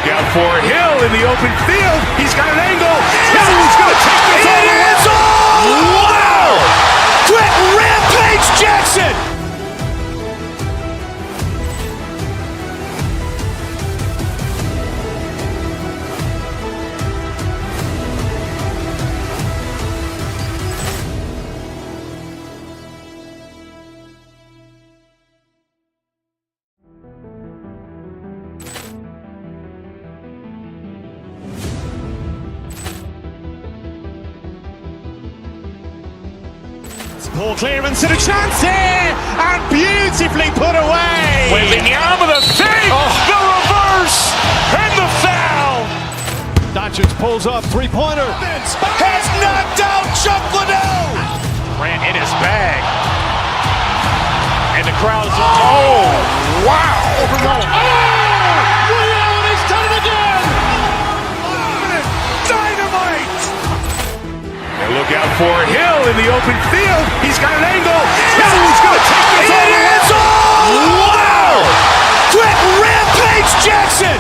out for Hill in the open field. He's got an angle. Hill's going to take this all the way. Wow! Quick Rampage Jackson! Poor clearance and a chance here, and beautifully put away. Waving the arm of the thing, the reverse, and the foul. Doncic pulls up, three-pointer. Has knocked out Chuck Liddell. Grant in his bag. And the crowd's, oh, wow. He's done it again. Dynamite. And look out for Hill in the open field. He's got an angle. Hill's going to take this all the way. Wow! Quick Rampage Jackson!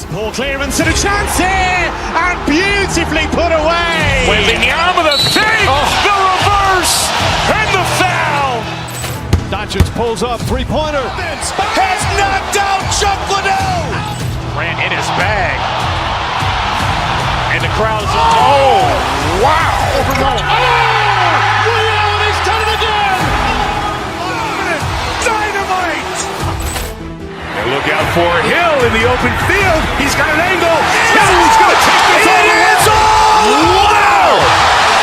Poor clearance and a chance here, and beautifully put away. Waving the arm of the thing, the reverse, and the foul. Doncic pulls up, three-pointer. Has knocked out Chuck Liddell. Grant in his bag. And the crowd's, oh, wow. He's done it again. Dynamite. And look out for Hill in the open field. He's got an angle. Hill's going to take this all the way. Wow!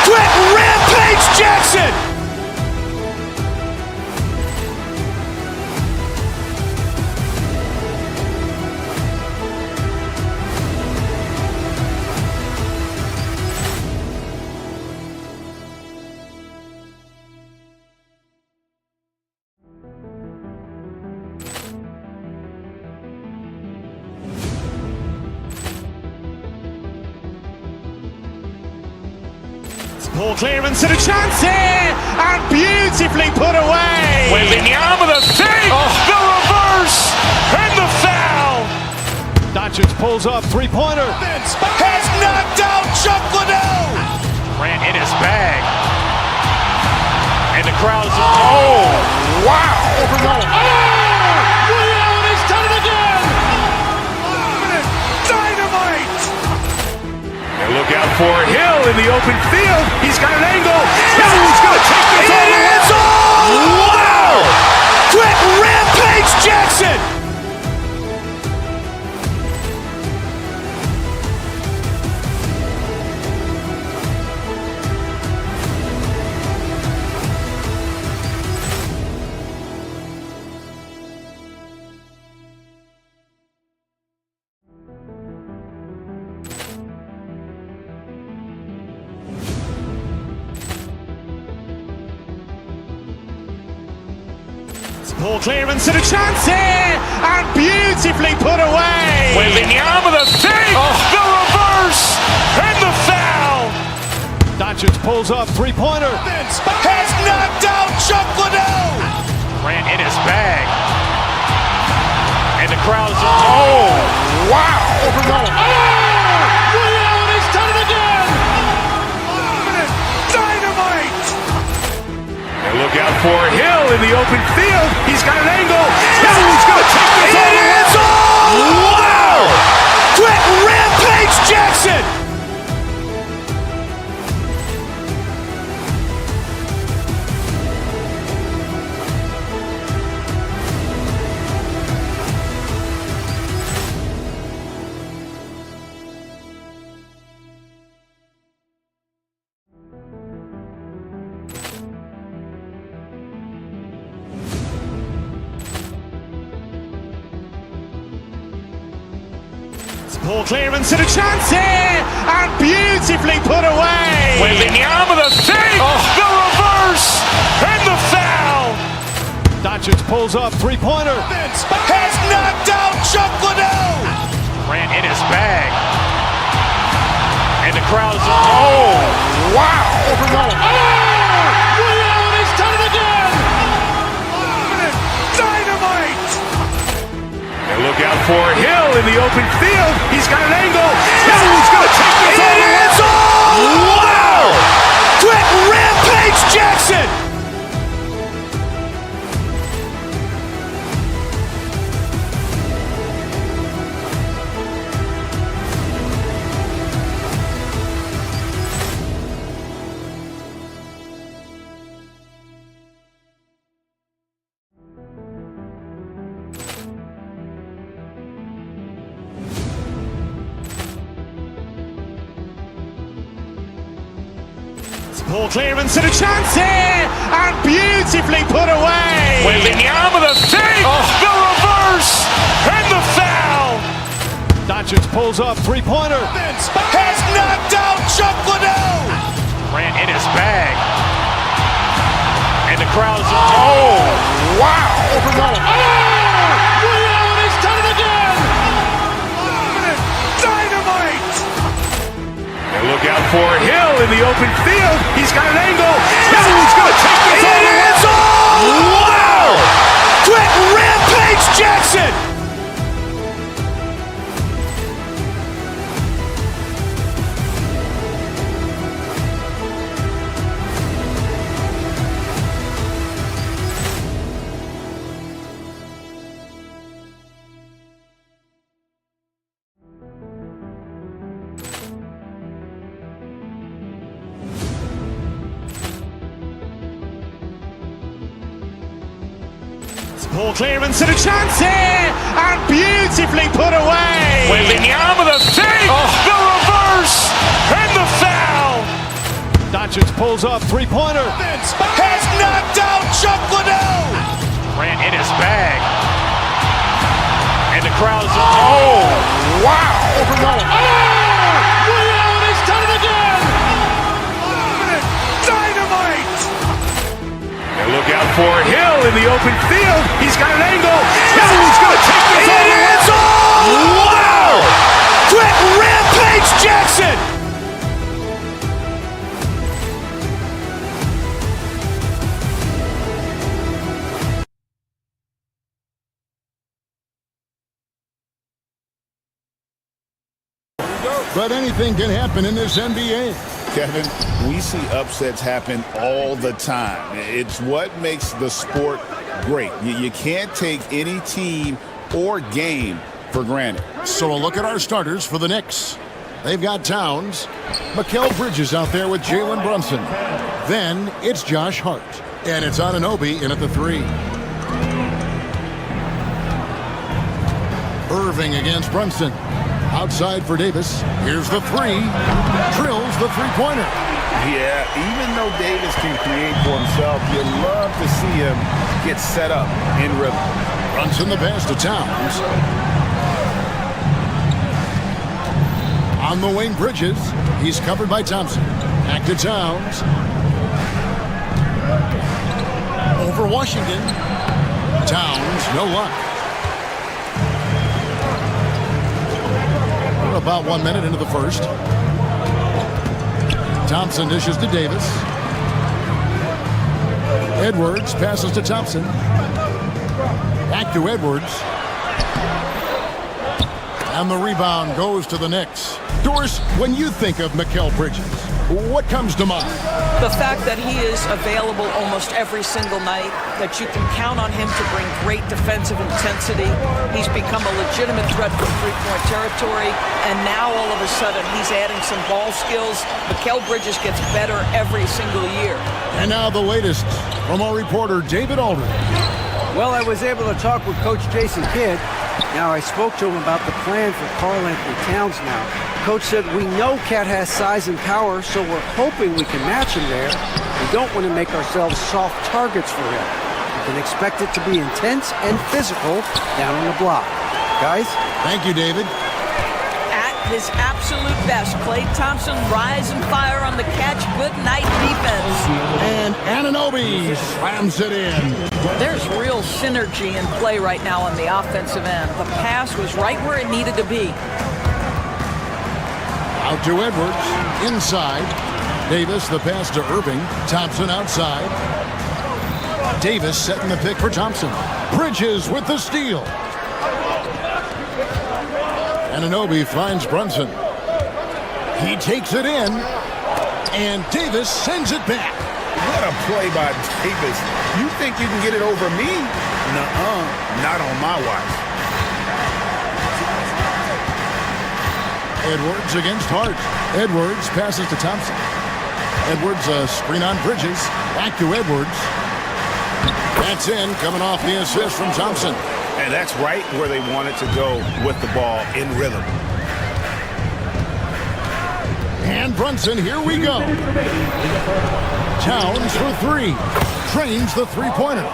Quick Rampage Jackson! Poor clearance and a chance here, and beautifully put away. Waving the arm of the thing, the reverse, and the foul. Doncic pulls up, three-pointer. Has knocked out Chuck Liddell. Grant in his bag. And the crowd's, oh, wow. He's done it again. Dynamite. And look out for Hill in the open field. He's got an angle. Hill's going to take this all the way. Wow! Quick Rampage Jackson! Poor clearance and a chance here, and beautifully put away. Waving the arm of the thing, the reverse, and the foul. Doncic pulls up, three-pointer. Has knocked out Chuck Liddell. Grant in his bag. And the crowd's, oh, wow. He's done it again. Dynamite. And look out for Hill in the open field. He's got an angle. Hill's going to take this all the way. Wow! Quick Rampage Jackson! Ball clearance and a chance here, and beautifully put away. Wembanyama with a fake, the reverse, and the foul. Doncic pulls up, three-pointer. Has knocked out Chuck Liddell. Grant in his bag. And the crowd's, oh, wow. Liddell, and he's done it again. Dynamite. And look out for Hill in the open field. He's got an angle. Hill's going to take this all the way. Wow! Quick Rampage Jackson. Ball clearance and a chance here, and beautifully put away. Wembanyama with a fake, the reverse, and the foul. Doncic pulls up, three-pointer. Has knocked out Chuck Liddell. Grant in his bag. And the crowd's, oh, wow. Liddell, and he's done it again. Dynamite. And look out for Hill in the open field. He's got an angle. Hill's going to take this all the way. Wow! Quick Rampage Jackson. Ball clearance and a chance here, and beautifully put away. Wembanyama with a fake, the reverse, and the foul. Doncic pulls up, three-pointer. Has knocked out Chuck Liddell. Grant in his bag. And the crowd's, oh, wow. Liddell, and he's done it again. Dynamite. And look out for Hill in the open field. He's got an angle. Hill's going to take this all the way. Wow! Quick Rampage Jackson. But anything can happen in this NBA. Kevin, we see upsets happen all the time. It's what makes the sport great. You can't take any team or game for granted. So a look at our starters for the Knicks. They've got Towns, Mikal Bridges out there with Jalen Brunson. Then it's Josh Hart, and it's Anunoby in at the 3. Irving against Brunson. Outside for Davis. Here's the 3. Drills the three-pointer. Yeah, even though Davis can create for himself, you love to see him get set up in rhythm. Brunson the pass to Towns. On the wing, Bridges. He's covered by Thompson. Back to Towns. Over Washington. Towns, no luck. We're about 1 minute into the first. Thompson dishes to Davis. Edwards passes to Thompson. Back to Edwards. And the rebound goes to the Knicks. Doris, when you think of Mikal Bridges, what comes to mind? The fact that he is available almost every single night, that you can count on him to bring great defensive intensity. He's become a legitimate threat from three-point territory, and now all of a sudden he's adding some ball skills. Mikal Bridges gets better every single year. And now the latest from our reporter, David Aldridge. Well, I was able to talk with Coach Jason Kidd. Now, I spoke to him about the plan for Karl-Anthony Towns now. Coach said, we know Cat has size and power, so we're hoping we can match him there. We don't want to make ourselves soft targets for him. You can expect it to be intense and physical down on the block. Guys? Thank you, David. his absolute best. Klay Thompson, rise and fire on the catch. Good night defense. And Anunoby slams it in. There's real synergy in play right now on the offensive end. The pass was right where it needed to be. Out to Edwards, inside. Davis, the pass to Irving. Thompson outside. Davis setting the pick for Thompson. Bridges with the steal. Anunoby finds Brunson. He takes it in, and Davis sends it back. What a play by Davis. You think you can get it over me? Nuh-uh, not on my watch. Edwards against Hart. Edwards passes to Thompson. Edwards, a screen on Bridges. Back to Edwards. That's in, coming off the assist from Thompson. And that's right where they wanted to go with the ball, in rhythm. And Brunson, here we go. Towns for three. Trains the three-pointer.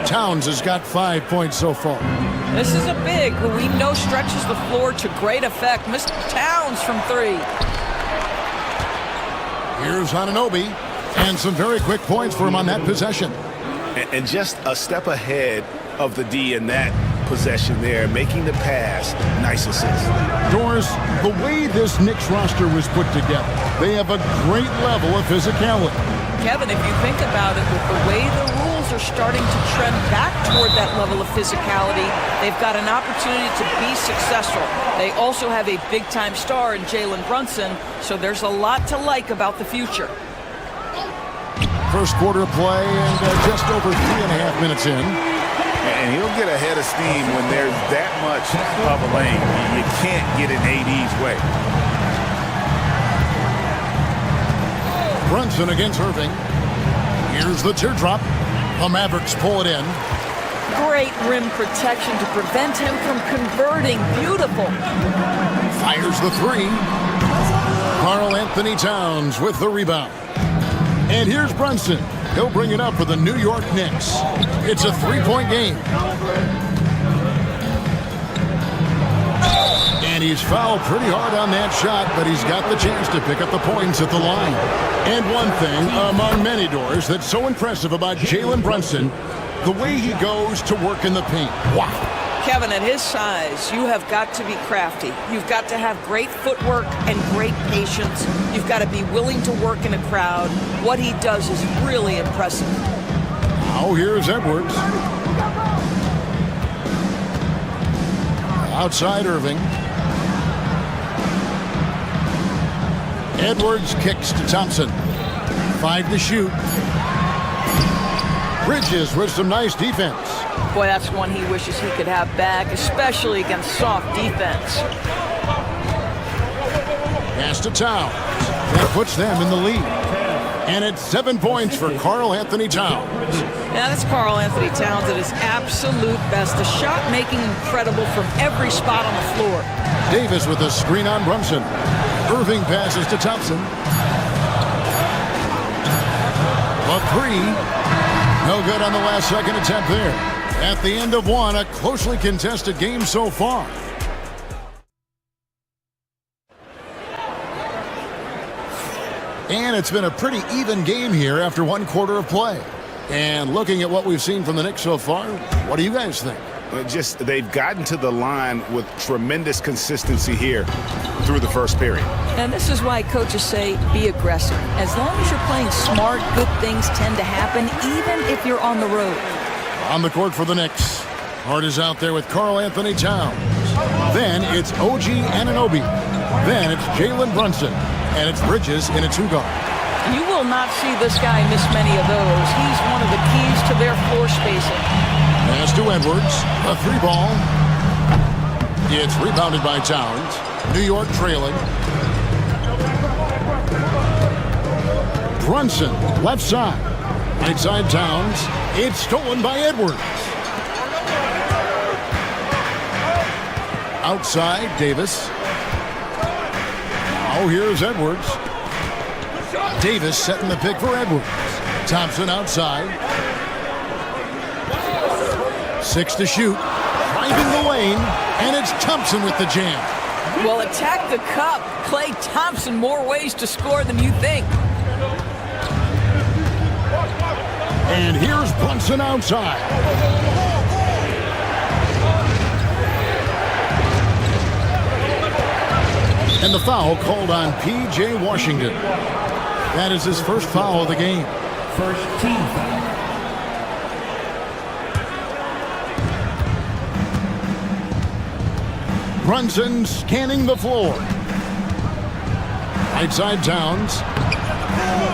Towns has got 5 points so far. This is a big who we know stretches the floor to great effect. Mr. Towns from three. Here's Anunoby, and some very quick points for him on that possession. And just a step ahead of the D in that possession there, making the pass. Nice assist. Doris, the way this Knicks roster was put together, they have a great level of physicality. Kevin, if you think about it, with the way the rules are starting to trend back toward that level of physicality, they've got an opportunity to be successful. They also have a big-time star in Jalen Brunson, so there's a lot to like about the future. First quarter play, and just over 3.5 minutes in. And he'll get ahead of steam when there's that much of a lane. You can't get in AD's way. Brunson against Irving. Here's the teardrop. The Mavericks pull it in. Great rim protection to prevent him from converting. Beautiful. Fires the three. Karl Anthony Towns with the rebound. And here's Brunson. He'll bring it up for the New York Knicks. It's a three-point game. And he's fouled pretty hard on that shot, but he's got the chance to pick up the points at the line. And one thing among many, Doors, that's so impressive about Jalen Brunson, the way he goes to work in the paint. Wow. Kevin, at his size, you have got to be crafty. You've got to have great footwork and great patience. You've got to be willing to work in a crowd. What he does is really impressive. Now here's Edwards. Outside Irving. Edwards kicks to Thompson. 5 to shoot. Bridges with some nice defense. Boy, that's one he wishes he could have back, especially against soft defense. Pass to Towns. That puts them in the lead. And it's 7 points for Karl Anthony Towns. Now, that's Karl Anthony Towns at his absolute best. The shot making incredible from every spot on the floor. Davis with a screen on Brunson. Irving passes to Thompson. A three. No good on the last second attempt there. At the end of one, a closely contested game so far. And it's been a pretty even game here after one quarter of play. And looking at what we've seen from the Knicks so far, what do you guys think? Just they've gotten to the line with tremendous consistency here through the first period. And this is why coaches say be aggressive. As long as you're playing smart, good things tend to happen, even if you're on the road. On the court for the Knicks, Hart is out there with Karl Anthony Towns. Then it's OG Anunoby. Then it's Jalen Brunson. And it's Bridges in a two-guard. You will not see this guy miss many of those. He's one of the keys to their floor spacing. Pass to Edwards. A three ball. It's rebounded by Towns. New York trailing. Brunson, left side. Right side Towns. It's stolen by Edwards. Outside, Davis. Now here's Edwards. Davis setting the pick for Edwards. Thompson outside. 6 to shoot. Driving the lane. And it's Thompson with the jam. Well, attack the cup. Klay Thompson, more ways to score than you think. And here's Brunson outside. And the foul called on P.J. Washington. That is his first foul of the game. First team foul. Brunson scanning the floor. Right side Towns.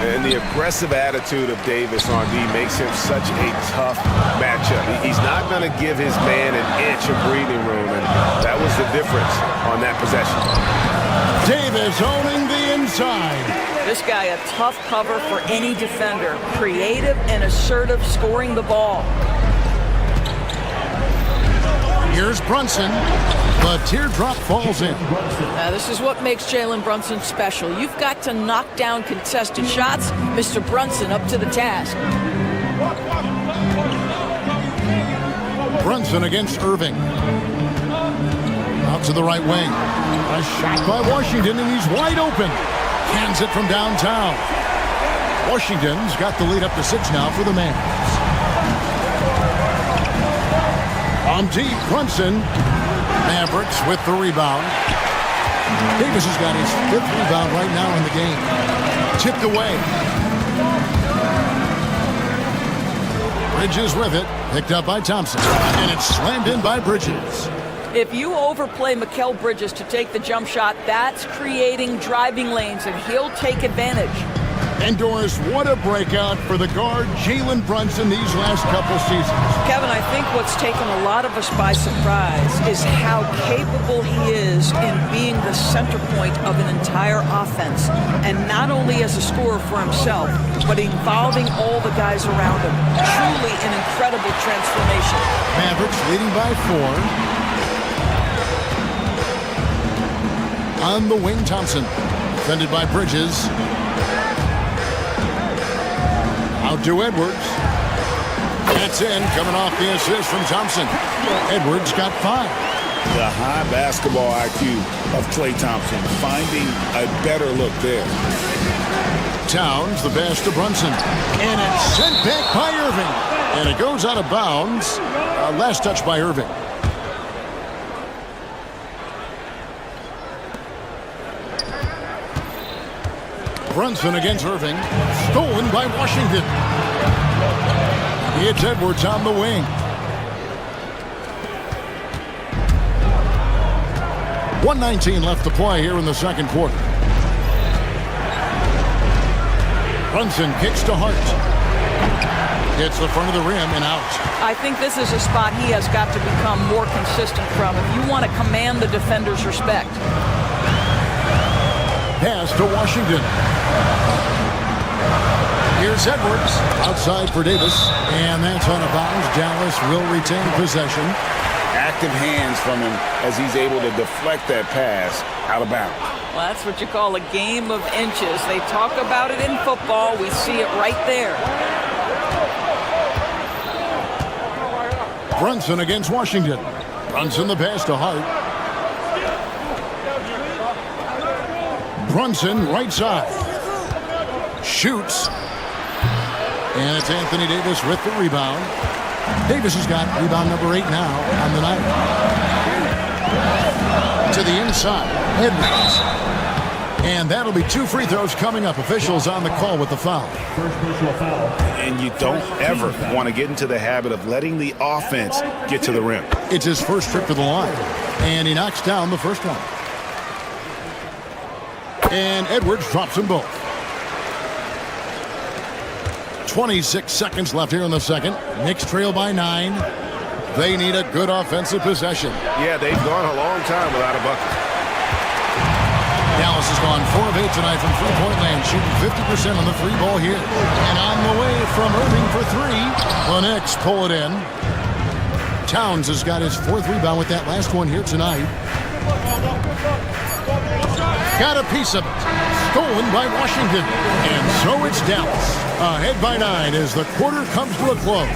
And the aggressive attitude of Davis on D makes him such a tough matchup. He's not going to give his man an inch of breathing room, and that was the difference on that possession. Davis owning the inside. This guy a tough cover for any defender. Creative and assertive scoring the ball. Here's Brunson. The teardrop falls in. Now, this is what makes Jalen Brunson special. You've got to knock down contested shots. Mr. Brunson up to the task. Brunson against Irving. Out to the right wing. A shot by Washington, and he's wide open. Cans it from downtown. Washington's got the lead up to 6 now for the Mavs. On deep, Brunson. Mavericks with the rebound. Davis has got his 5th rebound right now in the game. Tipped away. Bridges with it. Picked up by Thompson. And it's slammed in by Bridges. If you overplay Mikal Bridges to take the jump shot, that's creating driving lanes, and he'll take advantage. And Doris, what a breakout for the guard Jalen Brunson these last couple seasons. Kevin, I think what's taken a lot of us by surprise is how capable he is in being the center point of an entire offense. And not only as a scorer for himself, but involving all the guys around him. Truly an incredible transformation. Mavericks leading by 4. On the wing, Thompson. Defended by Bridges. Out to Edwards. That's in, coming off the assist from Thompson. Edwards got 5. The high basketball IQ of Klay Thompson, finding a better look there. Towns, the pass to Brunson. And it's sent back by Irving. And it goes out of bounds. Last touch by Irving. Brunson against Irving. Stolen by Washington. It's Edwards on the wing. .119 left to play here in the second quarter. Brunson kicks to Hart. Hits the front of the rim and out. I think this is a spot he has got to become more consistent from if you want to command the defender's respect. Pass to Washington. Here's Edwards. Outside for Davis. And that's out of bounds. Dallas will retain possession. Active hands from him as he's able to deflect that pass out of bounds. Well, that's what you call a game of inches. They talk about it in football. We see it right there. Brunson against Washington. Brunson the pass to Hart. Brunson right side. Shoots. And it's Anthony Davis with the rebound. Davis has got rebound number 8 now on the night. To the inside. Edwards. And that'll be 2 free throws coming up. Officials on the call with the foul. First personal foul. And you don't ever want to get into the habit of letting the offense get to the rim. It's his first trip to the line. And he knocks down the first one. And Edwards drops them both. 26 seconds left here in the second. Knicks trail by 9. They need a good offensive possession. Yeah, they've gone a long time without a bucket. Dallas has gone 4 of 8 tonight from three-point land, shooting 50% on the free ball here. And on the way from Irving for 3. The Knicks pull it in. Towns has got his 4th rebound with that last one here tonight. Got a piece of it. Stolen by Washington. And so it's Dallas. Ahead by 9 as the quarter comes to a close.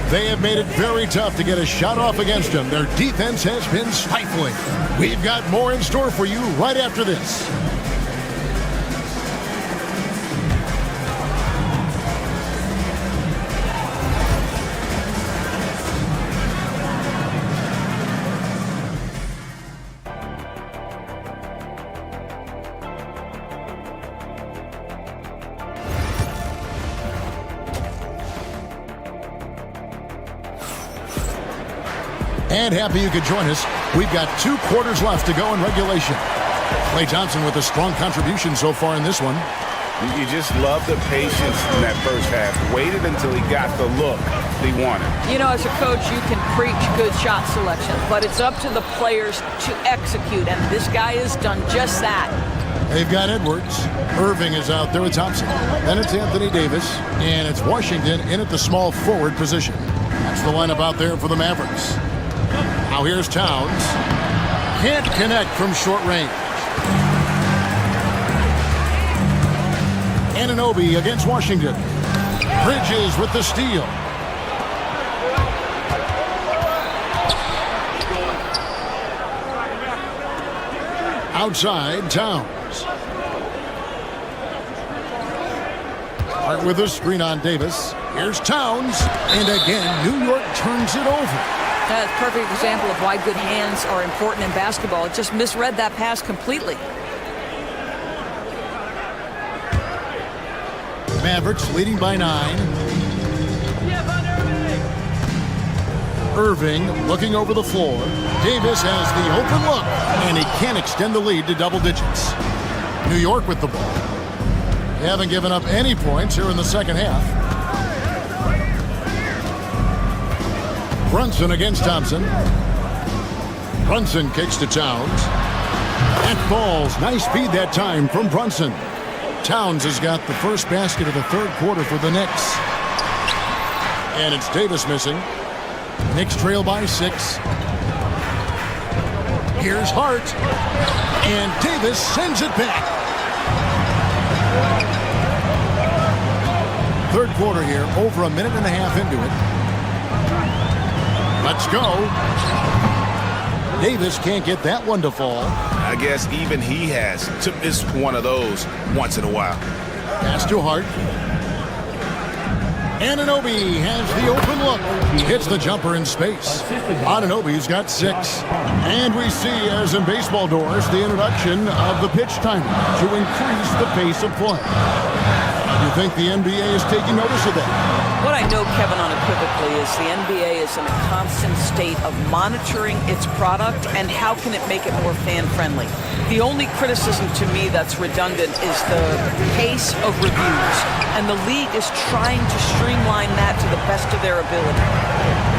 They have made it very tough to get a shot off against them. Their defense has been stifling. We've got more in store for you right after this. And happy you could join us. We've got 2 quarters left to go in regulation. Klay Thompson with a strong contribution so far in this one. You just love the patience in that first half. Waited until he got the look he wanted. You know, as a coach, you can preach good shot selection, but it's up to the players to execute, and this guy has done just that. They've got Edwards. Irving is out there with Thompson. Then it's Anthony Davis, and it's Washington in at the small forward position. That's the lineup out there for the Mavericks. Now here's Towns. Can't connect from short range. Anunoby against Washington. Bridges with the steal. Outside, Towns. Hart with a screen on Davis. Here's Towns. And again, New York turns it over. That's a perfect example of why good hands are important in basketball. It just misread that pass completely. Mavericks leading by 9. Irving looking over the floor. Davis has the open look, and he can't extend the lead to double digits. New York with the ball. They haven't given up any points here in the second half. Brunson against Thompson. Brunson kicks to Towns. That falls. Nice speed that time from Brunson. Towns has got the first basket of the third quarter for the Knicks. And it's Davis missing. Knicks trail by 6. Here's Hart. And Davis sends it back. Third quarter here, over a minute and a half into it. Let's go. Davis can't get that one to fall. I guess even he has to miss one of those once in a while. Pass to Hart. Anunoby has the open look. He hits the jumper in space. Anunoby's got 6. And we see, as in baseball doors, the introduction of the pitch timer to increase the pace of play. You think the NBA is taking notice of that? What I know, Kevin, unequivocally is the NBA is in a constant state of monitoring its product and how can it make it more fan-friendly. The only criticism to me that's redundant is the pace of reviews, and the league is trying to streamline that to the best of their ability.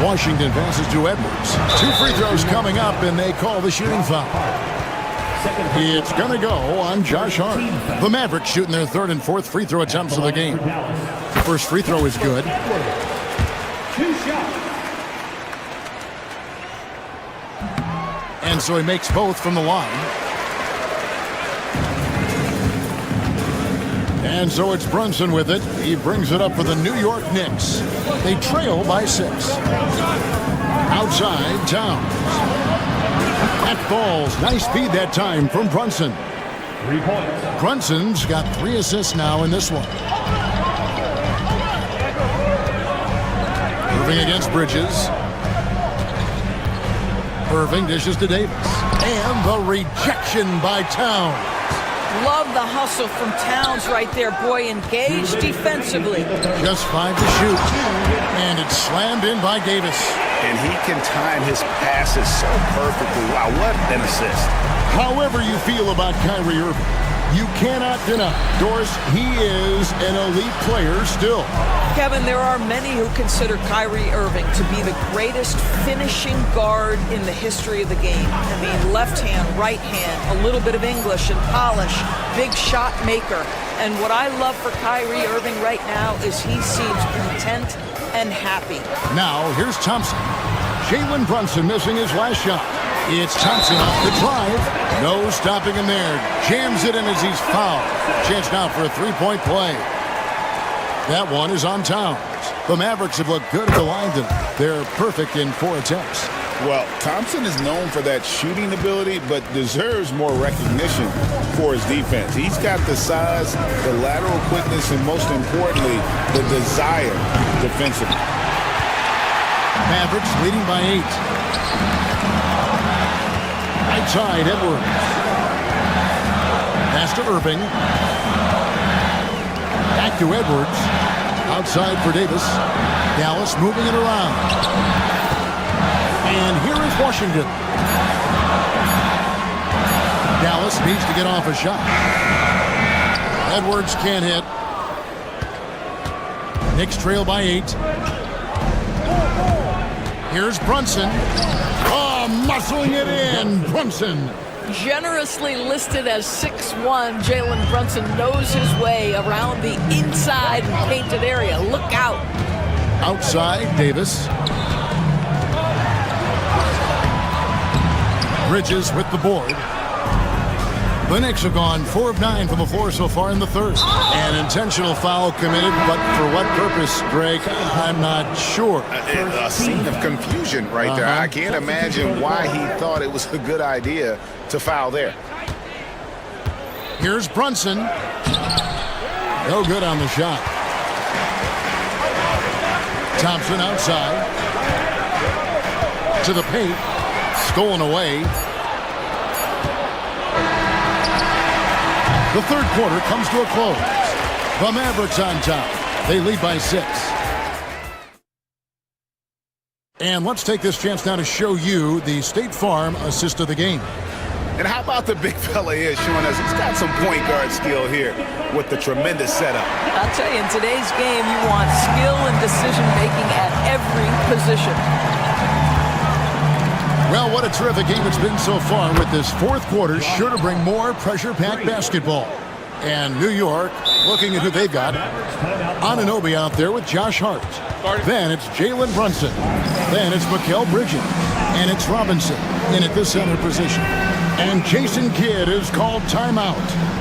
Washington passes to Edwards. 2 free throws coming up, and they call the shooting foul. It's going to go on Josh Hart. The Mavericks shooting their 3rd and 4th free throw attempts of the game. The first free throw is good. 2 shots. And so he makes both from the line. And so it's Brunson with it. He brings it up for the New York Knicks. They trail by 6. Outside, Towns. That falls. Nice speed that time from Brunson. 3 points. Brunson's got 3 assists now in this one. Irving against Bridges. Irving dishes to Davis. And the rejection by Towns. Love the hustle from Towns right there. Boy, engaged defensively. Just 5 to shoot. And it's slammed in by Davis. And he can time his passes so perfectly. Wow, what an assist. However you feel about Kyrie Irving, you cannot deny, Doris, he is an elite player still. Kevin, there are many who consider Kyrie Irving to be the greatest finishing guard in the history of the game. I mean, left hand, right hand, a little bit of English and polish, big shot maker. And what I love for Kyrie Irving right now is he seems content and happy. Now, here's Thompson. Jalen Brunson missing his last shot. It's Thompson off the drive. No stopping him there. Jams it in as he's fouled. Chance now for a 3-point play. That one is on Towns. The Mavericks have looked good at the line tonight. They're perfect in 4 attempts. Well, Thompson is known for that shooting ability, but deserves more recognition for his defense. He's got the size, the lateral quickness, and most importantly, the desire defensively. Mavericks leading by 8. Right side, Edwards. Pass to Irving. Back to Edwards. Outside for Davis. Dallas moving it around. And here is Washington. Dallas needs to get off a shot. Edwards can't hit. Knicks trail by 8. Here's Brunson. Oh, muscling it in. Brunson. Generously listed as 6'1", Jalen Brunson knows his way around the inside and painted area. Look out. Outside, Davis. Bridges with the board. The Knicks have gone 4 of 9 from the floor so far in the third. An intentional foul committed, but for what purpose, Greg? I'm not sure. A scene of confusion right there. I can't imagine why he thought it was a good idea to foul there. Here's Brunson. No good on the shot. Thompson outside. To the paint. Stolen away. The third quarter comes to a close. The Mavericks on top. They lead by 6. And let's take this chance now to show you the State Farm assist of the game. And how about the big fella here showing us he's got some point guard skill here with the tremendous setup. I'll tell you, in today's game, you want skill and decision-making at every position. Well, what a terrific game it's been so far, with this fourth quarter sure to bring more pressure-packed basketball. And New York, looking at who they've got, Anunoby out there with Josh Hart. Then it's Jalen Brunson. Then it's Mikal Bridges. And it's Robinson in at the center position. And Jason Kidd is called timeout.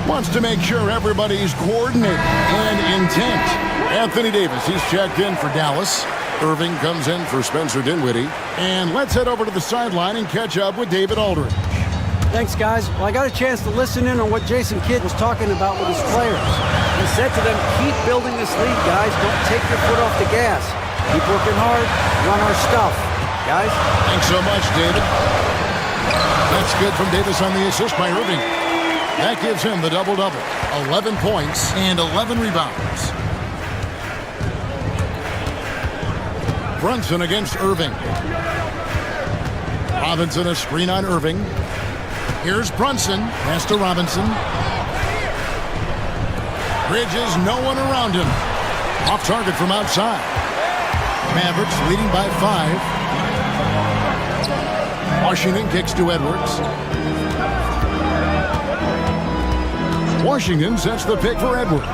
Wants to make sure everybody's coordinated and intent. Anthony Davis, he's checked in for Dallas. Irving comes in for Spencer Dinwiddie. And let's head over to the sideline and catch up with David Aldridge. Thanks, guys. Well, I got a chance to listen in on what Jason Kidd was talking about with his players. He said to them, keep building this lead, guys. Don't take your foot off the gas. Keep working hard. Run our stuff, guys. Thanks so much, David. That's good from Davis on the assist by Irving. That gives him the double-double. 11 points and 11 rebounds. Brunson against Irving. Robinson a screen on Irving. Here's Brunson. Pass to Robinson. Bridges, no one around him. Off target from outside. Mavericks leading by 5. Washington kicks to Edwards. Washington sets the pick for Edwards.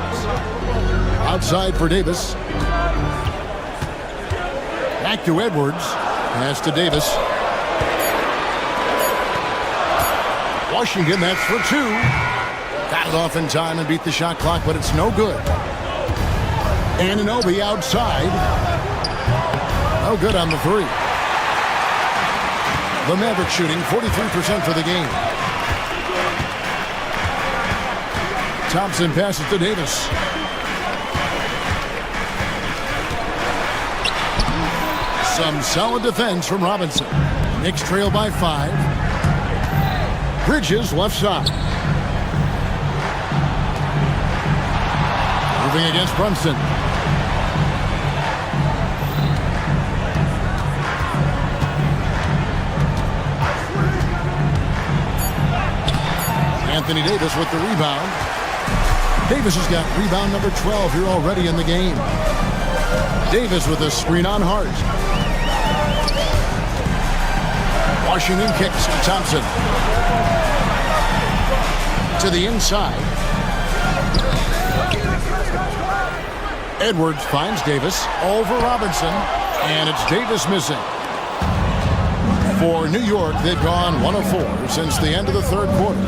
Outside for Davis. Back to Edwards. Pass to Davis. Washington, that's for 2. Got it off in time and beat the shot clock, but it's no good. Anunoby outside. No good on the 3. The Mavericks shooting 43% for the game. Thompson passes to Davis. Some solid defense from Robinson. Knicks trail by 5. Bridges left side. Moving against Brunson. Anthony Davis with the rebound. Davis has got rebound number 12 here already in the game. Davis with a screen on Hart. Washington kicks to Thompson. To the inside. Edwards finds Davis over Robinson, and it's Davis missing. For New York, they've gone 1 of 4 since the end of the third quarter.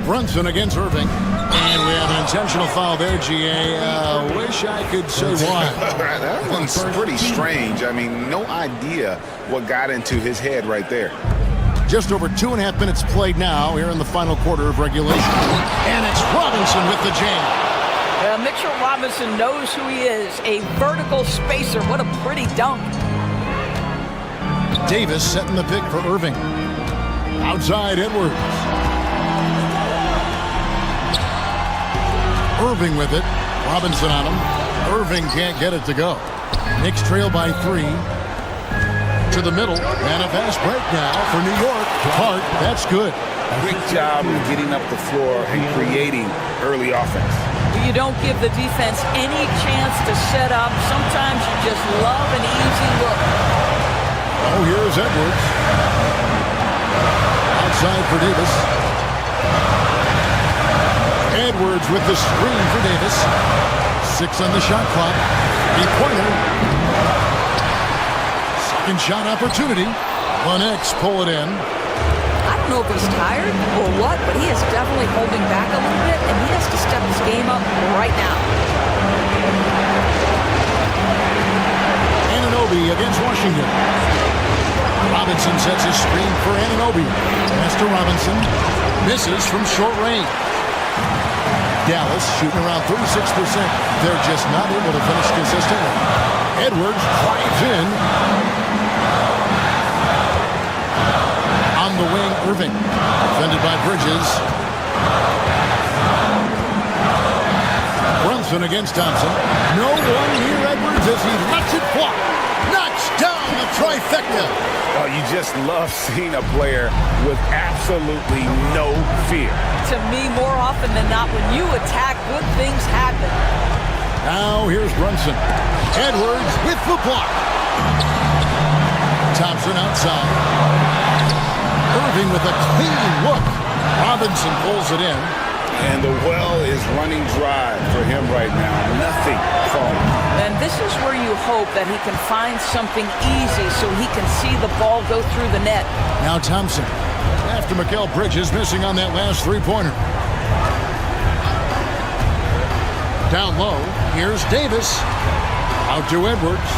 Brunson against Irving, and we have an intentional foul there, GA. Wish I could say why. That one's pretty strange. I mean, no idea what got into his head right there. Just over 2.5 minutes played now here in the final quarter of regulation. And it's Robinson with the jam. Mitchell Robinson knows who he is, a vertical spacer. What a pretty dunk. Davis setting the pick for Irving. Outside Edwards. Irving with it. Robinson on him. Irving can't get it to go. Knicks trail by 3. To the middle. And a fast break now for New York. Hart, that's good. Great job of getting up the floor and creating early offense. You don't give the defense any chance to set up. Sometimes you just love an easy look. Oh, here's Edwards. Outside for Davis. Edwards with the screen for Davis. 6 on the shot clock. Three-pointer. Second shot opportunity. The Knicks pull it in. I don't know if he's tired or what, but he is definitely holding back a little bit, and he has to step his game up right now. Anunoby against Washington. Robinson sets his screen for Anunoby. Pass to Robinson. Misses from short range. Dallas shooting around 36%. They're just not able to finish consistently. Edwards drives in. On the wing, Irving. Defended by Bridges. Brunson against Thompson. No one near Edwards as he lets it fly. Knocks down the trifecta. Oh, you just love seeing a player with absolutely no fear. To me, more often than not, when you attack, good things happen. Now here's Brunson. Edwards with the block. Thompson outside. Irving with a clean look. Robinson pulls it in. And the well is running dry for him right now. Nothing falling. And this is where you hope that he can find something easy so he can see the ball go through the net. Now Thompson. After Mikal Bridges missing on that last three-pointer. Down low. Here's Davis. Out to Edwards.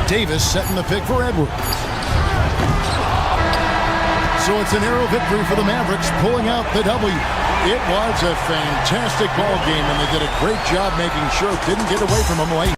Davis setting the pick for Edwards. So it's a narrow victory for the Mavericks, pulling out the W. It was a fantastic ball game, and they did a great job making sure it didn't get away from them late.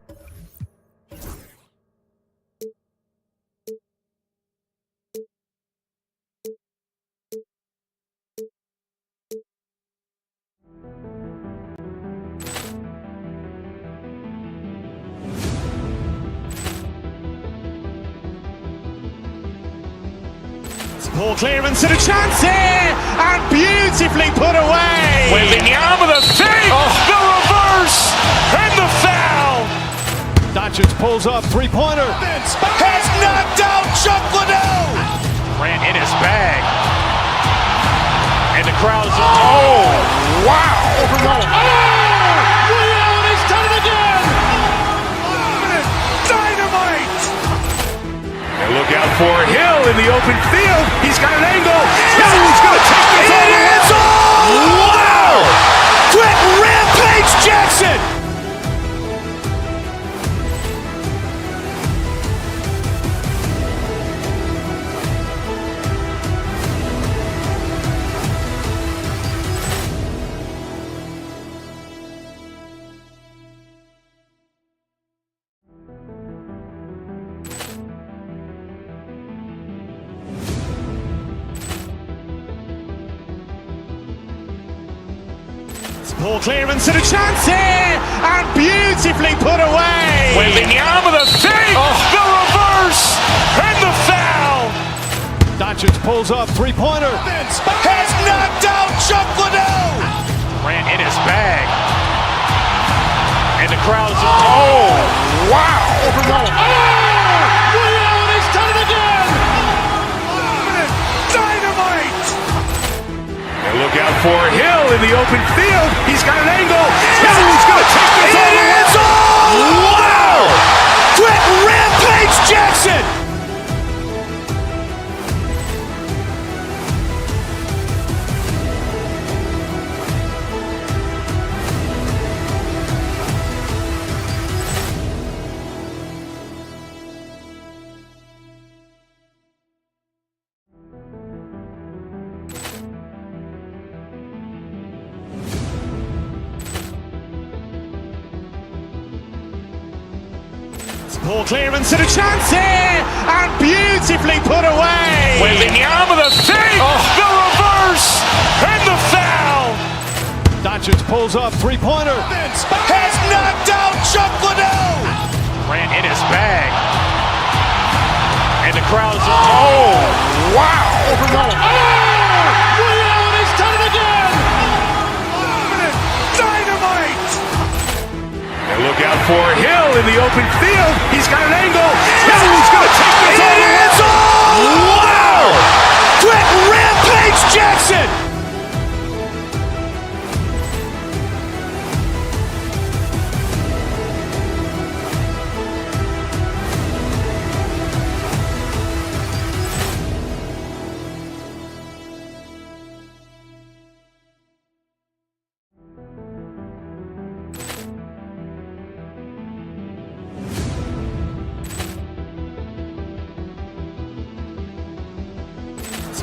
Ball clearance and a chance here, and beautifully put away. Wembanyama the fake, the reverse, and the foul. Doncic pulls up, three-pointer. Has knocked out Chuck Liddell. Ran in his bag, and the crowd is wow! Leon has done it again. Dynamite. And look out for Hill in the open field. He's got an angle. He's going to take this all. It is all! Wow! Quick Rampage Jackson! Ball clearance and a chance here, and beautifully put away. Wembanyama the fake, the reverse, and the foul. Doncic pulls up, three-pointer. Has knocked out Chuck Liddell. Ran in his bag, and the crowd is wow! Leon has done it again. Dynamite. And look out for Hill in the open field. He's got an angle. He's going to take this all. It is all! Wow! Quick Rampage Jackson! Ball clearance and a chance here, and beautifully put away. With the arm of the feet, the reverse, and the foul. Doncic pulls up, three-pointer. Has knocked out Chuck Liddell. Grant in his bag. And the crowd's oh, wow. Over goal. Ray Allen has done it again. Dynamite. And look out for Hill in the open field. He's got an angle. Hill's going to take this all the way. Wow! Quick Rampage Jackson.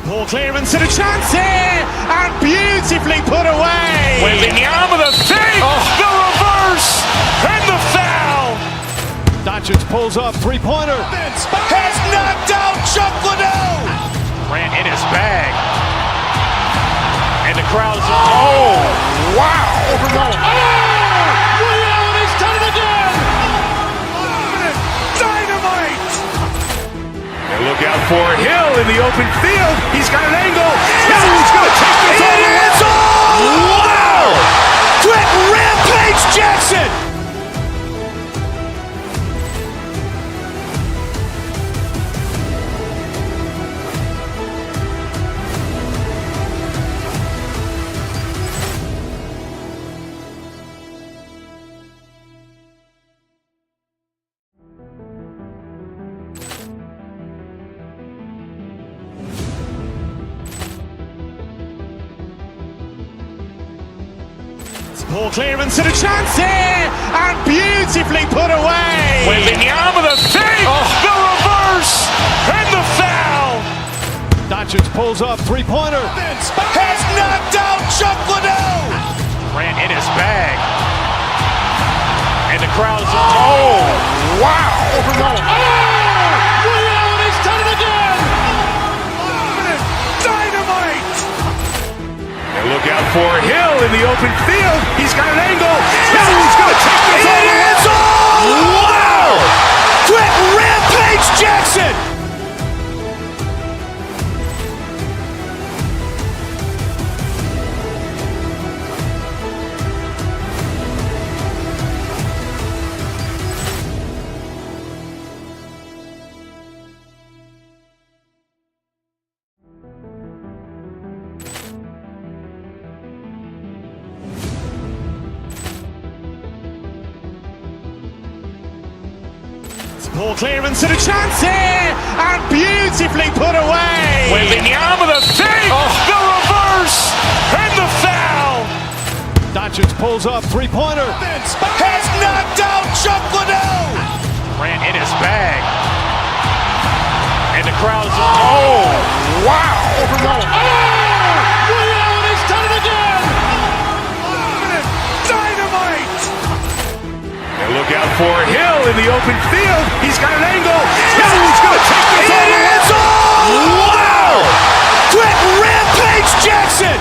Ball clearance and a chance here, and beautifully put away. With the arm of the feet, the reverse, and the foul. Doncic pulls up, three-pointer. Has knocked out Chuck Liddell. Grant in his bag. And the crowd's oh, wow. Over goal. Ray Allen has done it again. Dynamite. And look out for Hill in the open field. He's got an angle. Hill's going to take this all the way. Wow! Quick Rampage Jackson. Ball clearance and a chance here, and beautifully put away. With the arm of the feet, the reverse, and the foul. Doncic pulls up, three-pointer. Has knocked out Chuck Liddell. Grant in his bag. And the crowd's oh, wow. Over goal. Ray Allen has done it again. Dynamite. And look out for Hill in the open field. He's got an angle. Hill's going to take this all the way. Wow! Quick Rampage Jackson. Ball clearance and a chance here, and beautifully put away. With the arm of the feet, the reverse, and the foul. Doncic pulls up, three-pointer. Has knocked out Chuck Liddell. Grant in his bag. And the crowd's oh, wow. Over goal. Ray Allen has done it again. Dynamite. And look out for Hill in the open field. He's got an angle. Hill's going to take this all the way. Wow! Quick Rampage Jackson.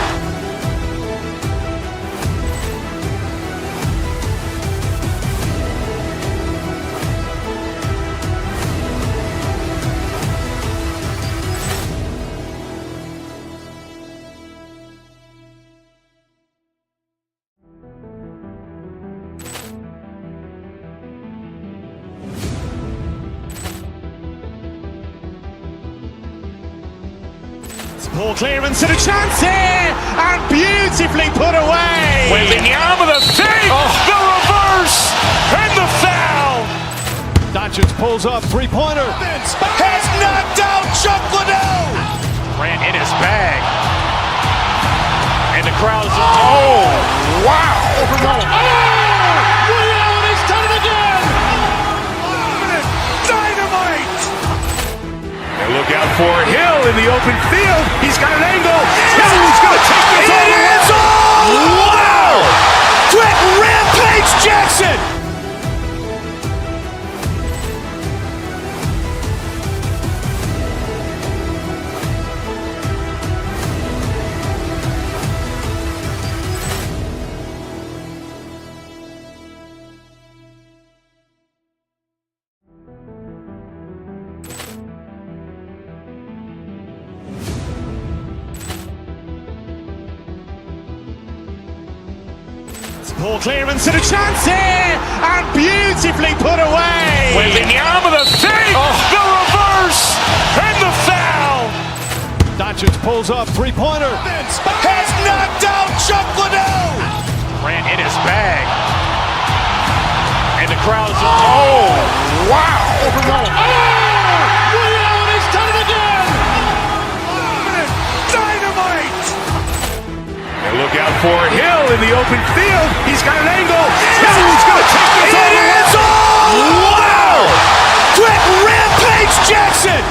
Ball clearance and a chance here, and beautifully put away. With the arm of the feet, the reverse, and the foul. Doncic pulls up, three-pointer. Has knocked out Chuck Liddell. Grant in his bag. And the crowd's oh, wow. Over goal. Ray Allen has done it again. Dynamite. And look out for Hill in the open field. He's got an angle. Hill's going to take this all the way. Wow! Quick Rampage Jackson. Poor clearance and a chance here, and beautifully put away. With the arm of the fake, the reverse, and the foul. Doncic pulls up, three-pointer. Has knocked out Chuck Liddell. Ran in his bag. And the crowd is, oh, wow. Overrun. Liddell, and he's done it again. Dynamite. And look out for Hill in the open field. He's got an angle. Hill's going to take this all the way. It is all. Wow. Quick rampage Jackson.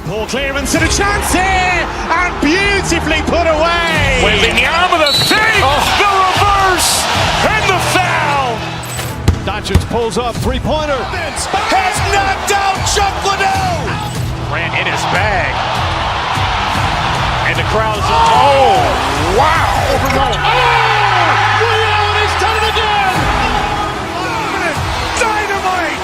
Poor clearance and a chance here, and beautifully put away. With the arm of the fake, the reverse, and the foul. Doncic pulls up, three-pointer. Has knocked out Chuck Liddell. Ran in his bag. And the crowd is, oh, wow. Overrun. Liddell, and he's done it again. Dynamite.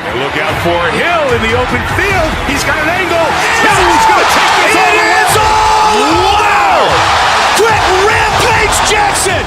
And look out for Hill in the open field. He's got an angle. Hill's going to take this all the way. It is all. Wow. Quick rampage Jackson.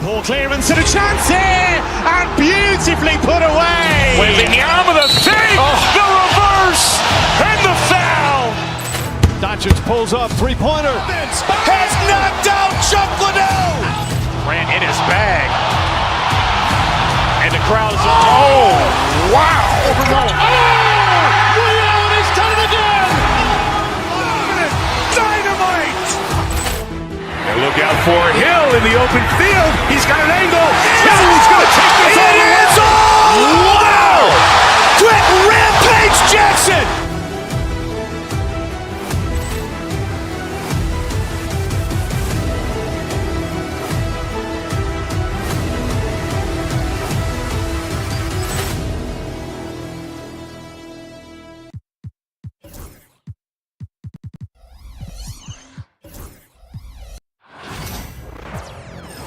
Poor clearance and a chance here, and beautifully put away. With the arm of the fake, the reverse, and the foul. Doncic pulls up, three-pointer. Has knocked out Chuck Liddell. Ran in his bag. And the crowd is, oh, wow. Overrun. Liddell, and he's done it again. Dynamite. And look out for Hill in the open field. He's got an angle. Hill's going to take this all the way. It is all. Wow. Quick rampage Jackson.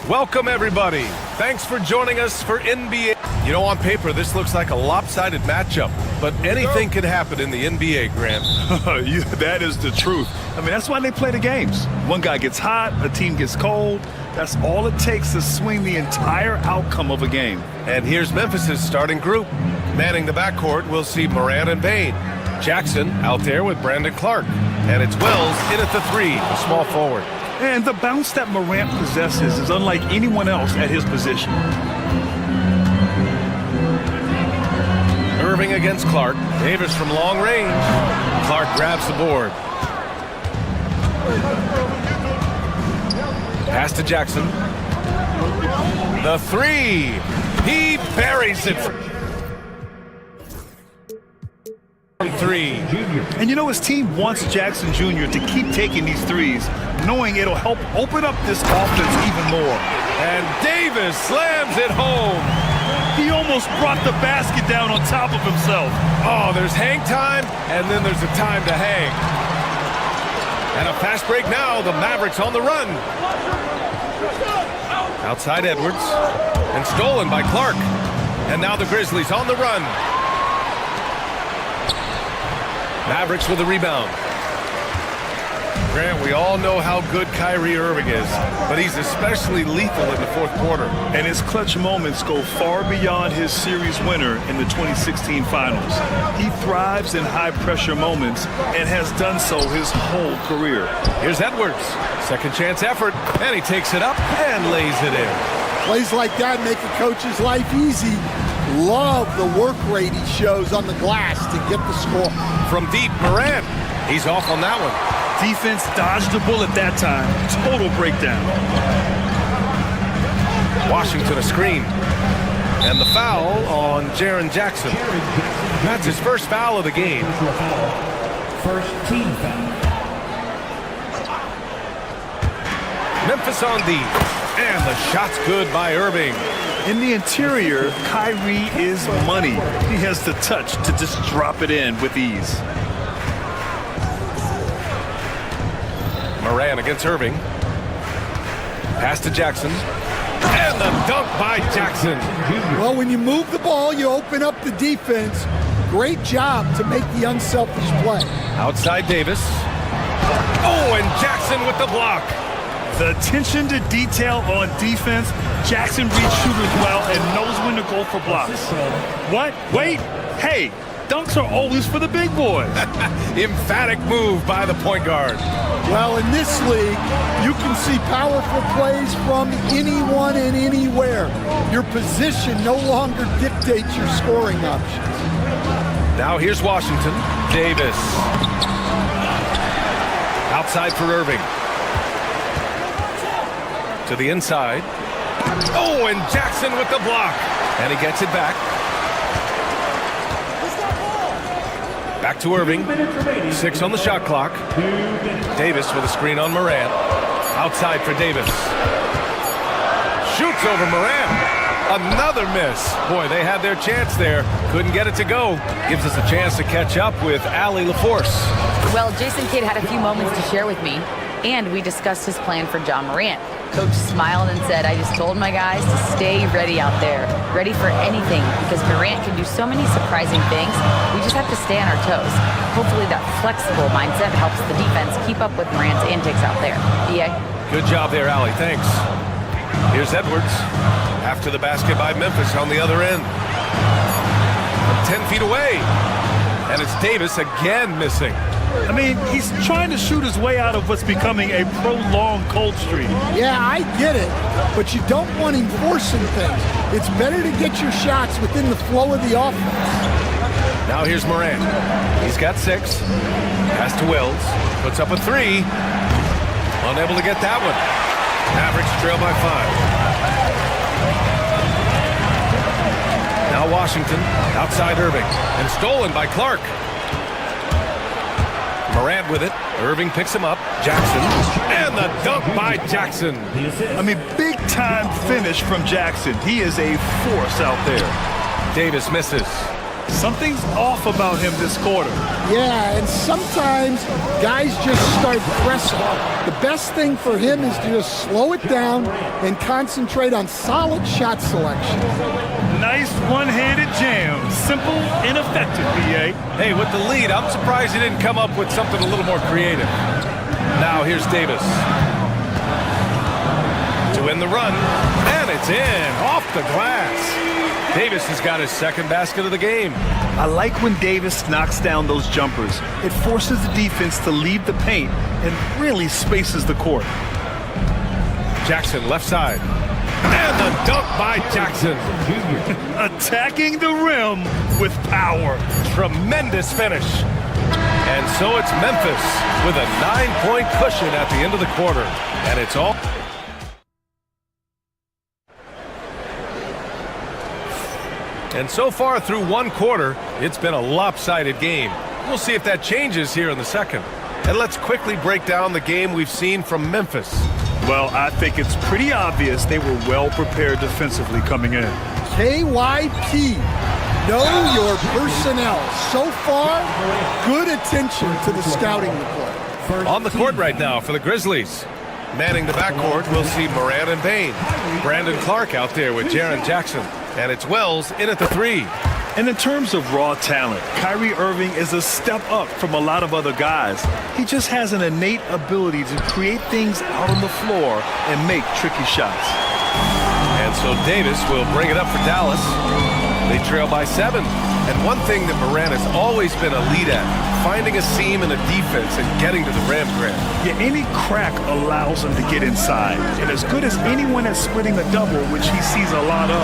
Welcome, everybody. Thanks for joining us for NBA. You know, on paper, this looks like a lopsided matchup, but anything can happen in the NBA, Grant. That is the truth. I mean, that's why they play the games. One guy gets hot, a team gets cold. That's all it takes to swing the entire outcome of a game. And here's Memphis' starting group. Manning the backcourt, we'll see Morant and Bane. Jackson out there with Brandon Clark. And it's Wells in at the three, a small forward. And the bounce that Morant possesses is unlike anyone else at his position. Irving against Clark. Davis from long range. Clark grabs the board. Pass to Jackson. The three. He buries it. Three. And you know, his team wants Jackson Jr. to keep taking these threes, knowing it'll help open up this offense even more. And Davis slams it home. He almost brought the basket down on top of himself. Oh, there's hang time, and then there's a time to hang. And a fast break now. The Mavericks on the run. Outside Edwards. And stolen by Clark. And now the Grizzlies on the run. Mavericks with the rebound. Grant, we all know how good Kyrie Irving is, but he's especially lethal in the fourth quarter. And his clutch moments go far beyond his series winner in the 2016 finals. He thrives in high-pressure moments and has done so his whole career. Here's Edwards. Second chance effort, and he takes it up and lays it in. Plays like that make a coach's life easy. Love the work rate he shows on the glass to get the score. From deep, Moran. He's off on that one. Defense dodged the bullet that time. Total breakdown. Washington a screen. And the foul on Jaren Jackson. That's his first foul of the game. First team foul. Memphis on D. And the shot's good by Irving. In the interior, Kyrie is money. He has the touch to just drop it in with ease. Moran against Irving. Pass to Jackson. And the dunk by Jackson. Well, when you move the ball, you open up the defense. Great job to make the unselfish play. Outside Davis. Oh, and Jackson with the block. The attention to detail on defense. Jackson reads shooters well and knows when to go for blocks. What? Wait. Hey, dunks are always for the big boys. Emphatic move by the point guard. Well, in this league, you can see powerful plays from anyone and anywhere. Your position no longer dictates your scoring options. Now here's Washington. Davis. Outside for Irving. To the inside. Oh, and Jackson with the block. And he gets it back. Back to Irving. 6 on the shot clock. Davis with a screen on Moran. Outside for Davis. Shoots over Moran. Another miss. Boy, they had their chance there. Couldn't get it to go. Gives us a chance to catch up with Allie LaForce. Well, Jason Kidd had a few moments to share with me, and we discussed his plan for John Morant. Coach smiled and said, I just told my guys to stay ready out there, ready for anything, because Morant can do so many surprising things. We just have to stay on our toes. Hopefully that flexible mindset helps the defense keep up with Morant's antics out there. BA? Good job there, Allie. Thanks. Here's Edwards. After the basket by Memphis on the other end. From 10 feet away. And it's Davis again missing. I mean, he's trying to shoot his way out of what's becoming a prolonged cold streak. Yeah, I get it, but you don't want him forcing things. It's better to get your shots within the flow of the offense. Now here's Moran. He's got 6. Pass to Wells. Puts up a 3. Unable to get that one. Mavericks trail by 5. Now Washington outside Irving and stolen by Clark. Morant with it. Irving picks him up. Jackson. And the dunk by Jackson. I mean, big time finish from Jackson. He is a force out there. Davis misses. Something's off about him this quarter. Yeah, and sometimes guys just start pressing. The best thing for him is to just slow it down and concentrate on solid shot selection. Nice one-handed jam. Simple and effective, BA. Hey, with the lead, I'm surprised he didn't come up with something a little more creative. Now here's Davis. To end the run, and it's in, off the glass. Davis has got his second basket of the game. I like when Davis knocks down those jumpers. It forces the defense to leave the paint and really spaces the court. Jackson left side. And the dunk by Jackson. Attacking the rim with power. Tremendous finish. And so it's Memphis with a 9-point cushion at the end of the quarter. And it's all... And so far through one quarter, it's been a lopsided game. We'll see if that changes here in the second. And let's quickly break down the game we've seen from Memphis. Well, I think it's pretty obvious they were well prepared defensively coming in. KYP, know your personnel. So far, good attention to the scouting report. On the court right now for the Grizzlies. Manning the backcourt, we'll see Moran and Bain. Brandon Clark out there with Jaren Jackson. And it's Wells in at the 3. And in terms of raw talent, Kyrie Irving is a step up from a lot of other guys. He just has an innate ability to create things out on the floor and make tricky shots. And so Davis will bring it up for Dallas. They trail by 7. And one thing that Morant has always been a lead at, finding a seam in a defense and getting to the rim, Grant. Yeah, any crack allows him to get inside. And as good as anyone at splitting a double, which he sees a lot of.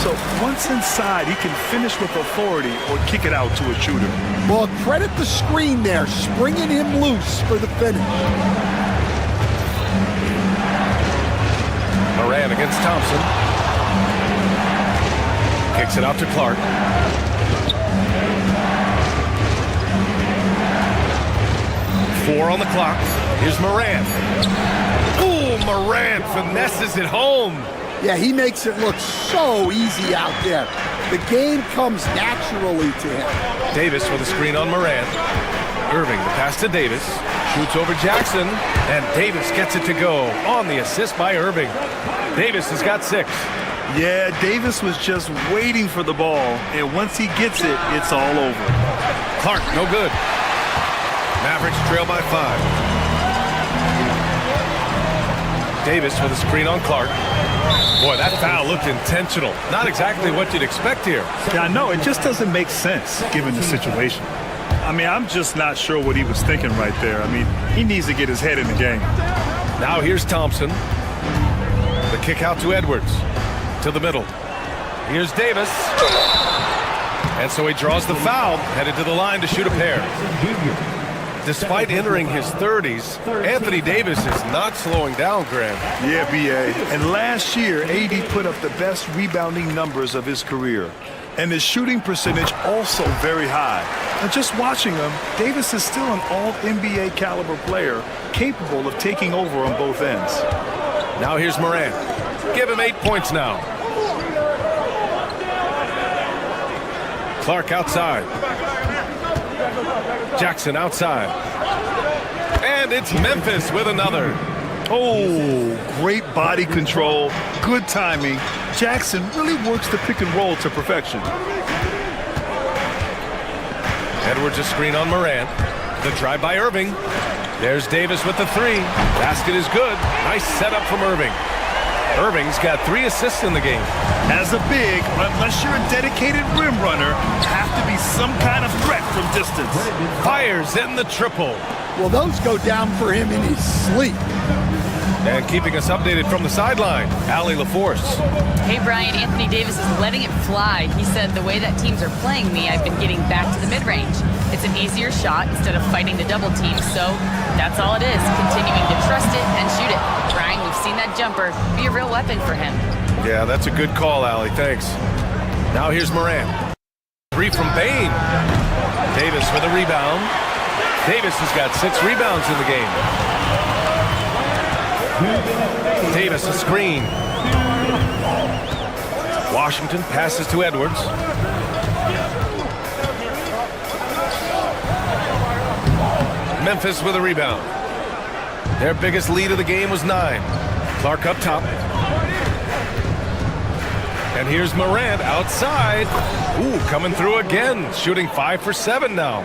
So once inside, he can finish with authority or kick it out to a shooter. Well, credit the screen there, springing him loose for the finish. Morant against Thompson. Kicks it out to Clark. Four on the clock. Here's Morant. Ooh, Morant finesses it home. Yeah, he makes it look so easy out there. The game comes naturally to him. Davis with a screen on Morant. Irving, the pass to Davis. Shoots over Jackson, and Davis gets it to go on the assist by Irving. Davis has got 6. Yeah, Davis was just waiting for the ball, and once he gets it, it's all over. Clark, no good. Mavericks trail by 5. Davis with a screen on Clark. Boy, that foul looked intentional. Not exactly what you'd expect here. Yeah, I know. It just doesn't make sense given the situation. I mean, I'm just not sure what he was thinking right there. I mean, he needs to get his head in the game. Now here's Thompson. The kick out to Edwards. To the middle. Here's Davis. And so he draws the foul, headed to the line to shoot a pair. Despite entering his 30s, Anthony Davis is not slowing down, Graham. Yeah, B.A. And last year, AD put up the best rebounding numbers of his career. And his shooting percentage also very high. And just watching him, Davis is still an all-NBA caliber player, capable of taking over on both ends. Now here's Morant. Give him 8 points now. Clark outside. Jackson outside. And it's Memphis with another. Oh, great body control, good timing. Jackson really works the pick and roll to perfection. Edwards a screen on Morant. The drive by Irving. There's Davis with the 3. Basket is good. Nice setup from Irving. Irving's got 3 assists in the game. As a big, unless you're a dedicated rim runner, have to be some kind of threat from distance. Fires in the triple. Well, those go down for him in his sleep. And keeping us updated from the sideline, Allie LaForce. Hey, Brian, Anthony Davis is letting it fly. He said, the way that teams are playing me, I've been getting back to the mid-range. It's an easier shot instead of fighting the double team, so that's all it is, continuing to trust it and shoot it. Brian, we've seen that jumper be a real weapon for him. Yeah, that's a good call, Allie. Thanks. Now here's Morant. 3 from Bain. Davis with a rebound. Davis has got 6 rebounds in the game. Davis a screen. Washington passes to Edwards. Memphis with a rebound. Their biggest lead of the game was 9. Clark up top. And here's Morant outside. Ooh, coming through again. Shooting 5 for 7 now.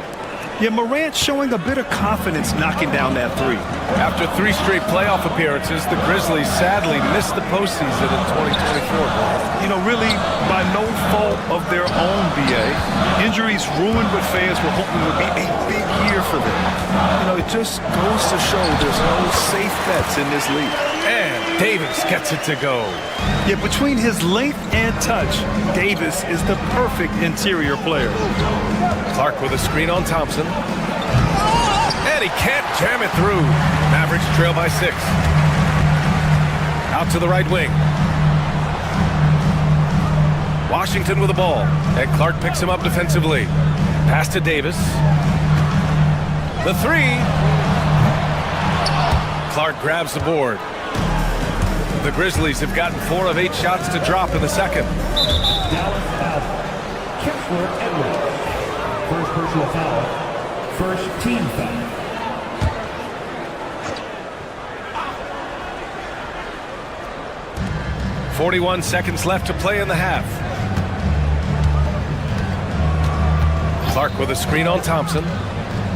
Yeah, Morant showing a bit of confidence knocking down that 3. After 3 straight playoff appearances, the Grizzlies sadly missed the postseason in 2024. You know, really by no fault of their own, B.A. Injuries ruined what fans were hoping would be a big year for them. You know, it just goes to show there's no safe bets in this league. And Davis gets it to go. Yeah, between his length and touch, Davis is the perfect interior player. Clark with a screen on Thompson. And he can't jam it through. Mavericks trail by 6. Out to the right wing. Washington with the ball. And Clark picks him up defensively. Pass to Davis. The 3. Clark grabs the board. The Grizzlies have gotten 4 of 8 shots to drop in the second. Dallas foul. Kessler Edwards. First personal foul. First team foul. .41 seconds left to play in the half. Clark with a screen on Thompson.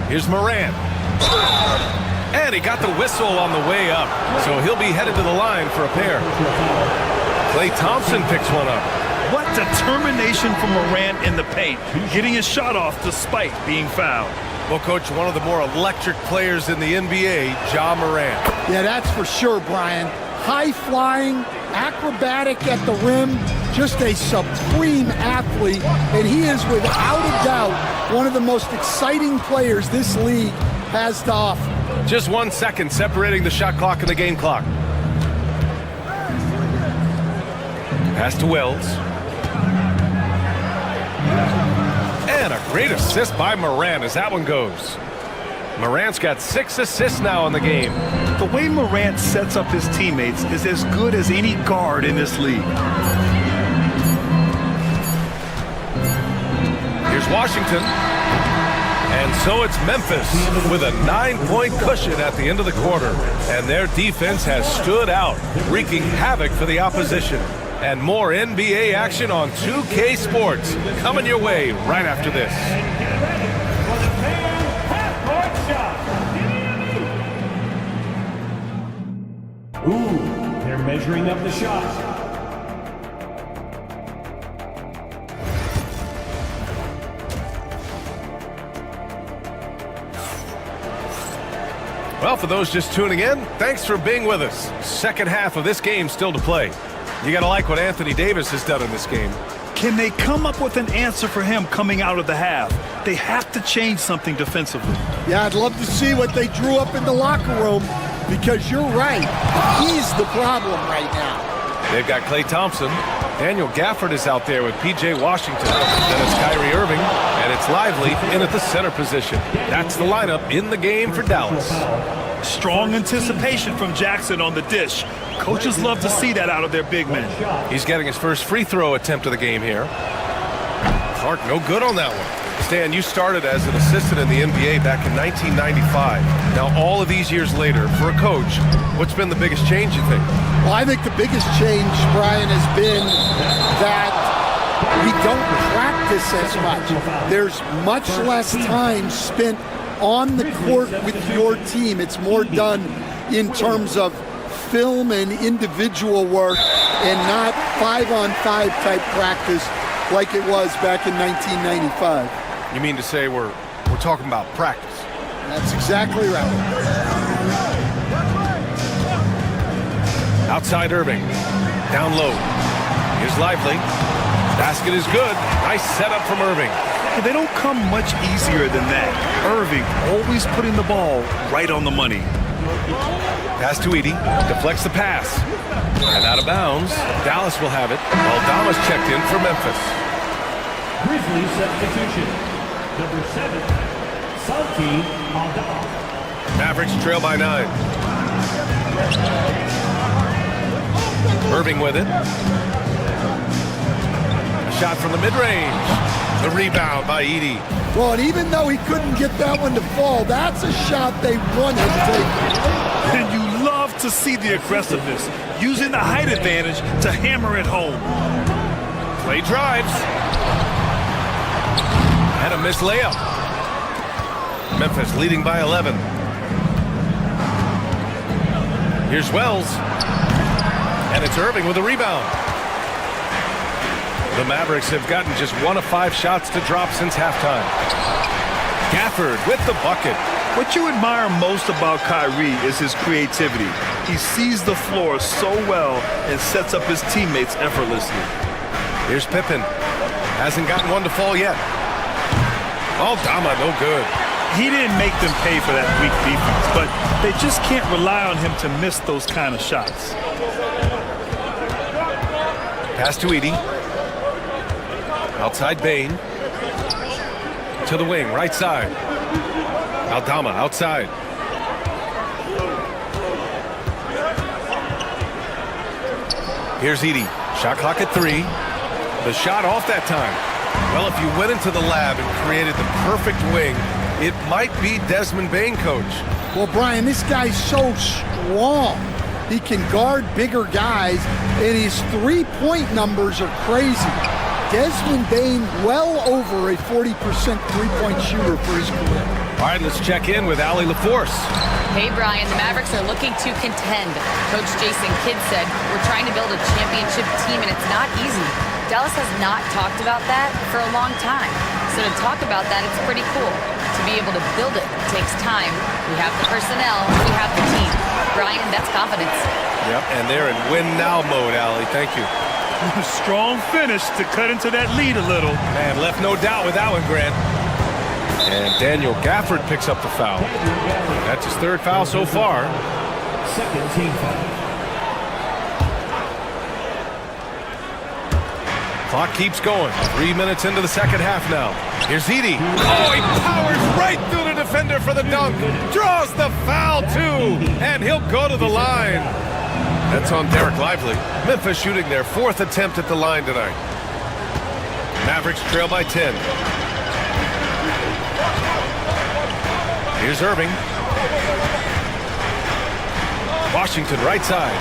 Here's Morant. And he got the whistle on the way up, so he'll be headed to the line for a pair. Klay Thompson picks one up. What determination from Morant in the paint, getting his shot off despite being fouled. Well, Coach, one of the more electric players in the NBA, Ja Morant. Yeah, that's for sure, Brian. High-flying, acrobatic at the rim, just a supreme athlete, and he is without a doubt one of the most exciting players this league has to offer. Just 1 second separating the shot clock and the game clock. Pass to Wells. And a great assist by Morant as that one goes. Morant's got 6 assists now in the game. The way Morant sets up his teammates is as good as any guard in this league. Here's Washington. And so it's Memphis with a 9-point cushion at the end of the quarter. And their defense has stood out, wreaking havoc for the opposition. And more NBA action on 2K Sports coming your way right after this. Ooh, they're measuring up the shot. Well, for those just tuning in, thanks for being with us. Second half of this game still to play. You got to like what Anthony Davis has done in this game. Can they come up with an answer for him coming out of the half? They have to change something defensively. Yeah, I'd love to see what they drew up in the locker room, because you're right. He's the problem right now. They've got Klay Thompson. Daniel Gafford is out there with P.J. Washington. Then it's Kyrie Irving, and it's Lively in at the center position. That's the lineup in the game for Dallas. Strong anticipation from Jackson on the dish. Coaches love to see that out of their big men. He's getting his first free throw attempt of the game here. Clark, no good on that one. Stan, you started as an assistant in the NBA back in 1995. Now, all of these years later, for a coach, what's been the biggest change, you think? Well, I think the biggest change, Brian, has been that we don't practice as much. There's much less time spent on the court with your team. It's more done in terms of film and individual work and not 5-on-5 type practice like it was back in 1995. You mean to say we're talking about practice? That's exactly right. Outside Irving. Down low. Here's Lively. Basket is good. Nice setup from Irving. They don't come much easier than that. Irving always putting the ball right on the money. Pass to Edey. Deflects the pass. And out of bounds. Dallas will have it. Aldama's checked in for Memphis. Grizzlies substitution. Number 7, Santi Aldama. Mavericks trail by 9. Irving with it. A shot from the mid-range. The rebound by Edey. Well, and even though he couldn't get that one to fall, that's a shot they wanted to take. And you love to see the aggressiveness, using the height advantage to hammer it home. Klay drives. And a missed layup. Memphis leading by 11. Here's Wells. And it's Irving with a rebound. The Mavericks have gotten just 1 of 5 shots to drop since halftime. Gafford with the bucket. What you admire most about Kyrie is his creativity. He sees the floor so well and sets up his teammates effortlessly. Here's Pippen. Hasn't gotten one to fall yet. Aldama, no good. He didn't make them pay for that weak defense, but they just can't rely on him to miss those kind of shots. Pass to Edey. Outside Bain. To the wing, right side. Aldama outside. Here's Edey. Shot clock at 3. The shot off that time. Well, if you went into the lab and created the perfect wing, it might be Desmond Bain, Coach. Well, Brian, this guy's so strong. He can guard bigger guys, and his three-point numbers are crazy. Desmond Bain, well over a 40% three-point shooter for his career. All right, let's check in with Allie LaForce. Hey, Brian, the Mavericks are looking to contend. Coach Jason Kidd said, we're trying to build a championship team, and it's not easy. Dallas has not talked about that for a long time. So to talk about that, it's pretty cool. To be able to build it takes time. We have the personnel, we have the team. Brian, that's confidence. Yep, and they're in win-now mode, Allie. Thank you. Strong finish to cut into that lead a little. Man, left no doubt with that one, Grant. And Daniel Gafford picks up the foul. That's his third foul so far. Second team foul. Clock keeps going. 3 minutes into the second half now. Here's Edey. Oh, he powers right through the defender for the dunk. Draws the foul, too. And he'll go to the line. That's on Derek Lively. Memphis shooting their fourth attempt at the line tonight. Mavericks trail by 10. Here's Irving. Washington right side.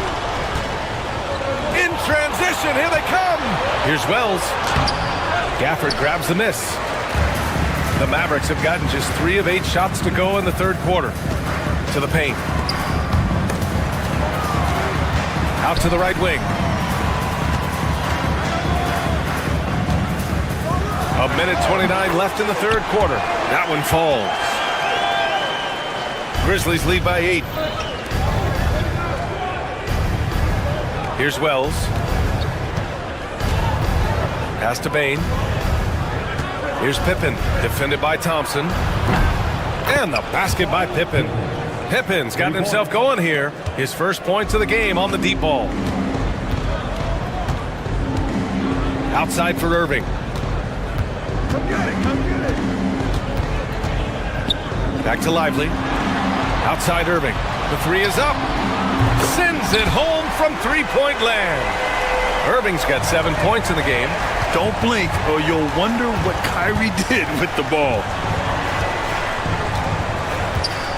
In transition, here they come. Here's Wells. Gafford grabs the miss. The Mavericks have gotten just 3 of 8 shots to go in the third quarter. To the paint. Out to the right wing. A minute 29 left in the third quarter. That one falls. Grizzlies lead by 8. Here's Wells. Pass to Bane. Here's Pippen, defended by Thompson. And the basket by Pippen. Pippen's gotten himself going here. His first points of the game on the deep ball. Outside for Irving. Come get it, come get it. Back to Lively. Outside Irving. The three is up. Sends it home from three-point land. Irving's got 7 points in the game. Don't blink or you'll wonder what Kyrie did with the ball.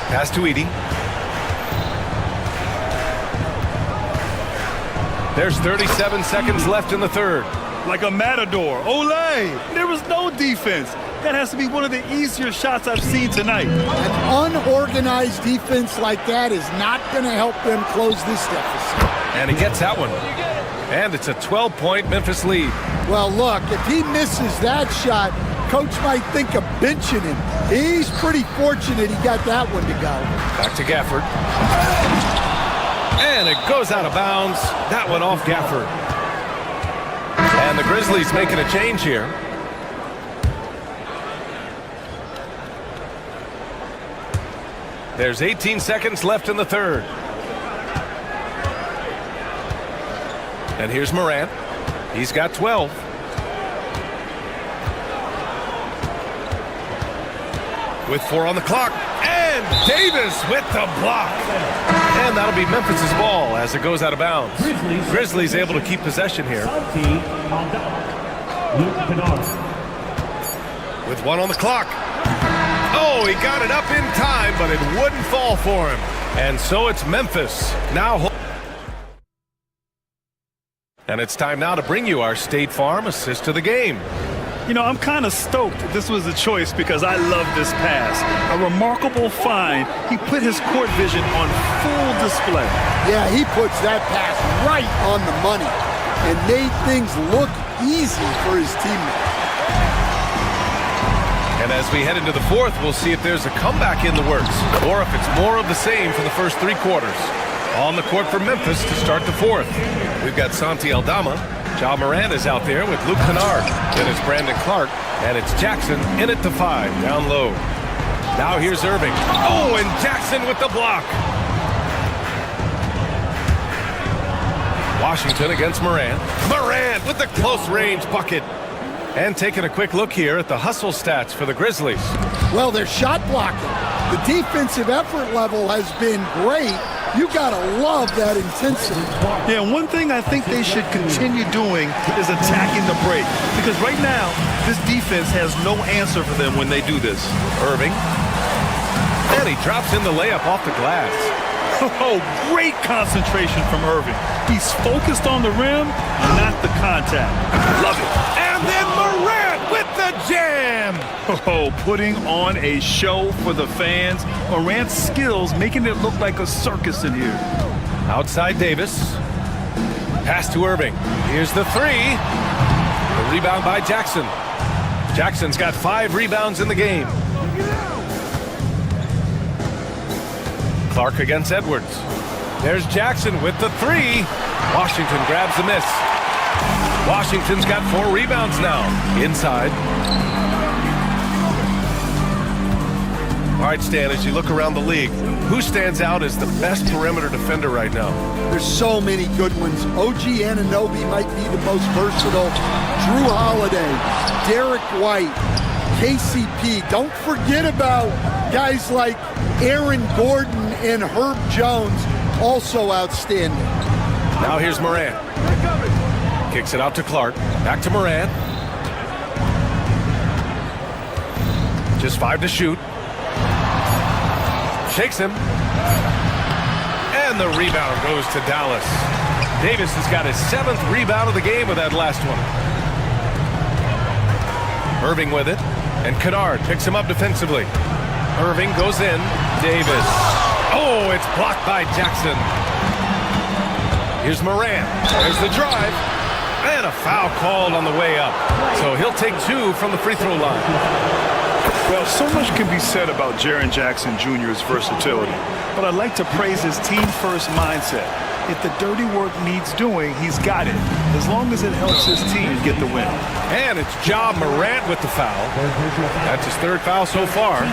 Pass to Edey. There's 37 seconds left in the third. Like a matador. Olay! There was no defense. That has to be one of the easier shots I've seen tonight. An unorganized defense like that is not going to help them close this deficit. And he gets that one. And it's a 12-point Memphis lead. Well, look, if he misses that shot, Coach might think of benching him. He's pretty fortunate he got that one to go. Back to Gafford. And it goes out of bounds. That one off Gafford. And the Grizzlies making a change here. There's 18 seconds left in the third. And here's Morant. He's got 12. With 4 on the clock. And Davis with the block. And that'll be Memphis's ball as it goes out of bounds. Grizzlies able to keep possession here. With 1 on the clock. Oh, he got it up in time, but it wouldn't fall for him. And so it's Memphis. Now. And it's time now to bring you our State Farm assist of the game. You know, I'm kind of stoked this was a choice because I love this pass. A remarkable find. He put his court vision on full display. Yeah, he puts that pass right on the money and made things look easy for his teammates. And as we head into the fourth, we'll see if there's a comeback in the works or if it's more of the same for the first 3 quarters. On the court for Memphis to start the fourth. We've got Santi Aldama. Ja Morant is out there with Luke Kennard. Then it's Brandon Clark. And it's Jackson in at the 5, down low. Now here's Irving. Oh, and Jackson with the block. Washington against Morant. Morant with the close-range bucket. And taking a quick look here at the hustle stats for the Grizzlies. Well, they're shot blocking. The defensive effort level has been great. You gotta love that intensity. Yeah, one thing I think they should continue doing is attacking the break. Because right now, this defense has no answer for them when they do this. Irving. And he drops in the layup off the glass. Oh, great concentration from Irving. He's focused on the rim, not the contact. Love it. And then Morant with the jam! Oh, putting on a show for the fans. Morant's skills making it look like a circus in here. Outside Davis. Pass to Irving. Here's the three. The rebound by Jackson. Jackson's got 5 rebounds in the game. Clark against Edwards. There's Jackson with the three. Washington grabs the miss. Washington's got 4 rebounds now. Inside. All right, Stan, as you look around the league, who stands out as the best perimeter defender right now? There's so many good ones. OG Anunoby might be the most versatile. Drew Holiday, Derek White, KCP. Don't forget about guys like Aaron Gordon and Herb Jones, also outstanding. Now here's Morant. Kicks it out to Clark. Back to Morant. Just 5 to shoot. Shakes him. And the rebound goes to Dallas. Davis has got his 7th rebound of the game with that last one. Irving with it. And Kennard picks him up defensively. Irving goes in. Davis. Oh, it's blocked by Jackson. Here's Morant. There's the drive. And a foul called on the way up. So he'll take 2 from the free throw line. Well, so much can be said about Jaren Jackson Jr.'s versatility, but I'd like to praise his team-first mindset. If the dirty work needs doing, he's got it, as long as it helps his team get the win. And it's Ja Morant with the foul. That's his 3rd foul so far.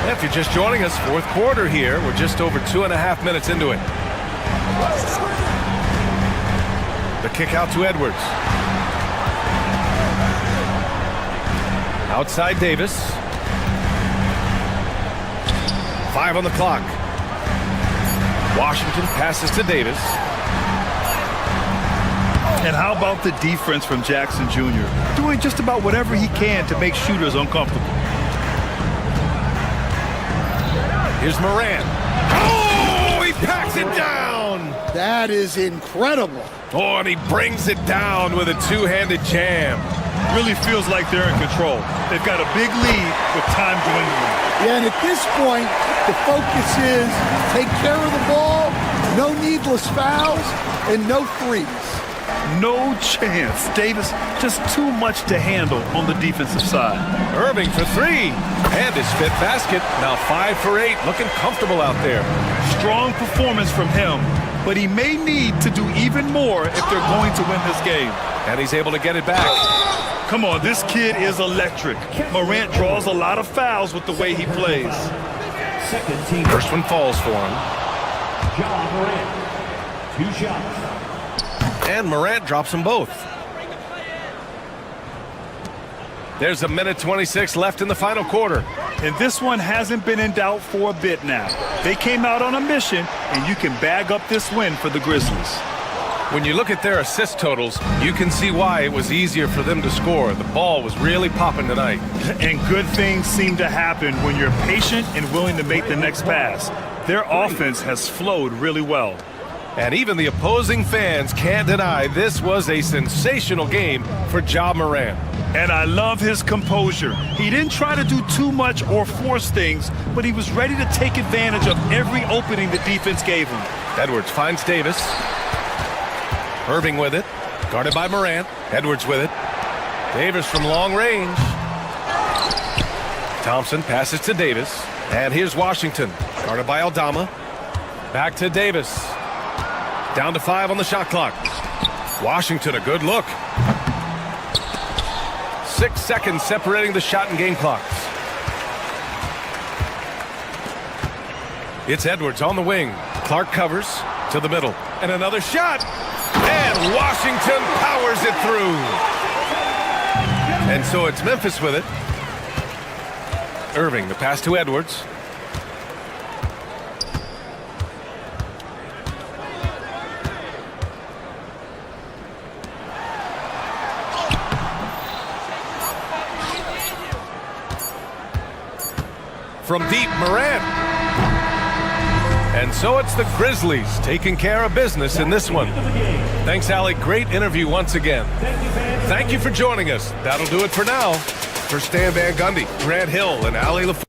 If you're just joining us, 4th quarter here. We're just over 2.5 minutes into it. The kick out to Edwards. Outside Davis. 5 on the clock. Washington passes to Davis. And how about the defense from Jackson Jr.? Doing just about whatever he can to make shooters uncomfortable. Here's Morant. Oh, he packs it down. That is incredible. Oh, and he brings it down with a 2-handed jam. Really feels like they're in control. They've got a big lead with time dwindling. Yeah, and at this point, the focus is take care of the ball, no needless fouls, and no threes. No chance. Davis, just too much to handle on the defensive side. Irving for 3. And his 5th basket. Now 5 for 8. Looking comfortable out there. Strong performance from him, but he may need to do even more if they're going to win this game. And he's able to get it back. Come on, this kid is electric. Morant draws a lot of fouls with the way he plays. First one falls for him. Ja Morant, 2 shots. And Morant drops them both. There's 1:26 left in the final quarter. And this one hasn't been in doubt for a bit now. They came out on a mission, and you can bag up this win for the Grizzlies. When you look at their assist totals, you can see why it was easier for them to score. The ball was really popping tonight. And good things seem to happen when you're patient and willing to make the next pass. Their offense has flowed really well. And even the opposing fans can't deny this was a sensational game for Ja Morant. And I love his composure. He didn't try to do too much or force things, but he was ready to take advantage of every opening the defense gave him. Edwards finds Davis. Irving with it. Guarded by Morant. Edwards with it. Davis from long range. Thompson passes to Davis. And here's Washington. Guarded by Aldama. Back to Davis. Down to 5 on the shot clock. Washington, a good look. 6 seconds separating the shot and game clocks. It's Edwards on the wing. Clark covers to the middle. And another shot. And Washington powers it through. And so it's Memphis with it. Irving, the pass to Edwards. From deep, Morant. And so it's the Grizzlies taking care of business in this one. Thanks, Allie. Great interview once again. Thank you for joining us. That'll do it for now. For Stan Van Gundy, Grant Hill, and Allie LaFleur.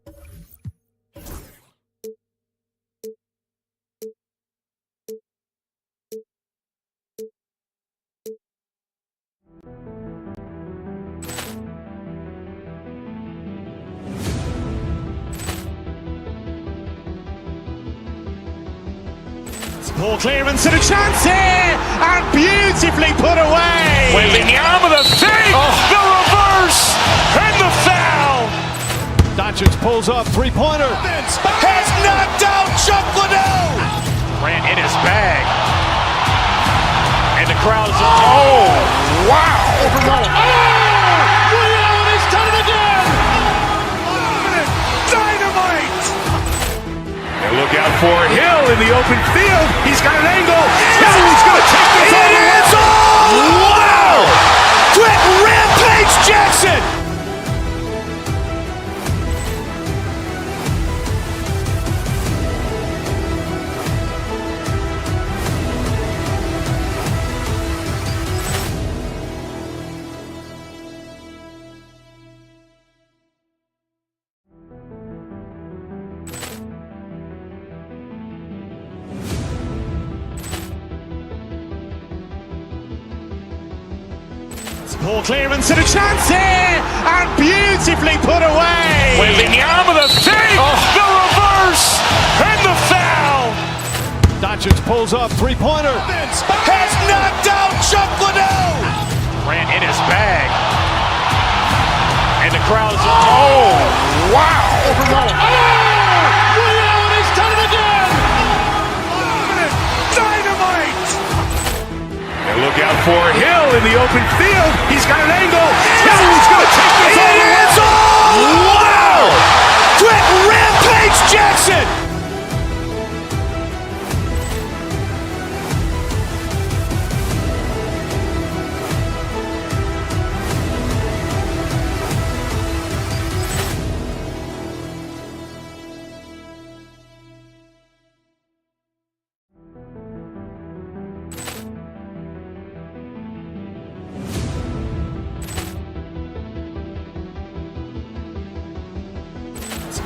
Ball clearance and a chance here, and beautifully put away. Waving the arm of the feet, the reverse, and the foul. Doncic pulls up, three-pointer. Has knocked out Chuck Liddell. Grant in his bag. And the crowd is, oh, wow. Liddell has done it again. Dynamite. And look out for Hill in the open field. He's got an angle. Hill's going to take this all the way. Wow! Quick Rampage Jackson. Ball clearance and a chance here, and beautifully put away. Waving the arm of the feet, the reverse, and the foul. Doncic pulls up, three-pointer. Has knocked out Chuck Liddell. Grant in his bag. And the crowd is, oh, wow. Liddell has done it again. Dynamite. And look out for Hill in the open field. He's got an angle. Hill's going to take this all the way. Wow! Quick Rampage Jackson.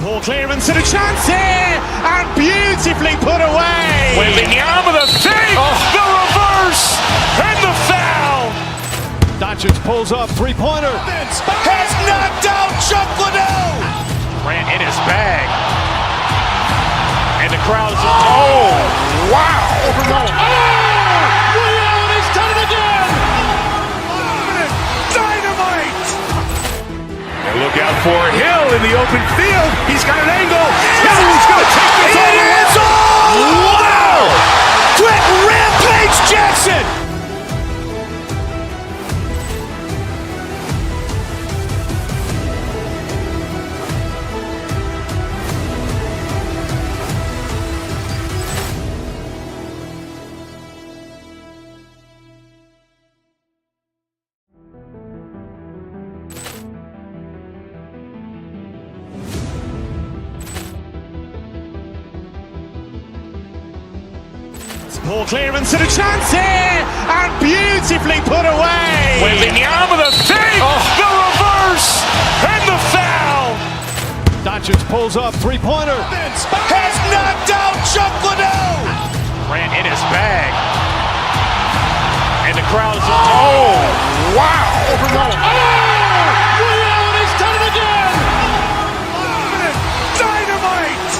Ball clearance and a chance here, and beautifully put away. Waving the arm of the feet, the reverse, and the foul. Doncic pulls up, three-pointer. Has knocked out Chuck Liddell. Grant in his bag. And the crowd is, oh, wow. Liddell has done it again. Dynamite. And look out for Hill in the open field. He's got an angle. Hill's going to take this all the way. Wow! Quick Rampage Jackson. Ball clearance and a chance here, and beautifully put away. Waving the arm of the feet, the reverse, and the foul. Doncic pulls up, three-pointer. Has knocked out Chuck Liddell. Grant in his bag. And the crowd is, oh, wow. Liddell has done it again. Dynamite.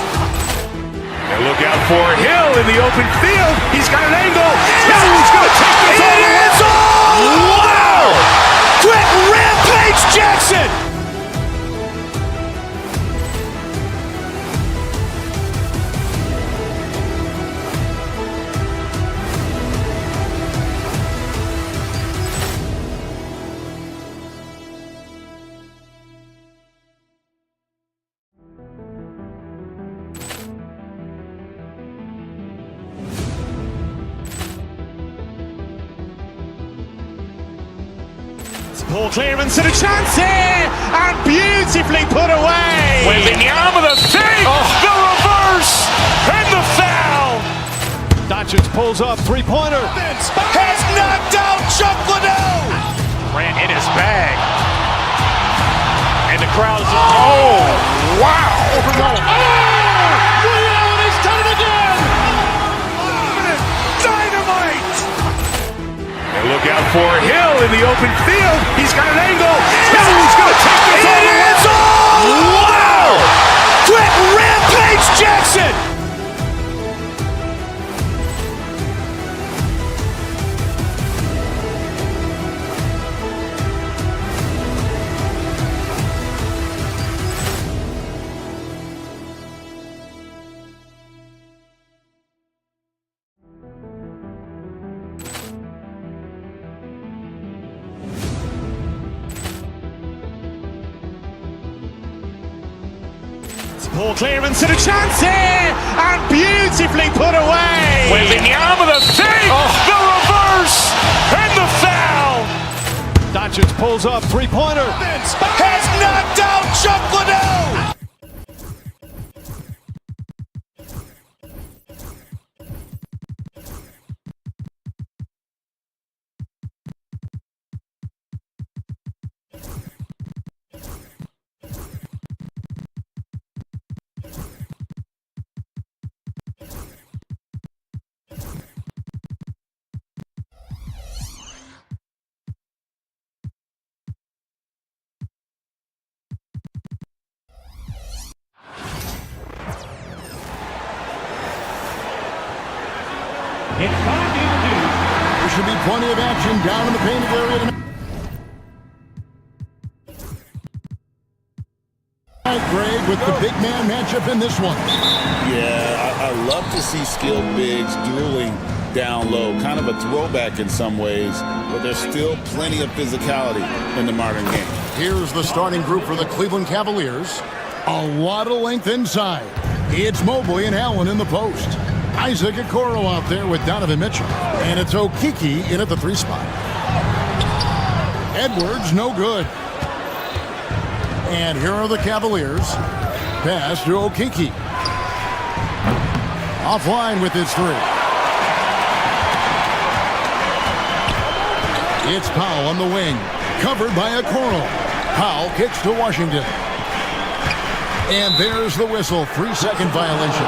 And look out for Hill in the open field. He's got an angle. Hill's going to take this all the way. Wow! Quick Rampage Jackson. Ball clearance and a chance here, and beautifully put away. Waving the arm of the feet, the reverse, and the foul. pulls up, three-pointer. Has knocked out Chuck Liddell. Ran in his bag. And the crowd is, oh, wow. Liddell has done it again. Dynamite. And look out for Hill in the open field. He's got an angle. He's going to take this all the way. Wow. Quit Rampage Jackson. Poor clearance and a chance here, and beautifully put away. With the arm of the fake, the reverse, and the foul. Doncic pulls up, three-pointer. Has knocked out Chuck Liddell. It's 5-2. There should be plenty of action down in the painted area tonight. Greg, with the big man matchup in this one. Yeah, I love to see skilled bigs dueling down low. Kind of a throwback in some ways, but there's still plenty of physicality in the modern game. Here's the starting group for the Cleveland Cavaliers. A lot of length inside. It's Mobley and Allen in the post. Isaac Okoro out there with Donovan Mitchell. And it's Okiki in at the 3 spot. Edwards, no good. And here are the Cavaliers. Pass to Okiki. Offline with his 3. It's Powell on the wing. Covered by Okoro. Powell kicks to Washington. And there's the whistle. 3-second violation.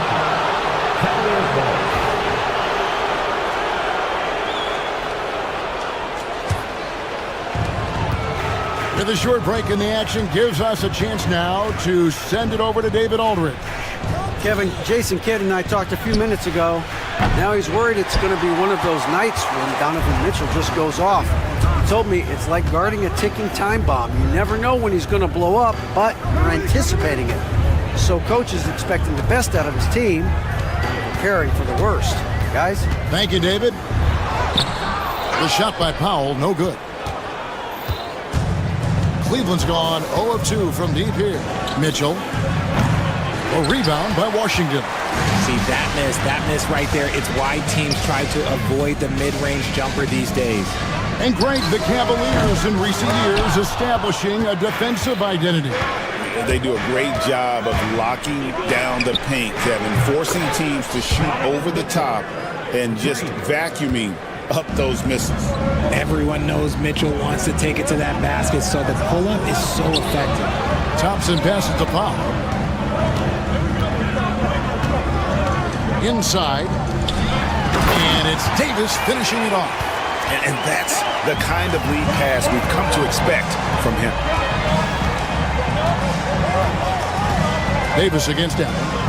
With a short break in the action, gives us a chance now to send it over to David Aldridge. Kevin, Jason Kidd and I talked a few minutes ago. Now he's worried it's going to be one of those nights when Donovan Mitchell just goes off. He told me it's like guarding a ticking time bomb. You never know when he's going to blow up, but you're anticipating it. So coach is expecting the best out of his team and preparing for the worst. Guys? Thank you, David. The shot by Powell, no good. Cleveland's gone 0 of 2 from deep here. Mitchell. A rebound by Washington. See, that miss right there, it's why teams try to avoid the mid-range jumper these days. And Greg, the Cavaliers in recent years establishing a defensive identity. They do a great job of locking down the paint, Kevin, forcing teams to shoot over the top and just vacuuming up those misses. Everyone knows Mitchell wants to take it to that basket, so the pull-up is so effective. Thompson passes to Powell. Inside. And it's Davis finishing it off. And that's the kind of lead pass we've come to expect from him. Davis against Allen.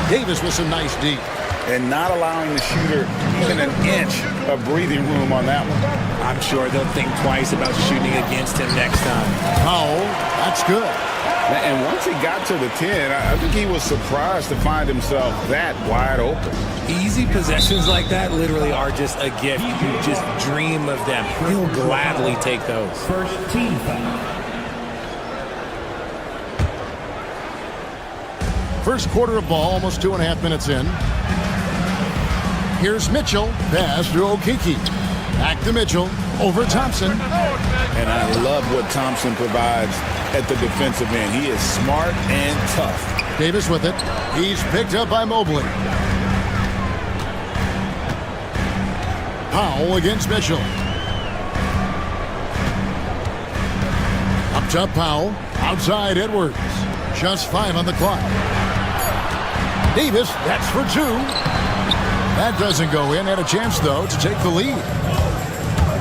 Davis with some nice deep. And not allowing the shooter even an inch of breathing room on that one. I'm sure they'll think twice about shooting against him next time. Powell, that's good. And once he got to the 10, I think he was surprised to find himself that wide open. Easy possessions like that literally are just a gift. You just dream of them. He'll gladly take those. First team foul. First quarter of ball, almost 2.5 minutes in. Here's Mitchell, pass to Okiki. Back to Mitchell, over Thompson. And I love what Thompson provides at the defensive end. He is smart and tough. Davis with it. He's picked up by Mobley. Powell against Mitchell. Up top Powell. Outside Edwards. Just 5 on the clock. Davis, that's for 2. That doesn't go in. Had a chance, though, to take the lead.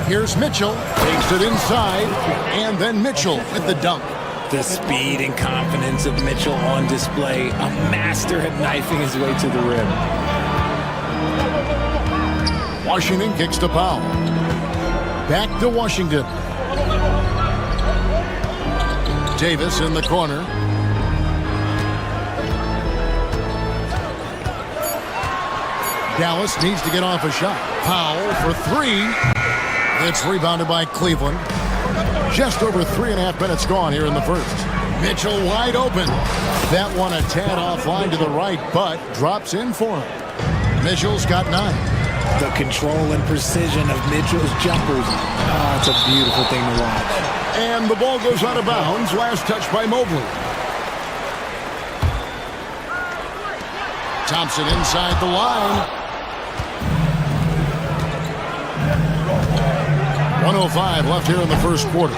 Here's Mitchell. Takes it inside. And then Mitchell with the dunk. The speed and confidence of Mitchell on display. A master at knifing his way to the rim. Washington kicks to Powell. Back to Washington. Davis in the corner. Dallas needs to get off a shot. Powell for 3. It's rebounded by Cleveland. Just over 3.5 minutes gone here in the first. Mitchell wide open. That one a tad offline to the right, but drops in for him. Mitchell's got 9. The control and precision of Mitchell's jumpers. Oh, it's a beautiful thing to watch. And the ball goes out of bounds. Last touch by Mobley. Thompson inside the line. 1:05 left here in the first quarter.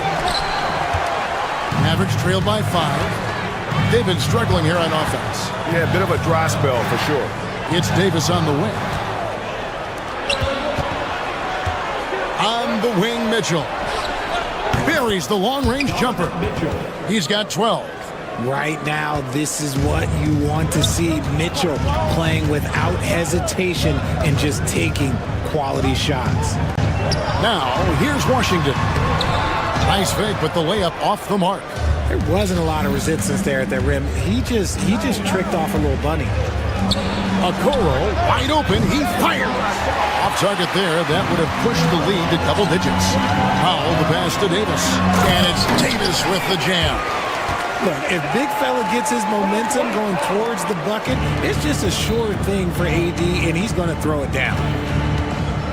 Mavericks trailed by 5. They've been struggling here on offense. Yeah, a bit of a dry spell for sure. It's Davis on the wing. On the wing, Mitchell. Buries the long-range jumper. He's got 12. Right now, this is what you want to see. Mitchell playing without hesitation and just taking quality shots. Now, here's Washington. Nice fake, but the layup off the mark. There wasn't a lot of resistance there at the rim. He just tricked off a little bunny. Okoro wide open. He fires. Off target there. That would have pushed the lead to double digits. Powell the pass to Davis. And it's Davis with the jam. Look, if big fella gets his momentum going towards the bucket, it's just a sure thing for AD, and he's going to throw it down.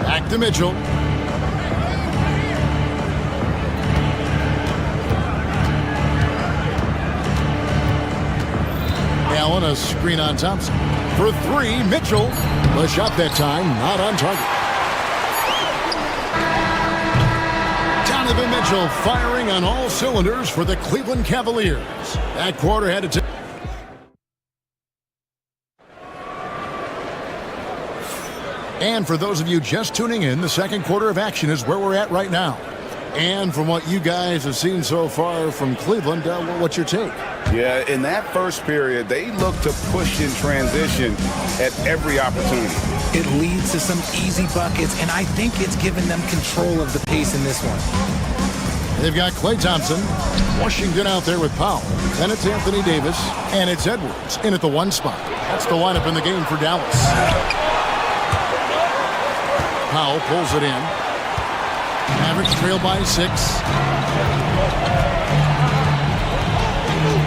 Back to Mitchell. Allen, a screen on Thompson. For 3, Mitchell. The shot that time, not on target. Donovan Mitchell firing on all cylinders for the Cleveland Cavaliers. That quarter had to And for those of you just tuning in, the second quarter of action is where we're at right now. And from what you guys have seen so far from Cleveland, what's your take? Yeah, in that first period, they looked to push in transition at every opportunity. It leads to some easy buckets, and I think it's given them control of the pace in this one. They've got Klay Thompson, Washington out there with Powell. Then it's Anthony Davis, and it's Edwards in at the 1 spot. That's the lineup in the game for Dallas. Powell pulls it in. Mavericks trail by 6.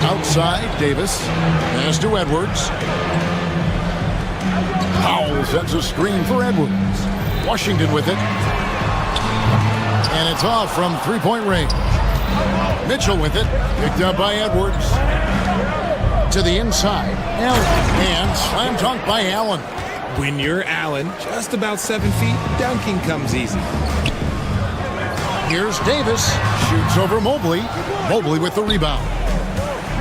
Outside, Davis. Pass to Edwards. Powell sets a screen for Edwards. Washington with it. And it's off from 3-point range. Mitchell with it. Picked up by Edwards. To the inside. Allen. And slam dunk by Allen. When you're Allen, just about 7 feet, dunking comes easy. Here's Davis. Shoots over Mobley. Mobley with the rebound.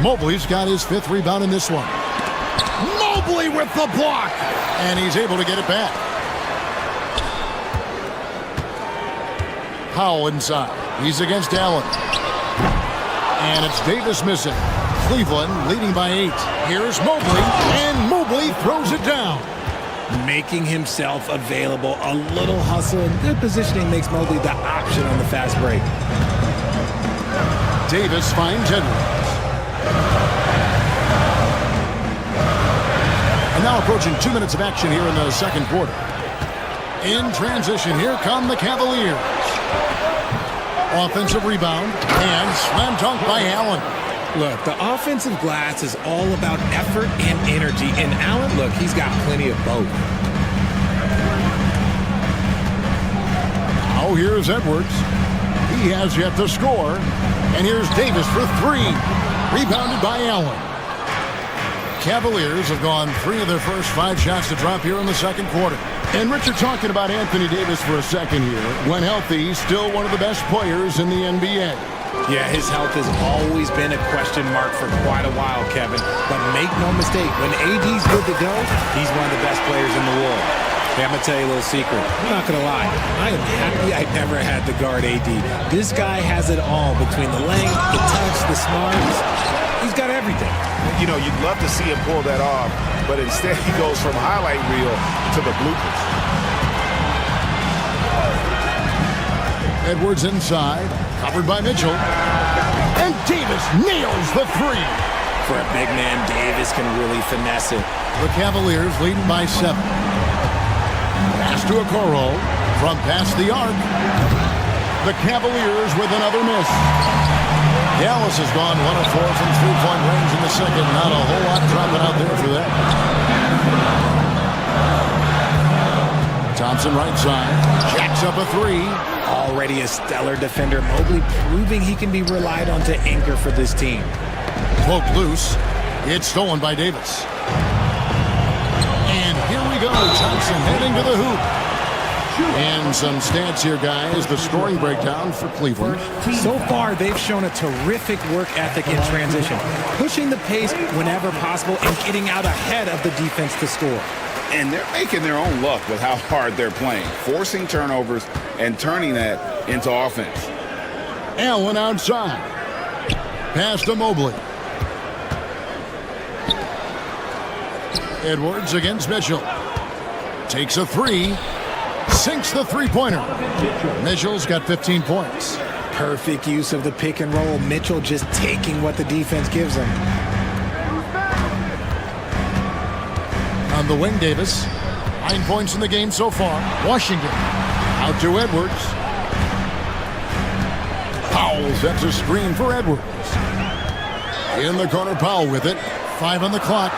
Mobley's got his 5th rebound in this one. Mobley with the block. And he's able to get it back. Powell inside. He's against Allen. And it's Davis missing. Cleveland leading by 8. Here's Mobley. And Mobley throws it down. Making himself available. A little hustle and good positioning makes Mobley the option on the fast break. Davis finds Edwards. And now approaching 2 minutes of action here in the second quarter. In transition, here come the Cavaliers. Offensive rebound and slam dunk by Allen. Look, the offensive glass is all about effort and energy. And Allen, look, he's got plenty of both. Now here's Edwards. He has yet to score. And here's Davis for three. Rebounded by Allen. Cavaliers have gone 3 of their first 5 shots to drop here in the second quarter. And Richard, talking about Anthony Davis for a second here. When healthy, he's still one of the best players in the NBA. Yeah, his health has always been a question mark for quite a while, Kevin. But make no mistake, when AD's good to go, he's one of the best players in the world. Hey, I'm going to tell you a little secret. I'm not going to lie. I am happy I never had to guard AD. This guy has it all between the length, the touch, the smarts. He's got everything. You know, you'd love to see him pull that off, but instead he goes from highlight reel to the bloopers. Edwards inside, covered by Mitchell. And Davis nails the three. For a big man, Davis can really finesse it. The Cavaliers leading by 7. Pass to Okoro from past the arc. The Cavaliers with another miss. Dallas has gone 1 of 4 from three-point range in the second. Not a whole lot dropping out there for that. Thompson right side. Jacks up a 3. Already a stellar defender, Mobley proving he can be relied on to anchor for this team. Cloak loose. It's stolen by Davis. And here we go. Thompson heading to the hoop. And some stats here, guys. The scoring breakdown for Cleveland. So far, they've shown a terrific work ethic in transition, pushing the pace whenever possible and getting out ahead of the defense to score. And they're making their own luck with how hard they're playing, forcing turnovers and turning that into offense. Allen outside. Pass to Mobley. Edwards against Mitchell. Takes a 3. Sinks the three-pointer. Mitchell's got 15 points. Perfect use of the pick and roll. Mitchell just taking what the defense gives him. On the wing, Davis. 9 points in the game so far. Washington. Out to Edwards. Powell sets a screen for Edwards. In the corner, Powell with it. 5 on the clock.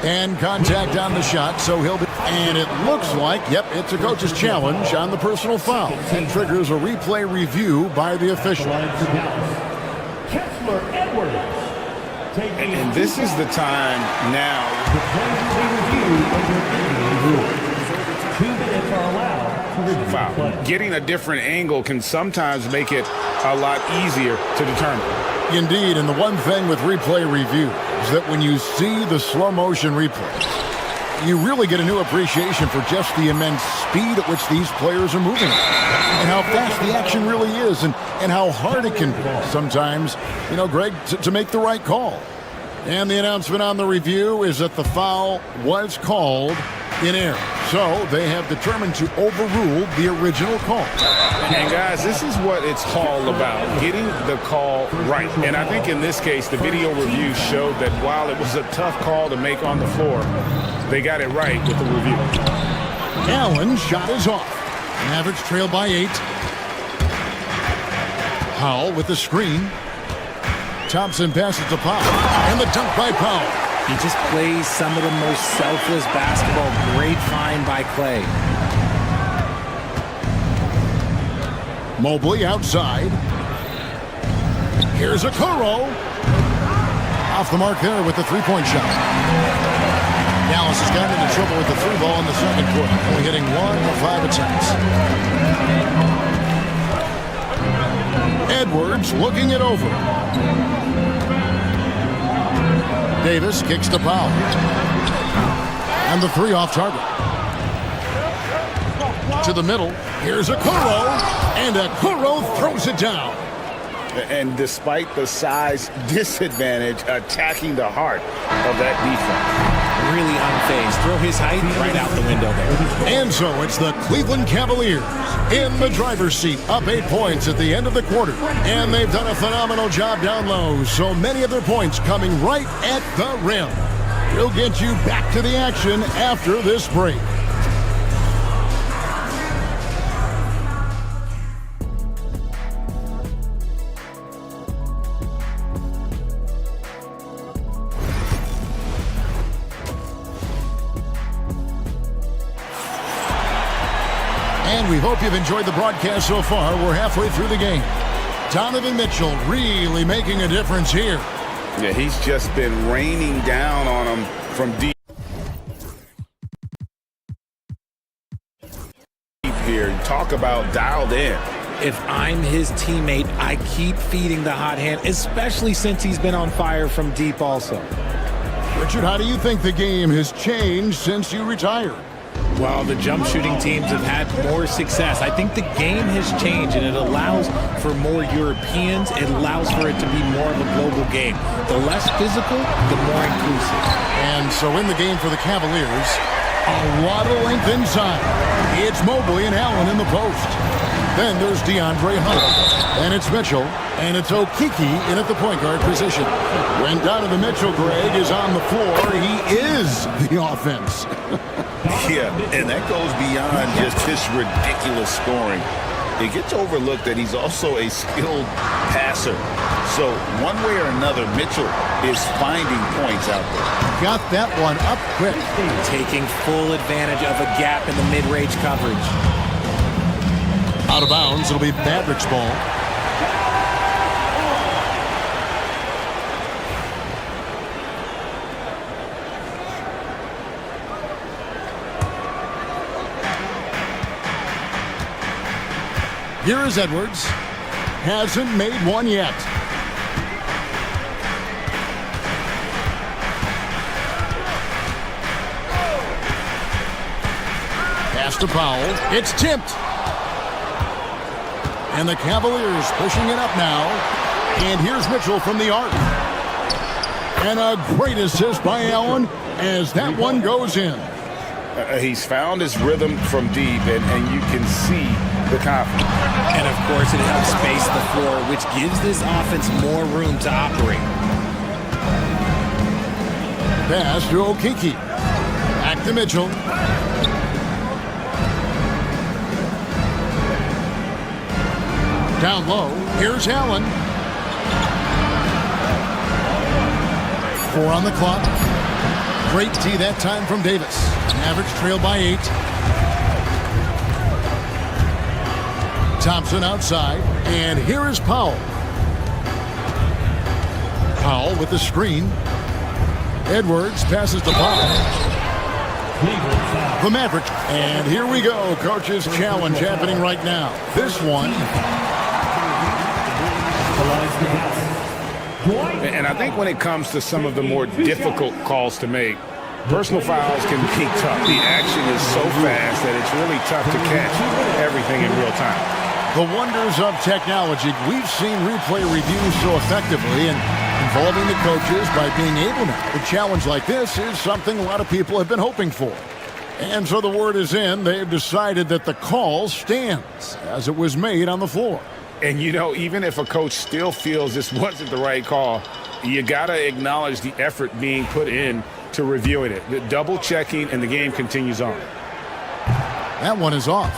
And contact on the shot, so he'll be... And it looks like, yep, it's a coach's challenge on the personal foul. And triggers a replay review by the official. And this is the time now. Foul. Getting a different angle can sometimes make it a lot easier to determine. Indeed, and the one thing with replay review is that when you see the slow motion replay, you really get a new appreciation for just the immense speed at which these players are moving and how fast the action really is and how hard it can be sometimes, you know, Greg, to make the right call. And the announcement on the review is that the foul was called in error. So they have determined to overrule the original call. And guys, this is what it's all about, getting the call right. And I think in this case, the video review showed that while it was a tough call to make on the floor, they got it right with the review. Allen shot is off. Mavericks trail by 8. Powell with the screen. Thompson passes to Powell. And the dunk by Powell. He just plays some of the most selfless basketball. Great find by Clay. Mobley outside. Here's Okoro. Off the mark there with the three-point shot. Dallas has gotten into trouble with the three ball in the second quarter, only hitting 1 of 5 attempts. Edwards looking it over. Davis kicks to Powell. And the 3 off target. To the middle. Here's Okoro. And Okoro throws it down. And despite the size disadvantage, attacking the heart of that defense. Really unfazed. Throw his height right out the window there. And so it's the Cleveland Cavaliers in the driver's seat, up 8 points at the end of the quarter. And they've done a phenomenal job down low, so many of their points coming right at the rim. We'll get you back to the action after this break. And we hope you've enjoyed the broadcast so far. We're halfway through the game. Donovan Mitchell really making a difference here. Yeah, he's just been raining down on him from deep here. Talk about dialed in. If I'm his teammate, I keep feeding the hot hand, especially since he's been on fire from deep also. Richard, how do you think the game has changed since you retired? Well, the jump shooting teams have had more success. I think the game has changed, and it allows for more Europeans. It allows for it to be more of a global game. The less physical, the more inclusive. And so in the game for the Cavaliers, a lot of length inside. It's Mobley and Allen in the post. Then there's DeAndre Hunter. And it's Mitchell. And it's Okeke in at the point guard position. When Donovan Mitchell, Greg, is on the floor, he is the offense. Yeah, and that goes beyond just his ridiculous scoring. It gets overlooked that he's also a skilled passer. So one way or another, Mitchell is finding points out there. Got that one up quick. Taking full advantage of a gap in the mid-range coverage. Out of bounds, it'll be Maverick's ball. Here is Edwards. Hasn't made one yet. Pass to Powell. It's tipped. And the Cavaliers pushing it up now. And here's Mitchell from the arc. And a great assist by Allen as that one goes in. He's found his rhythm from deep, and you can see the confidence. And, of course, it helps space the floor, which gives this offense more room to operate. Pass to Okeke. Back to Mitchell. Down low. Here's Allen. 4 on the clock. Great tee that time from Davis. Mavericks trail by 8. Thompson outside. And here is Powell. Powell with the screen. Edwards passes to Powell. The Mavericks. And here we go. Coach's challenge happening right now. This one. And I think when it comes to some of the more difficult calls to make, personal fouls can be tough. The action is so fast that it's really tough to catch everything in real time. The wonders of technology. We've seen replay reviews so effectively, and involving the coaches by being able to challenge like this is something a lot of people have been hoping for. And so the word is in. They've decided that the call stands as it was made on the floor. And, you know, even if a coach still feels this wasn't the right call, you got to acknowledge the effort being put in to reviewing it. The double checking, and the game continues on. That one is off.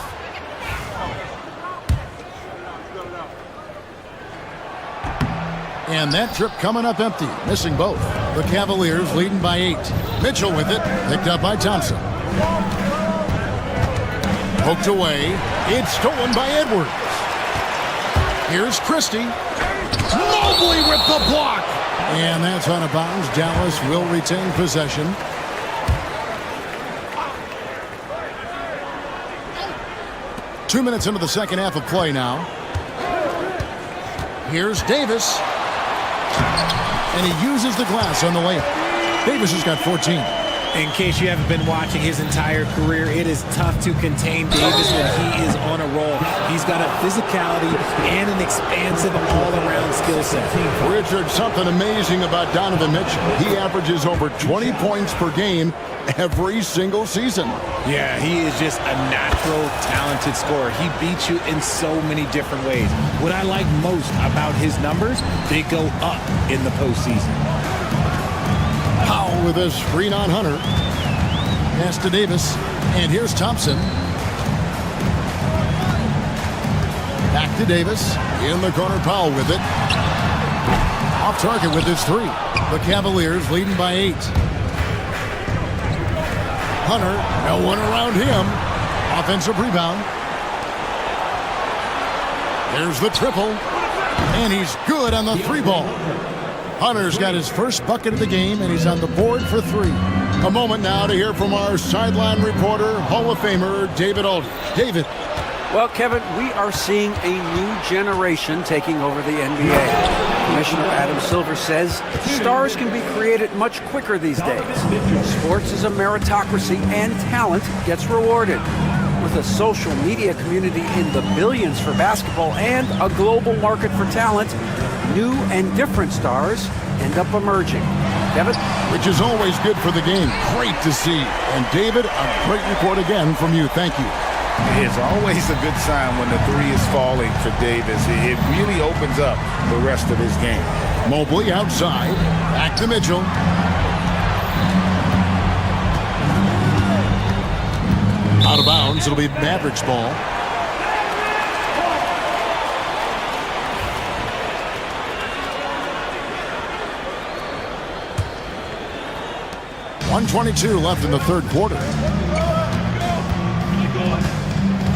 And that trip coming up empty, missing both. The Cavaliers leading by 8. Mitchell with it, picked up by Thompson. Poked away. It's stolen by Edwards. Here's Christie. Mobley with the block. And that's out of bounds. Dallas will retain possession. Two minutes into the second half of play now. Here's Davis. And he uses the glass on the layup. Davis has got 14. In case you haven't been watching his entire career, it is tough to contain Davis when he is on a roll. He's got a physicality and an expansive all-around skill set. Richard, something amazing about Donovan Mitchell. He averages over 20 points per game every single season. Yeah, he is just a natural, talented scorer. He beats you in so many different ways. What I like most about his numbers, they go up in the postseason. Powell with a screen on Hunter. Pass to Davis. And here's Thompson. Back to Davis. In the corner, Powell with it. Off target with his 3. The Cavaliers leading by 8. Hunter, no one around him. Offensive rebound. There's the triple. And he's good on the 3-ball. Hunter's got his first bucket of the game, and he's on the board for 3. A moment now to hear from our sideline reporter, Hall of Famer David Aldridge. David. Well, Kevin, we are seeing a new generation taking over the NBA. Commissioner Adam Silver says stars can be created much quicker these days. Sports is a meritocracy, and talent gets rewarded. With a social media community in the billions for basketball and a global market for talent, new and different stars end up emerging. Kevin? Which is always good for the game. Great to see. And David, a great report again from you. Thank you. It's always a good sign when the 3 is falling for Davis. It really opens up the rest of his game. Mobley outside. Back to Mitchell. Out of bounds. It'll be Mavericks ball. .122 left in the third quarter.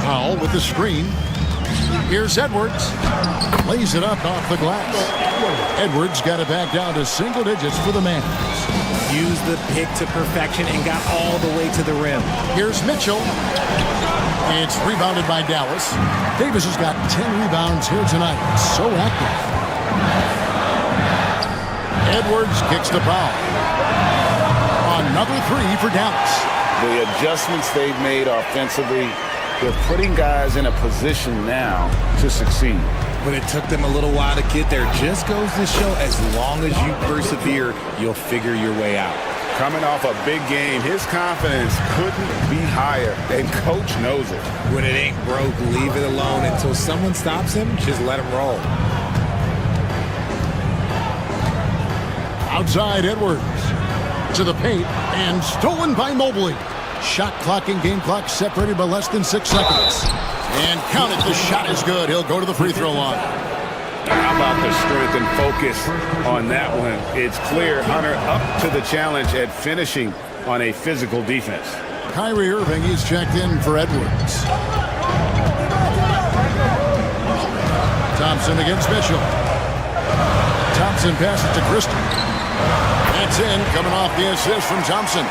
Powell with the screen. Here's Edwards. Lays it up off the glass. Edwards got it back down to single digits for the Mavs. Used the pick to perfection and got all the way to the rim. Here's Mitchell. It's rebounded by Dallas. Davis has got 10 rebounds here tonight. So active. Edwards kicks to Powell. Another 3 for Dallas. The adjustments they've made offensively, they're putting guys in a position now to succeed. But it took them a little while to get there. Just goes to show as long as you persevere, you'll figure your way out. Coming off a big game, his confidence couldn't be higher, and coach knows it. When it ain't broke, leave it alone until someone stops him. Just let him roll. Outside Edwards. To the paint, and stolen by Mobley. Shot clock and game clock separated by less than 6 seconds. And count it, the shot is good. He'll go to the free throw line. How about the strength and focus on that one? It's clear Hunter up to the challenge at finishing on a physical defense. Kyrie Irving, he's checked in for Edwards. Thompson against Mitchell. Thompson passes to Christie. That's in, coming off the assist from Thompson.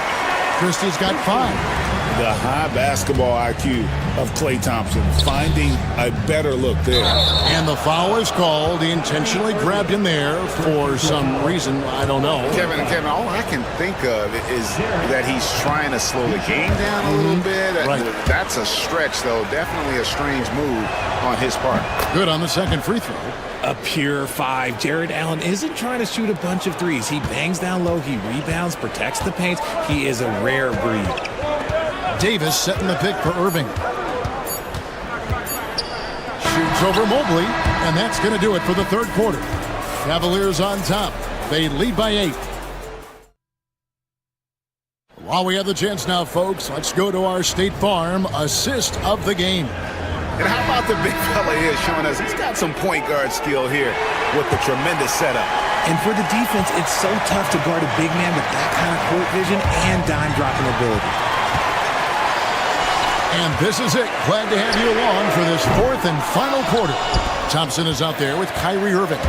Christie's got 5. The high basketball IQ of Klay Thompson, finding a better look there. And the foul is called. He intentionally grabbed him there for some reason. I don't know. Kevin, all I can think of is that he's trying to slow the game down a little bit. Right. That's a stretch, though. Definitely a strange move on his part. Good on the second free throw. A pure 5. Jared Allen isn't trying to shoot a bunch of threes. He bangs down low, he rebounds, protects the paint. He is a rare breed. Davis setting the pick for Irving. Shoots over Mobley, and that's going to do it for the third quarter. Cavaliers on top. They lead by 8. While we have the chance now, folks, let's go to our State Farm assist of the game. And how about the big fella here showing us he's got some point guard skill here with the tremendous setup. And for the defense, it's so tough to guard a big man with that kind of court vision and dime dropping ability. And this is it. Glad to have you along for this fourth and final quarter. Thompson is out there with Kyrie Irving.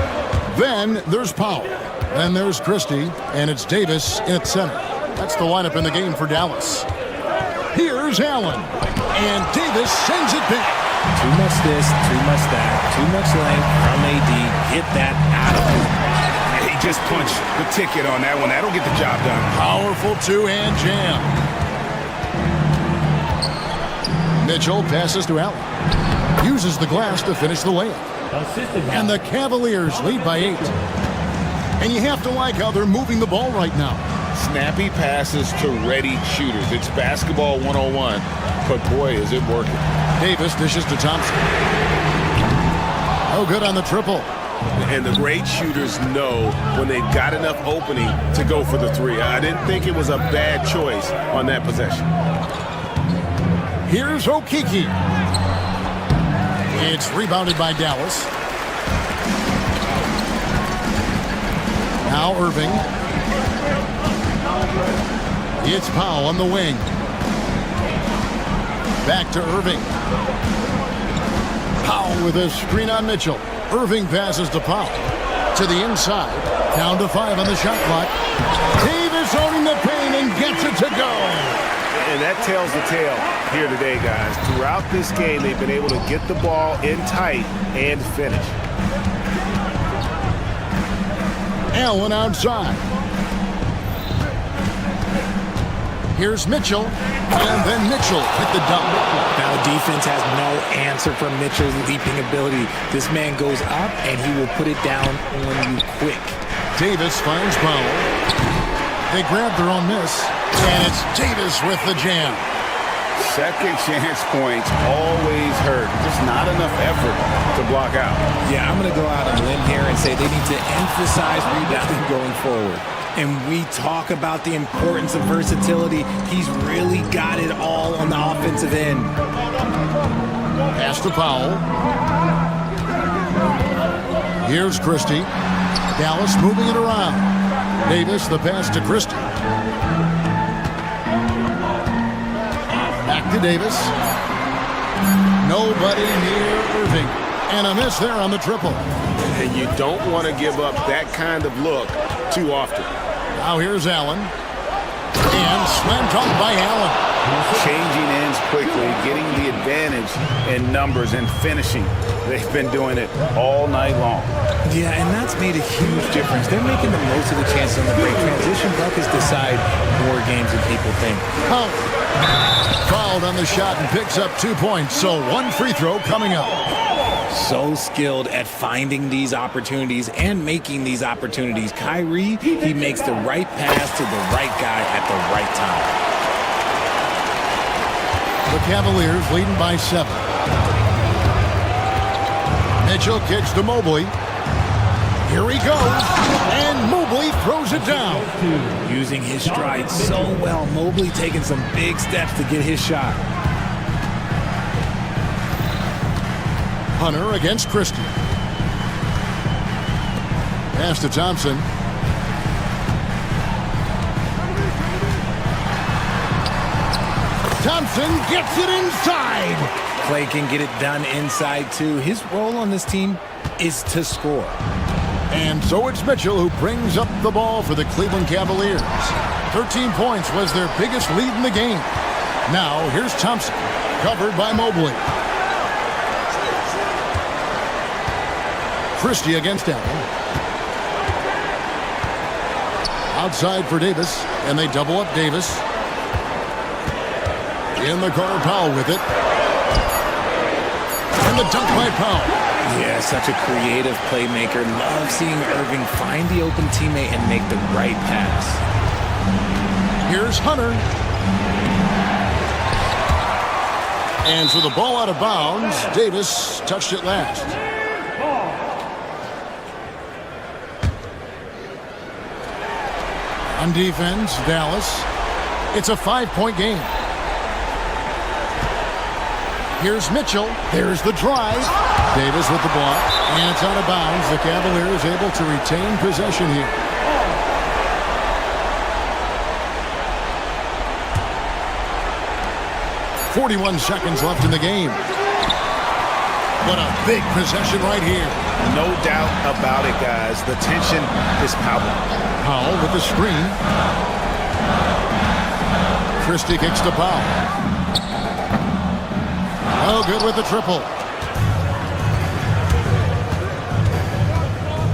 Then there's Powell. Then there's Christie. And it's Davis in center. That's the lineup in the game for Dallas. Here's Allen. And Davis sends it back. Too much this, too much that, too much length from AD. Get that out of him. He just punched the ticket on that one. That'll get the job done. Powerful two-hand jam. Mitchell passes to Allen. Uses the glass to finish the layup. And the Cavaliers lead by 8. And you have to like how they're moving the ball right now. Snappy passes to ready shooters. It's basketball 101, but boy, is it working. Davis dishes to Thompson. Oh, good on the triple. And the great shooters know when they've got enough opening to go for the 3. I didn't think it was a bad choice on that possession. Here's Okeke. It's rebounded by Dallas. Now Irving. It's Powell on the wing. Back to Irving. Powell with a screen on Mitchell. Irving passes to Powell. To the inside. Down to 5 on the shot clock. Davis owning the paint and gets it to go. And that tells the tale here today, guys. Throughout this game, they've been able to get the ball in tight and finish. Allen outside. Here's Mitchell, and then Mitchell hit the dunk. Now defense has no answer for Mitchell's leaping ability. This man goes up, and he will put it down on you quick. Davis finds Powell. They grab their own miss, and it's Davis with the jam. Second chance points always hurt. Just not enough effort to block out. Yeah, I'm going to go out on a limb here and say they need to emphasize rebounding going forward. And we talk about the importance of versatility. He's really got it all on the offensive end. Pass to Powell. Here's Christie. Dallas moving it around. Davis, the pass to Christie. Back to Davis. Nobody near Irving. And a miss there on the triple. And you don't want to give up that kind of look too often. Now here's Allen. And slam dunk by Allen. Changing ends quickly, getting the advantage in numbers and finishing. They've been doing it all night long. Yeah, and that's made a huge difference. They're making the most of the chances on the break. Transition buckets decide more games than people think. Oh. Fouled on the shot and picks up 2 points. So 1 free throw coming up. So skilled at finding these opportunities and making these opportunities. Kyrie, he makes the right pass to the right guy at the right time. The Cavaliers leading by 7. Mitchell kicks to Mobley. Here he goes, and Mobley throws it down. Using his stride so well. Mobley taking some big steps to get his shot. Hunter against Christie. Pass to Thompson. Thompson gets it inside. Clay can get it done inside too. His role on this team is to score. And so it's Mitchell who brings up the ball for the Cleveland Cavaliers. 13 points was their biggest lead in the game. Now here's Thompson, covered by Mobley. Christie against Allen. Outside for Davis, and they double up Davis. In the corner, Powell with it. And the dunk by Powell. Yeah, such a creative playmaker. Love seeing Irving find the open teammate and make the right pass. Here's Hunter. And so the ball out of bounds. Davis touched it last. On defense, Dallas. It's a 5-point game. Here's Mitchell. There's the drive. Davis with the block. And it's out of bounds. The Cavaliers able to retain possession here. .41 seconds left in the game. What a big possession right here. No doubt about it, guys. The tension is palpable. Powell with the screen. Christie kicks to Powell. Oh, good with the triple.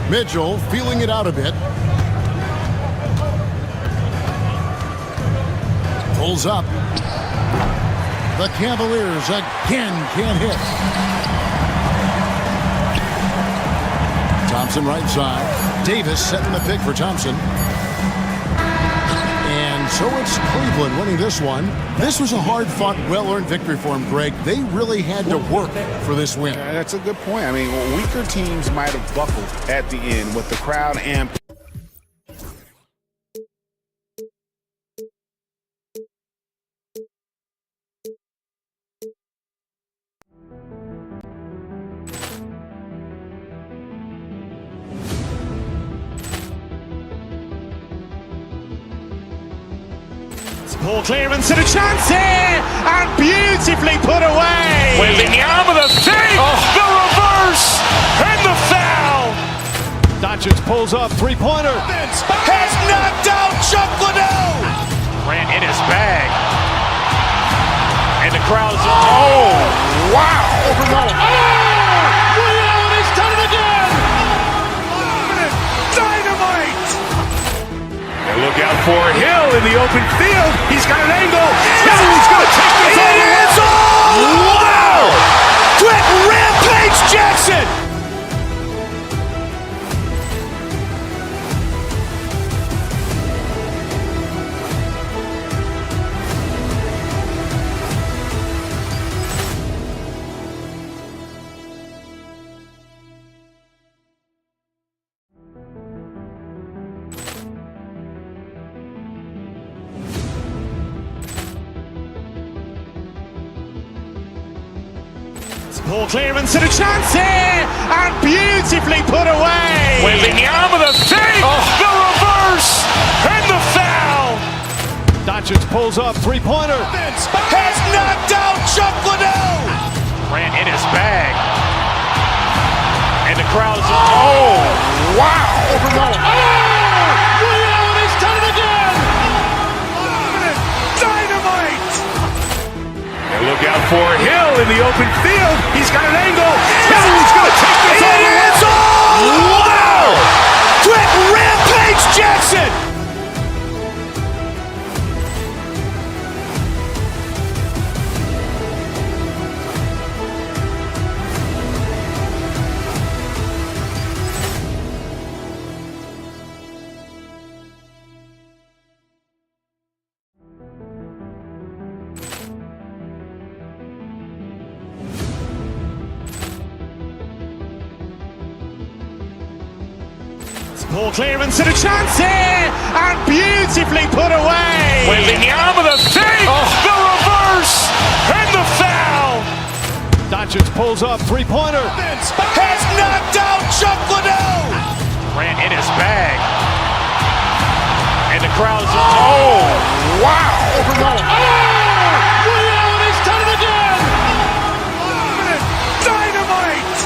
Mitchell feeling it out a bit. Pulls up. The Cavaliers again can't hit. Thompson right side. Davis setting the pick for Thompson. And so it's Cleveland winning this one. This was a hard-fought, well-earned victory for them, Greg. They really had to work for this win. That's a good point. I mean, weaker teams might have buckled at the end with the crowd amped. Poor clearance and a chance here, and beautifully put away. With the arm of the thing, the reverse, and the Doncic pulls up, three-pointer. Vince has knocked out Chuck Liddell. Grant in his bag. And the crowd's, oh, wow. Over Nolan. Oh, Ray Allen has done it again. Dynamite. And look out for Hill in the open field. He's got an angle. He's going to take this all the way. Wow. Quick Rampage Jackson. Ball clearance and a chance here, and beautifully put away. Wembanyama the fake, the reverse, and the foul. Doncic pulls up, three-pointer. Vince has knocked out Chuck Liddell. Grant in his bag. And the crowd's, oh, wow. Over Nolan. Oh, Ray Allen has done it again. Dynamite. And look out for Hill in the open field. He's got an angle. He's going to take this all the way. Wow! Quick Rampage Jackson. Ball clearance and a chance here, and beautifully put away. Wembanyama the fake, the reverse, and the foul. Doncic pulls up, three-pointer. Vince has knocked out Chuck Liddell. Grant in his bag. And the crowd's, oh, wow. Over Nolan. Oh, Ray Allen has done it again. Dynamite.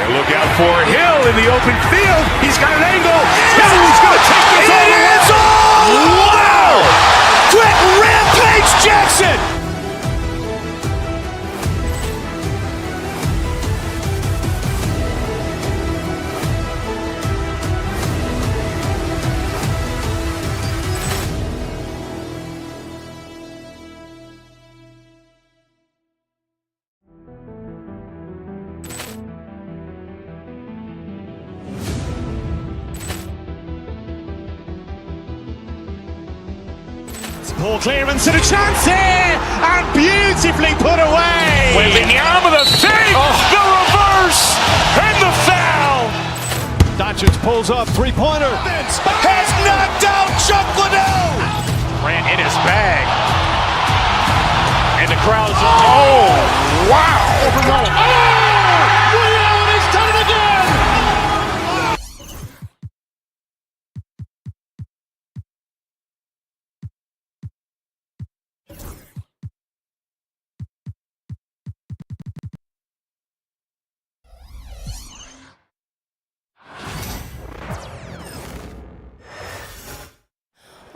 And look out for Hill in the open field. He's got an angle. He's going to take this all the way. Wow! Quick Rampage Jackson. Ball clearance and a chance here, and beautifully put away. Wembanyama the fake, the reverse, and the foul. Doncic pulls up, three-pointer. Vince has knocked out Chuck Liddell. Grant in his bag. And the crowd's, oh, wow. Over Nolan. Oh, Ray Allen has done it again.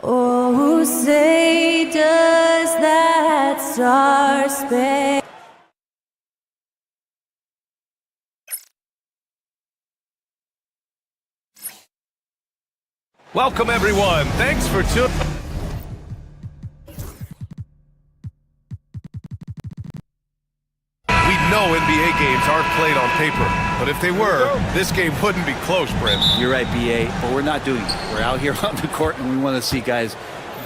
Oh, say does that star-spangled Welcome, everyone. Thanks for tuning. We know NBA games aren't played on paper, but if they were, this game wouldn't be close, Brent. You're right, BA, but we're not doing it. We're out here on the court, and we want to see guys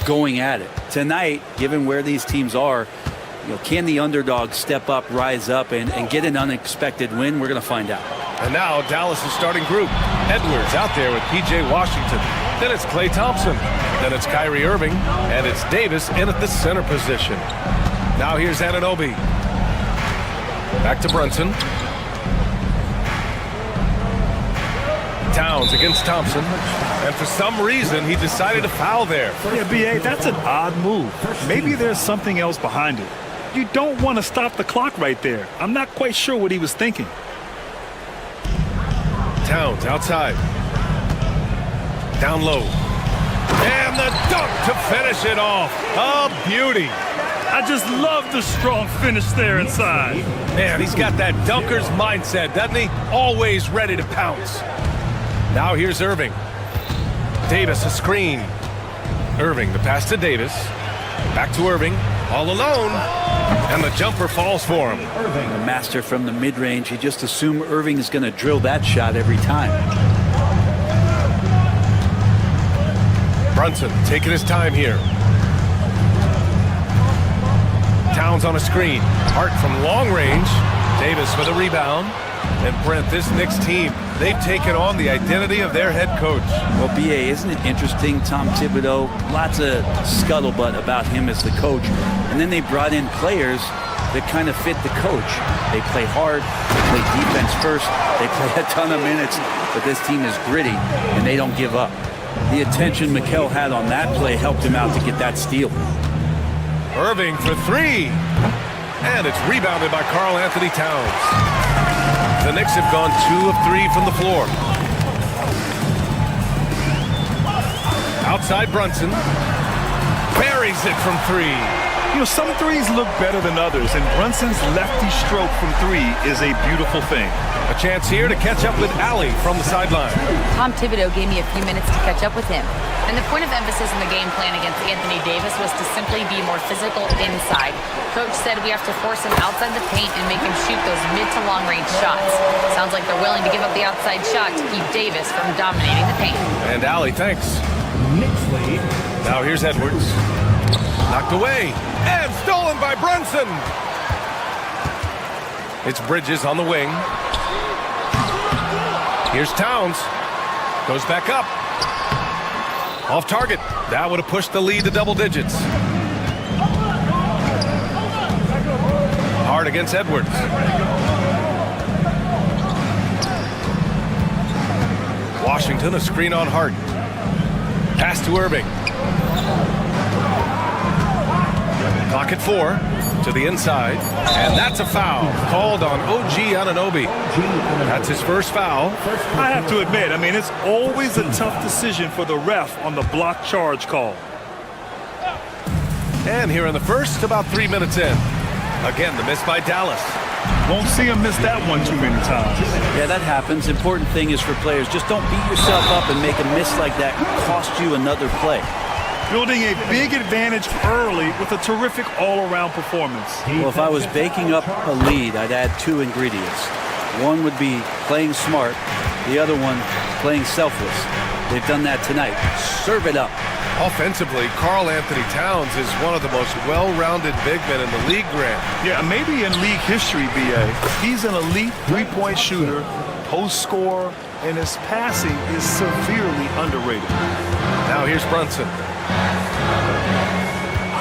going at it. Tonight, given where these teams are, can the underdog step up, rise up, and get an unexpected win? We're going to find out. And now, Dallas' starting group. Edwards out there with P.J. Washington. Then it's Klay Thompson. Then it's Kyrie Irving. And it's Davis in at the center position. Now here's Anunoby. Back to Brunson. Towns against Thompson. And for some reason, he decided to foul there. Yeah, B.A., that's an odd move. Maybe there's something else behind it. You don't want to stop the clock right there. I'm not quite sure what he was thinking. Towns outside. Down low. And the dunk to finish it off. A beauty. I just love the strong finish there inside. Man, he's got that dunker's mindset, doesn't he? Always ready to pounce. Now here's Irving. Davis, a screen. Irving, the pass to Davis. Back to Irving, all alone. And the jumper falls for him. A master from the mid-range. You just assume Irving is going to drill that shot every time. Brunson taking his time here. Towns on a screen. Hart from long range. Davis with a rebound. And Brent, this Knicks team, they've taken on the identity of their head coach. Well, B.A., isn't it interesting? Tom Thibodeau, lots of scuttlebutt about him as the coach. And then they brought in players that kind of fit the coach. They play hard, they play defense first, they play a ton of minutes, but this team is gritty, and they don't give up. The attention Mikal had on that play helped him out to get that steal. Irving for three. And it's rebounded by Karl Anthony Towns. The Knicks have gone 2 of 3 from the floor. Outside Brunson. Buries it from 3. You know, some threes look better than others, and Brunson's lefty stroke from 3 is a beautiful thing. A chance here to catch up with Allie from the sideline. Tom Thibodeau gave me a few minutes to catch up with him. And the point of emphasis in the game plan against Anthony Davis was to simply be more physical inside. Coach said we have to force him outside the paint and make him shoot those mid to long range shots. Sounds like they're willing to give up the outside shot to keep Davis from dominating the paint. And Allie, thanks. Now here's Edwards. Knocked away. And stolen by Brunson. It's Bridges on the wing. Here's Towns. Goes back up. Off target. That would have pushed the lead to double digits. Hard against Edwards. Washington, a screen on Hart. Pass to Irving. Clock at 4 to the inside. And that's a foul called on OG Anunoby. That's his first foul. I have to admit, I mean, it's always a tough decision for the ref on the block charge call. And here in the first, about 3 minutes in. Again, the miss by Dallas. Won't see him miss that one too many times. Yeah, that happens. Important thing is for players, just don't beat yourself up and make a miss like that cost you another play. Building a big advantage early with a terrific all-around performance. Well, if I was baking up a lead, I'd add 2 ingredients. One would be playing smart. The other one, playing selfless. They've done that tonight. Serve it up. Offensively, Karl Anthony Towns is one of the most well-rounded big men in the league, Grant. Yeah, maybe in league history, B.A. He's an elite three-point shooter, post scorer, and his passing is severely underrated. Now here's Brunson.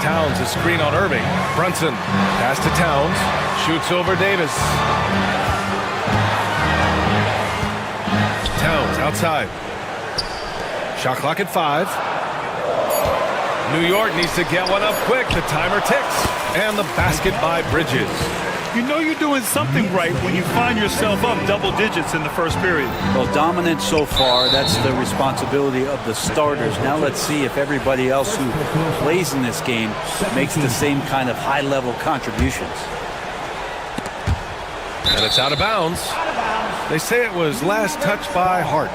Towns, a screen on Irving. Brunson, pass to Towns. Shoots over Davis. Towns outside. Shot clock at 5. New York needs to get one up quick. The timer ticks. And the basket by Bridges. You know you're doing something right when you find yourself up double digits in the first period. Well, dominant so far. That's the responsibility of the starters. Now let's see if everybody else who plays in this game makes the same kind of high-level contributions. And it's out of bounds. They say it was last touched by Hart.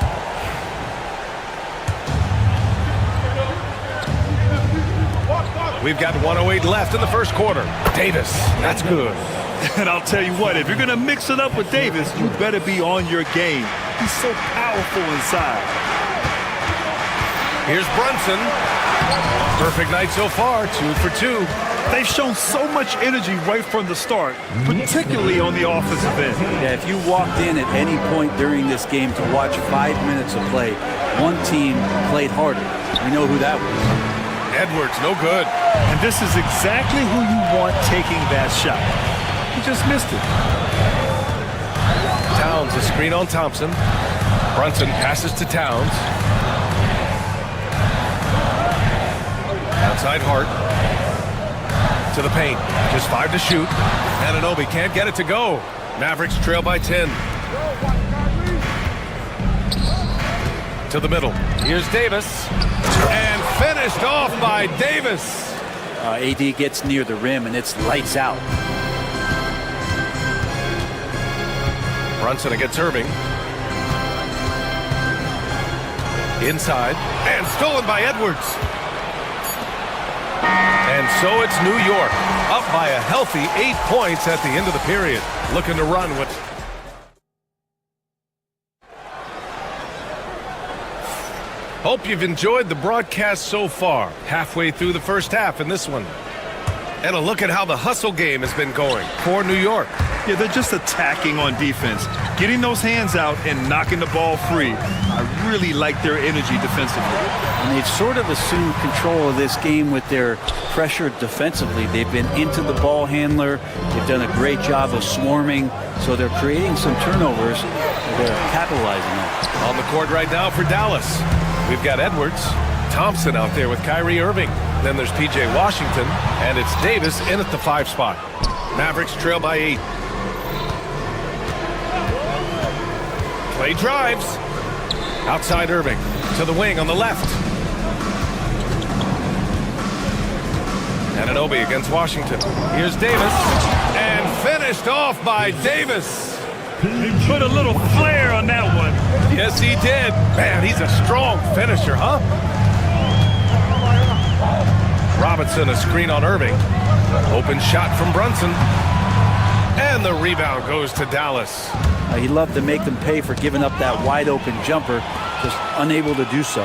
We've got 1:08 left in the first quarter. Davis, that's good. And I'll tell you what, if you're going to mix it up with Davis, you better be on your game. He's so powerful inside. Here's Brunson. Perfect night so far, 2 for 2. They've shown so much energy right from the start, particularly on the offensive end. Yeah, if you walked in at any point during this game to watch 5 minutes of play, one team played harder. We know who that was. Edwards, no good. And this is exactly who you want taking that shot. He just missed it. Towns, a screen on Thompson. Brunson passes to Towns. Outside Hart. To the paint. Just 5 to shoot. Anunoby can't get it to go. Mavericks trail by 10. To the middle. Here's Davis. And finished off by Davis. AD gets near the rim, and it's lights out. Brunson against Irving. Inside. And stolen by Edwards. And so it's New York, up by a healthy 8 points at the end of the period. Looking to run with... Hope you've enjoyed the broadcast so far. Halfway through the first half in this one. And a look at how the hustle game has been going for New York. Yeah, they're just attacking on defense, getting those hands out and knocking the ball free. I really like their energy defensively. And they've sort of assumed control of this game with their pressure defensively. They've been into the ball handler. They've done a great job of swarming. So they're creating some turnovers. They're capitalizing on. On the court right now for Dallas. We've got Edwards, Thompson out there with Kyrie Irving. Then there's P.J. Washington, and it's Davis in at the 5 spot. Mavericks trail by 8. Clay drives. Outside Irving. To the wing on the left. Anunoby against Washington. Here's Davis. And finished off by Davis. He put a little flair on that one. Yes, he did. Man, he's a strong finisher, huh? Robinson, a screen on Irving. Open shot from Brunson. And the rebound goes to Dallas. He'd love to make them pay for giving up that wide open jumper, just unable to do so.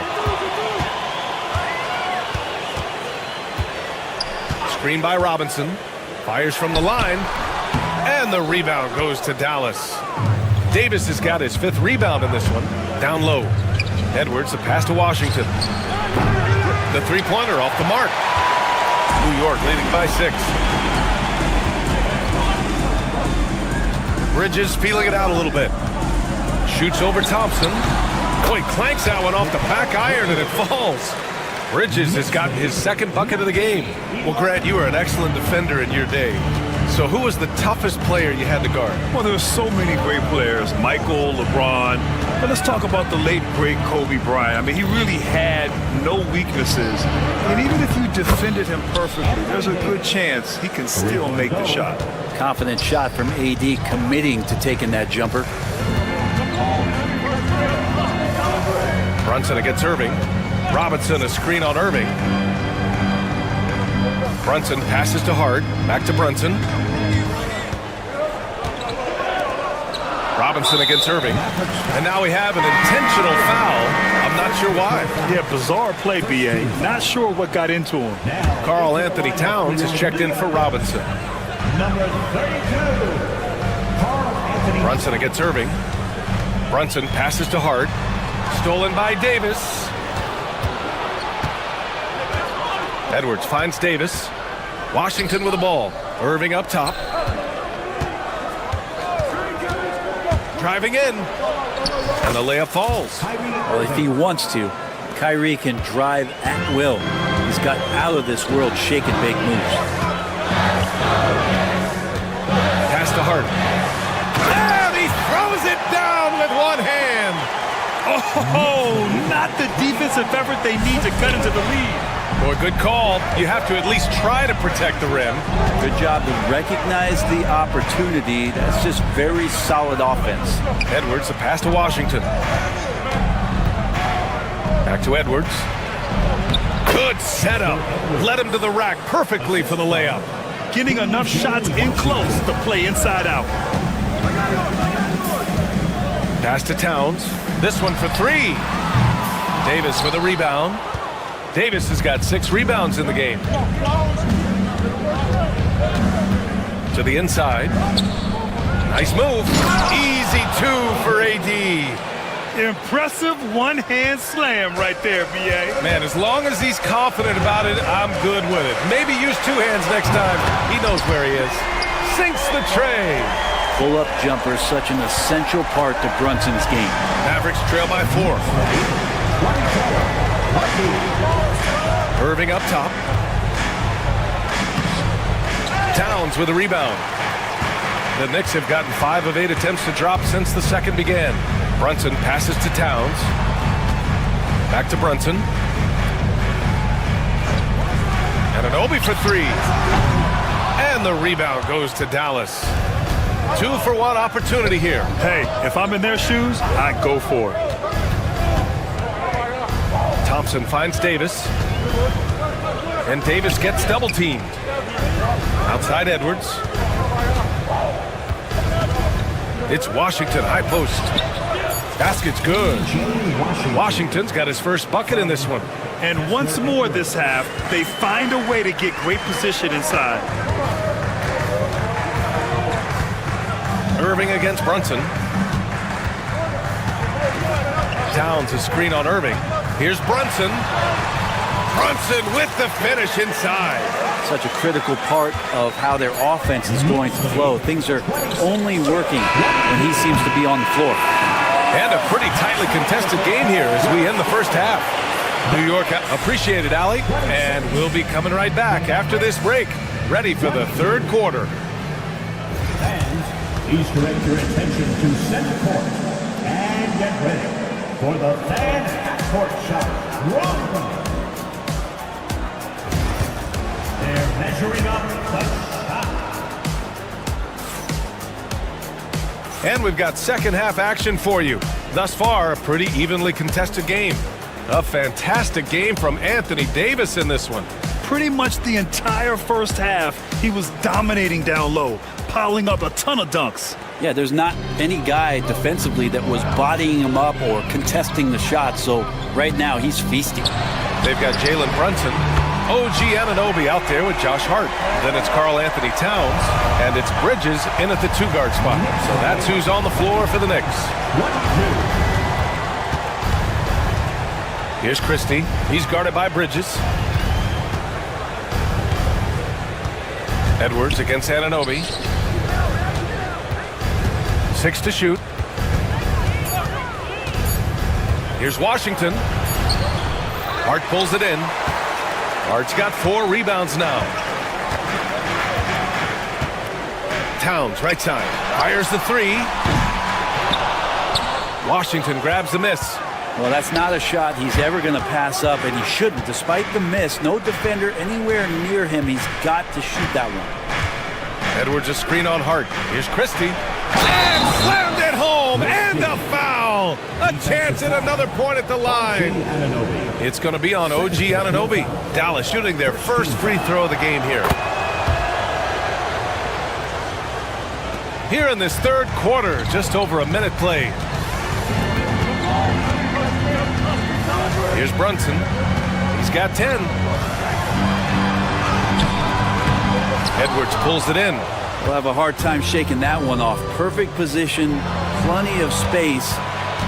Screen by Robinson. Fires from the line. And the rebound goes to Dallas. Davis has got his 5th rebound in this one. Down low. Edwards, a pass to Washington. The three-pointer off the mark. New York leading by 6. Bridges feeling it out a little bit. Shoots over Thompson. Boy, clanks that one off the back iron and it falls. Bridges has got his 2nd bucket of the game. Well, Grant, you were an excellent defender in your day. So who was the toughest player you had to guard? Well, there were so many great players. Michael, LeBron. But let's talk about the late, great Kobe Bryant. I mean, he really had no weaknesses. And even if you defended him perfectly, there's a good chance he can still make the shot. Confident shot from AD, committing to taking that jumper. Brunson against Irving. Robinson, a screen on Irving. Brunson passes to Hart. Back to Brunson. Robinson against Irving. And now we have an intentional foul. I'm not sure why. Yeah, bizarre play, B.A. Not sure what got into him. Karl Anthony Towns is checked in for Robinson. Number 32, Karl Anthony. Brunson against Irving. Brunson passes to Hart. Stolen by Davis. Edwards finds Davis. Washington with the ball. Irving up top. Driving in. And the layup falls. Well, if he wants to, Kyrie can drive at will. He's got out of this world shake and bake moves. Pass to Hart. And he throws it down with one hand. Oh, not the defensive effort they need to cut into the lead. Boy, good call. You have to at least try to protect the rim. Good job to recognize the opportunity. That's just very solid offense. Edwards, a pass to Washington. Back to Edwards. Good setup. Led him to the rack perfectly for the layup. Getting enough shots in close to play inside out. Pass to Towns. This one for 3. Davis for the rebound. Davis has got 6 rebounds in the game. To the inside. Nice move. Easy 2 for AD. Impressive one-hand slam right there, B.A. Man, as long as he's confident about it, I'm good with it. Maybe use 2 hands next time. He knows where he is. Sinks the tray. Pull-up jumper, such an essential part to Brunson's game. Mavericks trail by 4. Irving up top. Towns with a rebound. The Knicks have gotten 5 of 8 attempts to drop since the second began. Brunson passes to Towns. Back to Brunson. And an Obi for three. And the rebound goes to Dallas. 2-for-1 opportunity here. Hey, if I'm in their shoes, I'd go for it. Thompson finds Davis. And Davis gets double-teamed. Outside Edwards. It's Washington, high post. Basket's good. Washington's got his first bucket in this one. And once more this half, they find a way to get great position inside. Irving against Brunson. Towns a screen on Irving. Here's Brunson. Brunson with the finish inside. Such a critical part of how their offense is going to flow. Things are only working when he seems to be on the floor. And a pretty tightly contested game here as we end the first half. New York appreciated, Allie, and we'll be coming right back after this break, ready for the third quarter. Fans, please direct your attention to center court and get ready for the fan half-court shot. Wrong. They're measuring up the shot. And we've got second half action for you. Thus far, a pretty evenly contested game. A fantastic game from Anthony Davis in this one. Pretty much the entire first half, he was dominating down low, piling up a ton of dunks. Yeah, there's not any guy defensively that was bodying him up or contesting the shot, so right now he's feasting. They've got Jalen Brunson, OG Anunoby out there with Josh Hart. Then it's Karl Anthony Towns, and it's Bridges in at the two-guard spot. So that's who's on the floor for the Knicks. 1-2. Here's Christie. He's guarded by Bridges. Edwards against Anunoby. 6 to shoot. Here's Washington. Hart pulls it in. Hart's got 4 rebounds now. Towns, right side. Fires the three. Washington grabs the miss. Well, that's not a shot he's ever going to pass up, and he shouldn't. Despite the miss, no defender anywhere near him. He's got to shoot that one. Edwards a screen on Hart. Here's Christie. And slammed it home, and a foul. A chance at another point at the line. It's going to be on OG Anunoby. Dallas shooting their first free throw of the game here. Here in this third quarter, just over a minute played. Here's Brunson. He's got 10. Edwards pulls it in. We'll have a hard time shaking that one off. Perfect position, plenty of space.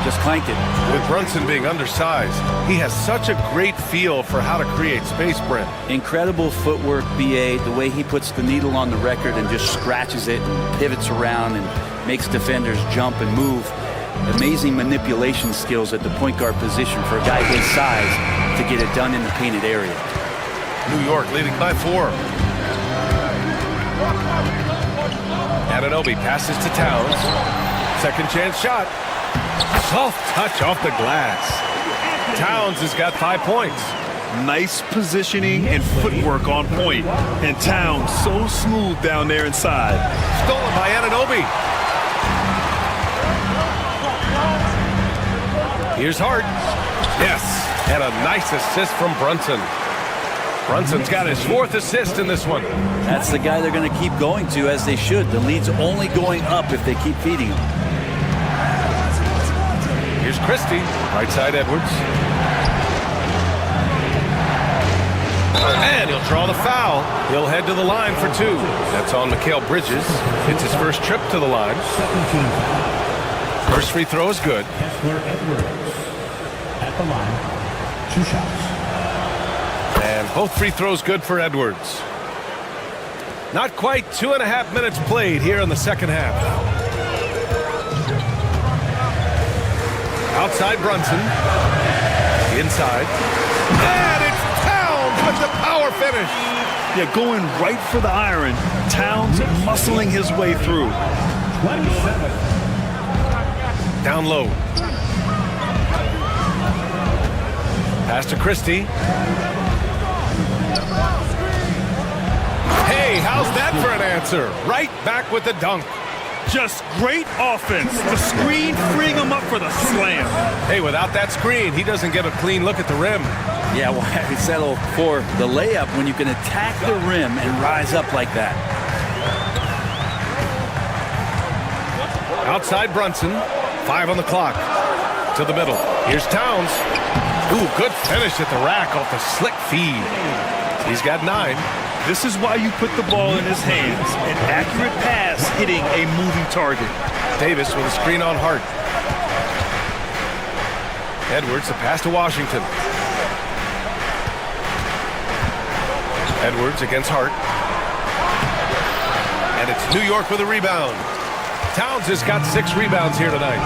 Just clanked it. With Brunson being undersized, he has such a great feel for how to create space, Brent. Incredible footwork, BA. The way he puts the needle on the record and just scratches it and pivots around and makes defenders jump and move. Amazing manipulation skills at the point guard position for a guy his size to get it done in the painted area. New York leading by 4. Anunoby passes to Towns. Second chance shot. Soft touch off the glass. Towns has got 5 points. Nice positioning and footwork on point. And Towns so smooth down there inside. Stolen by Anunoby. Here's Hart. Yes, and a nice assist from Brunson. Brunson's got his 4th assist in this one. That's the guy they're going to keep going to, as they should. The lead's only going up if they keep feeding him. Here's Christie, right side Edwards. And he'll draw the foul. He'll head to the line for 2. That's on Mikal Bridges. It's his first trip to the line. First free throw is good. Edwards at the line. 2 shots. And both free throws good for Edwards. Not quite 2.5 minutes played here in the second half. Outside Brunson. Inside. And it's Towns with the power finish. Yeah, going right for the iron. Towns muscling his way through. 27. Down low. Pass to Christie. Hey, how's that for an answer? Right back with the dunk. Just great offense. The screen freeing him up for the slam. Hey, without that screen, he doesn't get a clean look at the rim. Yeah, why settle for the layup when you can attack the rim and rise up like that? Outside Brunson. 5 on the clock. To the middle. Here's Towns. Ooh, good finish at the rack off the slick feed. He's got 9. This is why you put the ball in his hands. An accurate pass hitting a moving target. Davis with a screen on Hart. Edwards, a pass to Washington. Edwards against Hart. And it's New York with a rebound. Towns has got 6 rebounds here tonight.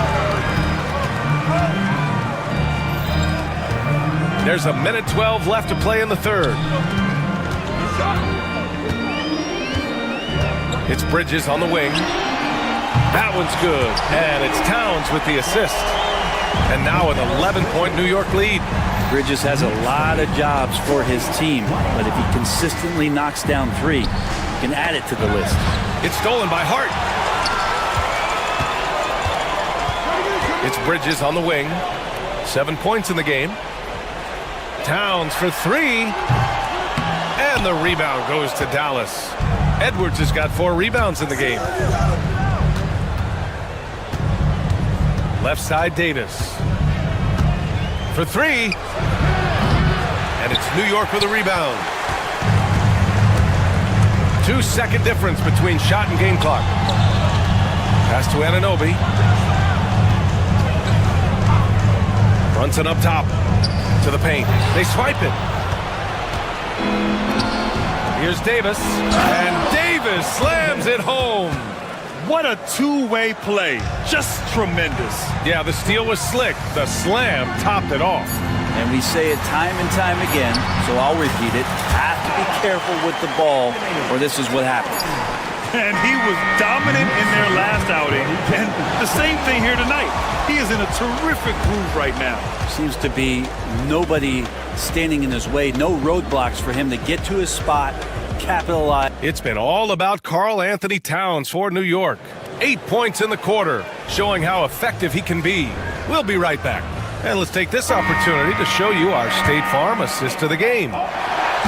There's a minute 12 left to play in the third. It's Bridges on the wing. That one's good. And it's Towns with the assist. And now an 11-point New York lead. Bridges has a lot of jobs for his team, but if he consistently knocks down 3, he can add it to the list. It's stolen by Hart. It's Bridges on the wing. 7 points in the game. Towns for 3. And the rebound goes to Dallas. Edwards has got 4 rebounds in the game. Left side Davis. For 3. And it's New York with a rebound. 2-second difference between shot and game clock. Pass to Anunoby. Brunson up top. To the paint. They swipe it. Here's Davis. And Davis slams it home. What a two-way play. Just tremendous. Yeah, the steal was slick. The slam topped it off. And we say it time and time again, so I'll repeat it. Have to be careful with the ball, or this is what happens. And he was dominant in their last outing. And the same thing here tonight. He is in a terrific groove right now. Seems to be nobody standing in his way. No roadblocks for him to get to his spot, capitalize. It's been all about Karl Anthony Towns for New York. 8 points in the quarter, showing how effective he can be. We'll be right back. And let's take this opportunity to show you our State Farm assist of the game.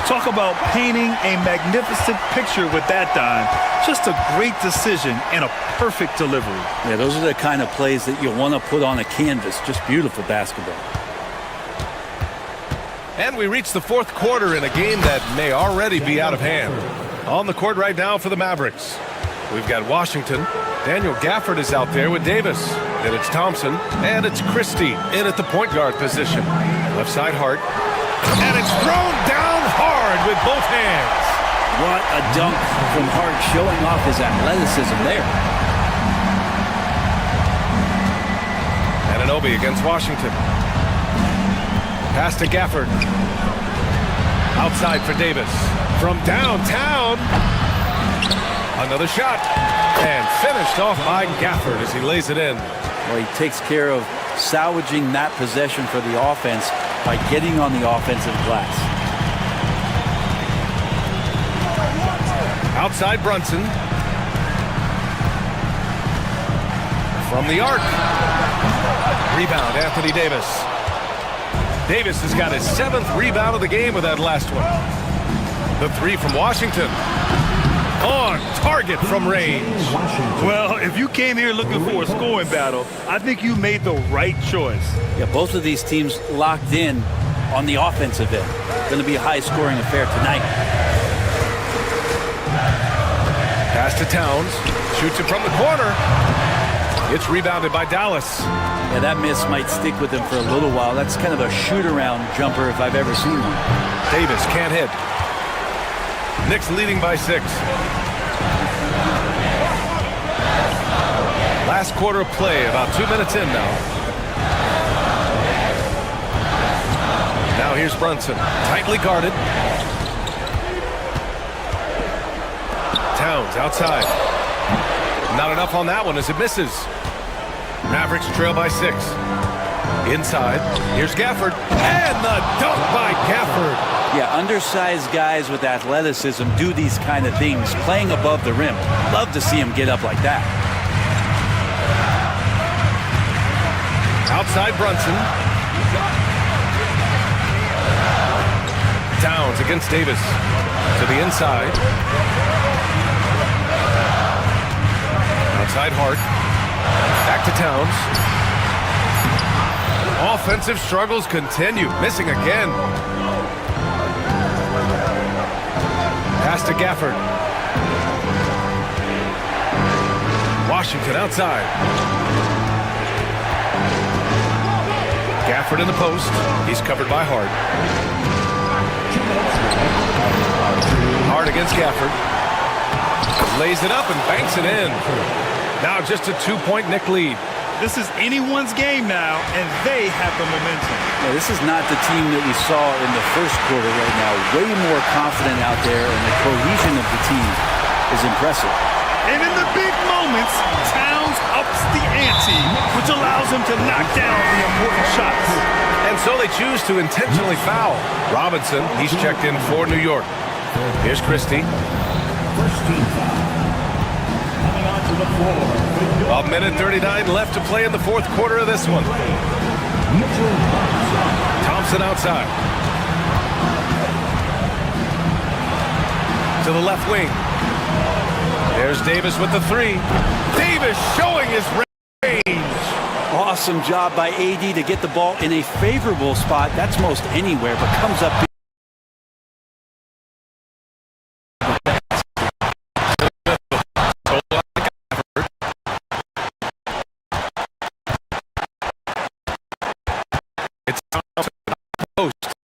Talk about painting a magnificent picture with that dime. Just a great decision and a perfect delivery. Yeah, those are the kind of plays that you want to put on a canvas. Just beautiful basketball. And we reach the fourth quarter in a game that may already be out of hand. On the court right now for the Mavericks. We've got Washington. Daniel Gafford is out there with Davis. Then it's Thompson. And it's Christie in at the point guard position. Left side Hart. And it's thrown down hard with both hands. What a dunk from Hart, showing off his athleticism there. Anunoby against Washington. Pass to Gafford. Outside for Davis. From downtown. Another shot. And finished off by Gafford as he lays it in. Well, he takes care of salvaging that possession for the offense by getting on the offensive glass. Outside Brunson. From the arc. Rebound, Anthony Davis. Davis has got his 7th rebound of the game with that last one. The 3 from Washington. On target from range. Well, if you came here looking for a scoring battle, I think you made the right choice. Yeah, both of these teams locked in on the offensive end. Going to be a high-scoring affair tonight. Pass to Towns. Shoots it from the corner. It's rebounded by Dallas. Yeah, that miss might stick with him for a little while. That's kind of a shoot-around jumper if I've ever seen one. Davis can't hit. Knicks leading by 6. Last quarter of play, about 2 minutes in now. Now here's Brunson, tightly guarded. Towns outside. Not enough on that one as it misses. Mavericks trail by 6. Inside, here's Gafford, and the dunk by Gafford. Yeah, undersized guys with athleticism do these kind of things, playing above the rim. Love to see him get up like that. Outside Brunson. Towns against Davis. To the inside. Outside Hart. Back to Towns. Offensive struggles continue. Missing again. Pass to Gafford. Washington outside. Gafford in the post. He's covered by Hart. Hart against Gafford. Lays it up and banks it in. Now just a 2-point Knick lead. This is anyone's game now, and they have the momentum. Yeah, this is not the team that we saw in the first quarter right now. Way more confident out there, and the cohesion of the team is impressive. And in the big moments, Towns ups the ante, which allows him to knock down the important shots. And so they choose to intentionally foul. Robinson, he's checked in for New York. Here's Christie. First team foul. Coming onto the floor. A minute 39 left to play in the fourth quarter of this one. Thompson outside. To the left wing. There's Davis with the three. Davis showing his range. Awesome job by AD to get the ball in a favorable spot. That's most anywhere, but comes up. It's Thompson post.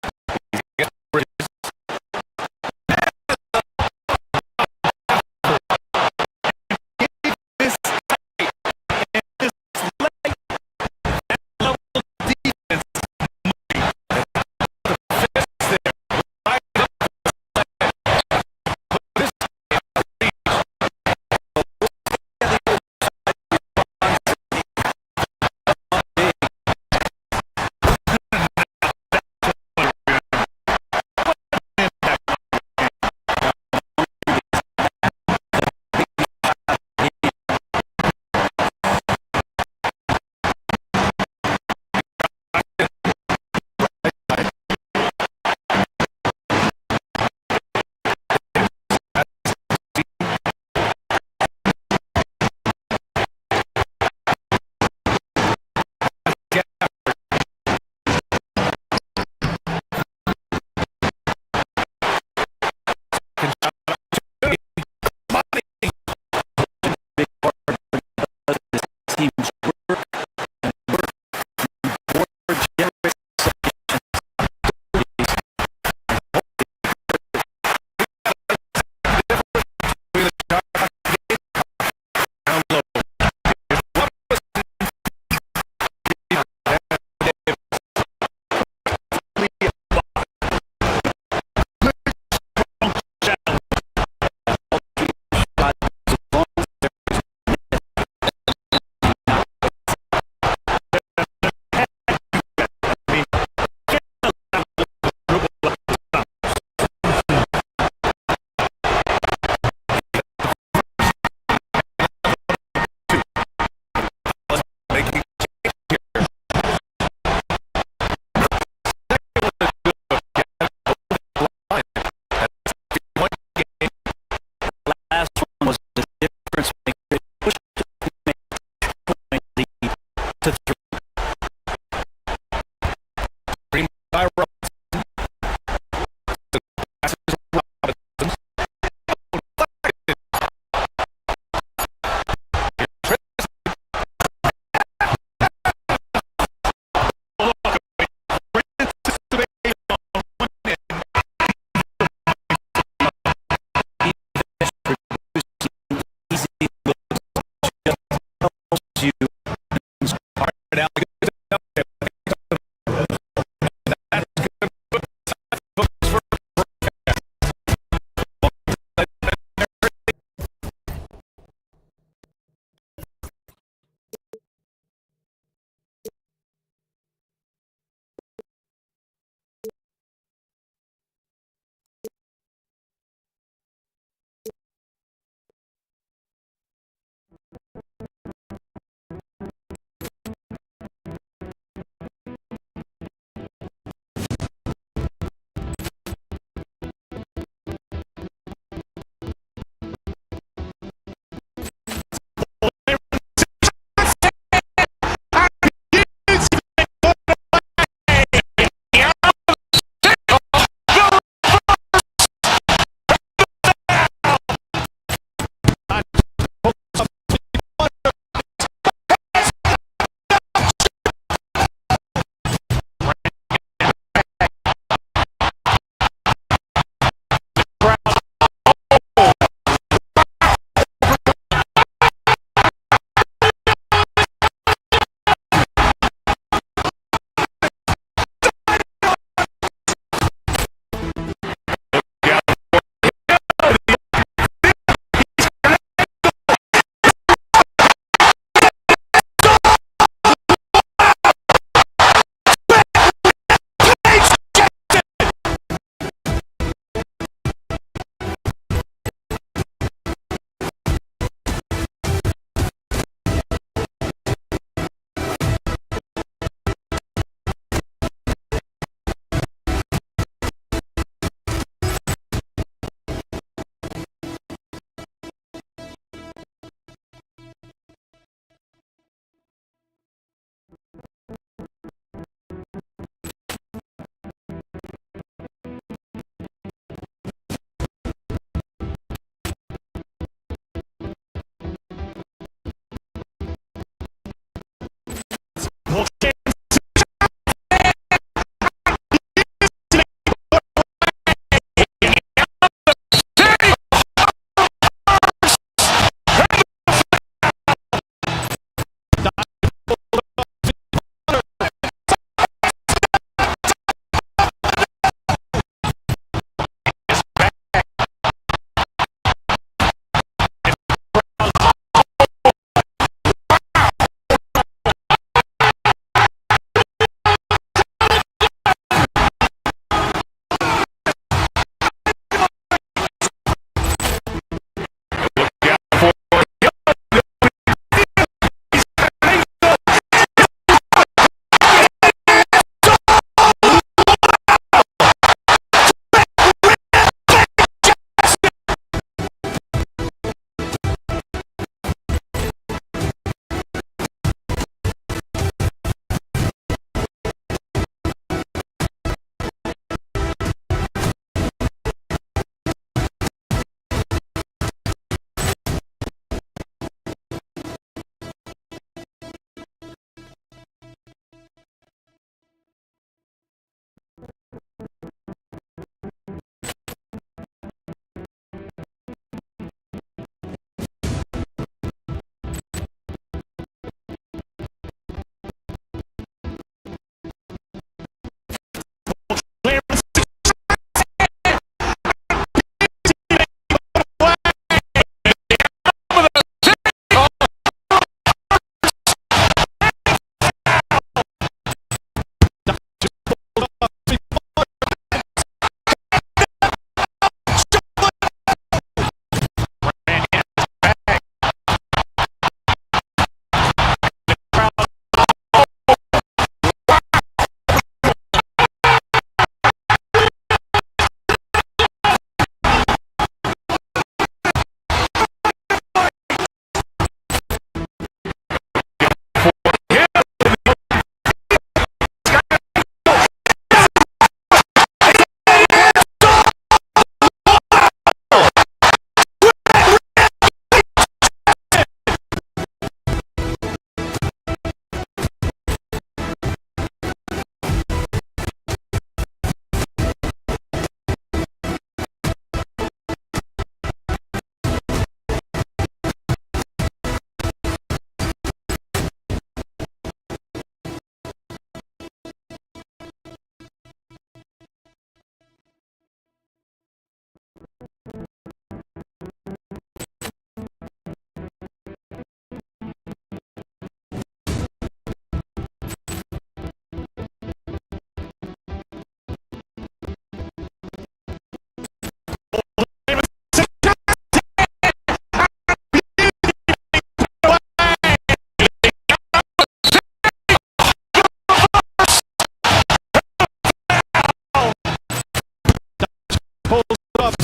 pulls it off.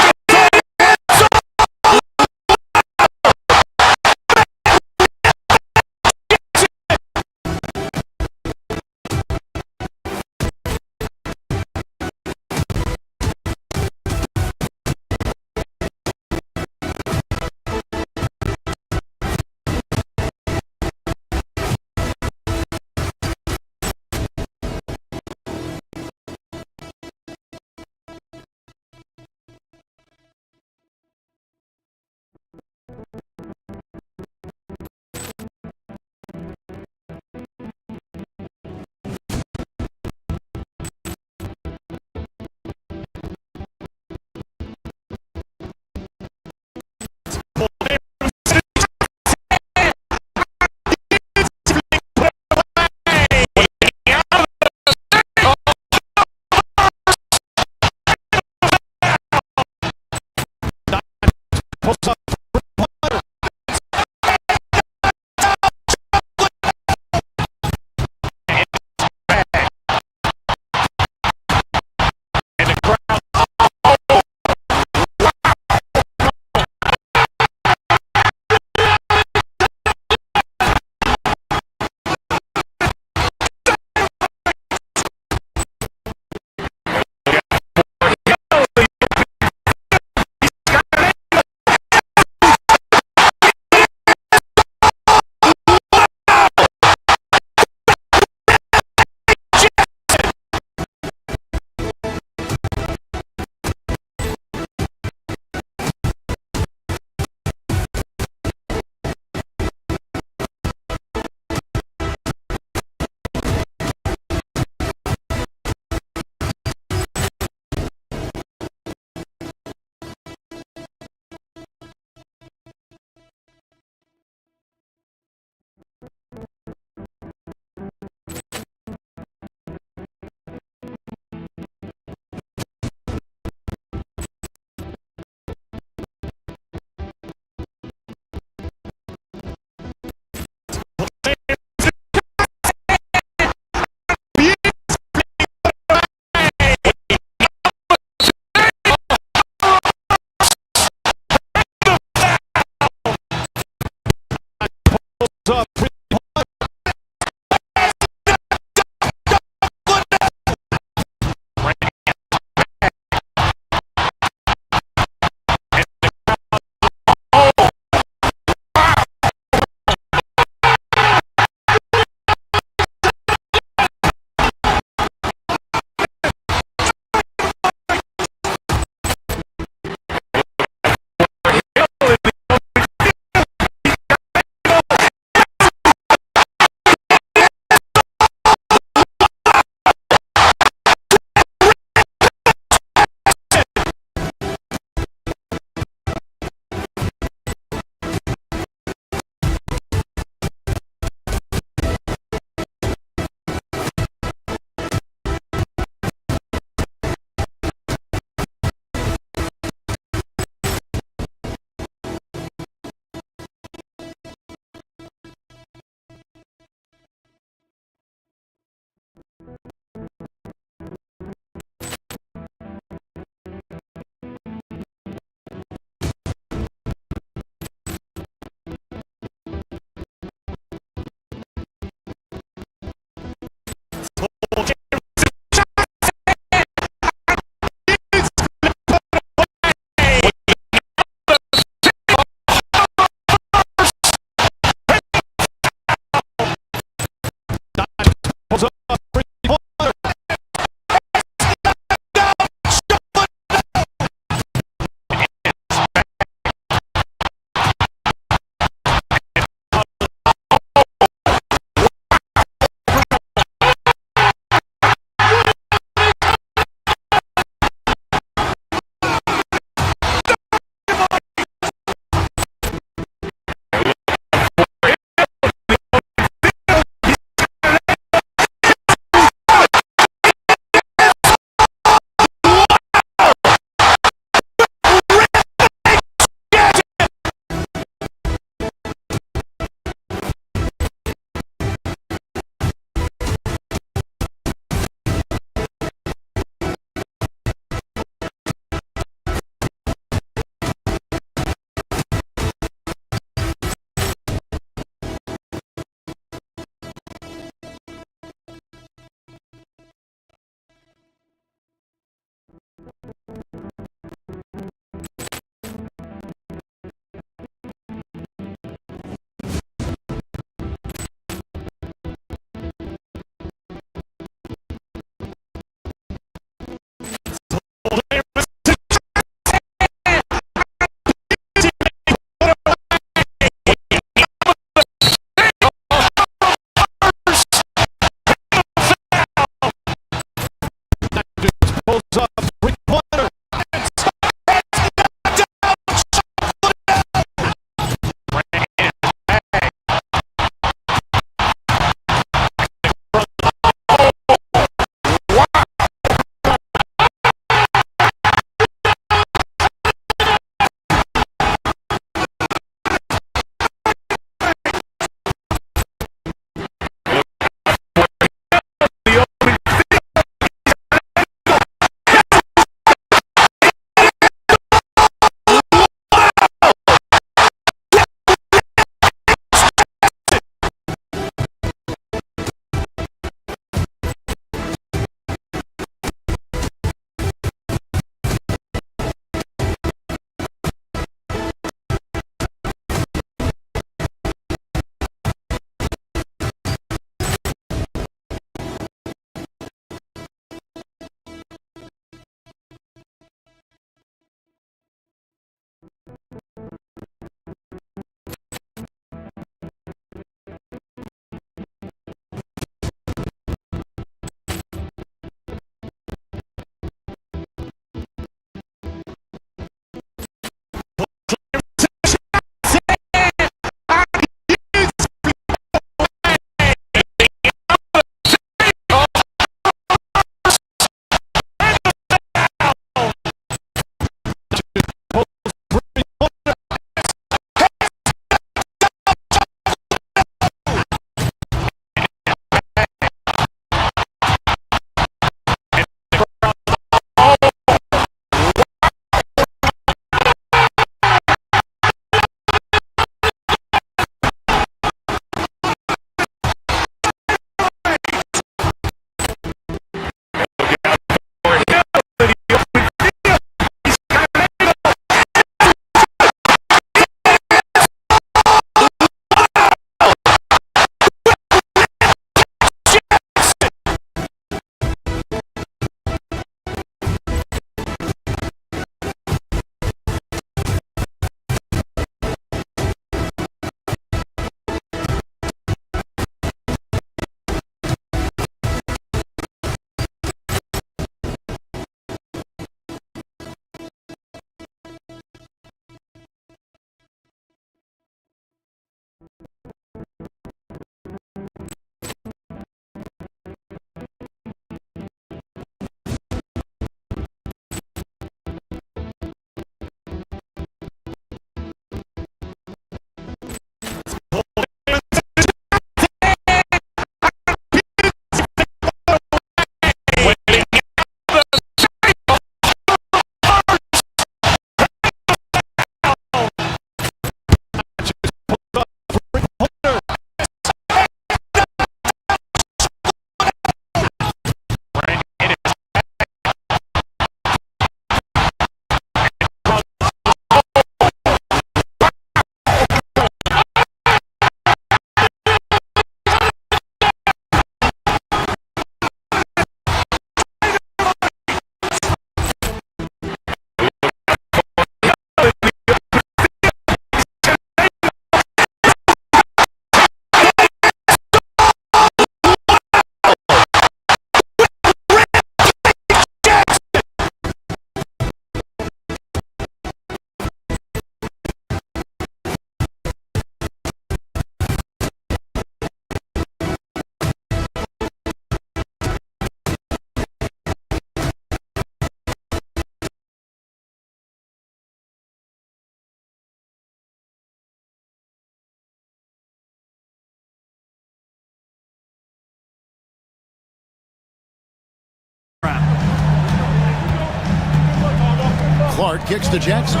Clark kicks to Jackson.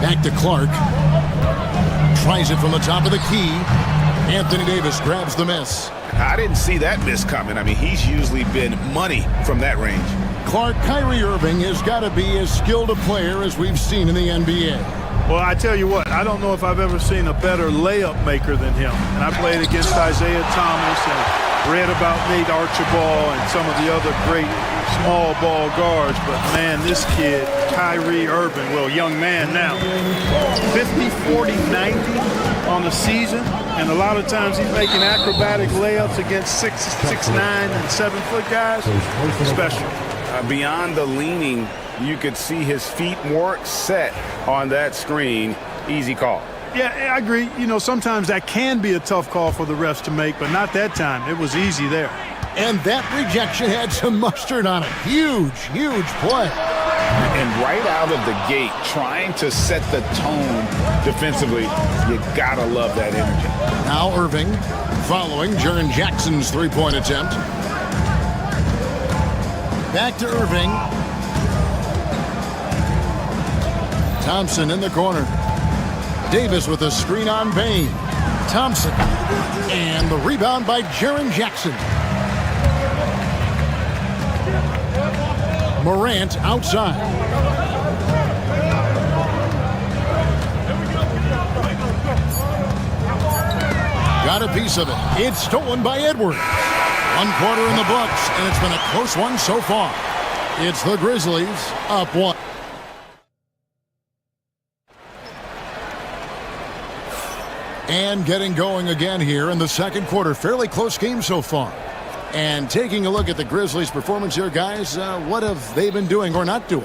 Back to Clark. Tries it from the top of the key. Anthony Davis grabs the miss. I didn't see that miss coming. I mean, he's usually been money from that range. Clark, Kyrie Irving has got to be as skilled a player as we've seen in the NBA. Well, I tell you what, I don't know if I've ever seen a better layup maker than him. And I played against Isaiah Thomas and read about Nate Archibald and some of the other great small ball guards. But, man, this kid, Kyrie Irving, well, young man now, 50, 40, 90 on the season. And a lot of times he's making acrobatic layups against 6'9" and 7-foot guys. Special. Beyond the leaning, you could see his feet more set on that screen. Easy call. Yeah, I agree. You know, sometimes that can be a tough call for the refs to make, but not that time. It was easy there. And that rejection had some mustard on it. Huge, huge play. And right out of the gate, trying to set the tone defensively, you gotta love that energy. Now Irving, following Jaren Jackson's three-point attempt. Back to Irving. Thompson in the corner. Davis with a screen on Bain. Thompson. And the rebound by Jaren Jackson. Morant outside. Got a piece of it. It's stolen by Edwards. 1 quarter in the books, and it's been a close one so far. It's the Grizzlies up 1. And getting going again here in the second quarter. Fairly close game so far. And taking a look at the Grizzlies' performance here, guys, what have they been doing or not doing?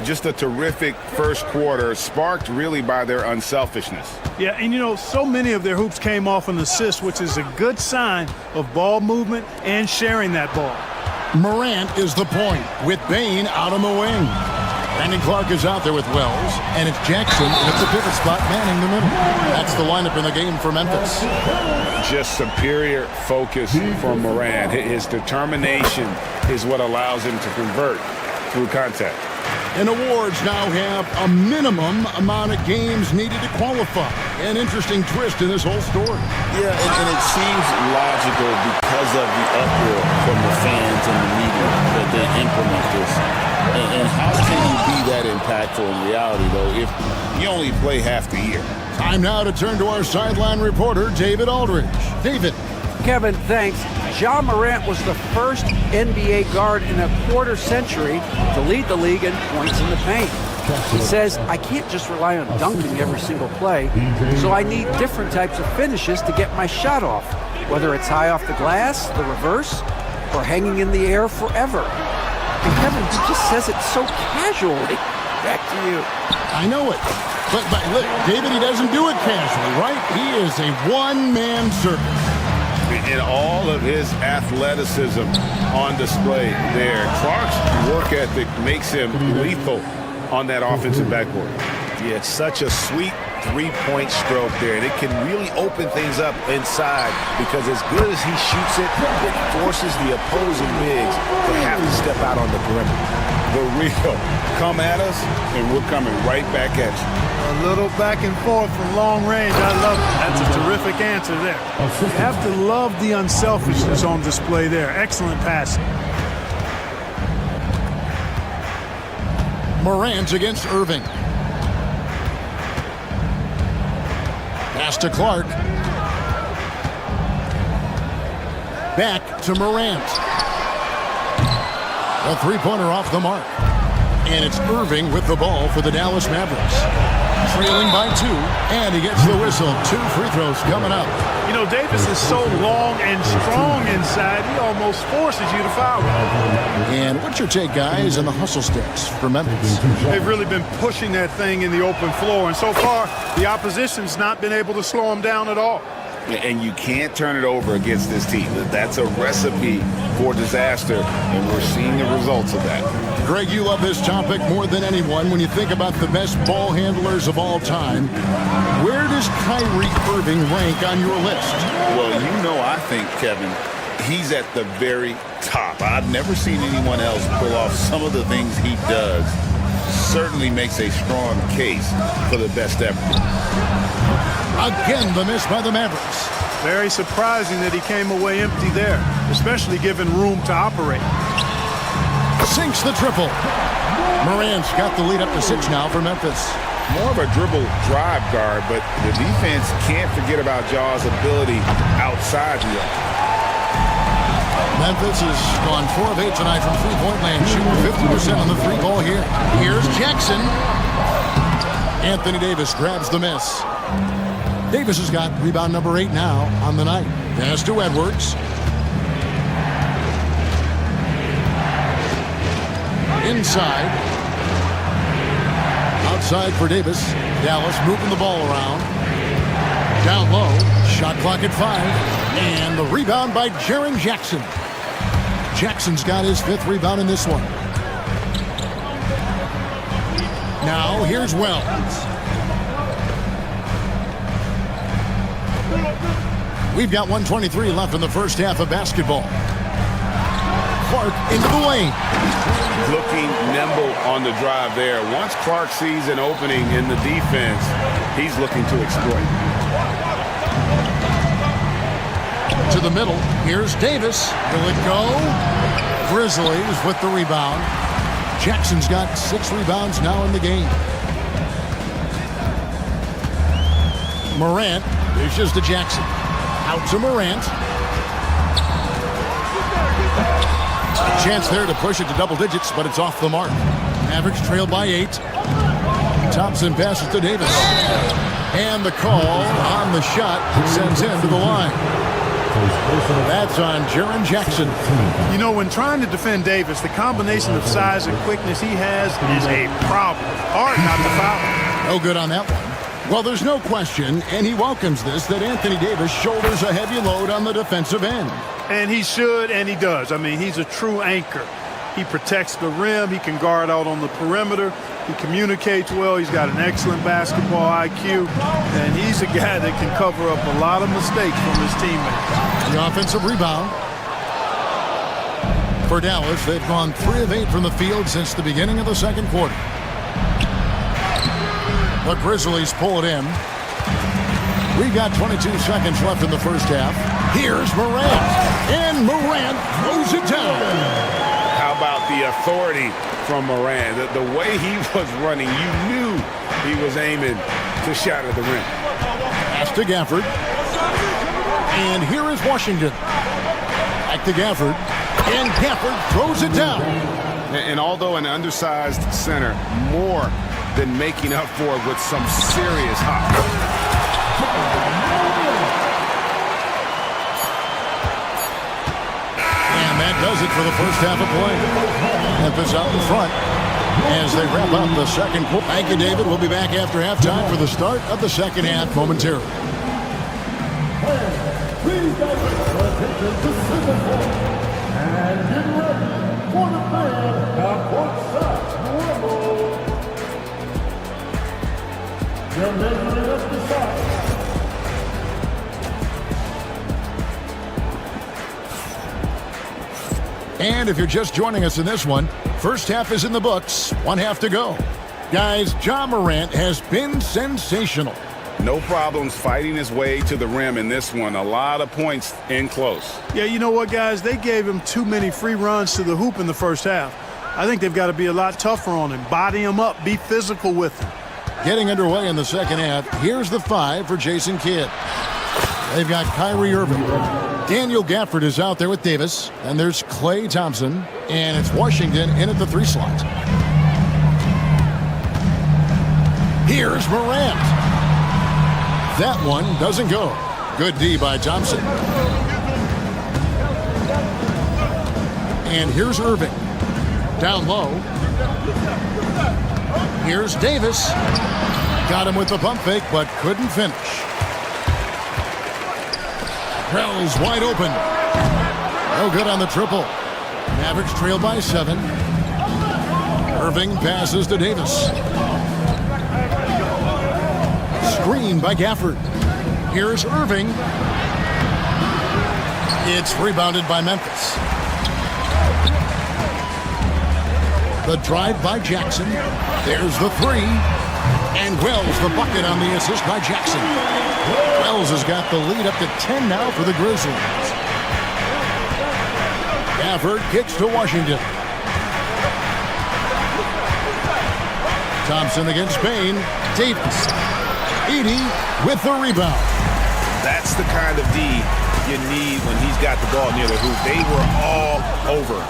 Just a terrific first quarter, sparked really by their unselfishness. Yeah, and you know, so many of their hoops came off an assist, which is a good sign of ball movement and sharing that ball. Morant is the point with Bain out on the wing. Brandon Clark is out there with Wells, and it's Jackson at the pivot spot manning the middle. That's the lineup in the game for Memphis. Just superior focus from Morant. His determination is what allows him to convert through contact. And awards now have a minimum amount of games needed to qualify. An interesting twist in this whole story. Yeah, and it seems logical because of the uproar from the fans and the media that they implement this. And how can you be that impactful in reality, though, if you only play half the year? Time now to turn to our sideline reporter, David Aldridge. David. Kevin, thanks. Ja Morant was the first NBA guard in a quarter century to lead the league in points in the paint. He says, I can't just rely on dunking every single play, so I need different types of finishes to get my shot off, whether it's high off the glass, the reverse, or hanging in the air forever. And Kevin, he just says it so casually. Back to you. I know it. But look, David, he doesn't do it casually, right? He is a one-man circus. In all of his athleticism on display there. Clark's work ethic makes him lethal on that offensive backboard. Yeah, it's such a sweet three-point stroke there, and it can really open things up inside because as good as he shoots it, it forces the opposing bigs to have to step out on the perimeter. The real come at us, and we're coming right back at you. A little back and forth from long range. I love it. That's a terrific answer there. You have to love the unselfishness on display there. Excellent passing. Morant against Irving. Pass to Clark. Back to Morant. A three-pointer off the mark. And it's Irving with the ball for the Dallas Mavericks. Trailing by 2, and he gets the whistle. 2 free throws coming up. You know, Davis is so long and strong inside, he almost forces you to foul him. And what's your take, guys, on the hustle sticks for Memphis? They've really been pushing that thing in the open floor, and so far, the opposition's not been able to slow them down at all. And you can't turn it over against this team. That's a recipe for disaster, and we're seeing the results of that. Greg, you love this topic more than anyone. When you think about the best ball handlers of all time, where does Kyrie Irving rank on your list? Well, you know, I think, Kevin, he's at the very top. I've never seen anyone else pull off some of the things he does certainly makes a strong case for the best effort. Again, the miss by the Mavericks. Very surprising that he came away empty there, especially given room to operate. Sinks the triple. Morant's got the lead up to 6 now for Memphis. More of a dribble drive guard, but the defense can't forget about Jaw's ability outside the arc. Memphis has gone 4 of 8 tonight from three-point land, shooting 50% on the three ball here. Here's Jackson. Anthony Davis grabs the miss. Davis has got rebound number 8 now on the night. Pass to Edwards. Inside. Outside for Davis. Dallas moving the ball around. Down low. Shot clock at 5. And the rebound by Jaren Jackson. Jackson's got his 5th rebound in this one. Now here's Wells. We've got 1:23 left in the first half of basketball. Clark into the lane. Looking nimble on the drive there. Once Clark sees an opening in the defense, he's looking to exploit. To the middle. Here's Davis. Will it go? Grizzlies with the rebound. Jackson's got 6 rebounds now in the game. Morant dishes to Jackson. Out to Morant. Chance there to push it to double digits, but it's off the mark. Mavericks trailed by 8. Thompson passes to Davis. And the call on the shot sends him to the line. That's on Jaren Jackson. You know, when trying to defend Davis, the combination of size and quickness he has is a problem. Hard not to foul. No good on that one. Well, there's no question, and he welcomes this, that Anthony Davis shoulders a heavy load on the defensive end. And he should, and he does. I mean, he's a true anchor. He protects the rim. He can guard out on the perimeter. He communicates well. He's got an excellent basketball IQ. And he's a guy that can cover up a lot of mistakes from his teammates. The offensive rebound. For Dallas, they've gone 3 of 8 from the field since the beginning of the second quarter. The Grizzlies pull it in. We've got 22 seconds left in the first half. Here's Morant. And Morant throws it down. How about the authority from Morant? The way he was running, you knew he was aiming to shatter the rim. Pass to Gafford. And here is Washington. Back to Gafford. And Gafford throws it down. And although an undersized center, more than making up for it with some serious hop. And that does it for the first half of play. Memphis out in front as they wrap up the second quarter. Thank you, David. We'll be back after halftime for the start of the second half momentarily. Please direct your attention to center court and get ready for the fan at courtside rumble. They're measuring up the shot. And if you're just joining us in this one, first half is in the books. 1 half to go. Guys, Ja Morant has been sensational. No problems fighting his way to the rim in this one. A lot of points in close. Yeah, you know what, guys? They gave him too many free runs to the hoop in the first half. I think they've got to be a lot tougher on him. Body him up. Be physical with him. Getting underway in the second half. Here's the 5 for Jason Kidd. They've got Kyrie Irving. Daniel Gafford is out there with Davis. And there's Klay Thompson. And it's Washington in at the 3 slot. Here's Morant. That one doesn't go. Good D by Thompson. And here's Irving. Down low. Here's Davis. Got him with the pump fake, but couldn't finish. Krell's wide open. No good on the triple. Mavericks trail by 7. Irving passes to Davis. Screen by Gafford. Here's Irving. It's rebounded by Memphis. The drive by Jackson. There's the three. And Wells the bucket on the assist by Jackson. Wells has got the lead up to 10 now for the Grizzlies. Gafford kicks to Washington. Thompson against Bain. Davis. Edey with the rebound. That's the kind of D you need when he's got the ball near the hoop. They were all over.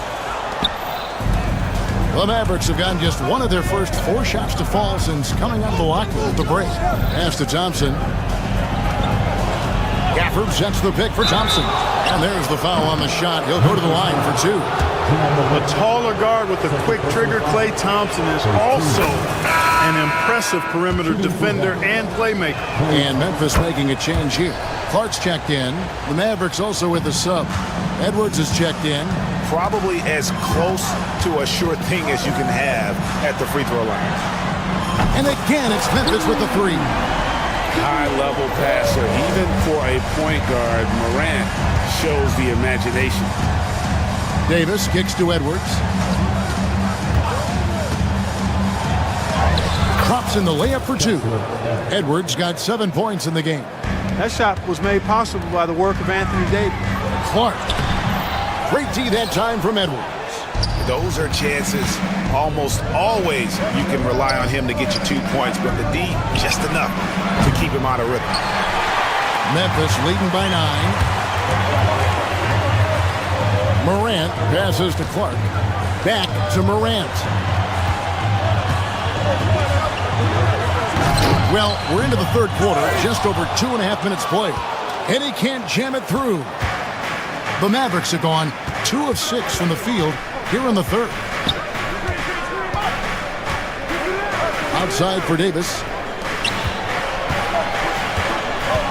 The Mavericks have gotten just one of their first 4 shots to fall since coming out of the locker room at the break. Pass to Thompson. Gafford sets the pick for Thompson. And there's the foul on the shot. He'll go to the line for 2. A taller guard with a quick trigger, Klay Thompson, is also an impressive perimeter defender and playmaker. And Memphis making a change here. Clark's checked in. The Mavericks also with the sub. Edwards is checked in. Probably as close to a sure thing as you can have at the free throw line. And again, it's Memphis with the 3. High-level passer. Even for a point guard, Morant shows the imagination. Davis kicks to Edwards. Crops in the layup for 2. Edwards got 7 points in the game. That shot was made possible by the work of Anthony Davis. Clark. Great D that time from Edwards. Those are chances. Almost always you can rely on him to get you 2 points, but the D, just enough to keep him out of rhythm. Memphis leading by 9. Morant passes to Clark. Back to Morant. Well, we're into the third quarter, just over 2.5 minutes played. And he can't jam it through. The Mavericks have gone 2 of 6 from the field here in the third. Outside for Davis.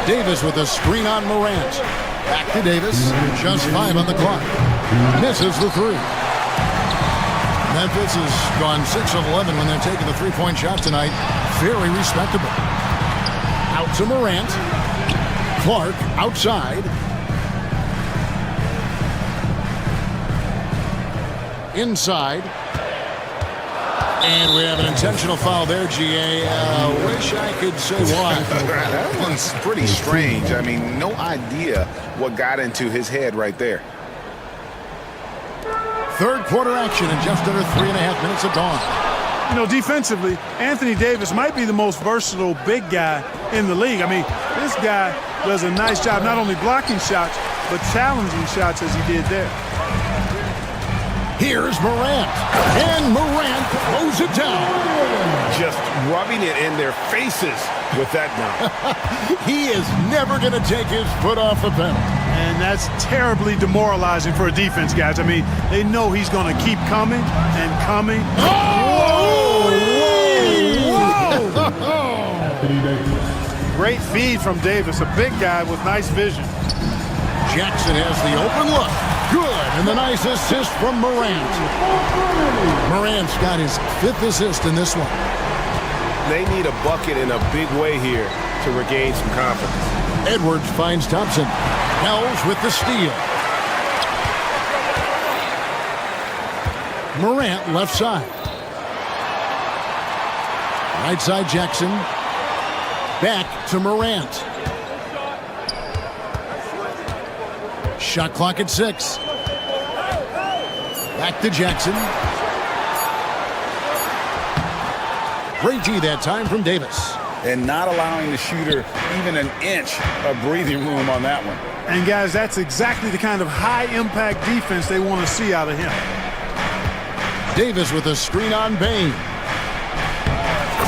Davis with a screen on Morant. Back to Davis. Just 5 on the clock. Misses the 3. Memphis has gone 6 of 11 when they're taking the three-point shot tonight. Very respectable. Out to Morant. Clark outside. Inside. And we have an intentional foul there, GA. Wish I could say why. That one's pretty strange. I mean, no idea what got into his head right there. Third quarter action in just under 3.5 minutes of gone. You know, defensively, Anthony Davis might be the most versatile big guy in the league. I mean, this guy does a nice job not only blocking shots, but challenging shots as he did there. Here's Morant. And Morant throws it down. Just rubbing it in their faces with that dunk. He is never going to take his foot off the pedal. And that's terribly demoralizing for a defense, guys. I mean, they know he's going to keep coming and coming. Oh! Whoa! Whoa! Great feed from Davis, a big guy with nice vision. Jackson has the open look. Good, and the nice assist from Morant. Morant's got his 5th assist in this one. They need a bucket in a big way here to regain some confidence. Edwards finds Thompson. Wells with the steal. Morant left side. Right side Jackson. Back to Morant. Shot clock at 6. Back to Jackson. Great D that time from Davis. And not allowing the shooter even an inch of breathing room on that one. And guys, that's exactly the kind of high-impact defense they want to see out of him. Davis with a screen on Bain.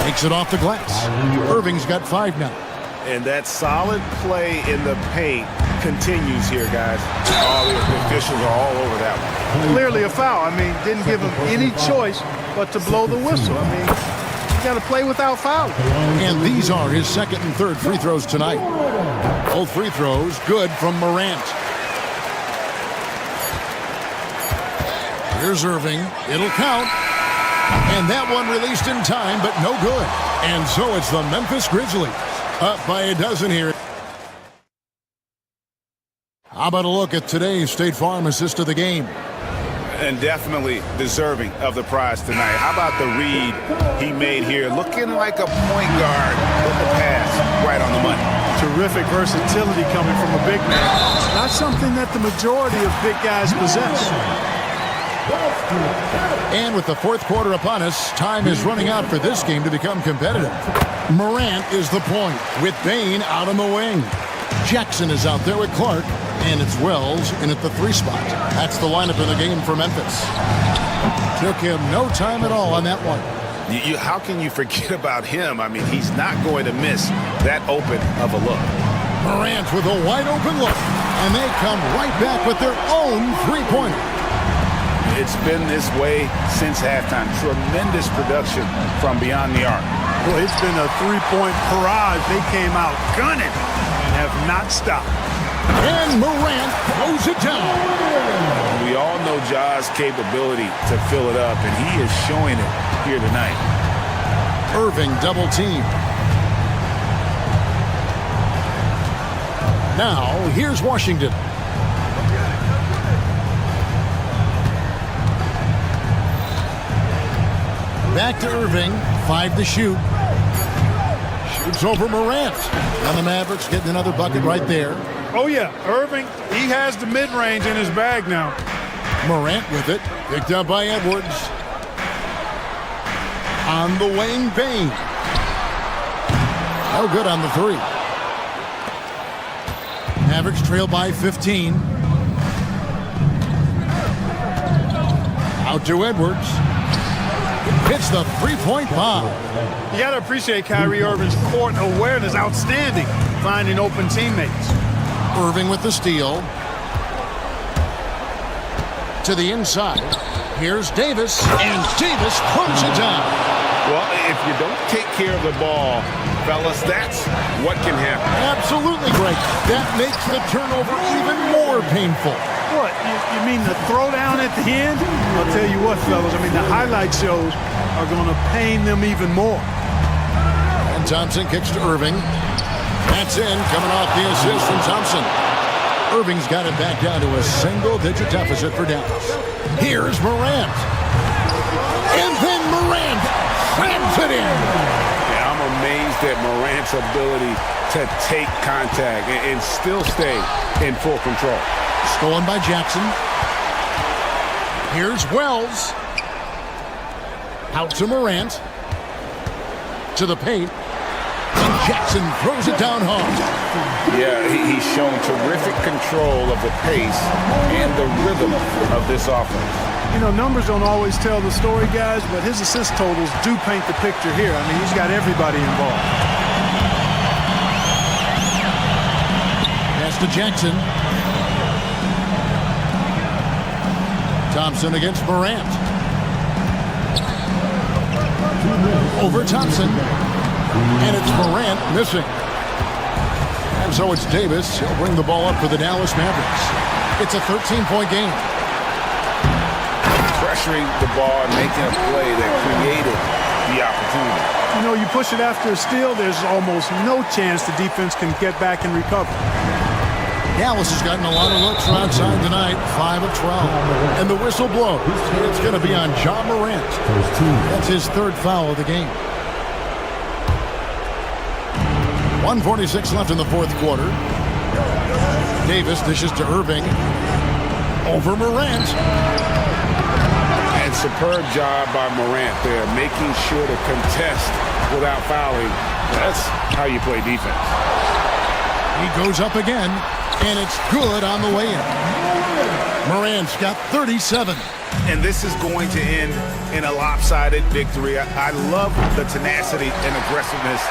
Takes it off the glass. Irving's got 5 now. And that solid play in the paint continues here, guys. All the officials are all over that one. Clearly a foul. I mean, didn't give him any choice but to blow the whistle. I mean, you got to play without fouling. And these are his 2nd and 3rd free throws tonight. Both free throws good from Morant. Here's Irving. It'll count. And that one released in time, but no good. And so it's the Memphis Grizzlies up by a dozen here. How about a look at today's State Farm assist of the game? And definitely deserving of the prize tonight. How about the read he made here? Looking like a point guard with the pass right on the money. Terrific versatility coming from a big man. Not something that the majority of big guys possess. And with the fourth quarter upon us, time is running out for this game to become competitive. Morant is the point with Bain out on the wing. Jackson is out there with Clark, and it's Wells in at the 3 spot. That's the lineup in the game for Memphis. Took him no time at all on that one. How can you forget about him? I mean, he's not going to miss that open of a look. Morant with a wide open look, and they come right back with their own 3-pointer. It's been this way since halftime. Tremendous production from beyond the arc. Well, it's been a 3-point barrage. They came out gunning and have not stopped. And Morant throws it down. We all know Ja's capability to fill it up, and he is showing it here tonight. Irving double team. Now, here's Washington. Back to Irving, 5 to shoot. Shoots over Morant. And the Mavericks getting another bucket right there. Oh, yeah, Irving, he has the mid-range in his bag now. Morant with it, picked up by Edwards. On the wing, Bain. No good on the 3. Mavericks trail by 15. Out to Edwards. Hits the 3-point bomb. You got to appreciate Kyrie Irving's court awareness. Outstanding, finding open teammates. Irving with the steal. To the inside. Here's Davis, and Davis throws it down. Well, if you don't take care of the ball, fellas, that's what can happen. Absolutely, Greg. That makes the turnover even more painful. What? You mean the throwdown at the end? I'll tell you what, fellas. I mean, the highlight shows are going to pain them even more. And Thompson kicks to Irving. That's in, coming off the assist from Thompson. Irving's got it back down to a single-digit deficit for Dallas. Here's Morant. And then Morant slams it in. Yeah, I'm amazed at Morant's ability to take contact and still stay in full control. Stolen by Jackson. Here's Wells. Out to Morant. To the paint. And Jackson throws it down hard. Yeah, he's shown terrific control of the pace and the rhythm of this offense. You know, numbers don't always tell the story, guys, but his assist totals do paint the picture here. I mean, he's got everybody involved. Pass to Jackson. Thompson against Morant. Over Thompson. And it's Morant missing. And so it's Davis. He'll bring the ball up for the Dallas Mavericks. It's a 13-point game. Pressuring the ball and making a play that created the opportunity. You know, you push it after a steal, there's almost no chance the defense can get back and recover. Dallas has gotten a lot of looks from outside tonight, 5 of 12. And the whistle blows. It's going to be on Ja Morant. That's his 3rd foul of the game. 1:46 left in the 4th quarter. Davis dishes to Irving. Over Morant. And superb job by Morant there, making sure to contest without fouling. That's how you play defense. He goes up again, and it's good on the way in. Morant's got 37. And this is going to end in a lopsided victory. I love the tenacity and aggressiveness,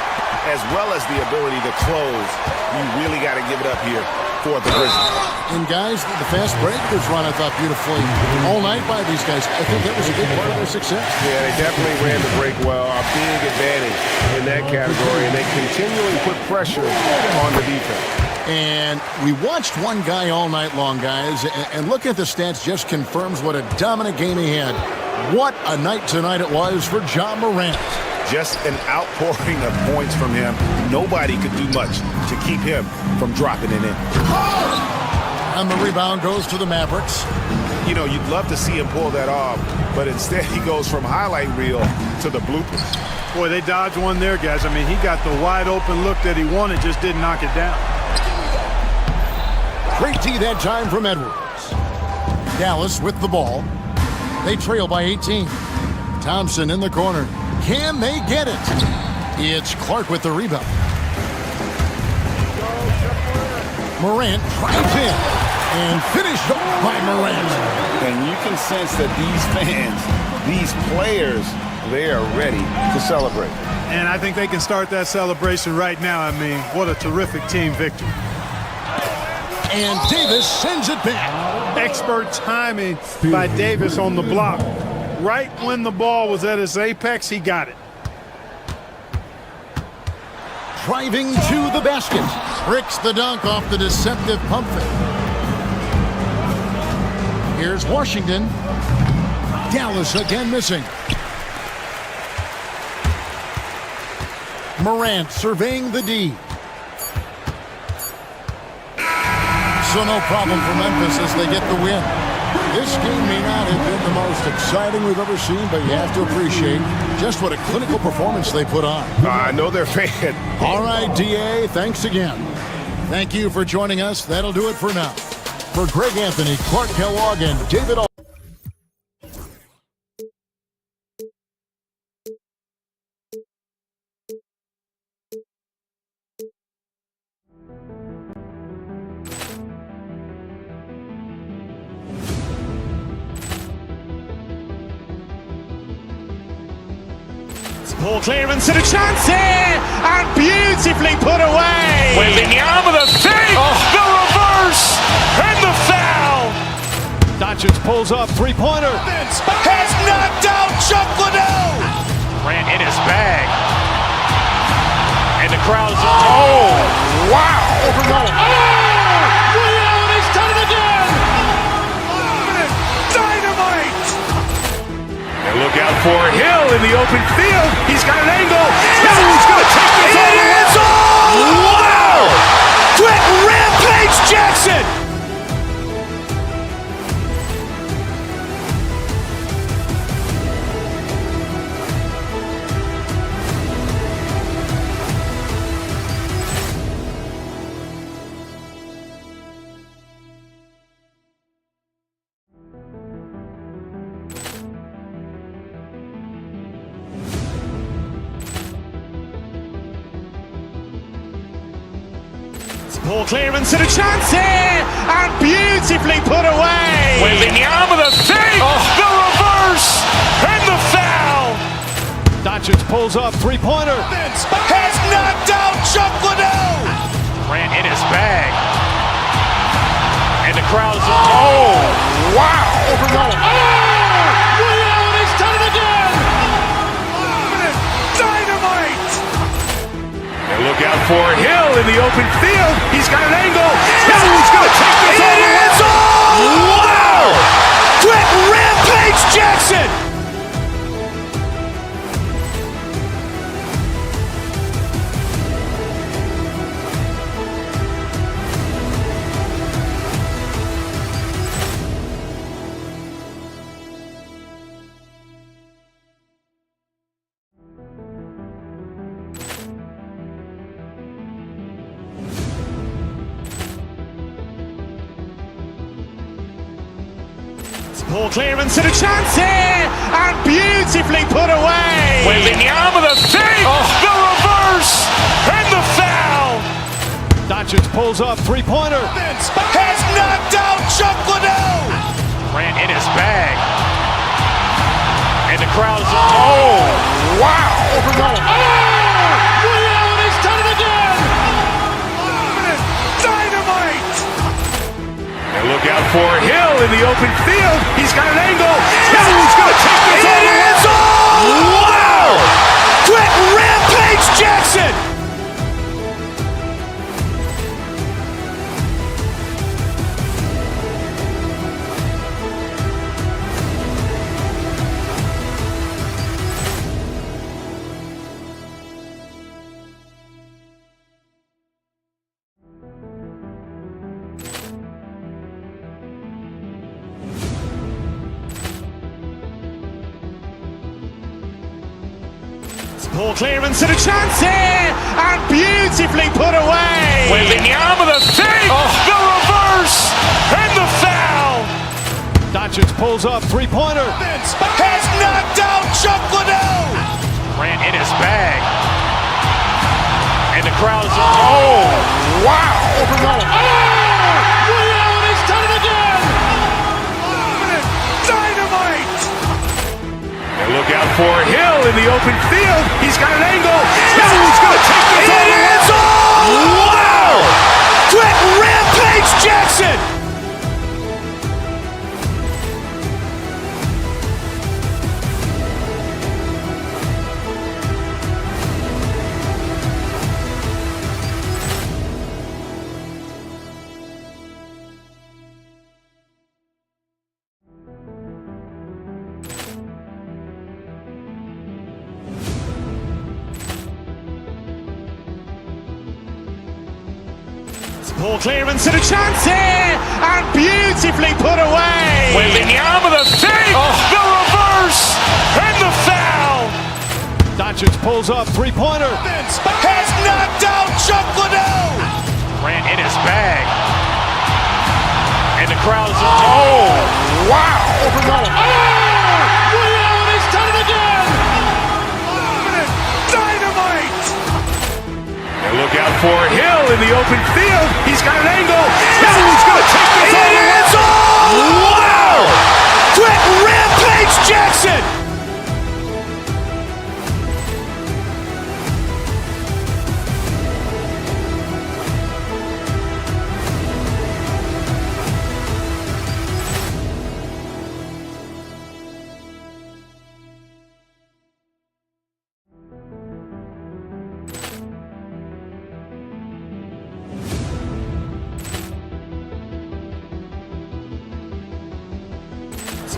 as well as the ability to close. You really got to give it up here for the Grizzlies. And guys, the fast break was run, I thought, beautifully all night by these guys. I think that was a big part of their success. Yeah, they definitely ran the break well. A big advantage in that category, and they continually put pressure on the defense. And we watched one guy all night long, guys, and looking at the stats just confirms what a dominant game he had. What a night tonight it was for Ja Morant. Just an outpouring of points from him. Nobody could do much to keep him from dropping it in. And the rebound goes to the Mavericks. You know, you'd love to see him pull that off, but instead he goes from highlight reel to the bloopers. Boy, they dodged one there, guys. I mean, he got the wide open look that he wanted, just didn't knock it down. Great D that time from Edwards. Dallas with the ball. They trail by 18. Thompson in the corner. Can they get it? It's Clark with the rebound. Morant drives in and finished off by Morant. And you can sense that these fans, these players, they are ready to celebrate. And I think they can start that celebration right now. I mean, what a terrific team victory. And Davis sends it back. Expert timing by Davis on the block. Right when the ball was at its apex, he got it. Driving to the basket. Bricks the dunk off the deceptive pump fake. Here's Washington. Dallas again missing. Morant surveying the D. So no problem for Memphis as they get the win. This game may not have been the most exciting we've ever seen, but you have to appreciate just what a clinical performance they put on. I know they're fan. All right, DA, thanks again. Thank you for joining us. That'll do it for now. For Greg Anthony, Clark Kellogg, and David Ball clearance and a chance here, and beautifully put away. Waving the arm of the fake, the reverse, and the foul. Doncic pulls up, three-pointer. Has knocked out Chuck Liddell. Ran in his bag. And the crowd is, oh, wow. Overrun. He's done it again. Dynamite. And look out for Hill in the open field. He's got an angle. He's going to take this all the way. Wow! Quick Rampage Jackson. Ball clearance and a chance here, and beautifully put away. Waving the arm of the fake, the reverse, and the foul. Doncic pulls up, three-pointer. Has knocked out Chuck Liddell. Ran in his bag. And the crowd is, oh, wow. Overrun. He's done it again. Dynamite. And look out for Hill in the open field. He's got an angle. He's going to take this all the way. Wow! Quick Rampage Jackson. Ball clearance and a chance here, and beautifully put away. Waving the arm of the fake, the reverse, and the foul. Doncic pulls up, three-pointer. Has knocked out Chuck Liddell. Ran in his bag. And the crowd is, oh, wow. Overrun. He's done it again. Dynamite. And look out for Hill in the open field. He's got an angle. He's going to take this all the way. Wow! Quick Rampage Jackson. Ball clearance and a chance here, and beautifully put away. With the arm of the feet, the reverse, and the foul. Doncic pulls up, three-pointer. Has knocked out Chuck Liddell. Grant in his bag. And the crowd is, oh, wow. Liddell has done it again. Dynamite. And look out for Hill in the open field. He's got an angle. He's going to take this all the way. Wow! Quick Rampage Jackson. Ball clearance and a chance here, and beautifully put away. With the arm of the feet, the reverse, and the foul. Doncic pulls up, three-pointer. Has knocked out Chuck Liddell. Grant in his bag. And the crowd is, oh, wow. Liddell has done it again. Dynamite. And look out for Hill in the open field. He's got an angle. He's going to take this all the way. Wow! Quick Rampage Jackson.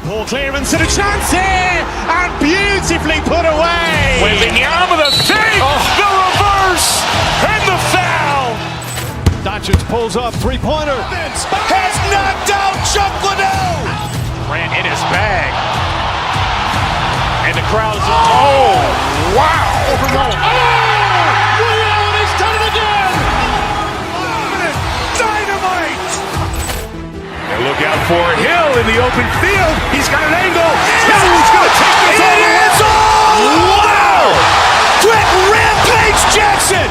Ball clearance and a chance here, and beautifully put away. With the arm of the feet, the reverse, and the foul. Doncic pulls up, three-pointer. Has knocked out Chuck Liddell. Grant in his bag. And the crowd is, oh, wow. Liddell has done it again. Dynamite. And look out for Hill in the open field. He's got an angle. He's going to take this all the way. Wow! Quick Rampage Jackson.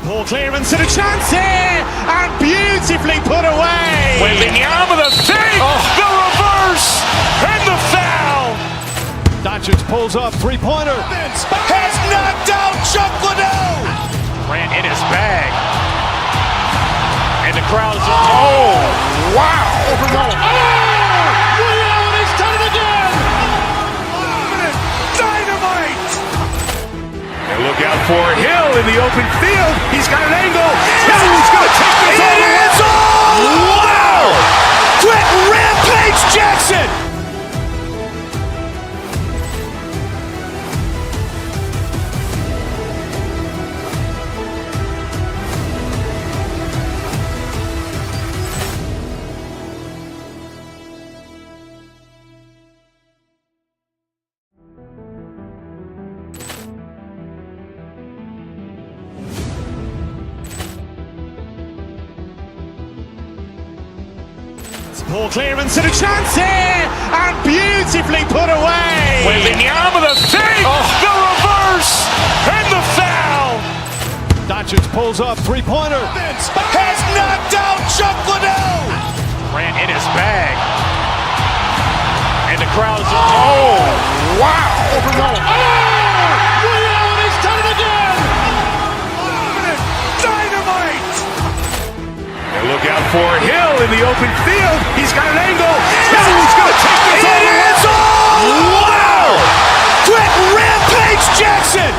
Ball clearance and a chance here, and beautifully put away. With the arm of the feet, the reverse, and the foul. Doncic pulls up, three-pointer. Has knocked out Chuck Liddell. Grant in his bag. And the crowd is, oh, wow. Liddell has done it again. Dynamite. And look out for Hill in the open field. He's got an angle. He's going to take this all the way. Wow! Quick Rampage Jackson. Ball clearance and a chance here, and beautifully put away. With the arm of the feet, the reverse, and the foul. Doncic pulls up, three-pointer. Has knocked out Chuck Liddell. Grant in his bag. And the crowd is, oh, wow. Liddell has done it again. Dynamite. And look out for Hill in the open field. He's got an angle. He's going to take this all the way. Wow! Quick Rampage Jackson.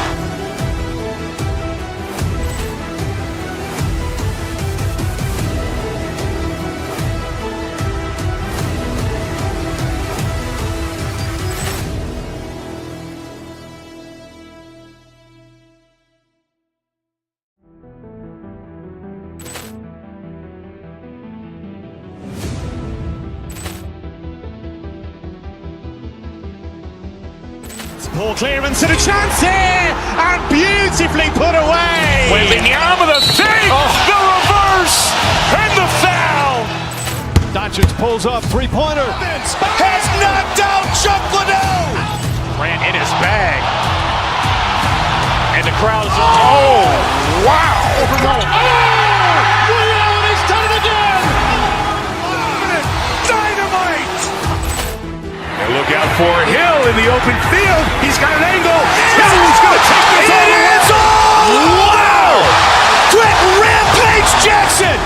Ball clearance and a chance here, and beautifully put away. Wembanyama the fake, the reverse, and the foul. Doncic pulls up, three-pointer. Has knocked out Chuck Liddell. Grant in his bag. And the crowd is, oh, wow. Ray Allen has done it again. Dynamite. And look out for Hill in the open field. He's got an angle. He's going to take this all the way. Wow. Quick Rampage Jackson.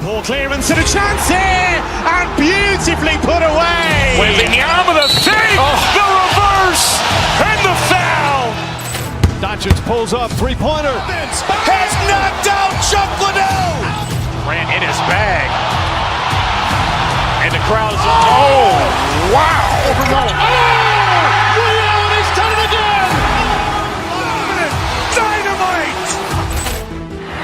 Ball clearance and a chance here, and beautifully put away. Wembanyama the fake, the reverse, and the foul. Doncic pulls up, three-pointer. Has knocked out Chuck Liddell. Grant in his bag. And the crowd is, oh, wow. Ray Allen has done it again. Dynamite.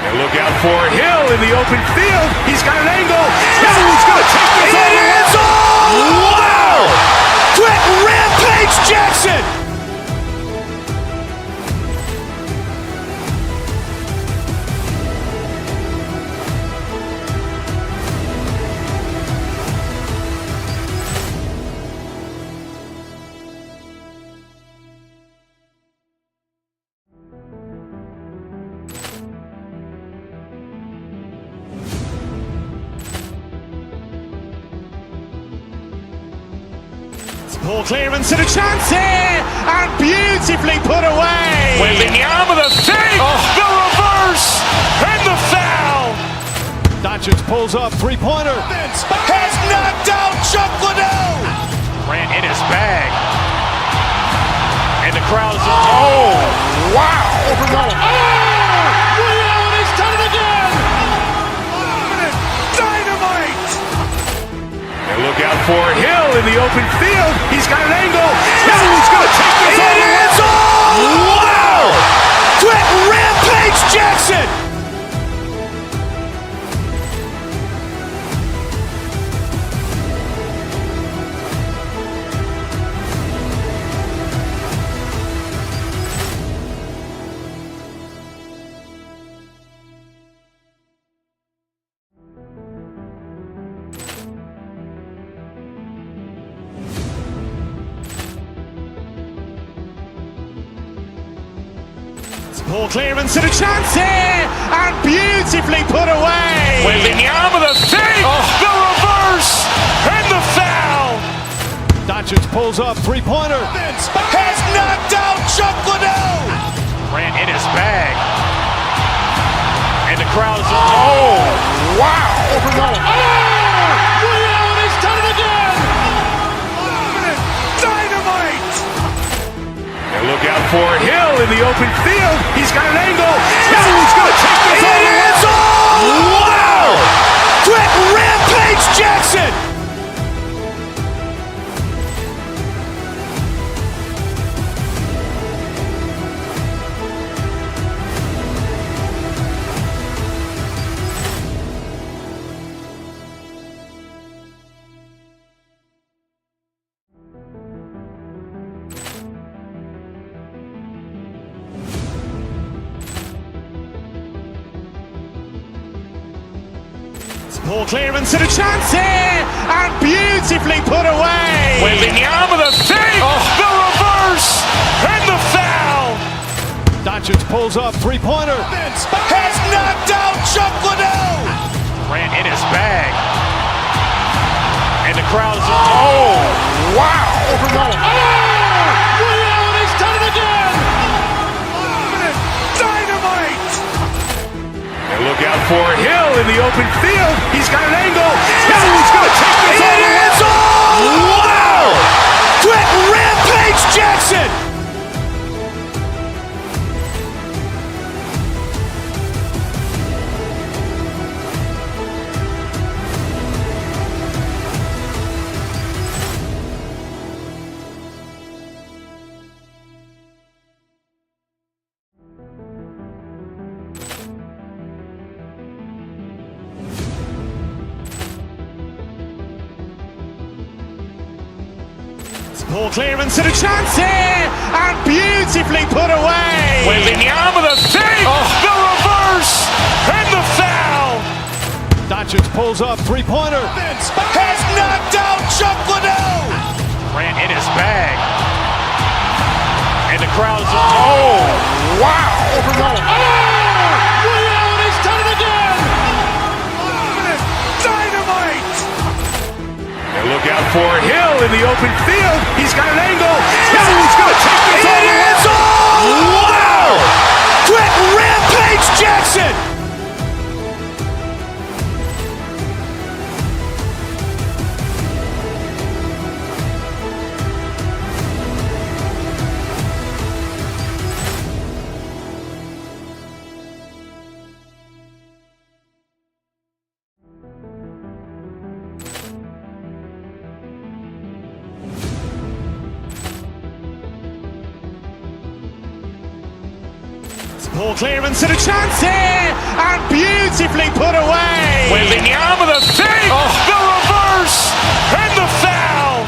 And look out for Hill in the open field. He's got an angle. He's going to take this all the way. Wow! Quick Rampage Jackson. Ball clearance and a chance here, and beautifully put away. Wembanyama the fake, the reverse, and the foul. Doncic pulls up, three-pointer. Has knocked out Chuck Liddell. Grant in his bag. And the crowd is, oh, wow. Ray Allen has done it again. Dynamite. And look out for Hill in the open field. He's got an angle. He's going to take this all the way. Wow! Quick Rampage Jackson. Ball clearance and a chance here, and beautifully put away. Wembanyama the fake, the reverse, and the foul. Doncic pulls up, three-pointer. Has knocked out Chuck Liddell. Grant in his bag. And the crowd is, oh, wow. Ray Allen has done it again. Dynamite. And look out for Hill in the open field. He's got an angle. He's going to take this all the way. Wow! Quick Rampage Jackson. Ball clearance and a chance here, and beautifully put away. Wembanyama the fake, the reverse, and the foul. Doncic pulls up, three-pointer. Has knocked out Chuck Liddell. Grant in his bag. And the crowd is, oh, wow. Ray Allen has done it again. Dynamite. And look out for Hill in the open field. He's got an angle. He's going to take this all the way. Wow! Quick Rampage Jackson. Ball clearance and a chance here, and beautifully put away. Wembanyama the fake, the reverse, and the foul. Doncic pulls up, three-pointer. Has knocked out Chuck Liddell. Grant in his bag. And the crowd is, oh, wow. Liddell, he's done it again. Dynamite. And look out for Hill in the open field. He's got an angle. He's going to take this all the way. Wow! Quick Rampage Jackson. Ball clearance and a chance here, and beautifully put away. Wembanyama the fake, the reverse, and the foul.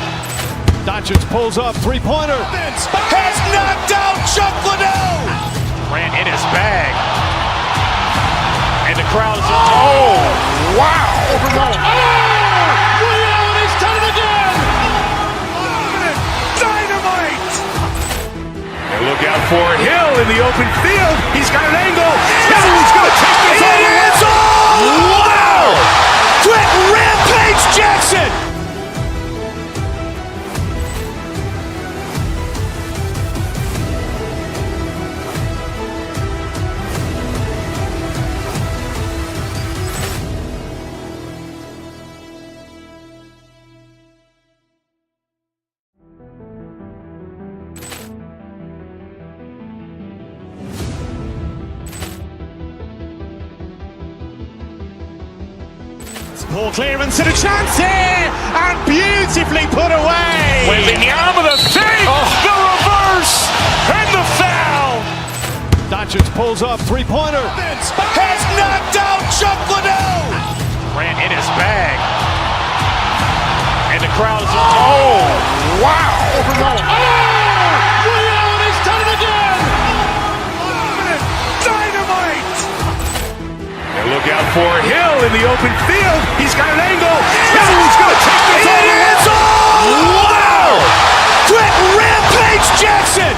Doncic pulls up, three-pointer. Has knocked out Chuck Liddell. Grant in his bag. And the crowd is, oh, wow. Liddell, he's done it again. Dynamite. And look out for Hill in the open field. He's got an angle. He's going to take this all the way. Wow! Quick Rampage Jackson. Ball clearance and a chance here, and beautifully put away. Wembanyama the fake, the reverse, and the foul. Doncic pulls up, three-pointer. Has knocked out Chuck Liddell. Grant in his bag. And the crowd is, oh, wow. Liddell, he's done it again. Dynamite. And look out for Hill in the open field. He's got an angle. He's going to take this all the way. Wow! Quick Rampage Jackson.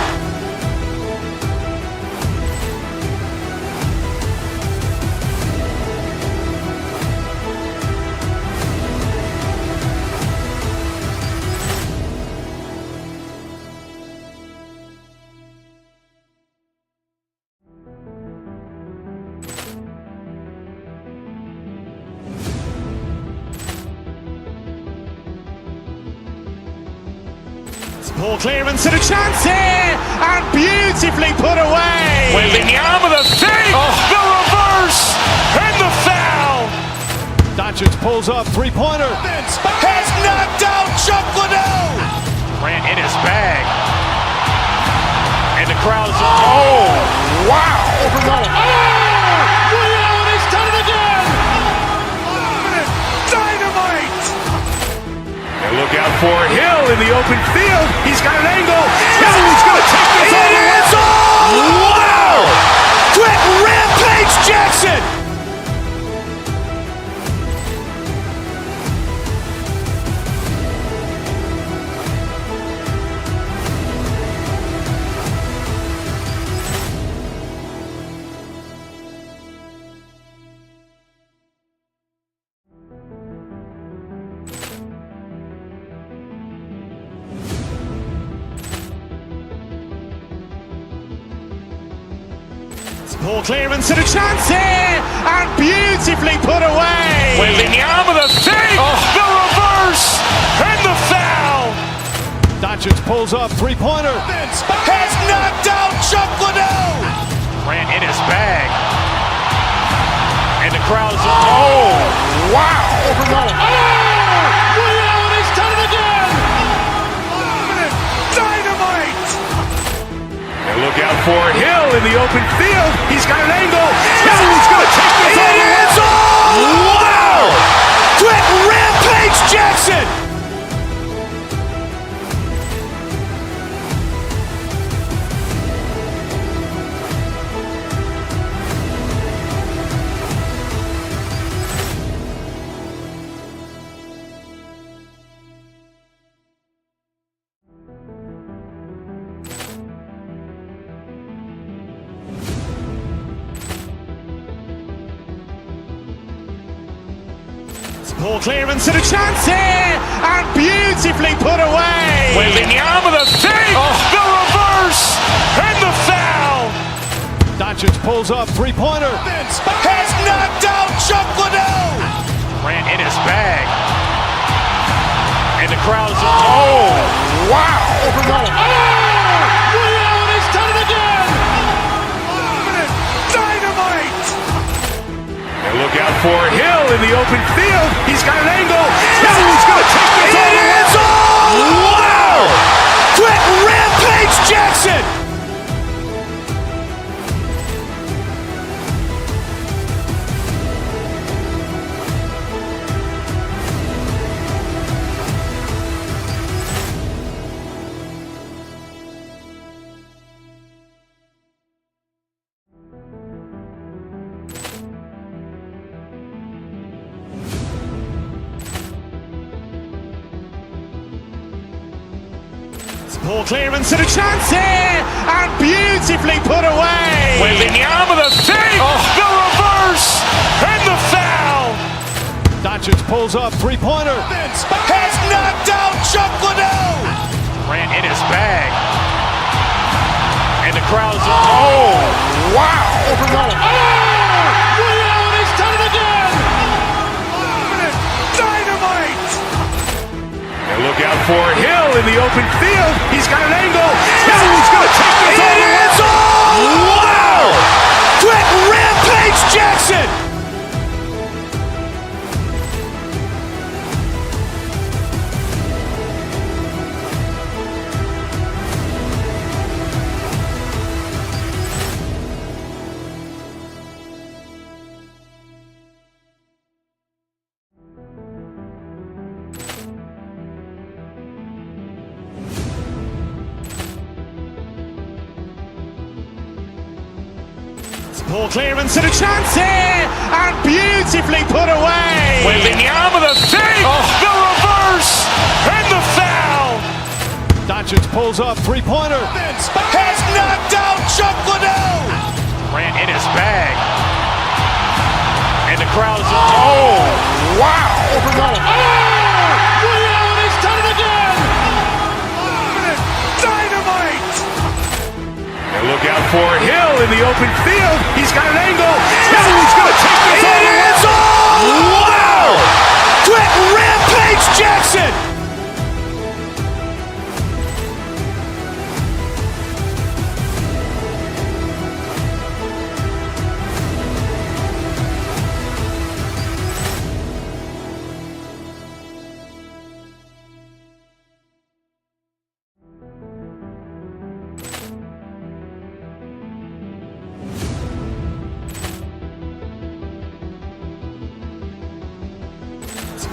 Ball clearance and a chance here, and beautifully put away. Wembanyama the fake, the reverse, and the foul. Doncic pulls up, three-pointer. Has knocked out Chuck Liddell. Grant in his bag. And the crowd is, oh, wow. Liddell, he's done it again. Dynamite. And look out for Hill in the open field. He's got an angle. He's going to take this all the way. Wow! Quick Rampage Jackson. Ball clearance and a chance here, and beautifully put away. Wembanyama the fake, the reverse, and the foul. Doncic pulls up, three-pointer. Has knocked out Chuck Liddell. Grant in his bag. And the crowd is, oh, wow. Liddell, he's done it again. Dynamite. And look out for Hill in the open field. He's got an angle. He's going to take this all the way. Wow! Quick Rampage Jackson. Ball clearance and a chance here, and beautifully put away. Wembanyama the fake, the reverse, and the foul. Doncic pulls up, three-pointer. Has knocked out Chuck Liddell. Grant in his bag. And the crowd's, wow. Ray Allen has done it again. Dynamite. And look out for Hill in the open field. He's got an angle. He's going to take this all the way. Wow. Quick Rampage Jackson. Ball clearance and a chance here, and beautifully put away. Wembanyama the fake, the reverse, and the foul. Doncic pulls up, three-pointer. Has knocked out Chuck Liddell. Grant in his bag. And the crowd's, wow. Ray Allen has done it again. Dynamite. And look out for Hill in the open field. He's got an angle. He's going to take this all the way. Wow! Quick Rampage Jackson. Ball clearance and a chance here, and beautifully put away. Wembanyama the fake, the reverse, and the foul. Doncic pulls up, three-pointer. Has knocked out Chuck Liddell. Grant in his bag. And the crowd's, wow. Ray Allen has done it again. Dynamite. And look out for Hill in the open field. He's got an angle. He's going to take this all the way. Wow! Quick Rampage Jackson.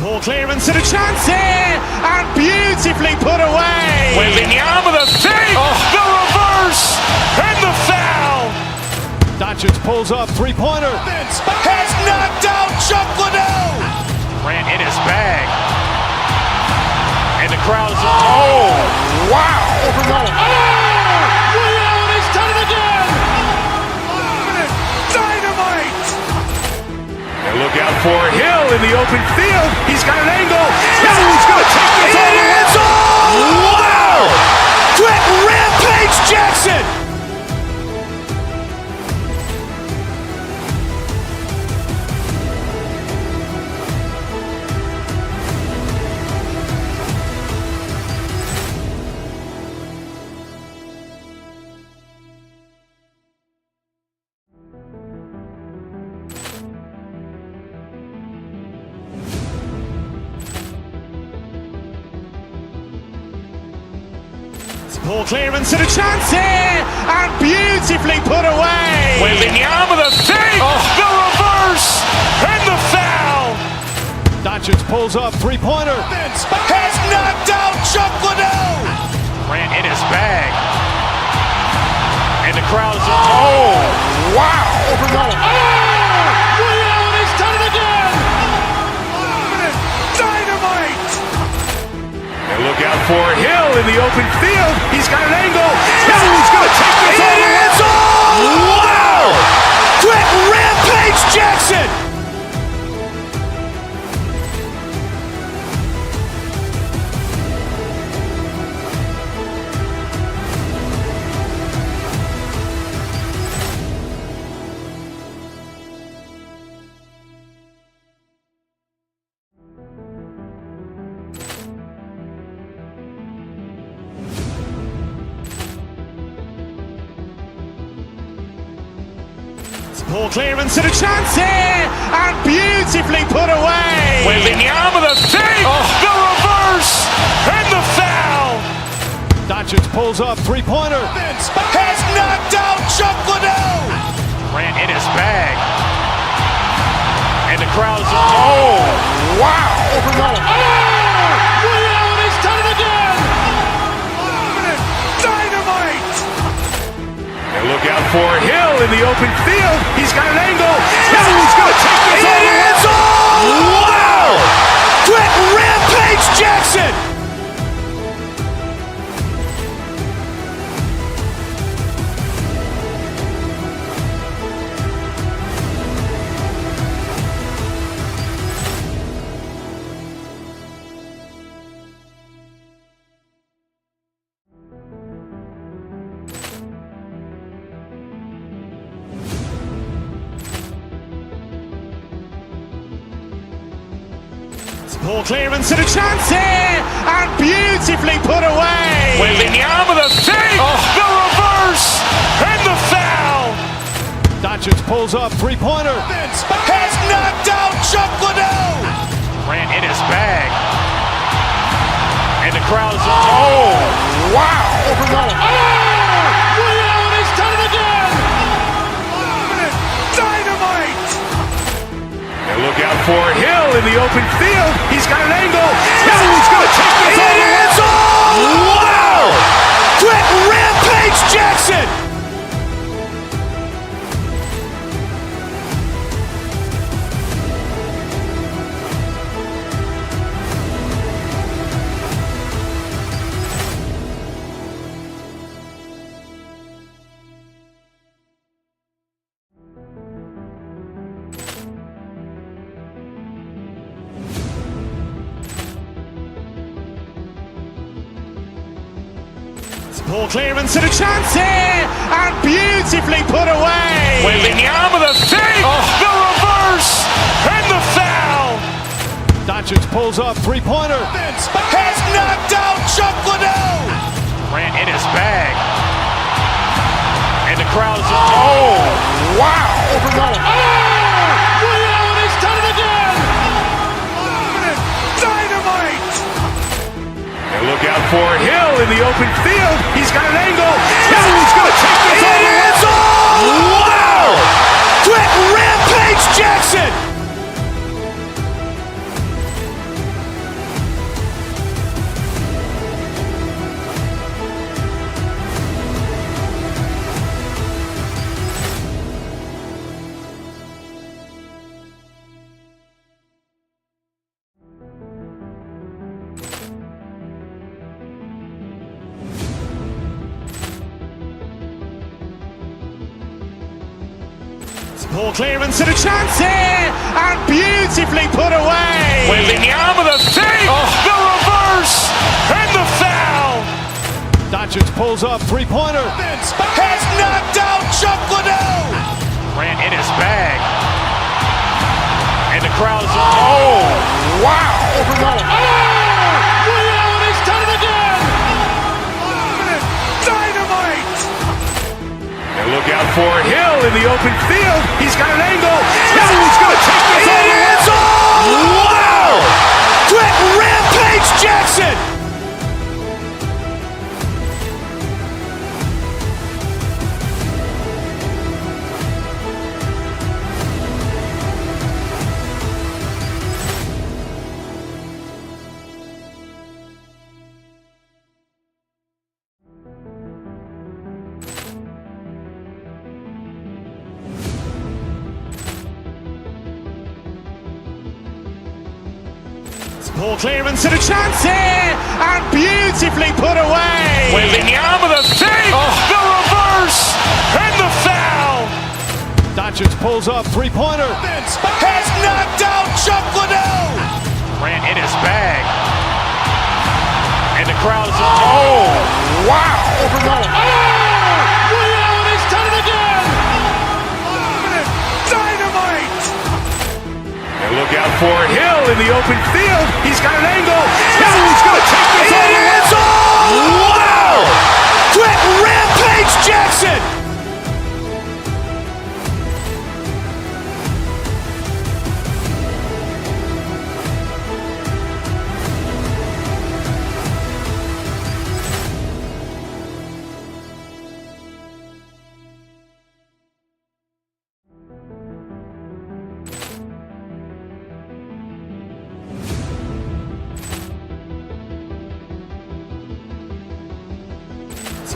Ball clearance and a chance here, and beautifully put away. Wembanyama the fake, the reverse, and the foul. Doncic pulls up, three-pointer. Has knocked out Chuck Liddell. Grant in his bag. And the crowd's, wow. Ray Allen has done it again. Dynamite. And look out for Hill in the open field. He's got an angle. He's going to take this all the way. Wow! Quick Rampage Jackson. Ball clearance and a chance here, and beautifully put away. Wembanyama the fake, the reverse, and the foul. Doncic pulls up, three-pointer. Has knocked out Chuck Liddell. Grant in his bag. And the crowd's, wow. Ray Allen has done it again. Dynamite. And look out for Hill in the open field. He's got an angle. He's going to take this all the way. Wow! Quick Rampage Jackson. Ball clearance and a chance here, and beautifully put away. Wembanyama the fake, the reverse, and the foul. Doncic pulls up, three-pointer. Has knocked out Chuck Liddell. Grant in his bag. And the crowd's, wow. Liddell, he's done it again. Dynamite. And look out for Hill in the open field. He's got an angle. He's going to take this all the way. Wow! Quick Rampage Jackson. Ball clearance and a chance here, and beautifully put away. Wembanyama the fake, the reverse, and the foul. Doncic pulls up, three-pointer. Has knocked out Chuck Liddell. Grant in his bag. And the crowd's, wow. Liddell, he's done it again. Dynamite. And look out for Hill in the open field. He's got an angle. He's going to take this all the way. Wow! Quick Rampage Jackson. Ball clearance and a chance here, and beautifully put away. Wembanyama the fake, the reverse, and the foul. Doncic pulls up, three-pointer. Has knocked out Chuck Liddell. Grant in his bag. And the crowd's, wow. Liddell, he's done it again. Dynamite. And look out for Hill in the open field. He's got an angle. He's going to take this all the way. Wow! Quick Rampage Jackson. Ball clearance and a chance here, and beautifully put away. Wembanyama the fake, the reverse, and the foul. Doncic pulls up, three-pointer. Has knocked out Chuck Liddell. Grant in his bag. And the crowd's, wow. Liddell, he's done it again. Dynamite. And look out for Hill in the open field. He's got an angle. He's going to take this all the way. Wow! Quick Rampage Jackson. Ball clearance and a chance here, and beautifully put away. Wembanyama the fake, the reverse, and the foul. Doncic pulls up, three-pointer. Has knocked out Chuck Liddell. Grant in his bag. And the crowd's, wow. Liddell, he's done it again. Dynamite. And look out for Hill in the open field. He's got an angle. He's going to take this all the way. Wow! Quick Rampage Jackson.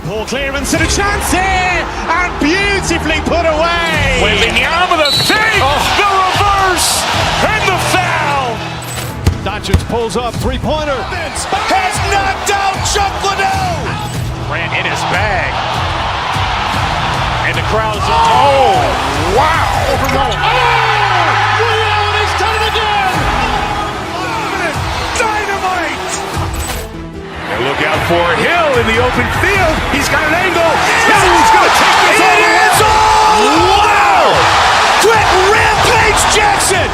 Ball clearance and a chance here, and beautifully put away. With the arm of the fake, the reverse, and the foul. Doncic pulls up, three-pointer. Has knocked out Chuck Liddell. Ran in his bag. And the crowd is, oh, wow. Liddell, and he's done it again. Dynamite. And look out for Hill in the open field. He's got an angle. Hill's going to take this all the way. Wow! Quick Rampage Jackson!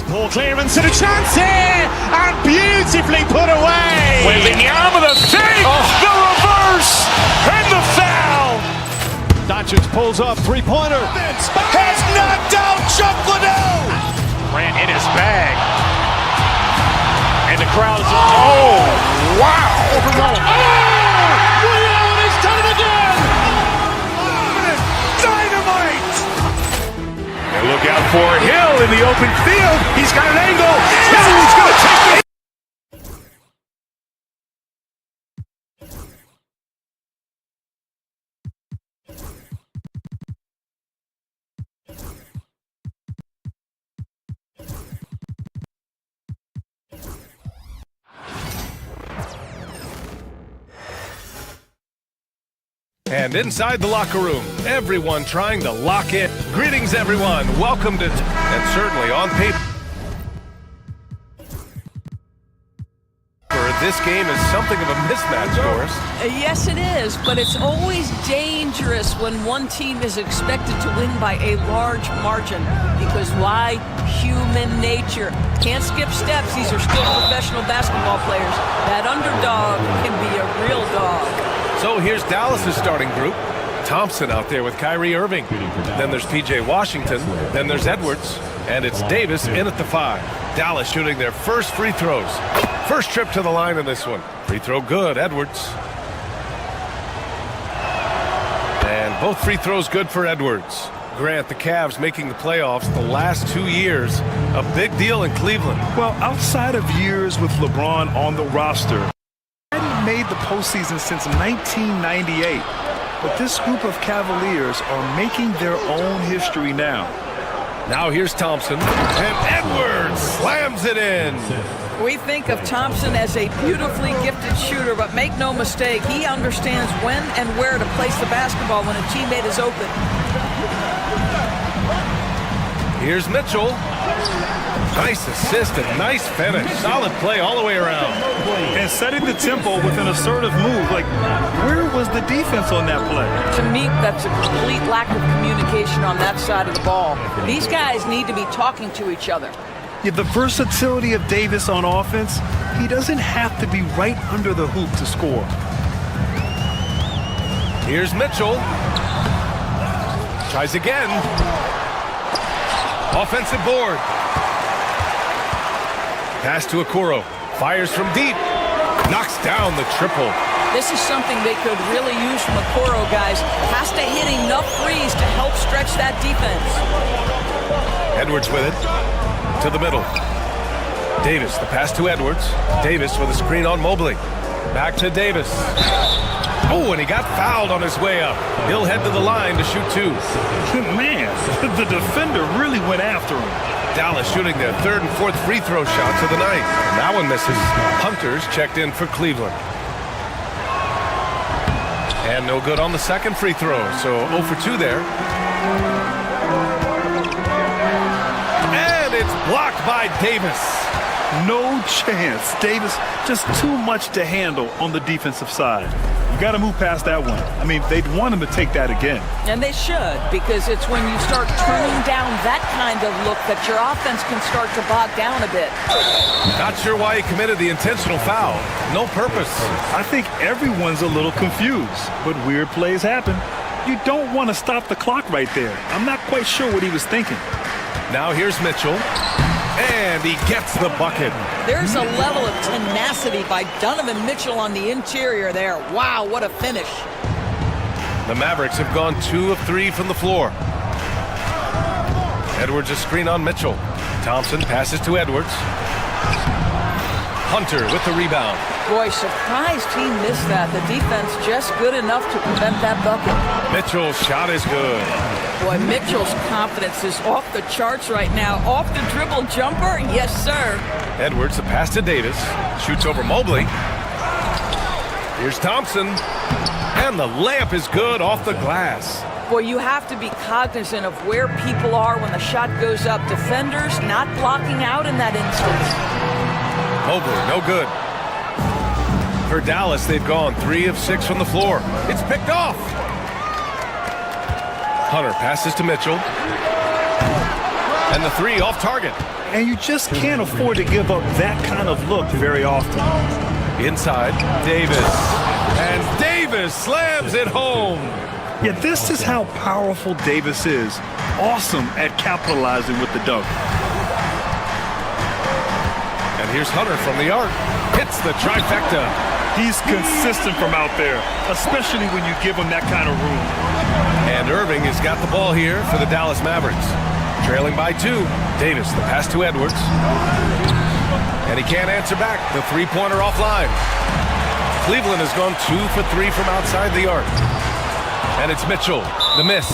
Ball clearance and a chance here, and beautifully put away. With the arm of the fake, the reverse, and the foul. Doncic pulls up, three-pointer. Has knocked out Chuck Liddell. Ran in his bag. And the crowd is, oh, wow. Liddell, and he's done it again. Dynamite. And look out for Hill in the open field. He's got an angle. Hill's going to take it. And inside the locker room, everyone trying to lock in. Greetings, everyone. Welcome to, and certainly on paper, this game is something of a mismatch, Doris. Yes, it is, but it's always dangerous when one team is expected to win by a large margin. Because why? Human nature. Can't skip steps. These are still professional basketball players. That underdog can be a real dog. So here's Dallas's starting group. Thompson out there with Kyrie Irving. Then there's P.J. Washington. Then there's Edwards. And it's Davis in at the 5. Dallas shooting their first free throws. First trip to the line in this one. Free throw good, Edwards. And both free throws good for Edwards. Grant, the Cavs making the playoffs the last 2 years. A big deal in Cleveland. Well, outside of years with LeBron on the roster, hadn't made the postseason since 1998. But this group of Cavaliers are making their own history now. Now here's Thompson, and Edwards slams it in. We think of Thompson as a beautifully gifted shooter, but make no mistake, he understands when and where to place the basketball when a teammate is open. Here's Mitchell. Nice assist and nice finish. Solid play all the way around. And setting the tempo with an assertive move. Like, where was the defense on that play? To me, that's a complete lack of communication on that side of the ball. These guys need to be talking to each other. Yeah, the versatility of Davis on offense, he doesn't have to be right under the hoop to score. Here's Mitchell. Tries again. Offensive board. Pass to Okoro. Fires from deep. Knocks down the triple. This is something they could really use from Okoro, guys. Has to hit enough threes to help stretch that defense. Edwards with it. To the middle. Davis, the pass to Edwards. Davis with a screen on Mobley. Back to Davis. Oh, and he got fouled on his way up. He'll head to the line to shoot 2. Man, the defender really went after him. Dallas shooting their 3rd and 4th free throw shots of the night. And that one misses. Hunter's checked in for Cleveland. And no good on the 2nd free throw, so 0 for 2 there. And it's blocked by Davis. No chance. Davis, just too much to handle on the defensive side. You got to move past that one. I mean, they'd want him to take that again. And they should, because it's when you start turning down that kind of look that your offense can start to bog down a bit. Not sure why he committed the intentional foul. No purpose. I think everyone's a little confused, but weird plays happen. You don't want to stop the clock right there. I'm not quite sure what he was thinking. Now here's Mitchell, and he gets the bucket. There's a level of tenacity by Donovan Mitchell on the interior there. Wow, what a finish. The Mavericks have gone 2 of 3 from the floor. Edwards a screen on Mitchell. Thompson passes to Edwards. Hunter with the rebound. Boy, surprised he missed that. The defense just good enough to prevent that bucket. Mitchell's shot is good. Boy, Mitchell's confidence is off the charts right now. Off the dribble jumper, yes, sir. Edwards, the pass to Davis. Shoots over Mobley. Here's Thompson. And the layup is good off the glass. Boy, you have to be cognizant of where people are when the shot goes up. Defenders not blocking out in that instance. Mobley, no good. For Dallas, they've gone 3 of 6 from the floor. It's picked off. Hunter passes to Mitchell. And the 3 off target. And you just can't afford to give up that kind of look very often. Inside, Davis. And Davis slams it home. Yeah, this is how powerful Davis is. Awesome at capitalizing with the dunk. And here's Hunter from the arc. Hits the trifecta. He's consistent from out there, especially when you give him that kind of room. And Irving has got the ball here for the Dallas Mavericks. Trailing by 2. Davis, the pass to Edwards. And he can't answer back. The three-pointer offline. Cleveland has gone 2 for 3 from outside the arc. And it's Mitchell, the miss.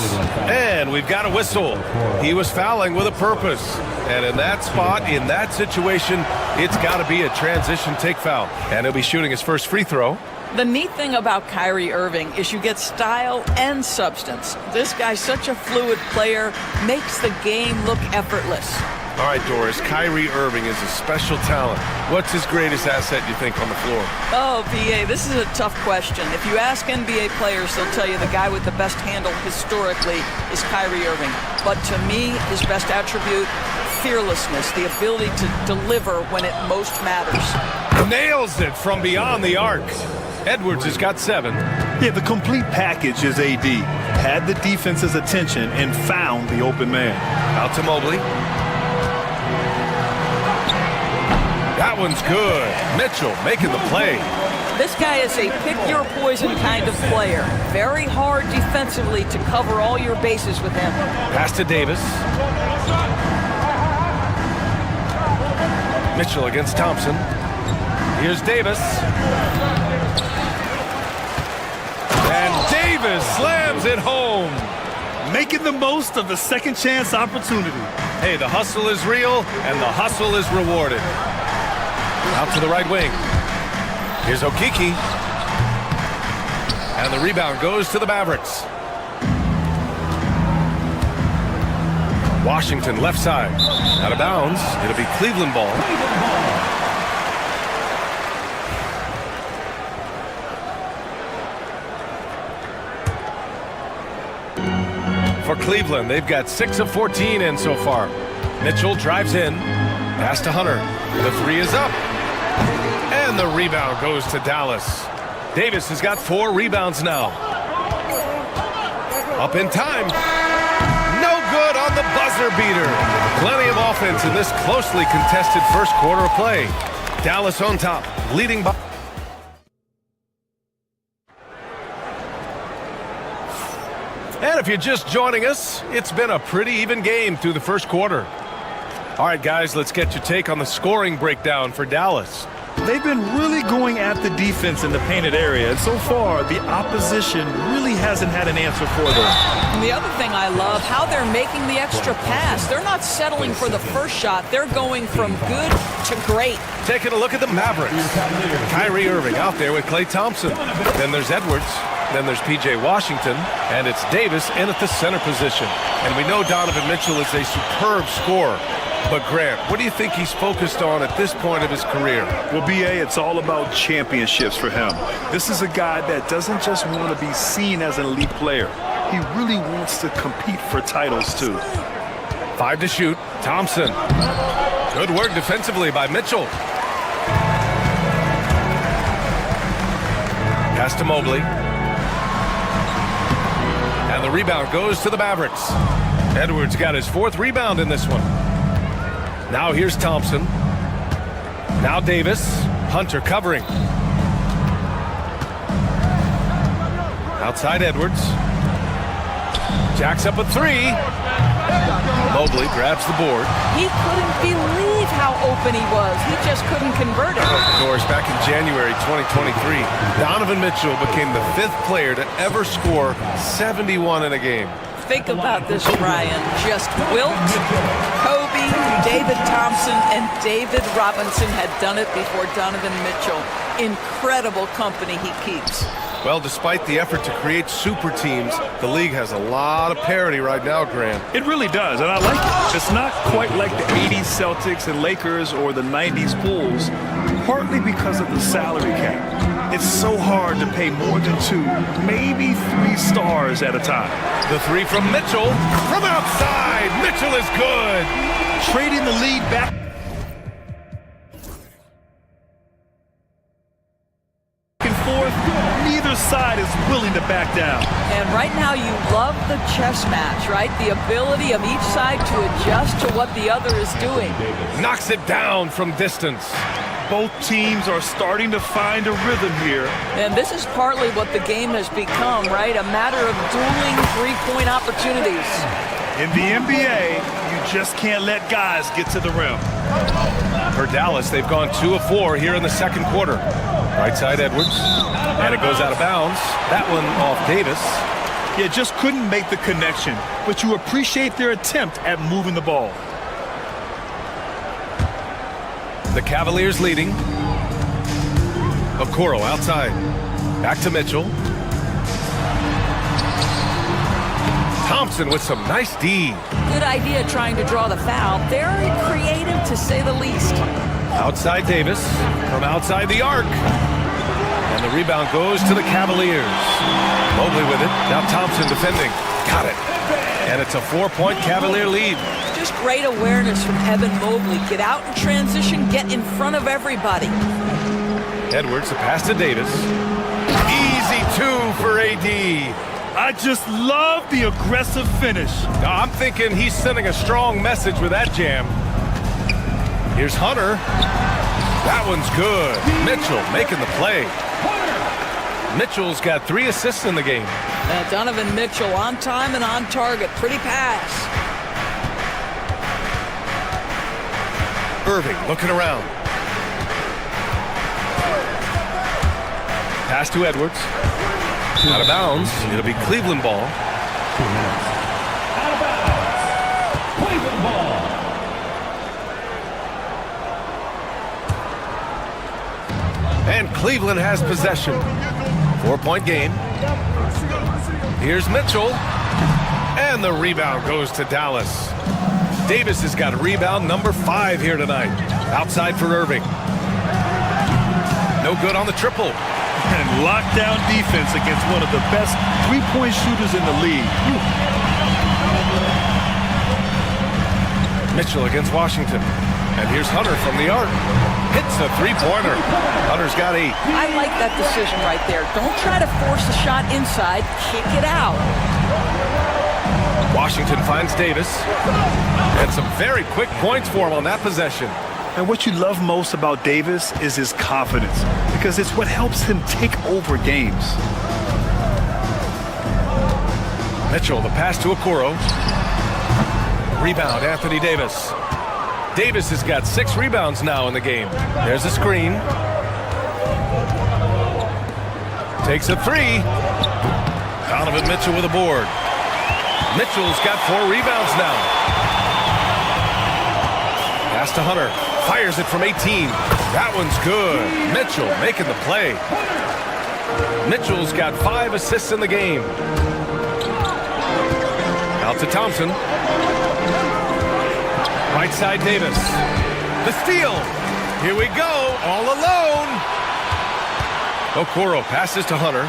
And we've got a whistle. He was fouling with a purpose. And in that spot, in that situation, it's got to be a transition take foul. And he'll be shooting his first free throw. The neat thing about Kyrie Irving is you get style and substance. This guy's such a fluid player, makes the game look effortless. All right, Doris, Kyrie Irving is a special talent. What's his greatest asset, you think, on the floor? Oh, PA, this is a tough question. If you ask NBA players, they'll tell you the guy with the best handle historically is Kyrie Irving. But to me, his best attribute, fearlessness, the ability to deliver when it most matters. Nails it from beyond the arc. Edwards has got 7. Yeah, the complete package is AD. Had the defense's attention and found the open man. Out to Mobley. That one's good. Mitchell making the play. This guy is a pick-your-poison kind of player. Very hard defensively to cover all your bases with him. Pass to Davis. Mitchell against Thompson. Here's Davis. And Davis slams it home. Making the most of the second chance opportunity. Hey, the hustle is real, and the hustle is rewarded. Out to the right wing. Here's Okiki. And the rebound goes to the Mavericks. Washington left side. Out of bounds. It'll be Cleveland ball. For Cleveland, they've got 6 of 14 in so far. Mitchell drives in. Pass to Hunter. The 3 is up. And the rebound goes to Dallas. Davis has got 4 rebounds now. Up in time. No good on the buzzer beater. Plenty of offense in this closely contested first quarter of play. Dallas on top, leading by. And if you're just joining us, it's been a pretty even game through the first quarter. All right, guys, let's get your take on the scoring breakdown for Dallas. They've been really going at the defense in the painted area, and so far, the opposition really hasn't had an answer for them. And the other thing I love, how they're making the extra pass. They're not settling for the first shot. They're going from good to great. Taking a look at the Mavericks. Kyrie Irving out there with Klay Thompson. Then there's Edwards. Then there's P.J. Washington. And it's Davis in at the center position. And we know Donovan Mitchell is a superb scorer. But Grant, what do you think he's focused on at this point of his career? Well, B.A., it's all about championships for him. This is a guy that doesn't just want to be seen as an elite player. He really wants to compete for titles, too. 5 to shoot. Thompson. Good work defensively by Mitchell. Pass to Mobley. And the rebound goes to the Mavericks. Edwards got his 4th rebound in this one. Now here's Thompson. Now Davis. Hunter covering. Outside Edwards. Jacks up a 3. Mobley grabs the board. He couldn't believe how open he was. He just couldn't convert it. Of course, back in January 2023, Donovan Mitchell became the 5th player to ever score 71 in a game. Think about this, Brian. Just Wilt, Kobe, David Thompson, and David Robinson had done it before Donovan Mitchell. Incredible company he keeps. Well, despite the effort to create super teams, the league has a lot of parity right now, Graham. It really does, and I like it. It's not quite like the 80s Celtics and Lakers or the 90s Bulls, partly because of the salary cap. It's so hard to pay more than 2, maybe 3 stars at a time. The 3 from Mitchell. From outside, Mitchell is good. Trading the lead back. Neither side is willing to back down. And right now you love the chess match, right? The ability of each side to adjust to what the other is doing. Knocks it down from distance. Both teams are starting to find a rhythm here. And this is partly what the game has become, right? A matter of dueling three-point opportunities. In the NBA, you just can't let guys get to the rim. For Dallas, they've gone 2 of 4 here in the second quarter. Right side Edwards, and it goes out of bounds. That one off Davis. Yeah, just couldn't make the connection, but you appreciate their attempt at moving the ball. The Cavaliers leading. Okoro outside. Back to Mitchell. Thompson with some nice D. Good idea trying to draw the foul. Very creative, to say the least. Outside Davis, from outside the arc. And the rebound goes to the Cavaliers. Mobley with it. Now Thompson defending. Got it. And it's a 4-point Cavalier lead. Just great awareness from Evan Mobley. Get out in transition, get in front of everybody. Edwards, the pass to Davis. Easy 2 for AD. I just love the aggressive finish. I'm thinking he's sending a strong message with that jam. Here's Hunter. That one's good. Mitchell making the play. Mitchell's got 3 assists in the game. Donovan Mitchell on time and on target. Pretty pass. Irving looking around. Pass to Edwards. Out of bounds. It'll be Cleveland ball. Out of bounds. Cleveland ball. And Cleveland has possession. 4-point game. Here's Mitchell. And the rebound goes to Dallas. Davis has got rebound number 5 here tonight. Outside for Irving. No good on the triple. And lockdown defense against one of the best 3-point shooters in the league. Mitchell against Washington. And here's Hunter from the arc. Hits a 3-pointer. Hunter's got 8. I like that decision right there. Don't try to force a shot inside. Kick it out. Washington finds Davis. And some very quick points for him on that possession. And what you love most about Davis is his confidence, because it's what helps him take over games. Mitchell, the pass to Okoro. Rebound, Anthony Davis. Davis has got 6 rebounds now in the game. There's a screen. Takes a 3. Donovan Mitchell with a board. Mitchell's got 4 rebounds now. Pass to Hunter. Fires it from 18. That one's good. Mitchell making the play. Mitchell's got 5 assists in the game. Out to Thompson. Right side Davis. The steal. Here we go. All alone. Okoro passes to Hunter.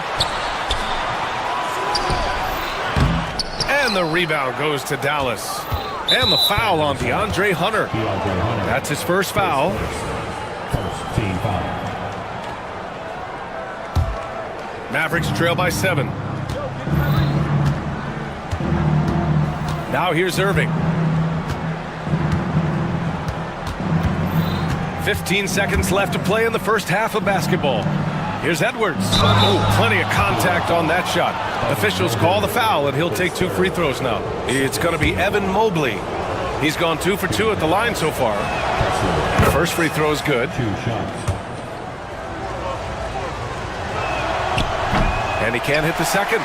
And the rebound goes to Dallas. And the foul on DeAndre Hunter. That's his first foul. First team foul. Mavericks trail by 7. Now here's Irving. 15 seconds left to play in the first half of basketball. Here's Edwards. Oh, plenty of contact on that shot. Officials call the foul, and he'll take 2 free throws now. It's going to be Evan Mobley. He's gone 2 for 2 at the line so far. First free throw is good. And he can't hit the second.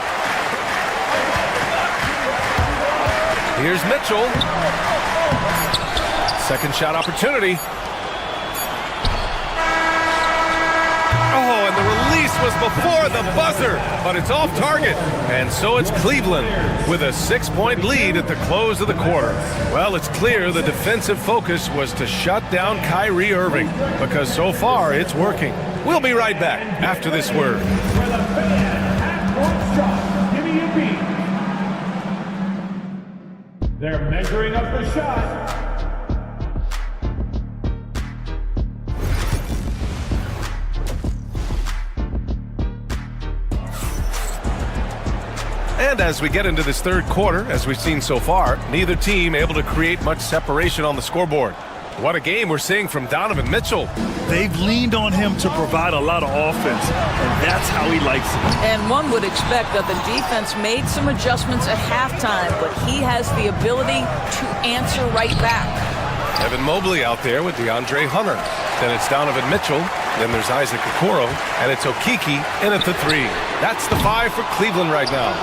Here's Mitchell. Second shot opportunity. Oh, and the release was before the buzzer, but it's off target. And so it's Cleveland with a 6-point lead at the close of the quarter. Well, it's clear the defensive focus was to shut down Kyrie Irving, because so far it's working. We'll be right back after this word. They're measuring up the shot. And as we get into this third quarter, as we've seen so far, neither team able to create much separation on the scoreboard. What a game we're seeing from Donovan Mitchell. They've leaned on him to provide a lot of offense, and that's how he likes it. And one would expect that the defense made some adjustments at halftime, but he has the ability to answer right back. Evan Mobley out there with DeAndre Hunter. Then it's Donovan Mitchell. Then there's Isaac Okoro. And it's Okiki in at the 3. That's the 5 for Cleveland right now.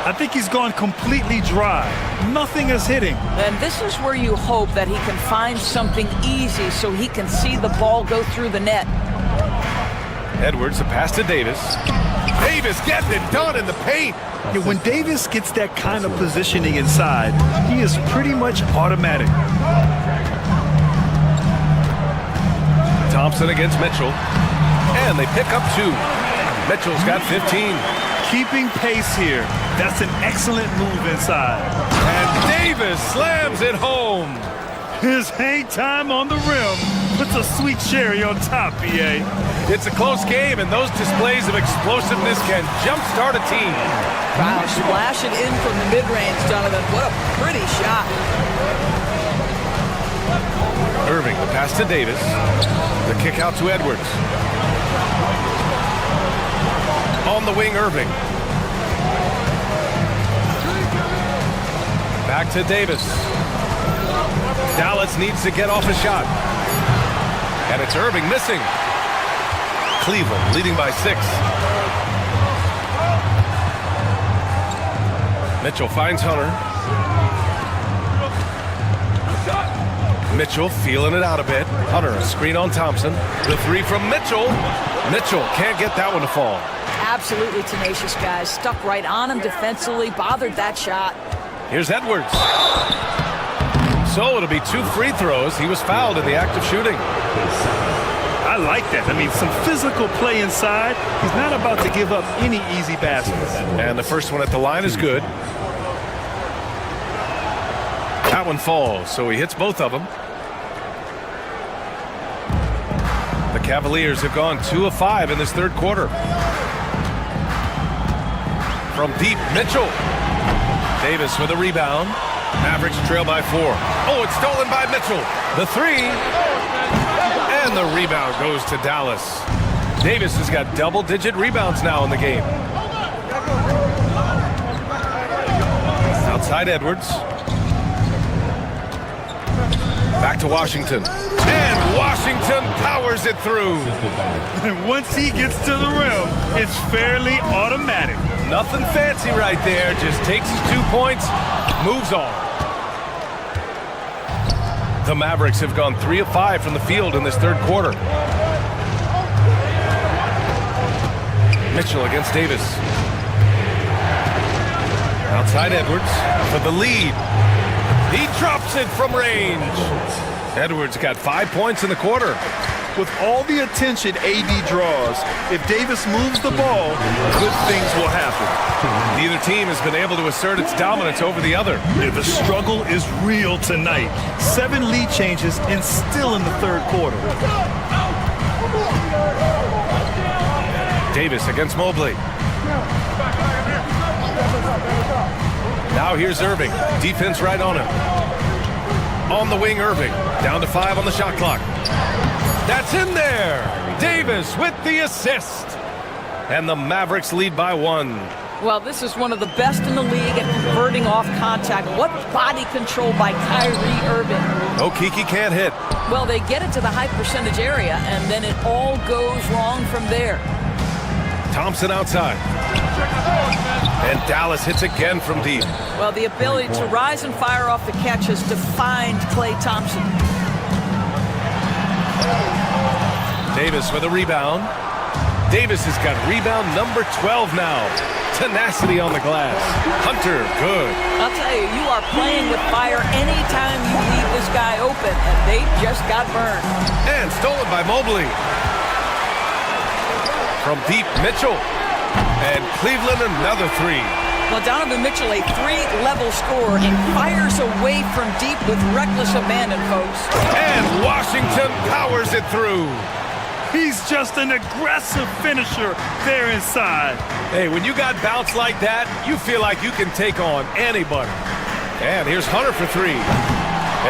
I think he's gone completely dry. Nothing is hitting. And this is where you hope that he can find something easy so he can see the ball go through the net. Edwards, the pass to Davis. Davis getting it done in the paint. Yeah, when Davis gets that kind of positioning inside, he is pretty much automatic. Thompson against Mitchell. And they pick up 2. Mitchell's got 15. Keeping pace here. That's an excellent move inside. And Davis slams it home. His hang time on the rim puts a sweet cherry on top, BA. It's a close game, and those displays of explosiveness can jumpstart a team. Wow, splash it in from the mid-range, Donovan. What a pretty shot. Irving, the pass to Davis. The kick out to Edwards. On the wing, Irving. Back to Davis. Dallas needs to get off a shot. And it's Irving missing. Cleveland leading by 6. Mitchell finds Hunter. Mitchell feeling it out a bit. Hunter, a screen on Thompson. The 3 from Mitchell. Mitchell can't get that one to fall. Absolutely tenacious, guys. Stuck right on him defensively, bothered that shot. Here's Edwards. So it'll be 2 free throws. He was fouled in the act of shooting. I like that. I mean, some physical play inside. He's not about to give up any easy baskets. And the first one at the line is good. That one falls, so he hits both of them. The Cavaliers have gone 2 of 5 in this third quarter. From deep, Mitchell. Davis with a rebound. Mavericks trail by 4. Oh, it's stolen by Mitchell. The 3. And the rebound goes to Dallas. Davis has got double-digit rebounds now in the game. Outside Edwards. Back to Washington. And Washington powers it through. And once he gets to the rim, it's fairly automatic. Nothing fancy right there. Just takes his 2 points, moves on. The Mavericks have gone 3 of 5 from the field in this third quarter. Mitchell against Davis. Outside Edwards for the lead. He drops it from range. Edwards got 5 points in the quarter. With all the attention AD draws, if Davis moves the ball, good things will happen. Neither team has been able to assert its dominance over the other. Yeah, the struggle is real tonight. 7 lead changes and still in the third quarter. Davis against Mobley. Now here's Irving. Defense right on him. On the wing, Irving. Down to 5 on the shot clock. That's in there. Davis with the assist. And the Mavericks lead by 1. Well, this is one of the best in the league at converting off contact. What body control by Kyrie Irving. Okeke can't hit. Well, they get it to the high percentage area, and then it all goes wrong from there. Thompson outside. And Dallas hits again from deep. Well, the ability to rise and fire off the catch has defined Klay Thompson. Davis with a rebound. Davis has got rebound number 12 now. Tenacity on the glass. Hunter, good. I'll tell you, you are playing with fire anytime you leave this guy open, and they just got burned. And stolen by Mobley. From deep, Mitchell. And Cleveland another 3. Well, Donovan Mitchell, a 3-level scorer, and fires away from deep with reckless abandon, folks. And Washington powers it through. He's just an aggressive finisher there inside. Hey, when you got bounce like that, you feel like you can take on anybody. And here's Hunter for 3.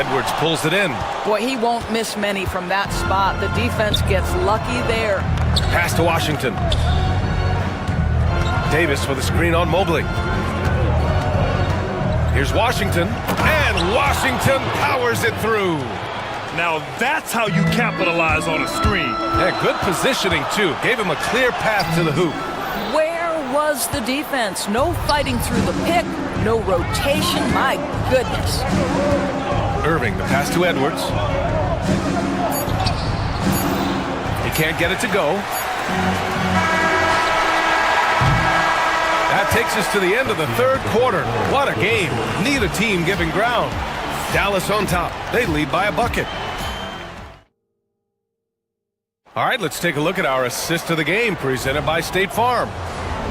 Edwards pulls it in. Boy, he won't miss many from that spot. The defense gets lucky there. Pass to Washington. Davis with a screen on Mobley. Here's Washington. And Washington powers it through. Now that's how you capitalize on a screen. Yeah, good positioning, too. Gave him a clear path to the hoop. Where was the defense? No fighting through the pick, no rotation. My goodness. Irving, the pass to Edwards. He can't get it to go. That takes us to the end of the 3rd quarter. What a game. Neither team giving ground. Dallas on top. They lead by a bucket. All right, let's take a look at our assist of the game presented by State Farm.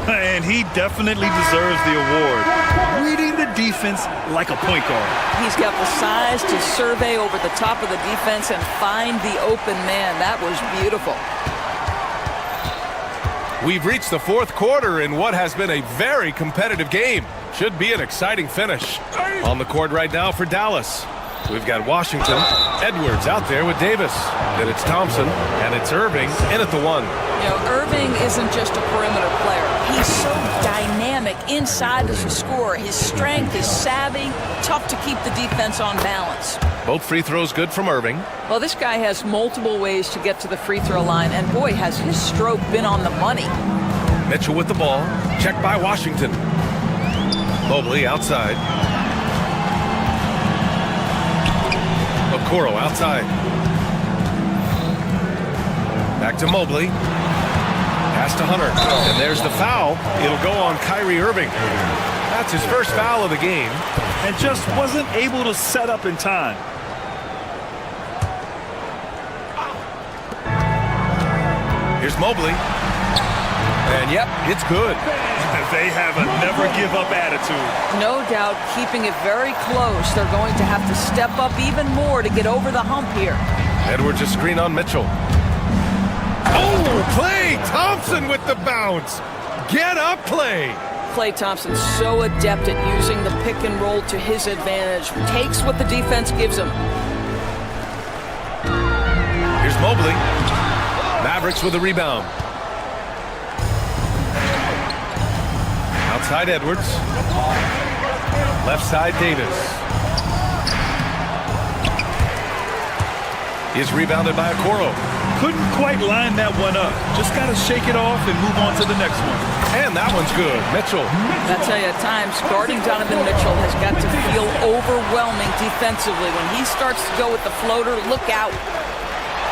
And he definitely deserves the award. Reading the defense like a point guard. He's got the size to survey over the top of the defense and find the open man. That was beautiful. We've reached the 4th quarter in what has been a very competitive game. Should be an exciting finish. On the court right now for Dallas. We've got Washington. Edwards out there with Davis. Then it's Thompson, and it's Irving in at the 1. You know, Irving isn't just a perimeter player. He's so dynamic inside as a scorer. His strength, his savvy, tough to keep the defense on balance. Both free throws good from Irving. Well, this guy has multiple ways to get to the free throw line, and boy, has his stroke been on the money. Mitchell with the ball. Checked by Washington. Mobley outside. Okoro outside. Back to Mobley. Pass to Hunter. And there's the foul. It'll go on Kyrie Irving. That's his first foul of the game. And just wasn't able to set up in time. Here's Mobley. And yep, it's good. They have a never-give-up attitude. No doubt, keeping it very close. They're going to have to step up even more to get over the hump here. Edwards a screen on Mitchell. Oh, Klay Thompson with the bounce. Get up, Klay. Klay Thompson so adept at using the pick and roll to his advantage. Takes what the defense gives him. Here's Mobley. Mavericks with a rebound. Outside Edwards. Left side Davis. Is rebounded by Okoro. Couldn't quite line that one up. Just got to shake it off and move on to the next one. And that one's good. Mitchell. I tell you, at times, guarding Donovan Mitchell has got to feel overwhelming defensively. When he starts to go with the floater, look out.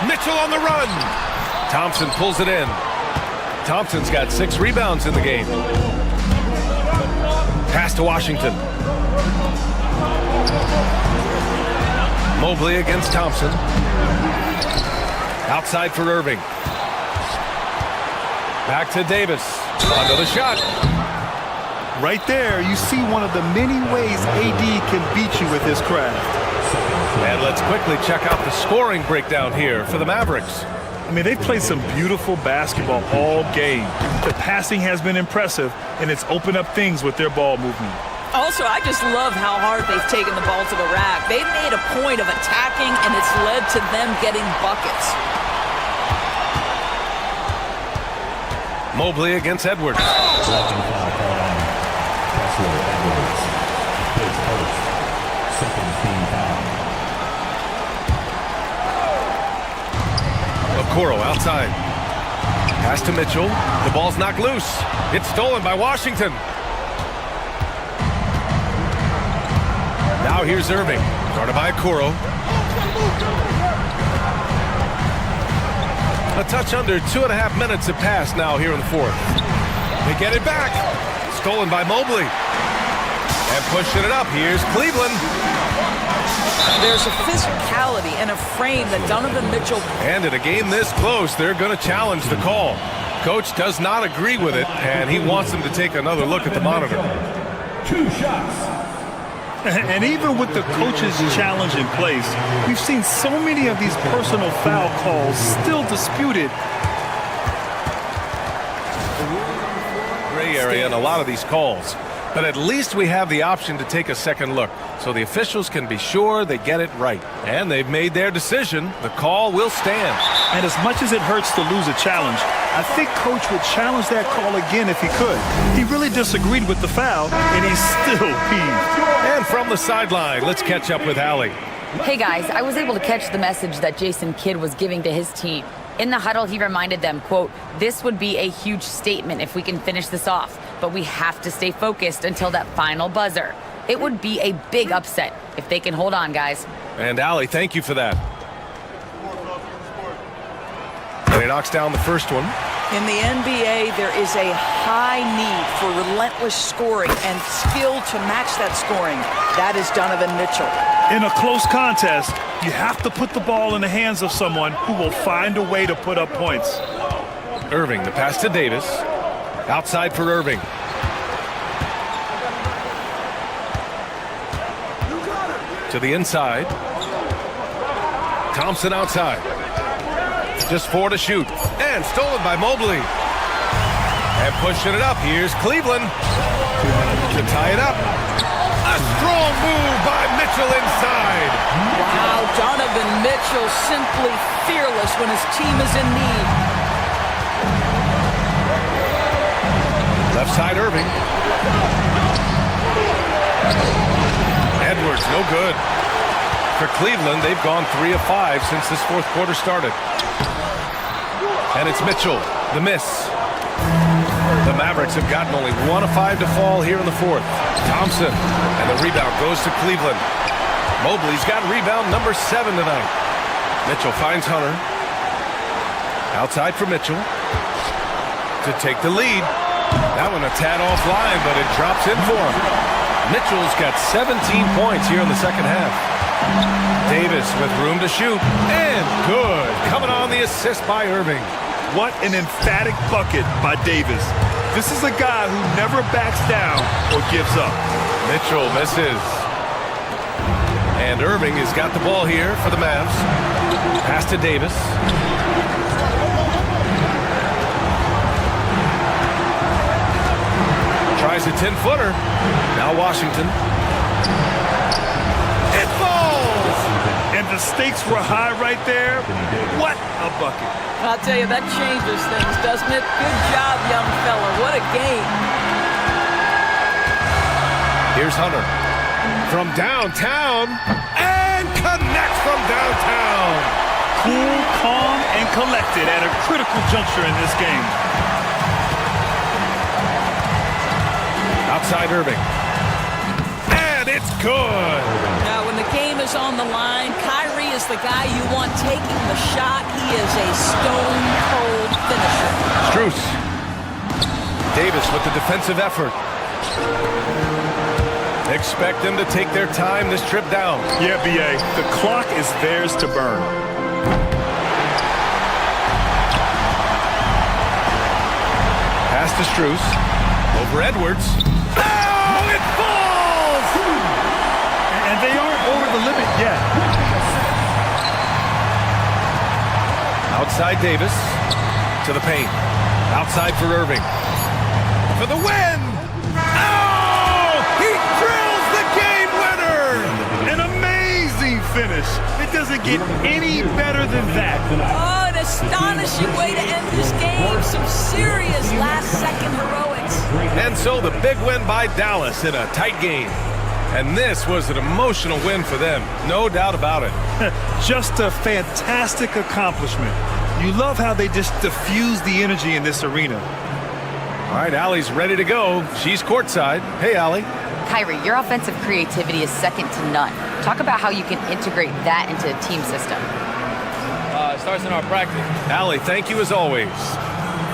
Mitchell on the run. Thompson pulls it in. Thompson's got 6 rebounds in the game. Pass to Washington. Mobley against Thompson. Outside for Irving. Back to Davis. Another shot. Right there, you see one of the many ways AD can beat you with his craft. And let's quickly check out the scoring breakdown here for the Mavericks. I mean, they've played some beautiful basketball all game. The passing has been impressive, and it's opened up things with their ball movement. Also, I just love how hard they've taken the ball to the rack. They've made a point of attacking, and it's led to them getting buckets. Mobley against Edwards. Second foul called on Kessler Edwards. His first. Second team foul. Okoro outside. Pass to Mitchell. The ball's knocked loose. It's stolen by Washington. Now here's Irving. Guarded by Okoro. A touch under 2.5 minutes have passed now here in the fourth. They get it back. Stolen by Mobley. And pushing it up. Here's Cleveland. There's a physicality and a frame that Donovan Mitchell... And in a game this close, they're going to challenge the call. Coach does not agree with it, and he wants them to take another look at the monitor. 2 shots. And even with the coach's challenge in place, we've seen so many of these personal foul calls still disputed. Gray area in a lot of these calls. But at least we have the option to take a second look, so the officials can be sure they get it right. And they've made their decision. The call will stand. And as much as it hurts to lose a challenge, I think Coach would challenge that call again if he could. He really disagreed with the foul, and he's still peeved. And from the sideline, let's catch up with Allie. Hey guys, I was able to catch the message that Jason Kidd was giving to his team. In the huddle, he reminded them, quote, "This would be a huge statement if we can finish this off, but we have to stay focused until that final buzzer. It would be a big upset if they can hold on, guys." And Allie, thank you for that. And he knocks down the first one. In the NBA, there is a high need for relentless scoring and skill to match that scoring. That is Donovan Mitchell. In a close contest, you have to put the ball in the hands of someone who will find a way to put up points. Irving, the pass to Davis. Outside for Irving. To the inside. Thompson outside. Just 4 to shoot. And stolen by Mobley. And pushing it up. Here's Cleveland to tie it up. A strong move by Mitchell inside. Wow, Donovan Mitchell simply fearless when his team is in need. Left side Irving. Edwards, no good. For Cleveland, they've gone 3 of 5 since this fourth quarter started. And it's Mitchell, the miss. The Mavericks have gotten only 1 of 5 to fall here in the fourth. Thompson, and the rebound goes to Cleveland. Mobley's got rebound number 7 tonight. Mitchell finds Hunter. Outside for Mitchell to take the lead. That one a tad offline, but it drops in for him. Mitchell's got 17 points here in the second half. Davis with room to shoot, and good. Coming on the assist by Irving. What an emphatic bucket by Davis. This is a guy who never backs down or gives up. Mitchell misses. And Irving has got the ball here for the Mavs. Pass to Davis. Tries a 10-footer. Now Washington. It falls! And the stakes were high right there. What a bucket. I'll tell you, that changes things, doesn't it? Good job, young fella. What a game. Here's Hunter from downtown and connects from downtown. Cool, calm, and collected at a critical juncture in this game. Outside Irving. And it's good. Now, when the game is on the line, Kyrie is the guy you want taking the shot. He is a stone-cold finisher. Strus. Davis with the defensive effort. Expect them to take their time this trip down. Yeah, B.A., the clock is theirs to burn. Pass to Strus. Over Edwards. Oh, it falls! And they aren't over the limit yet. Outside Davis to the paint. Outside for Irving. For the win! Oh! He finish. It doesn't get any better than that. Oh, an astonishing way to end this game. Some serious last-second heroics. And so the big win by Dallas in a tight game. And this was an emotional win for them, no doubt about it. Just a fantastic accomplishment. You love how they just diffuse the energy in this arena. All right, Allie's ready to go. She's courtside. Hey, Allie. Kyrie, your offensive creativity is second to none. Talk about how you can integrate that into a team system. It starts in our practice. Allie, thank you as always.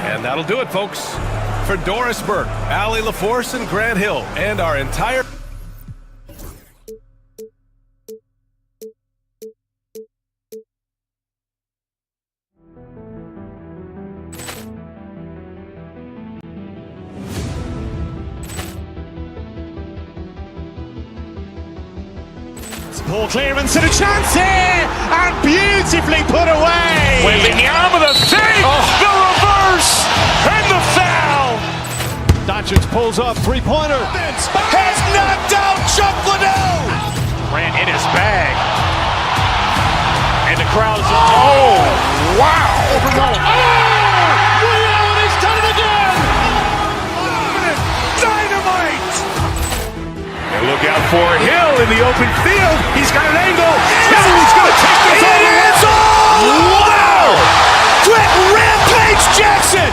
And that'll do it, folks. For Doris Burke, Allie LaForce, and Grant Hill, and our entire... Ball clearance and a chance here, and beautifully put away. With the arm of the fake, the reverse, and the foul. Doncic pulls up, three-pointer. Has knocked out Chuck Liddell. Grant in his bag. And the crowd is, oh, wow. Reality's done it again. Dynamite. And look out for Hill in the open field. He's got an angle. He's going to take this all the way. Wow! Brett Rampage Jackson.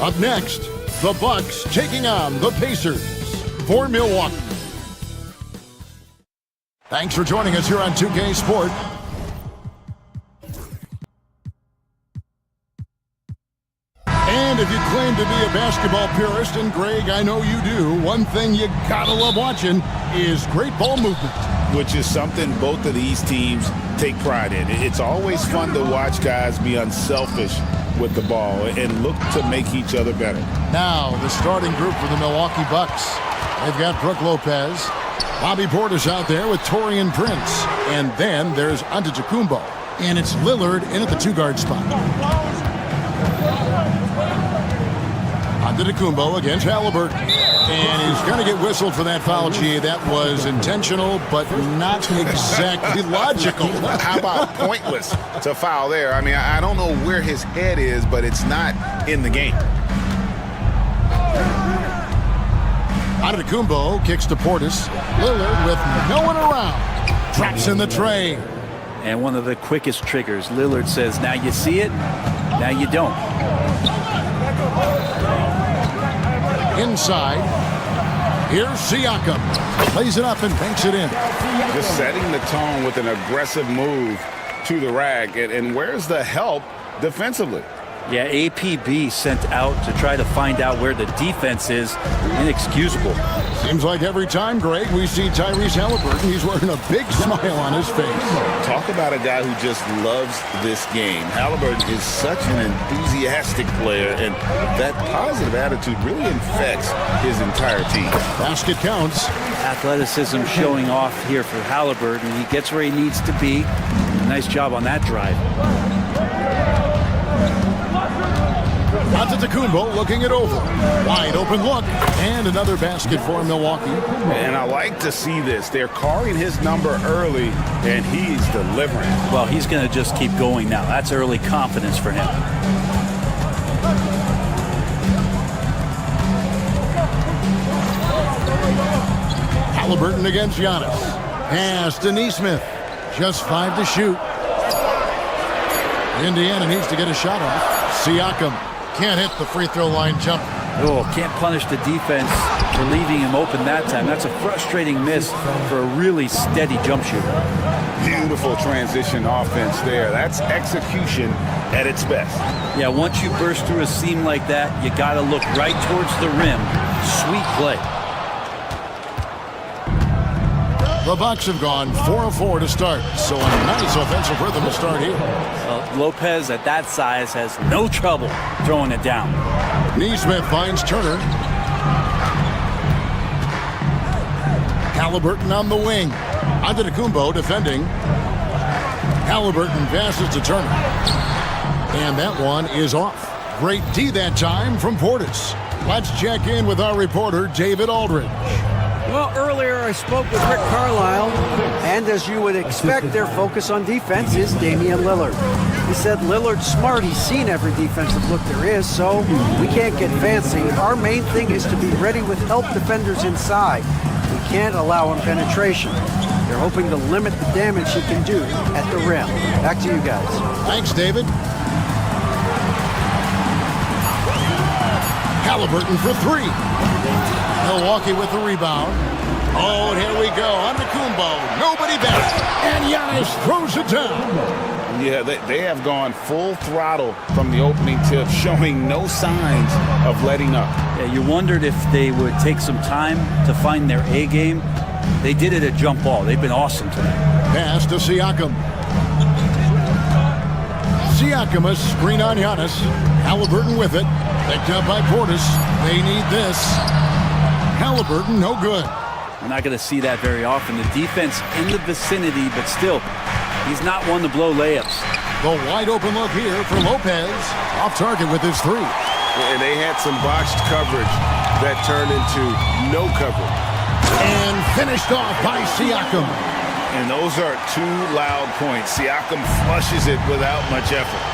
Up next, the Bucks taking on the Pacers for Milwaukee. Thanks for joining us here on 2K Sport. And if you claim to be a basketball purist, and Greg, I know you do, one thing you gotta love watching is great ball movement. Which is something both of these teams take pride in. It's always fun to watch guys be unselfish with the ball and look to make each other better. Now, the starting group for the Milwaukee Bucks. They've got Brooke Lopez, Bobby Portis out there with Taurean Prince, and then there's Antetokounmpo, and it's Lillard in at the two-guard spot. Antetokounmpo against Halliburton, and he's going to get whistled for that foul, G. That was intentional, but not exactly logical. How about pointless to foul there? I mean, I don't know where his head is, but it's not in the game. Antetokounmpo kicks to Portis. Lillard with no one around. Drops in the tray. And one of the quickest triggers. Lillard says, now you see it, now you don't. Inside, here's Siakam. Plays it up and banks it in. Just setting the tone with an aggressive move to the rack. And where's the help defensively? Yeah, APB sent out to try to find out where the defense is. Inexcusable. Seems like every time, Greg, we see Tyrese Halliburton, he's wearing a big smile on his face. Talk about a guy who just loves this game. Halliburton is such an enthusiastic player, and that positive attitude really infects his entire team. Basket counts. Athleticism showing off here for Halliburton. He gets where he needs to be. Nice job on that drive. Antetokounmpo looking it over. Wide open look. And another basket for Milwaukee. And I like to see this. They're calling his number early, and he's delivering. Well, he's going to just keep going now. That's early confidence for him. Halliburton against Giannis. Pass to Nesmith. Just 5 to shoot. Indiana needs to get a shot off. Siakam can't hit the free throw line jump. Oh, can't punish the defense for leaving him open that time. That's a frustrating miss for a really steady jump shooter. Beautiful transition offense there. That's execution at its best. Yeah, once you burst through a seam like that, you got to look right towards the rim. Sweet play. The Bucks have gone 4 of 4 to start, so a nice offensive rhythm to start here. Lopez at that size has no trouble throwing it down. Neesmith finds Turner. Halliburton on the wing. Antetokounmpo defending. Halliburton passes to Turner. And that one is off. Great D that time from Portis. Let's check in with our reporter, David Aldridge. Well, earlier I spoke with Rick Carlisle, and as you would expect, their focus on defense is Damian Lillard. He said Lillard's smart. He's seen every defensive look there is, so we can't get fancy. Our main thing is to be ready with help defenders inside. We can't allow him penetration. They're hoping to limit the damage he can do at the rim. Back to you guys. Thanks, David. Halliburton for 3. Milwaukee with the rebound. Oh, and here we go. Antetokounmpo. Nobody back. And Giannis throws it down. Yeah, they have gone full throttle from the opening tip, showing no signs of letting up. Yeah, you wondered if they would take some time to find their A game. They did it at jump ball. They've been awesome tonight. Pass to Siakam. Siakam, a screen on Giannis. Halliburton with it. Picked up by Portis. They need this. Halliburton, no good. We're not going to see that very often. The defense in the vicinity, but still, he's not one to blow layups. The wide open look here for Lopez. Off target with his 3. And they had some botched coverage that turned into no coverage. And finished off by Siakam. And those are 2 loud points. Siakam flushes it without much effort.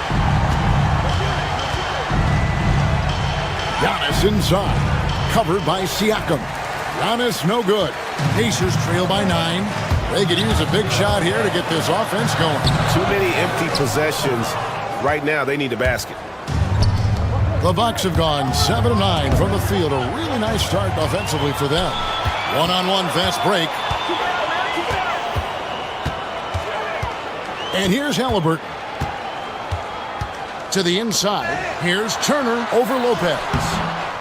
Giannis inside. Covered by Siakam. Giannis no good. Pacers trail by 9. They could use a big shot here to get this offense going. Too many empty possessions. Right now, they need a basket. The Bucks have gone 7 of 9 from the field. A really nice start offensively for them. One-on-one fast break. And here's Halliburton. To the inside. Here's Turner over Lopez.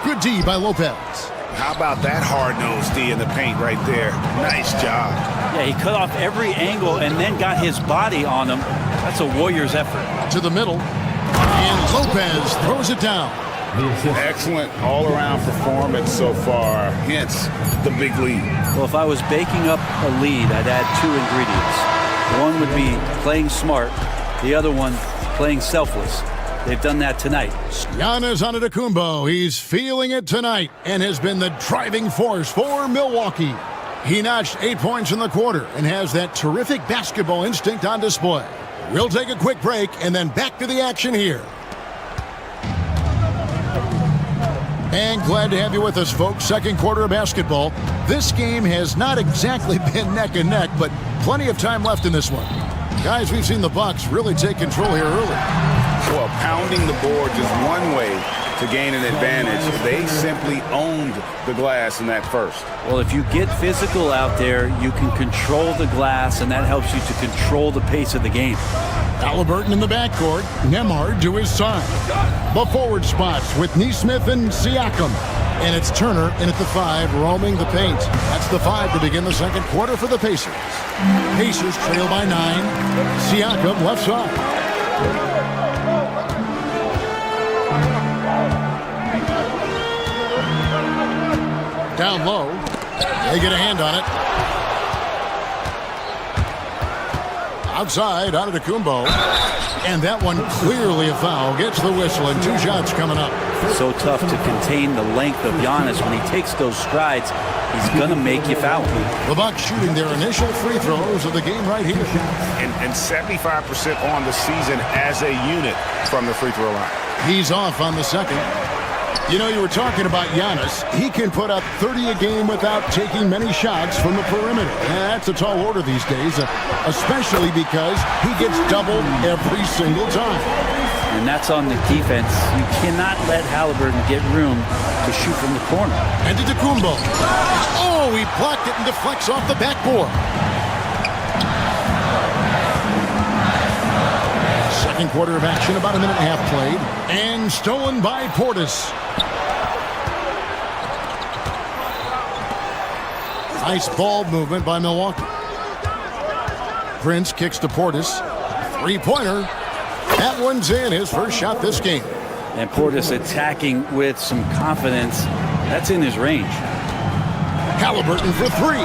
Good D by Lopez. How about that hard-nosed D in the paint right there? Nice job. Yeah, he cut off every angle and then got his body on him. That's a Warriors effort. To the middle. And Lopez throws it down. Excellent all-around performance so far, hence the big lead. Well, if I was baking up a lead, I'd add 2 ingredients. One would be playing smart. The other one, playing selfless. They've done that tonight. Giannis Antetokounmpo, he's feeling it tonight and has been the driving force for Milwaukee. He notched 8 points in the quarter and has that terrific basketball instinct on display. We'll take a quick break and then back to the action here. And glad to have you with us, folks. Second quarter of basketball. This game has not exactly been neck and neck, but plenty of time left in this one. Guys, we've seen the Bucks really take control here early. Well, pounding the board is one way to gain an advantage. They simply owned the glass in that first. Well, if you get physical out there, you can control the glass, and that helps you to control the pace of the game. Halliburton in the backcourt. Nembhard to his side. The forward spots with Neesmith and Siakam. And it's Turner in at the 5, roaming the paint. That's the 5 to begin the second quarter for the Pacers. Pacers trail by 9. Siakam left side. Down low. They get a hand on it. Outside, Antetokounmpo. And that one clearly a foul. Gets the whistle and 2 shots coming up. So tough to contain the length of Giannis. When he takes those strides, he's going to make you foul. The Bucks shooting their initial free throws of the game right here. And 75% on the season as a unit from the free throw line. He's off on the second. You know, you were talking about Giannis. He can put up 30 a game without taking many shots from the perimeter. That's a tall order these days, especially because he gets doubled every single time. And that's on the defense. You cannot let Halliburton get room to shoot from the corner. And to Antetokounmpo. Oh, he blocked it and deflects off the backboard. Second quarter of action, about a minute and a half played. And stolen by Portis. Nice ball movement by Milwaukee. Prince kicks to Portis. Three-pointer. That one's in, his first shot this game. And Portis attacking with some confidence. That's in his range. Halliburton for three.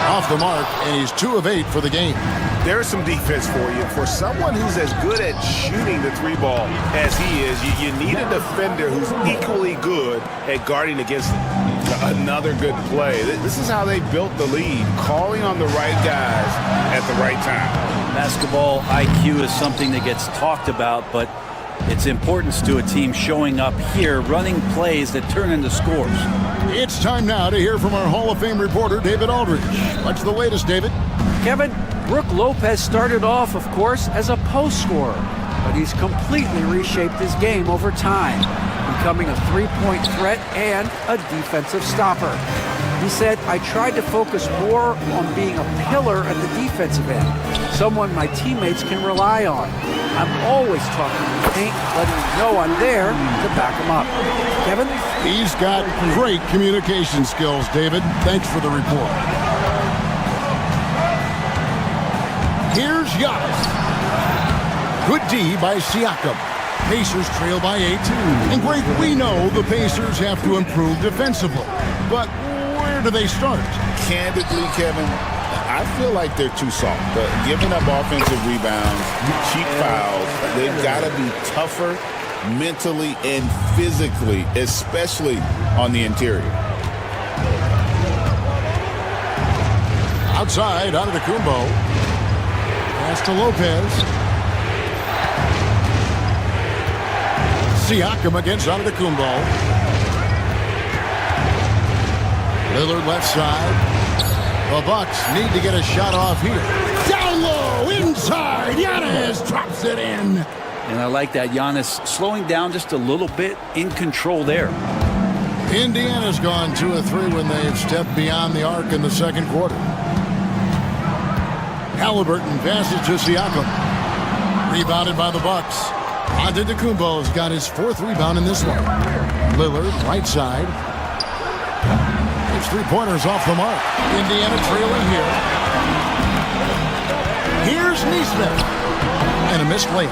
Off the mark, and he's 2 of 8 for the game. There's some defense for you. For someone who's as good at shooting the three ball as he is, you need a defender who's equally good at guarding against another good play. This is how they built the lead, calling on the right guys at the right time. Basketball IQ is something that gets talked about, but its importance to a team showing up here, running plays that turn into scores. It's time now to hear from our Hall of Fame reporter, David Aldridge. What's the latest, David? Kevin, Brook Lopez started off, of course, as a post scorer, but he's completely reshaped his game over time, becoming a three-point threat and a defensive stopper. He said, I tried to focus more on being a pillar at the defensive end, someone my teammates can rely on. I'm always talking in the paint, letting them know I'm there to back them up. Kevin? He's got great communication skills, David. Thanks for the report. Here's Giannis. Good D by Siakam. Pacers trail by 8. And great, we know the Pacers have to improve defensively. But where do they start? Candidly, Kevin, I feel like they're too soft. Giving up offensive rebounds, cheap fouls, they've got to be tougher mentally and physically, especially on the interior. Outside, Antetokounmpo. Pass to Lopez. Siakam against Antetokounmpo. Lillard left side. The Bucks need to get a shot off here. Down low, inside. Giannis drops it in. And I like that. Giannis slowing down just a little bit, in control there. Indiana's gone 2 of 3 when they've stepped beyond the arc in the second quarter. Halliburton passes to Siakam. Rebounded by the Bucks. Antetokounmpo's got his 4th rebound in this one. Lillard, right side. His three-pointers off the mark. Indiana trailing here. Here's Nesmith. And a missed layup.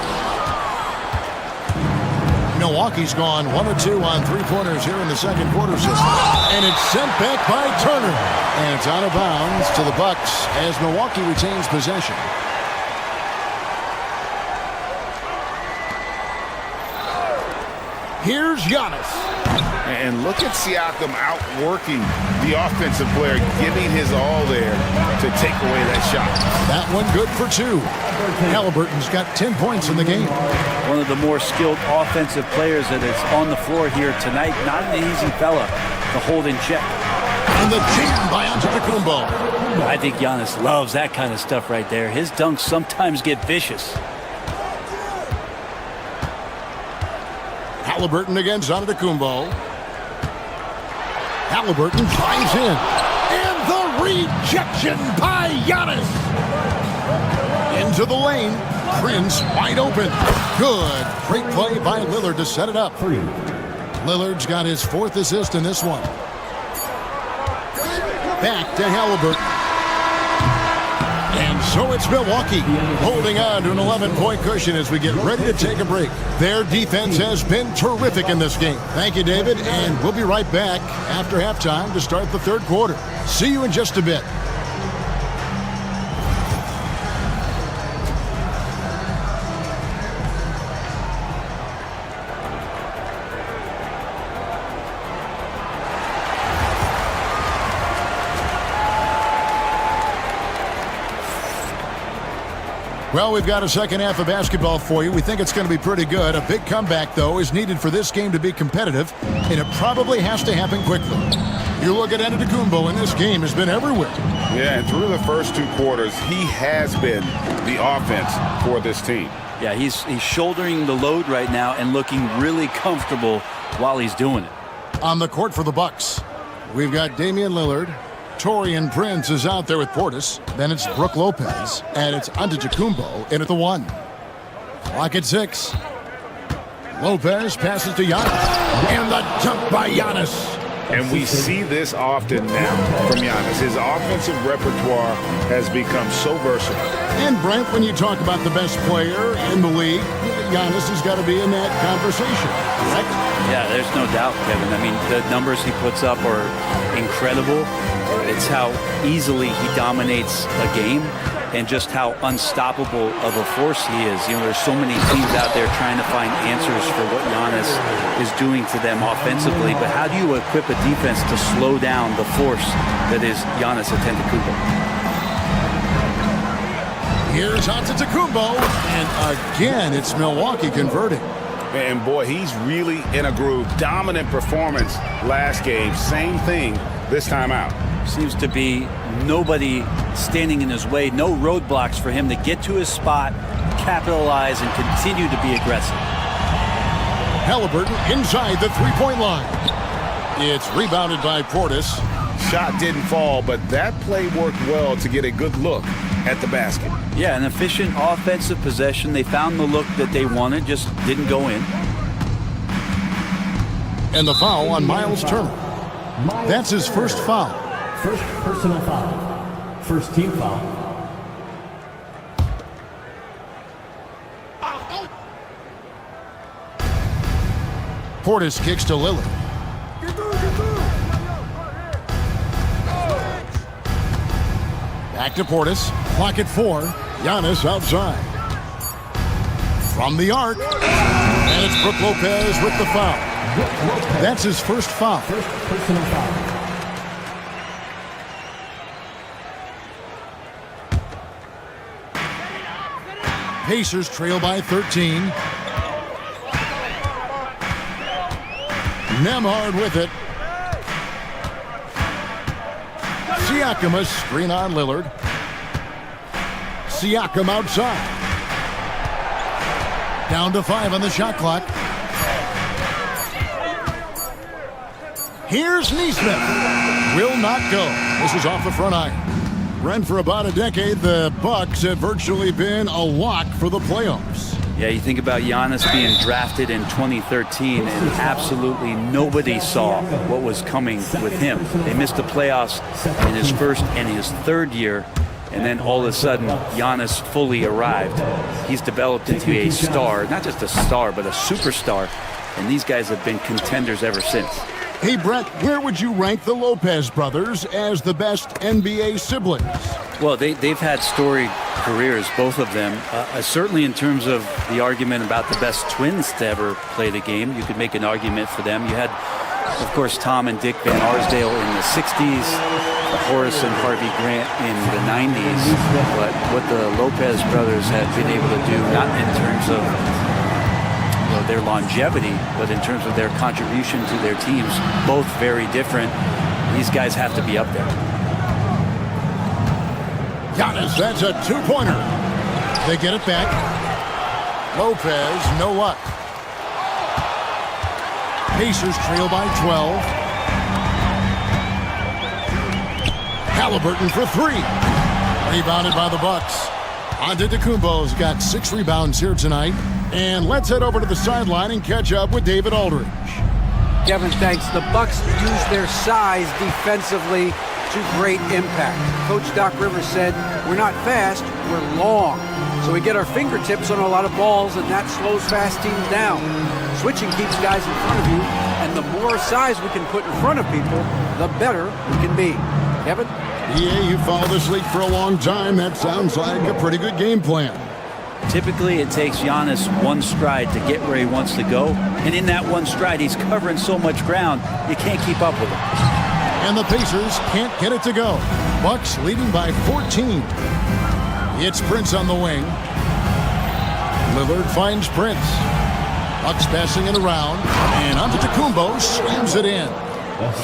Milwaukee's gone 1 of 2 on three-pointers here in the second quarter system. And it's sent back by Turner. And it's out of bounds to the Bucks as Milwaukee retains possession. Here's Giannis. And look at Siakam outworking the offensive player, giving his all there to take away that shot. That one good for 2. Halliburton's got 10 points in the game. One of the more skilled offensive players that is on the floor here tonight. Not an easy fella to hold in check. And the jam by Antetokounmpo. I think Giannis loves that kind of stuff right there. His dunks sometimes get vicious. Halliburton against Antetokounmpo. Halliburton drives in. And the rejection by Giannis. Into the lane. Prince wide open. Good. Great play by Lillard to set it up. Lillard's got his 4th assist in this one. Back to Halliburton. And so it's Milwaukee holding on to an 11-point cushion as we get ready to take a break. Their defense has been terrific in this game. Thank you, David, and we'll be right back after halftime to start the third quarter. See you in just a bit. Well, we've got a second half of basketball for you. We think it's going to be pretty good. A big comeback, though, is needed for this game to be competitive, and it probably has to happen quickly. You look at Antetokounmpo, and this game has been everywhere. Yeah, and through the first 2 quarters, he has been the offense for this team. Yeah, he's shouldering the load right now and looking really comfortable while he's doing it. On the court for the Bucks, we've got Damian Lillard. Taurean Prince is out there with Portis. Then it's Brook Lopez. And it's Antetokounmpo in at the 1. Clock at 6. Lopez passes to Giannis. And the jump by Giannis. And we see this often now from Giannis. His offensive repertoire has become so versatile. And Brent, when you talk about the best player in the league, Giannis has got to be in that conversation, correct? Yeah, there's no doubt, Kevin. I mean, the numbers he puts up are incredible. It's how easily he dominates a game and just how unstoppable of a force he is. You know, there's so many teams out there trying to find answers for what Giannis is doing to them offensively, but how do you equip a defense to slow down the force that is Giannis Antetokounmpo? Here's Antetokounmpo, and again, it's Milwaukee converting. And boy, he's really in a groove. Dominant performance last game. Same thing this time out. Seems to be nobody standing in his way, no roadblocks for him to get to his spot, capitalize, and continue to be aggressive. Halliburton inside the three-point line. It's rebounded by Portis. Shot didn't fall, but that play worked well to get a good look at the basket. Yeah, an efficient offensive possession. They found the look that they wanted, just didn't go in. And the foul on Miles Turner. That's his first foul. First personal foul. First team foul. Portis kicks to Lillard. Back to Portis. Clock at 4. Giannis outside. From the arc. And it's Brook Lopez with the foul. That's his first foul. First personal foul. Pacers trail by 13. Nembhard with it. Siakam, a screen on Lillard. Siakam outside. Down to 5 on the shot clock. Here's Nesmith. Will not go. This is off the front iron. Run for about a decade, the Bucks have virtually been a lock for the playoffs. Yeah, you think about Giannis being drafted in 2013, and absolutely nobody saw what was coming with him. They missed the playoffs in his first and his third year, and then all of a sudden, Giannis fully arrived. He's developed into a star, not just a star, but a superstar, and these guys have been contenders ever since. Hey, Brett, where would you rank the Lopez brothers as the best NBA siblings? Well, they've had storied careers, both of them. Certainly in terms of the argument about the best twins to ever play the game, you could make an argument for them. You had, of course, Tom and Dick Van Arsdale in the 60s, Horace and Harvey Grant in the 90s. But what the Lopez brothers have been able to do, not in terms of their longevity, but in terms of their contribution to their teams, both very different. These guys have to be up there. Giannis, that's a two-pointer. They get it back. Lopez, no luck. Pacers trail by 12. Halliburton for 3. Rebounded by the Bucks. Antetokounmpo's got 6 rebounds here tonight. And let's head over to the sideline and catch up with David Aldridge. Kevin, thanks. The Bucks use their size defensively to great impact. Coach Doc Rivers said, we're not fast, we're long. So we get our fingertips on a lot of balls, and that slows fast teams down. Switching keeps guys in front of you, and the more size we can put in front of people, the better we can be. Kevin? Yeah, you followed this league for a long time. That sounds like a pretty good game plan. Typically, it takes Giannis one stride to get where he wants to go. And in that one stride, he's covering so much ground, you can't keep up with him. And the Pacers can't get it to go. Bucks leading by 14. It's Prince on the wing. Lillard finds Prince. Bucks passing it around. And Antetokounmpo slams it in.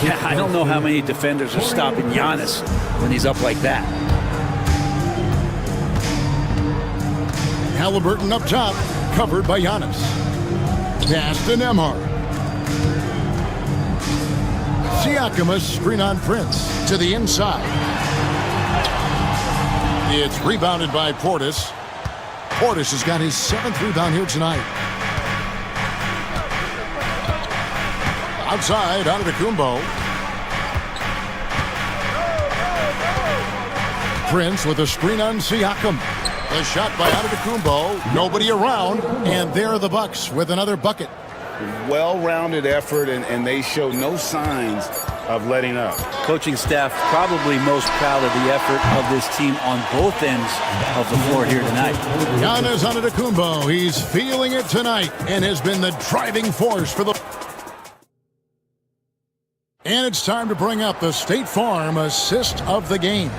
Yeah, I don't know how many defenders are stopping Giannis when he's up like that. Halliburton up top, covered by Giannis. Pass to Nembhard. Siakam, a screen on Prince to the inside. It's rebounded by Portis. Portis has got his 7th rebound here tonight. Outside, Antetokounmpo. Prince with a screen on Siakam. The shot by Antetokounmpo. Nobody around. And there are the Bucks with another bucket. Well-rounded effort, and they show no signs of letting up. Coaching staff probably most proud of the effort of this team on both ends of the floor here tonight. Giannis Antetokounmpo, he's feeling it tonight and has been the driving force for the... And it's time to bring up the State Farm assist of the game.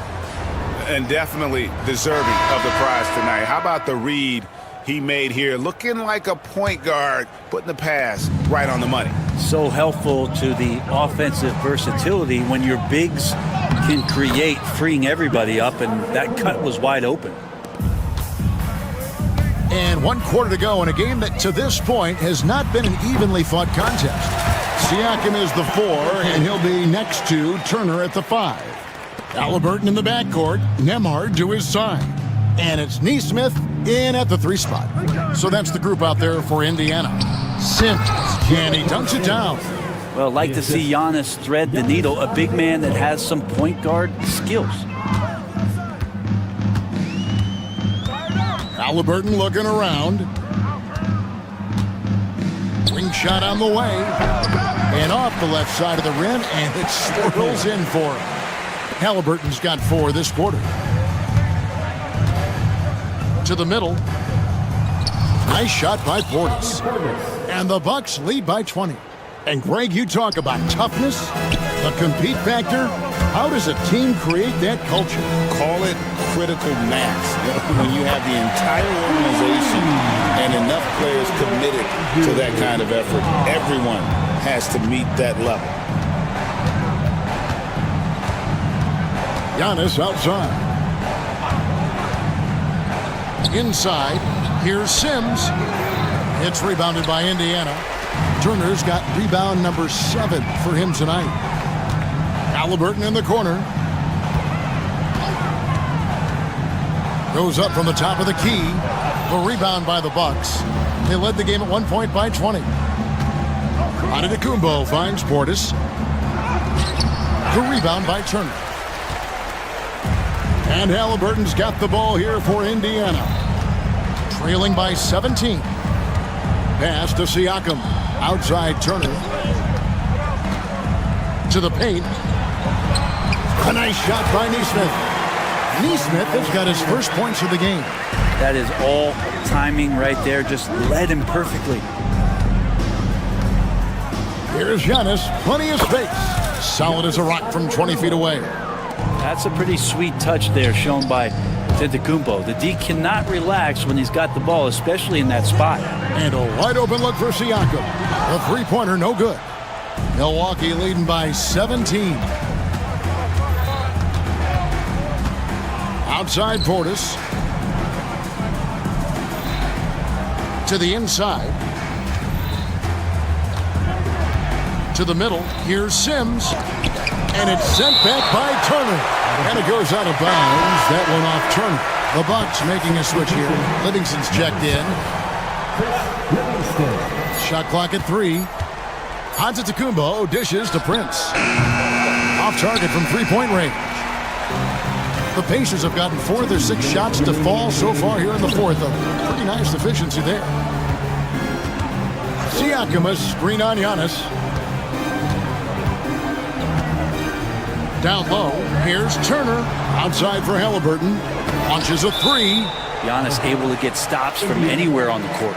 And definitely deserving of the prize tonight. How about the read he made here? Looking like a point guard, putting the pass right on the money. So helpful to the offensive versatility when your bigs can create, freeing everybody up, and that cut was wide open. And 1 quarter to go in a game that to this point has not been an evenly fought contest. Siakam is the 4, and he'll be next to Turner at the 5. Halliburton in the backcourt, Nembhard to his side. And it's Nesmith in at the 3 spot. So that's the group out there for Indiana. Sims, and he dunks it down. Well, like to see Giannis thread the needle, a big man that has some point guard skills. Halliburton looking around. Wing shot on the way. And off the left side of the rim, and it swirls in for him. Halliburton's got 4 this quarter. To the middle. Nice shot by Portis. And the Bucks lead by 20. And Greg, you talk about toughness, the compete factor. How does a team create that culture? Call it critical mass. When you have the entire organization and enough players committed to that kind of effort, everyone has to meet that level. Giannis outside. Inside, here's Sims. It's rebounded by Indiana. Turner's got rebound number 7 for him tonight. Halliburton in the corner. Goes up from the top of the key. The rebound by the Bucks. They led the game at 1 point by 20. Antetokounmpo finds Portis. The rebound by Turner. And Halliburton's got the ball here for Indiana. Trailing by 17. Pass to Siakam. Outside Turner. To the paint. A nice shot by Nesmith. Nesmith has got his first points of the game. That is all timing right there. Just led him perfectly. Here's Giannis. Plenty of space. Solid as a rock from 20 feet away. That's a pretty sweet touch there shown by Antetokounmpo. The D cannot relax when he's got the ball, especially in that spot. And a wide open look for Siakam. A three-pointer, no good. Milwaukee leading by 17. Outside Portis. To the inside. To the middle. Here's Sims. And it's sent back by Turner. And it goes out of bounds. That one off Turner. The Bucks making a switch here. Livingston's checked in. Shot clock at 3. Antetokounmpo dishes to Prince. Off target from three-point range. The Pacers have gotten 4 of their 6 shots to fall so far here in the 4th. A pretty nice efficiency there. Siakam, a screen on Giannis. Down low, here's Turner. Outside for Halliburton. Launches a 3. Giannis able to get stops from anywhere on the court.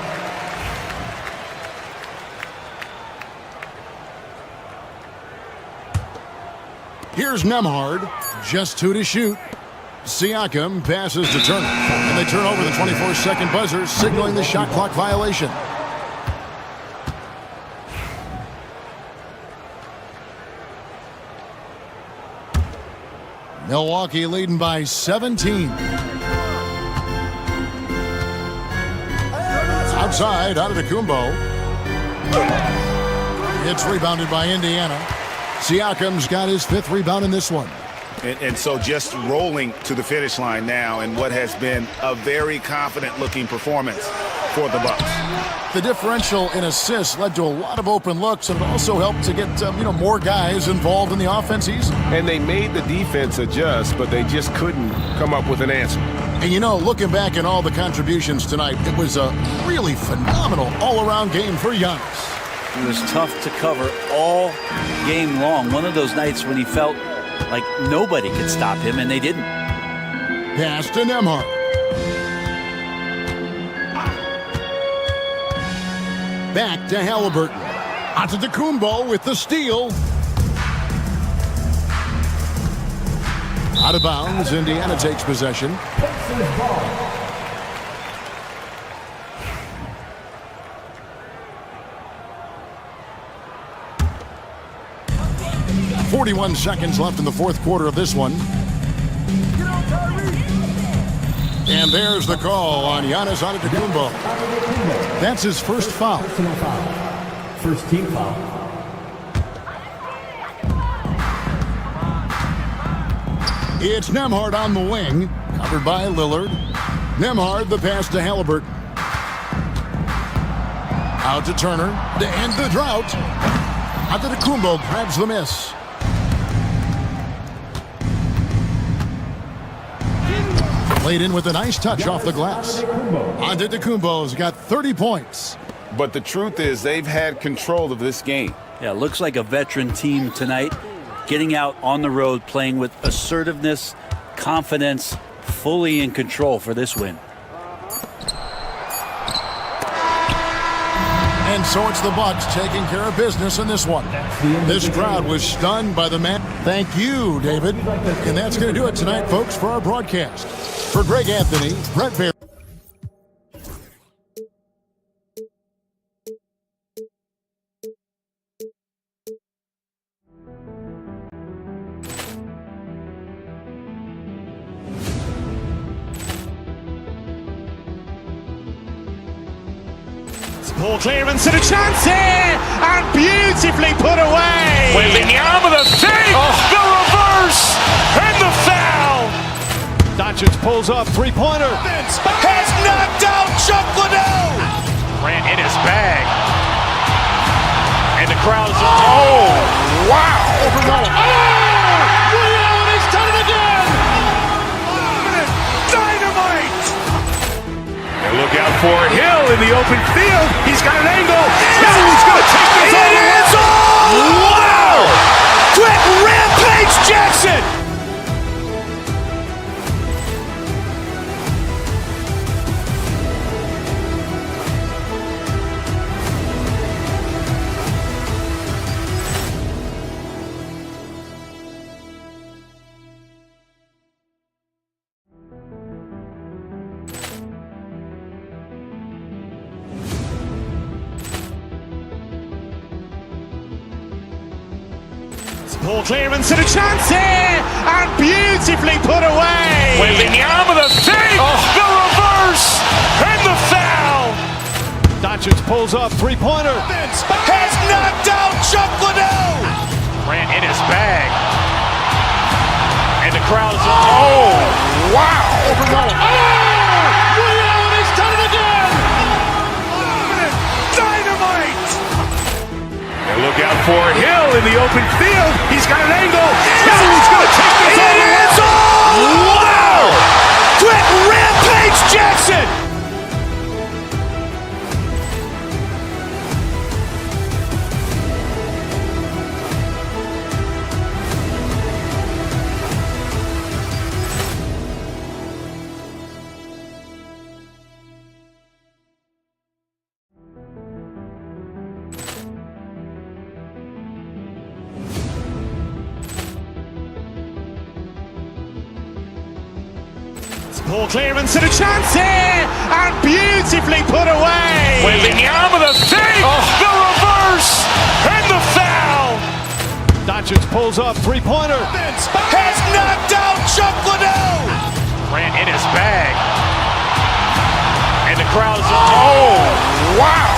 Here's Nembhard. Just 2 to shoot. Siakam passes to Turner. And they turn over the 24-second buzzer, signaling the shot clock violation. Milwaukee leading by 17. Outside, Antetokounmpo. It's rebounded by Indiana. Siakam's got his 5th rebound in this one. And so just rolling to the finish line now in what has been a very confident-looking performance for the Bucks. The differential in assists led to a lot of open looks, and it also helped to get more guys involved in the offense easy. And they made the defense adjust, but they just couldn't come up with an answer. And looking back at all the contributions tonight, it was a really phenomenal all-around game for Giannis. It was tough to cover all game long. One of those nights when he felt like nobody could stop him, and they didn't. Pass to Nembhard. Back to Halliburton. Antetokounmpo with the steal. Out of bounds, Indiana takes possession. 41 seconds left in the fourth quarter of this one. And there's the call on Giannis Antetokounmpo. That's his first foul. First team foul. It's Nembhard on the wing, covered by Lillard. Nembhard, the pass to Halliburton. Out to Turner to end the drought. Antetokounmpo grabs the miss. Played in with a nice touch off the glass. Antetokounmpo's got 30 points. But the truth is they've had control of this game. Yeah, looks like a veteran team tonight. Getting out on the road, playing with assertiveness, confidence, fully in control for this win. And so it's the Bucks taking care of business in this one. This crowd was stunned by the man. Thank you, David. And that's going to do it tonight, folks, for our broadcast. For Greg Anthony, Brett Baer. Ball clearance and a chance here, and beautifully put away. Wembanyama the fake, the reverse, and the foul. Doncic pulls up, three-pointer. Has knocked out Chuck Liddell. Ran in his bag. And the crowd is, oh, wow. Reality's done it again. Dynamite. And look out for Hill in the open field. He's got an angle. Now he's going to take this all the way. Wow! Quick rampage Jackson. Ball clearance and a chance here, and beautifully put away. Wembanyama the fake, the reverse, and the foul. Doncic pulls up, three-pointer. Has knocked out Chuck Liddell. Ran in his bag. And the crowd is, oh, wow. Reality's done it again. Dynamite. And look out for Hill in the open field. He's got an angle. Now he's going to take this all the way. Wow! Quick rampage Jackson. Ball clearance and a chance here, and beautifully put away. Wembanyama the fake, the reverse, and the foul. Doncic pulls up, three-pointer. Has knocked out Chuck Liddell. Ran in his bag. And the crowd is, oh, wow.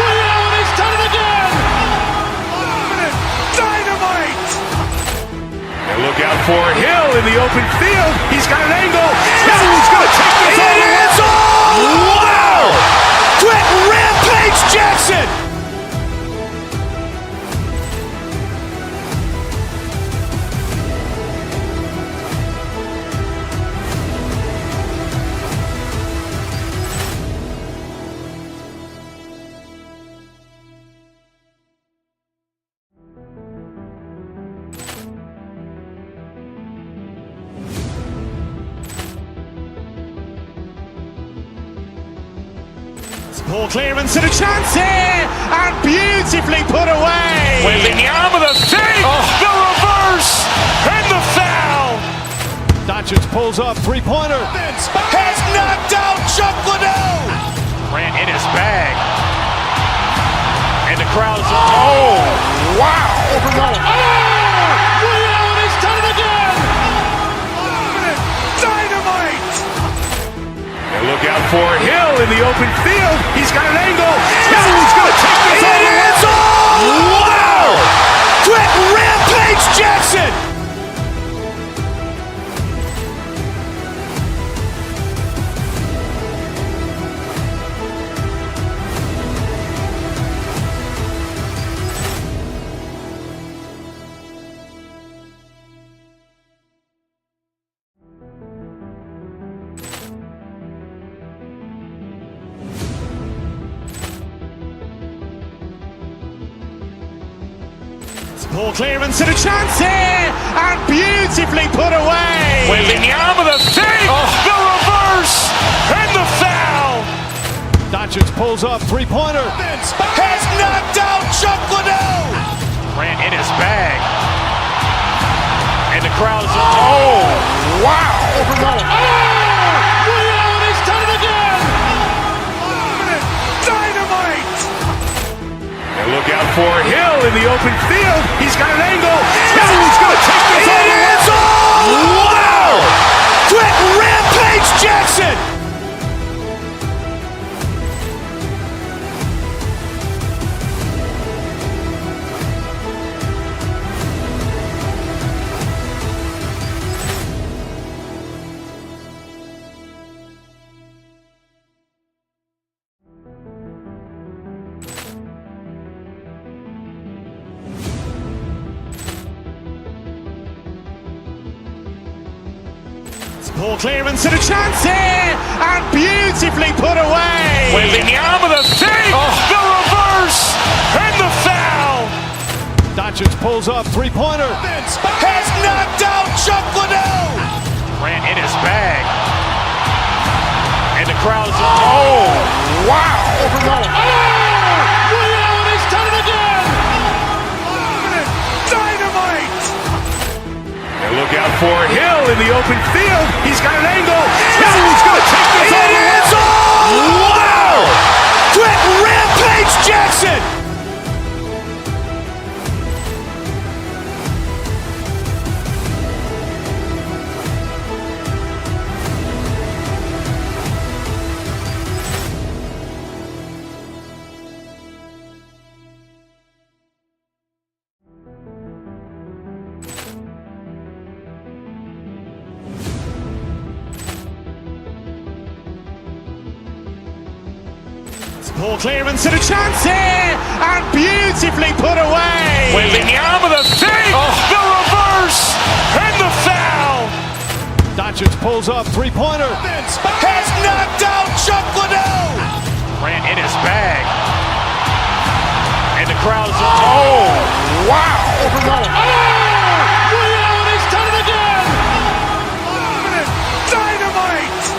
Reality's done it again. Dynamite. And look out for Hill in the open field. He's got an angle. Now he's going to take this all the way. Ball clearance and a chance here, and beautifully put away. With the arm of the feet, the reverse, and the foul. Doncic pulls up, three-pointer. Has knocked out Chuck Liddell. Grant in his bag. And the crowd's, wow. Overrun. Liddell has done it again. Dynamite. And look out for Hill in the open field. He's got an angle. He's going to take this all the way. Wow! Quick Rampage Jackson. Ball clearance and a chance here, and beautifully put away. With the arm of the feet, the reverse, and the foul. Doncic pulls up, three-pointer. Has knocked out Chuck Liddell. Grant in his bag. And the crowd's, wow. Overrun. Liddell has done it again. Dynamite. And look out for Hill in the open field. He's got an angle. He's going to take this all the way. Wow! Quick Rampage Jackson. Ball clearance and a chance here, and beautifully put away. With the arm of the feet, the reverse, and the foul. Doncic pulls up, three-pointer. Has knocked out Chuck Liddell. Grant in his bag. And the crowd's, wow. Overrun. Liddell has done it again. Dynamite. And look out for Hill in the open field. He's got an angle. He's going to take this all the way. Wow! Quick Rampage Jackson. Ball clearance and a chance here, and beautifully put away. With the arm of the feet, the reverse, and the foul. Doncic pulls up, three-pointer. Has knocked out Chuck Liddell. Grant in his bag. And the crowd's, wow. Overrun. Liddell has done it again. Dynamite.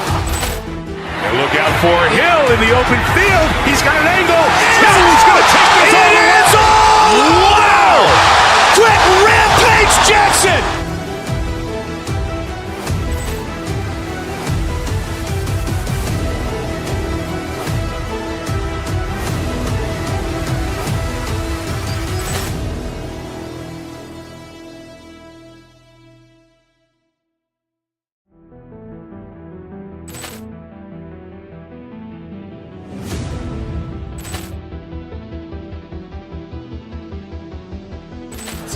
And look out for Hill in the open field. He's got an angle. He's going to take this all the way. Wow! Quick Rampage Jackson.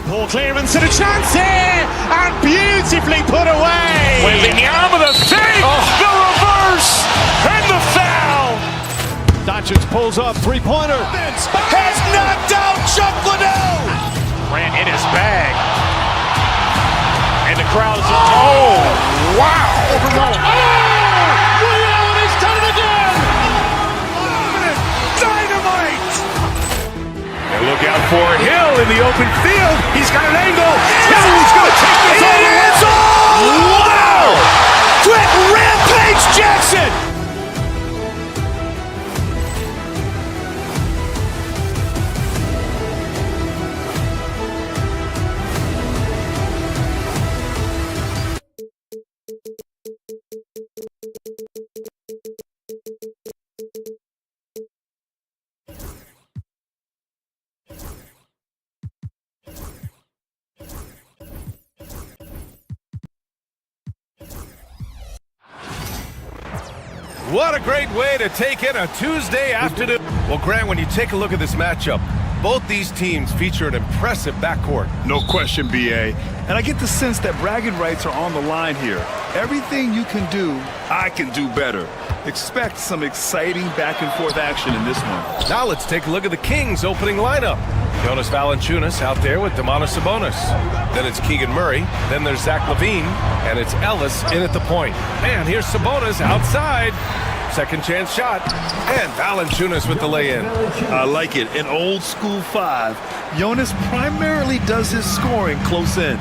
Ball clearance and a chance here, and beautifully put away. With the arm of the feet, the reverse, and the foul. Doncic pulls up, three-pointer. Has knocked out Chuck Liddell. Grant in his bag. And the crowd's, wow. Overrun. Liddell has done it again. Dynamite. And look out for Hill in the open field. He's got an angle. He's going to take this all the way. Wow! Quick Rampage Jackson. What a great way to take in a Tuesday afternoon. Well, Grant, when you take a look at this matchup, both these teams feature an impressive backcourt. No question, B.A. And I get the sense that bragging rights are on the line here. Everything you can do, I can do better. Expect some exciting back-and-forth action in this one. Now let's take a look at the Kings' opening lineup. Jonas Valanciunas out there with Domantas Sabonis. Then it's Keegan Murray. Then there's Zach LaVine. And it's Ellis in at the point. And here's Sabonis outside. Second chance shot. And Valanciunas with the lay-in. I like it. An old school 5. Jonas primarily does his scoring close in.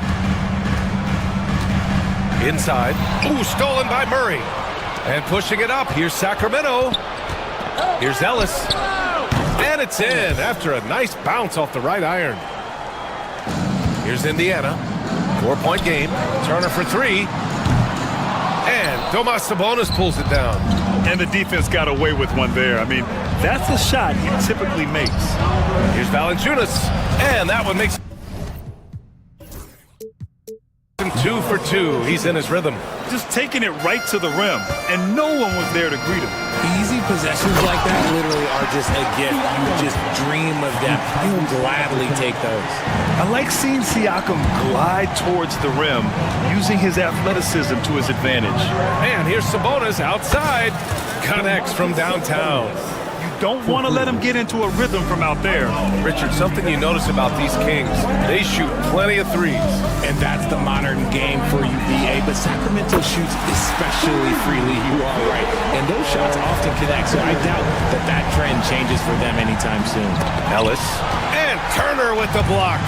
Inside. Ooh, stolen by Murray. And pushing it up. Here's Sacramento. Here's Ellis. And it's in after a nice bounce off the right iron. Here's Indiana. 4-point game. Turner for 3. And Domas Sabonis pulls it down. And the defense got away with one there. I mean, that's a shot he typically makes. Here's Valanciunas. And that one makes him 2 for 2. He's in his rhythm. Just taking it right to the rim. And no one was there to greet him. Easy possessions like that literally are just a gift. You just dream of them. You'll gladly take those. I like seeing Siakam glide towards the rim, using his athleticism to his advantage. And here's Sabonis outside. Connects from downtown. You don't want to let him get into a rhythm from out there. Richard, something you notice about these Kings, they shoot plenty of threes. And that's the modern game for you, B.A. But Sacramento shoots especially freely. You are right. And those shots often connect, so I doubt that trend changes for them anytime soon. Ellis. And Turner with the block.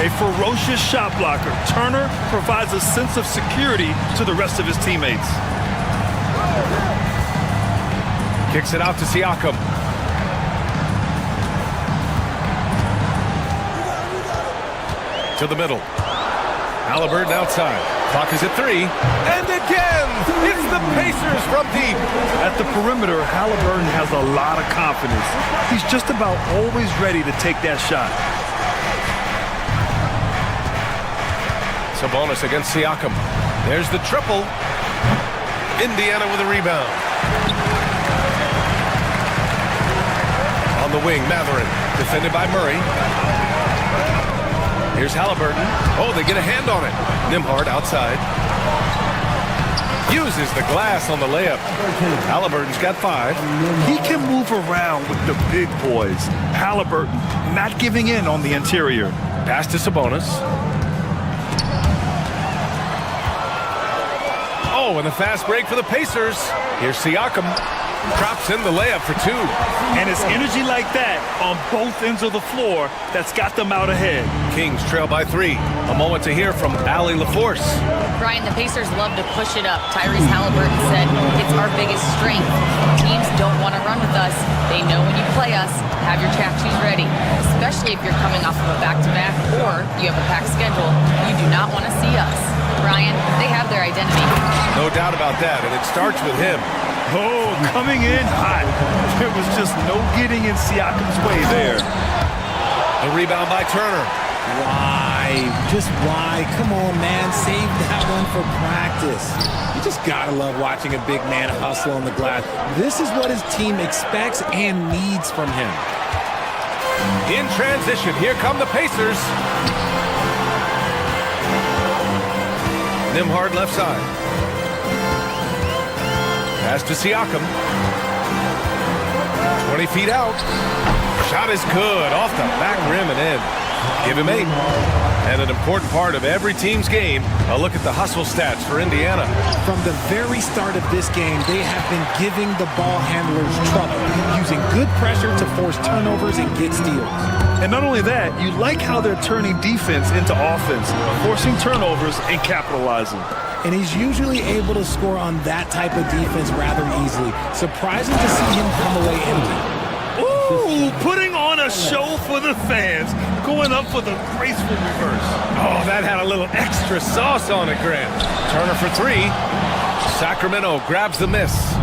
A ferocious shot blocker. Turner provides a sense of security to the rest of his teammates. Kicks it out to Siakam. To the middle. Halliburton outside. Clock is at 3. And again, it's the Pacers from deep. At the perimeter, Halliburton has a lot of confidence. He's just about always ready to take that shot. Sabonis against Siakam. There's the triple. Indiana with a rebound. On the wing, Matherin. Defended by Murray. Here's Halliburton. Oh, they get a hand on it. Nembhard outside. Uses the glass on the layup. Halliburton's got 5. He can move around with the big boys. Halliburton not giving in on the interior. Pass to Sabonis. Oh, and a fast break for the Pacers. Here's Siakam. Drops in the layup for 2. And it's energy like that on both ends of the floor that's got them out ahead. Kings trail by 3. A moment to hear from Allie LaForce. Brian, the Pacers love to push it up. Tyrese Halliburton said, it's our biggest strength. Teams don't want to run with us. They know when you play us, have your track shoes ready. Especially if you're coming off of a back-to-back or you have a packed schedule. You do not want to see us. Brian, they have their identity. No doubt about that, and it starts with him. Oh, coming in hot. There was just no getting in Siakam's way there. A rebound by Turner. Why? Just why? Come on, man. Save that one for practice. You just gotta love watching a big man hustle on the glass. This is what his team expects and needs from him. In transition, here come the Pacers. Nembhard left side. Pass to Siakam. 20 feet out. Shot is good. Off the back rim and in. Give him 8. And an important part of every team's game, a look at the hustle stats for Indiana. From the very start of this game, they have been giving the ball handlers trouble, using good pressure to force turnovers and get steals. And not only that, you like how they're turning defense into offense, forcing turnovers and capitalizing. And he's usually able to score on that type of defense rather easily. Surprising to see him come away empty. Ooh, putting on a show for the fans, going up for the graceful reverse. Oh, that had a little extra sauce on it, Grant. Turner for 3. Sacramento grabs the miss.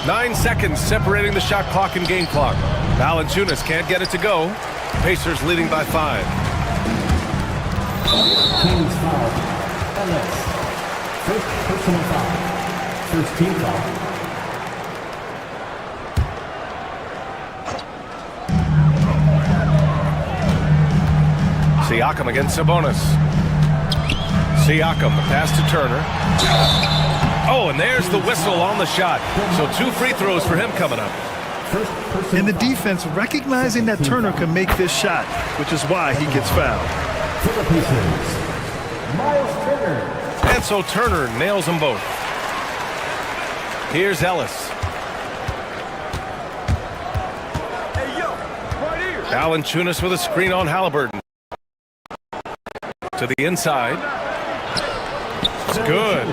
9 seconds separating the shot clock and game clock. Valanciunas can't get it to go. Pacers leading by 5. Kings foul. Ellis. First personal foul. First team foul. Siakam against Sabonis. Siakam, the pass to Turner. Oh, and there's the whistle on the shot. So 2 free throws for him coming up. And the defense recognizing that Turner can make this shot, which is why he gets fouled. And so Turner nails them both. Here's Ellis. Valanciunas with a screen on Halliburton. To the inside. It's good.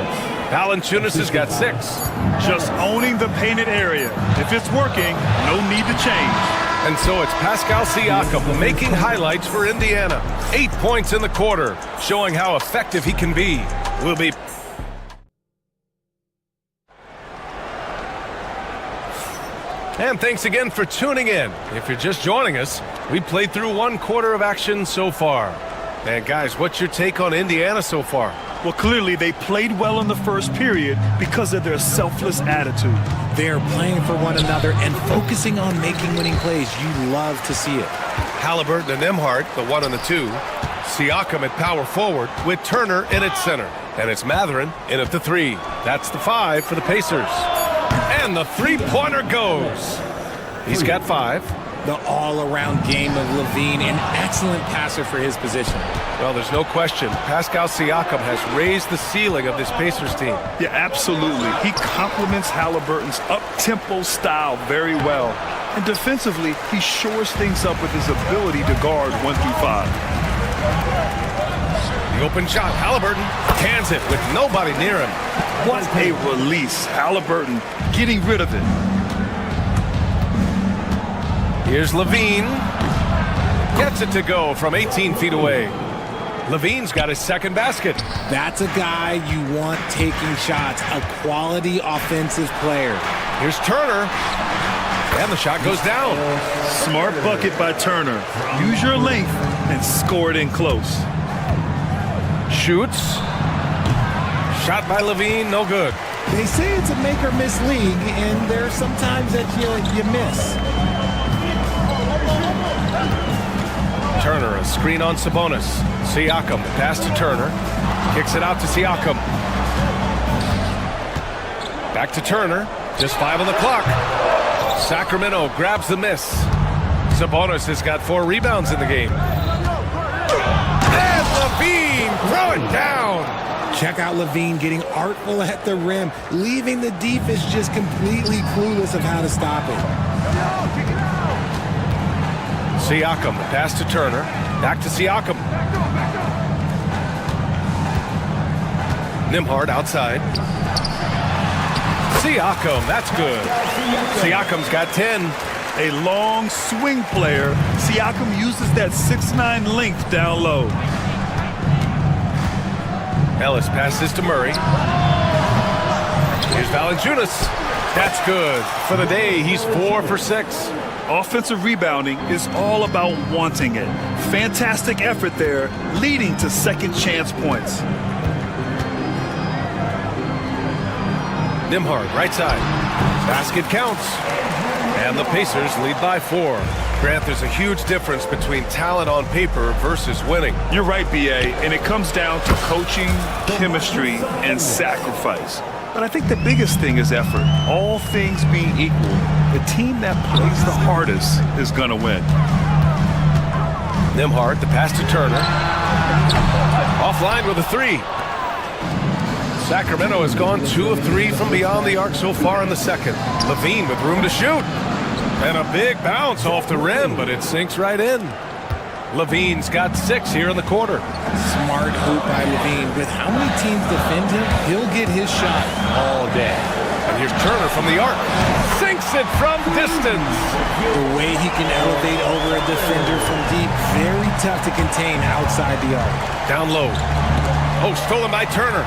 Valanciunas has got 6. Just owning the painted area. If it's working, no need to change. And so it's Pascal Siakam making highlights for Indiana. 8 points in the quarter, showing how effective he can be. Will be. And thanks again for tuning in. If you're just joining us, we played through 1 quarter of action so far. And guys, what's your take on Indiana so far? Well, clearly they played well in the first period because of their selfless attitude. They're playing for one another and focusing on making winning plays. You love to see it. Halliburton and Nembhard, the 1 and the 2. Siakam at power forward with Turner in at center. And it's Mathurin in at the 3. That's the 5 for the Pacers. And the 3-pointer goes. He's got 5. The all-around game of Levine, an excellent passer for his position. Well, there's no question. Pascal Siakam has raised the ceiling of this Pacers team. Yeah, absolutely. He complements Halliburton's up-tempo style very well. And defensively, he shores things up with his ability to guard 1 through 5. The open shot. Halliburton cans it with nobody near him. What a release. Halliburton getting rid of it. Here's Levine. Gets it to go from 18 feet away. Levine's got his 2nd basket. That's a guy you want taking shots, a quality offensive player. Here's Turner. And the shot goes down. Smart bucket by Turner. Use your length and score it in close. Shoots. Shot by Levine, no good. They say it's a make-or-miss league, and there's sometimes that you miss. Turner, a screen on Sabonis. Siakam, pass to Turner. Kicks it out to Siakam. Back to Turner. Just 5 on the clock. Sacramento grabs the miss. Sabonis has got 4 rebounds in the game. And Levine, throw it down. Check out Levine getting artful at the rim, leaving the defense just completely clueless of how to stop it. Siakam, pass to Turner. Back to Siakam. Nembhard outside. Siakam, that's good. Siakam's got 10. A long swing player. Siakam uses that 6'9" length down low. Ellis passes to Murray. Here's Valanciunas. That's good. For the day, he's 4 for 6. Offensive rebounding is all about wanting it. Fantastic effort there, leading to second chance points. Nembhard, right side. Basket counts. And the Pacers lead by 4. Grant, there's a huge difference between talent on paper versus winning. You're right, B.A., and it comes down to coaching, chemistry, and sacrifice. But I think the biggest thing is effort. All things being equal, the team that plays the hardest is going to win. Nembhard, the pass to Turner. Offline with a 3. Sacramento has gone 2 of 3 from beyond the arc so far in the second. Levine with room to shoot. And a big bounce off the rim, but it sinks right in. Levine's got 6 here in the quarter. Smart hoop by Levine. With how many teams defend him, he'll get his shot all day. And here's Turner from the arc. Sinks it from distance. The way he can elevate over a defender from deep, very tough to contain outside the arc. Down low. Oh, stolen by Turner.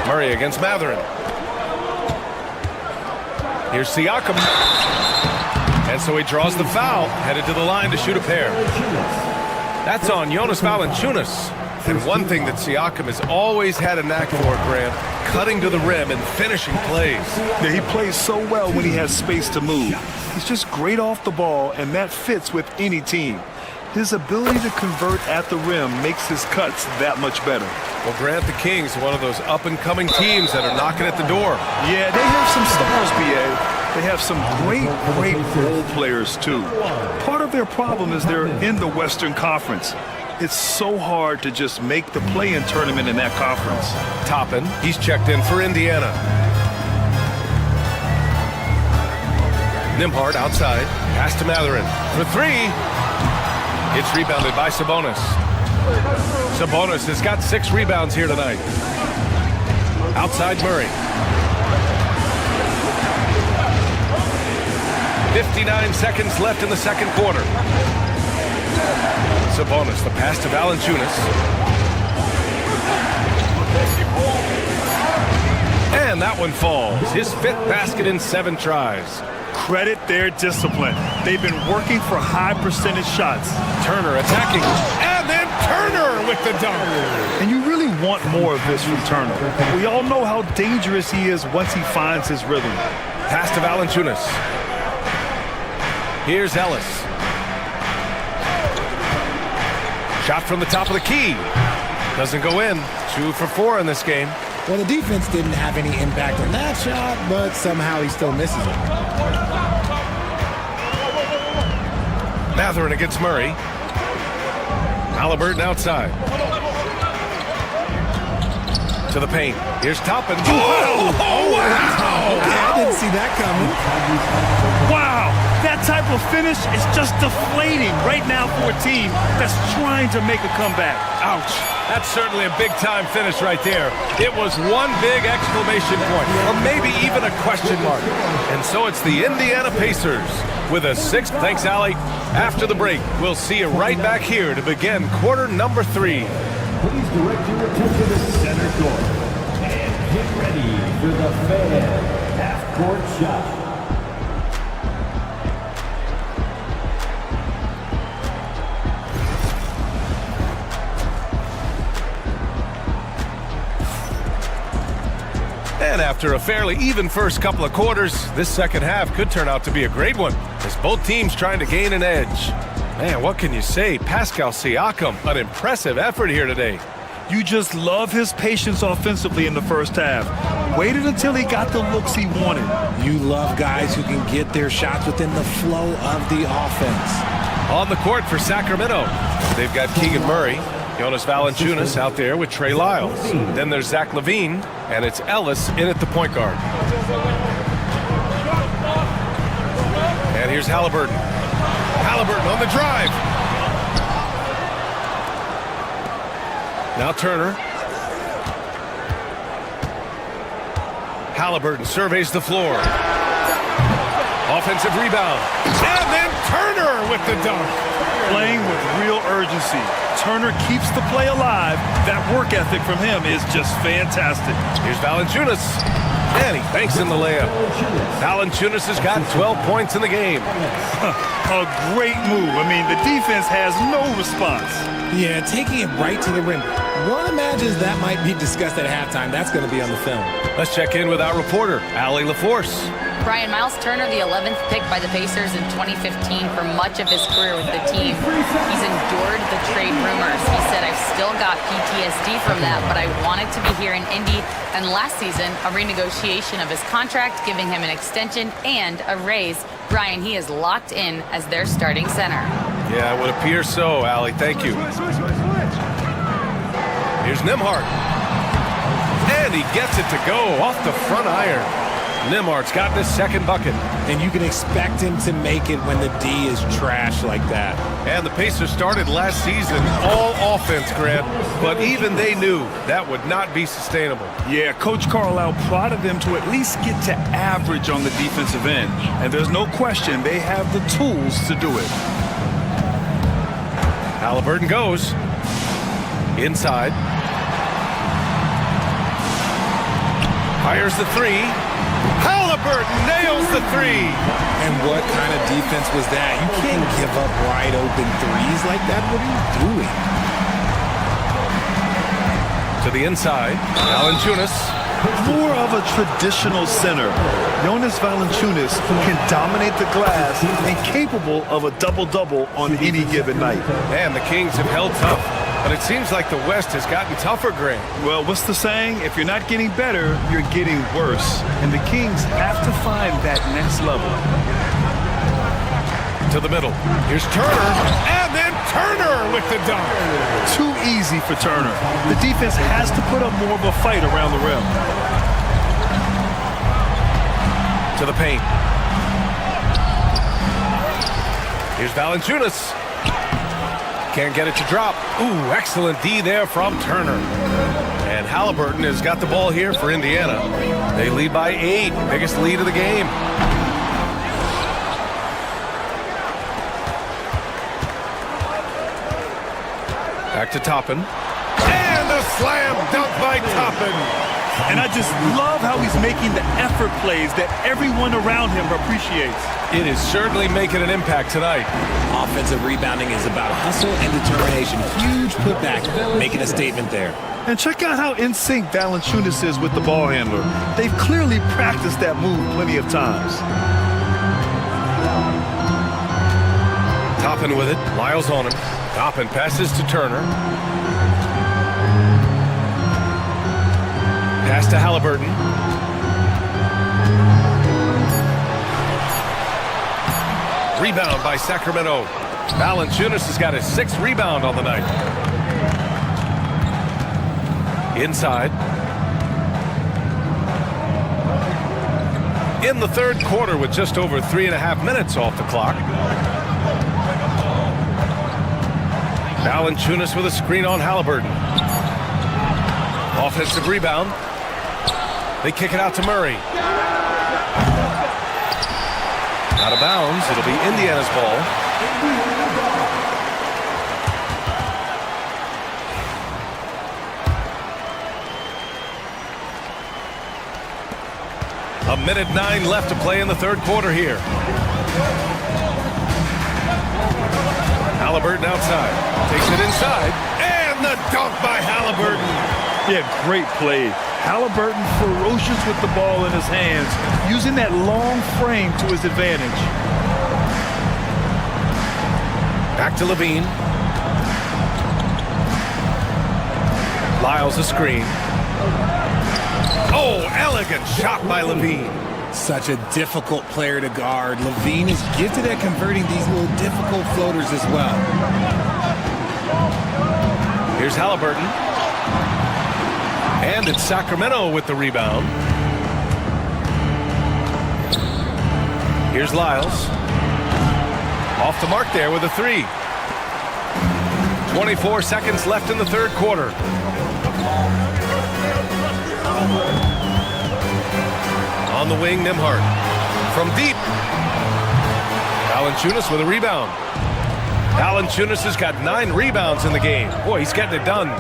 Murray against Mathurin. Here's Siakam. And so he draws the foul, headed to the line to shoot a pair. That's on Jonas Valanciunas. And one thing that Siakam has always had a knack for, Grant, cutting to the rim and finishing plays. Yeah, he plays so well when he has space to move. He's just great off the ball, and that fits with any team. His ability to convert at the rim makes his cuts that much better. Well, Grant, the Kings, one of those up-and-coming teams that are knocking at the door. Yeah, they have some stars, B.A. They have some great role players, too. Part of their problem is they're in the Western Conference. It's so hard to just make the play-in tournament in that conference. Toppin, he's checked in for Indiana. Nembhard outside, pass to Mathurin for three. It's rebounded by Sabonis. Sabonis has got 6 rebounds here tonight. Outside Murray. 59 seconds left in the second quarter. Sabonis, the pass to Valanciunas. And that one falls. His 5th basket in 7 tries. Credit their discipline. They've been working for high percentage shots. Turner attacking. And then Turner with the dunk. And you really want more of this from Turner. We all know how dangerous he is once he finds his rhythm. Pass to Valanciunas. Here's Ellis. Shot from the top of the key. Doesn't go in. 2 for 4 in this game. Well, the defense didn't have any impact on that shot, but somehow he still misses it. Mathurin against Murray. Halliburton outside. To the paint. Here's Toppin. Oh, wow! Okay, I didn't see that coming. Wow! That type of finish is just deflating right now for a team that's trying to make a comeback. Ouch. That's certainly a big-time finish right there. It was one big exclamation point, or maybe even a question mark. And so it's the Indiana Pacers with a 6th. Thanks, Allie. After the break, we'll see you right back here to begin quarter number 3. Please direct your attention to center court and get ready for the Fan half-court shot. And after a fairly even first couple of quarters, this second half could turn out to be a great one, as both teams trying to gain an edge. Man, what can you say? Pascal Siakam, an impressive effort here today. You just love his patience offensively in the first half. Waited until he got the looks he wanted. You love guys who can get their shots within the flow of the offense. On the court for Sacramento, they've got Keegan Murray, Jonas Valanciunas out there with Trey Lyles. Then there's Zach LaVine, and it's Ellis in at the point guard. And here's Halliburton. Halliburton on the drive. Now Turner. Halliburton surveys the floor. Offensive rebound. And then Turner with the dunk. Playing with real urgency. Turner keeps the play alive. That work ethic from him is just fantastic. Here's Valanciunas. And he banks in the layup. Valanciunas has got 12 points in the game. A great move. I mean, the defense has no response. Yeah, taking it right to the rim. One imagines that might be discussed at halftime. That's going to be on the film. Let's check in with our reporter, Allie LaForce. Brian, Miles Turner, the 11th pick by the Pacers in 2015 for much of his career with the team. He's endured the trade rumors. He said, I've still got PTSD from that, but I wanted to be here in Indy. And last season, a renegotiation of his contract, giving him an extension and a raise. Brian, he is locked in as their starting center. Yeah, it would appear so, Allie. Thank you. Here's Nembhard. And he gets it to go off the front iron. Nembhard's got this second bucket. And you can expect him to make it when the D is trash like that. And the Pacers started last season all offense, Grant, but even they knew that would not be sustainable. Yeah, Coach Carlisle prodded them to at least get to average on the defensive end. And there's no question they have the tools to do it. Halliburton goes. Inside. Fires the three. Halliburton nails the three. And what kind of defense was that? You can't give up wide open threes like that. What are you doing? To the inside. Valanciunas. more of a traditional center. Jonas Valanciunas can dominate the glass and capable of a double-double on any given night. And the Kings have held tough, but it seems like the West has gotten tougher, Grant. Well, what's the saying? If you're not getting better, you're getting worse. And the Kings have to find that next level. To the middle. Here's Turner, and then Turner with the dunk. Too easy for Turner. The defense has to put up more of a fight around the rim. To the paint. Here's Valanciunas. Can't get it to drop. Ooh, excellent D there from Turner. And Halliburton has got the ball here for Indiana. They lead by 8, biggest lead of the game. Back to Toppin. And a slam dunk by Toppin. And I just love how he's making the effort plays that everyone around him appreciates. It is certainly making an impact tonight. Offensive rebounding is about hustle and determination. Huge putback, making a statement there. And check out how in sync Valanciunas is with the ball handler. They've clearly practiced that move plenty of times. Toppin with it. Lyles on him. Toppin passes to Turner. Pass to Halliburton. Rebound by Sacramento. Valanciunas has got his 6th rebound on the night. Inside. In the third quarter with just over 3.5 minutes off the clock. Valanciunas with a screen on Halliburton. Offensive rebound. They kick it out to Murray. Out of bounds. It'll be Indiana's ball. A minute 9 left to play in the third quarter here. Halliburton outside. Takes it inside. And the dunk by Halliburton. Yeah, great play. Halliburton ferocious with the ball in his hands, using that long frame to his advantage. Back to Levine. Lyles a screen. Oh, elegant shot by Levine. Such a difficult player to guard. Levine is gifted at converting these little difficult floaters as well. Here's Halliburton. And it's Sacramento with the rebound. Here's Lyles. Off the mark there with a 3. 24 seconds left in the third quarter. On the wing, Nembhard. From deep. Valanciunas with a rebound. Valanciunas has got 9 rebounds in the game. Boy, he's getting it done.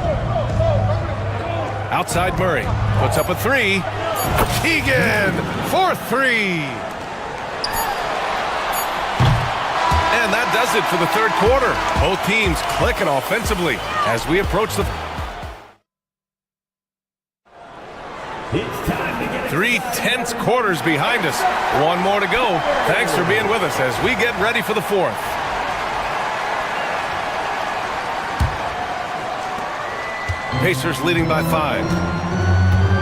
Outside Murray. Puts up a 3. Keegan for 3. And that does it for the third quarter. Both teams clicking offensively as we approach the... 3 tense quarters behind us. 1 more to go. Thanks for being with us as we get ready for the fourth. Pacers leading by 5.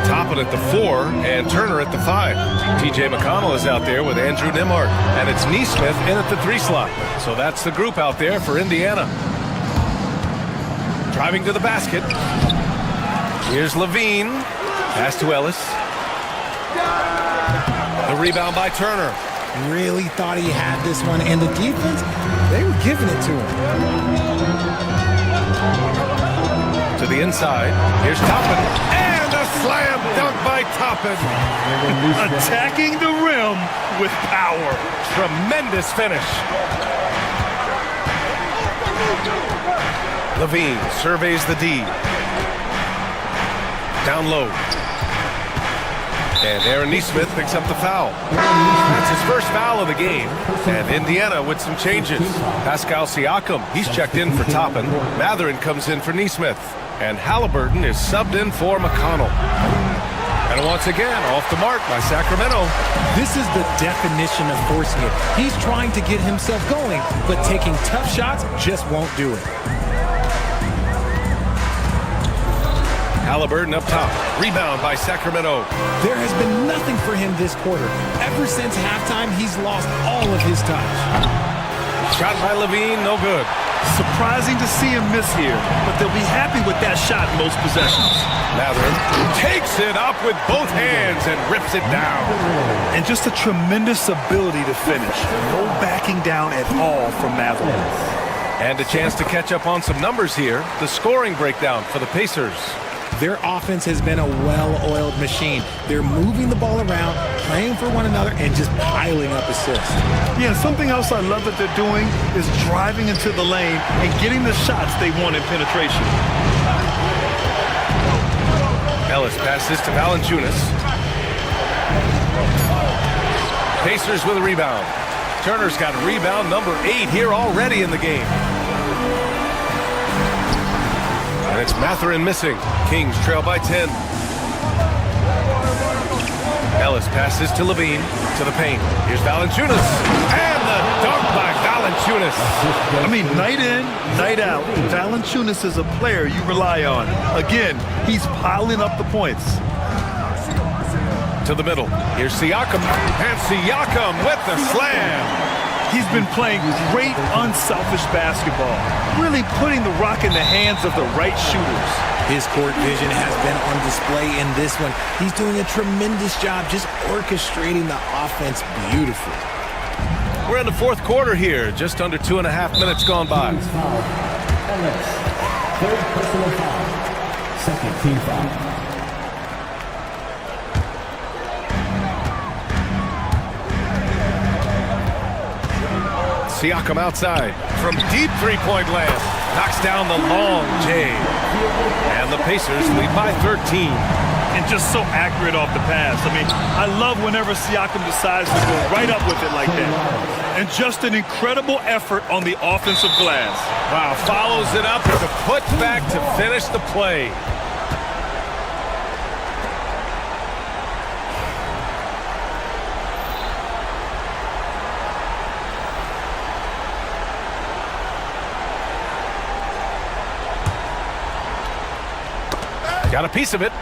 Toppin at the 4 and Turner at the 5. T.J. McConnell is out there with Andrew Nembhard. And it's Nesmith in at the 3 slot. So that's the group out there for Indiana. Driving to the basket. Here's Levine. Pass to Ellis. The rebound by Turner. Really thought he had this one. And the defense, they were giving it to him. To the inside. Here's Toppin. And a slam dunk by Toppin. Attacking the rim with power. Tremendous finish. Levine surveys the D. Down low. And Aaron Nesmith picks up the foul. That's his first foul of the game. And Indiana with some changes. Pascal Siakam, he's checked in for Toppin. Mathurin comes in for Nesmith. And Halliburton is subbed in for McConnell. And once again, off the mark by Sacramento. This is the definition of forcing it. He's trying to get himself going, but taking tough shots just won't do it. Halliburton up top. Rebound by Sacramento. There has been nothing for him this quarter. Ever since halftime, he's lost all of his touch. Shot by Levine, no good. Surprising to see him miss here, but they'll be happy with that shot most possessions. Mathurin takes it up with both hands and rips it down. And just a tremendous ability to finish. No backing down at all from Mathurin. And a chance to catch up on some numbers here. The scoring breakdown for the Pacers. Their offense has been a well-oiled machine. They're moving the ball around, playing for one another, and just piling up assists. Yeah, something else I love that they're doing is driving into the lane and getting the shots they want in penetration. Ellis passes to Valanciunas. Pacers with a rebound. Turner's got rebound number 8 here already in the game. And it's Mathurin missing. Kings trail by 10. Ellis passes to Levine, to the paint. Here's Valanciunas. And the dunk by Valanciunas. I mean, night in, night out, Valanciunas is a player you rely on. Again, he's piling up the points. To the middle. Here's Siakam. And Siakam with the slam. He's been playing great, unselfish basketball, really putting the rock in the hands of the right shooters. His court vision has been on display in this one. He's doing a tremendous job just orchestrating the offense beautifully. We're in the fourth quarter here, just under 2.5 minutes gone by. Third personal foul. Second team foul. Siakam outside from deep three-point land. Knocks down the long J. And the Pacers lead by 13. And just so accurate off the pass. I mean, I love whenever Siakam decides to go right up with it like that. And just an incredible effort on the offensive glass. Wow, follows it up with a putback to finish the play. Got a piece of it.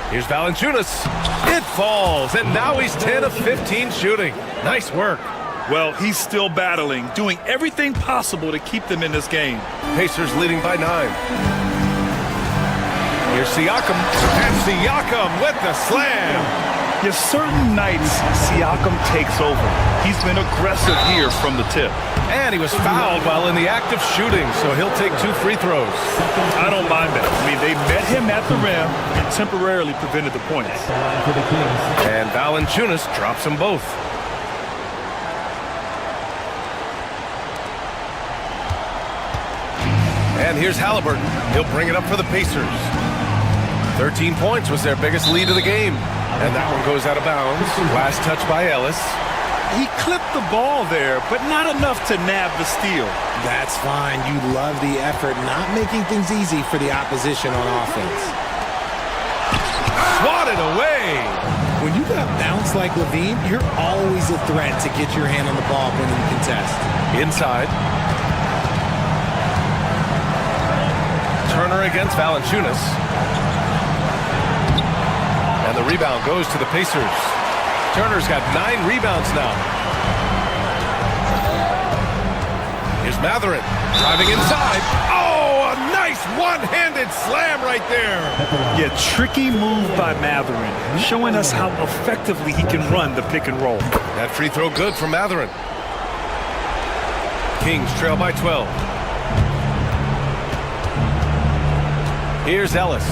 Here's Valanciunas. It falls, and now he's 10 of 15 shooting. Nice work. Well, he's still battling, doing everything possible to keep them in this game. Pacers leading by 9. Here's Siakam, and Siakam with the slam. Yes, certain nights, Siakam takes over. He's been aggressive here from the tip. And he was fouled while in the act of shooting, so he'll take 2 free throws. I don't mind that. I mean, they met him at the rim and temporarily prevented the points. And Valanciunas drops them both. And here's Halliburton. He'll bring it up for the Pacers. 13 points was their biggest lead of the game. And that one goes out of bounds. Last touch by Ellis. He clipped the ball there, but not enough to nab the steal. That's fine. You love the effort, not making things easy for the opposition on offense. Swatted away. When you got bounce like Levine, you're always a threat to get your hand on the ball when you contest. Inside. Turner against Valanciunas. And the rebound goes to the Pacers. Turner's got 9 rebounds now. Here's Mathurin driving inside. Oh, a nice one-handed slam right there. Yeah, tricky move by Mathurin, showing us how effectively he can run the pick and roll. That free throw good for Mathurin. Kings trail by 12. Here's Ellis.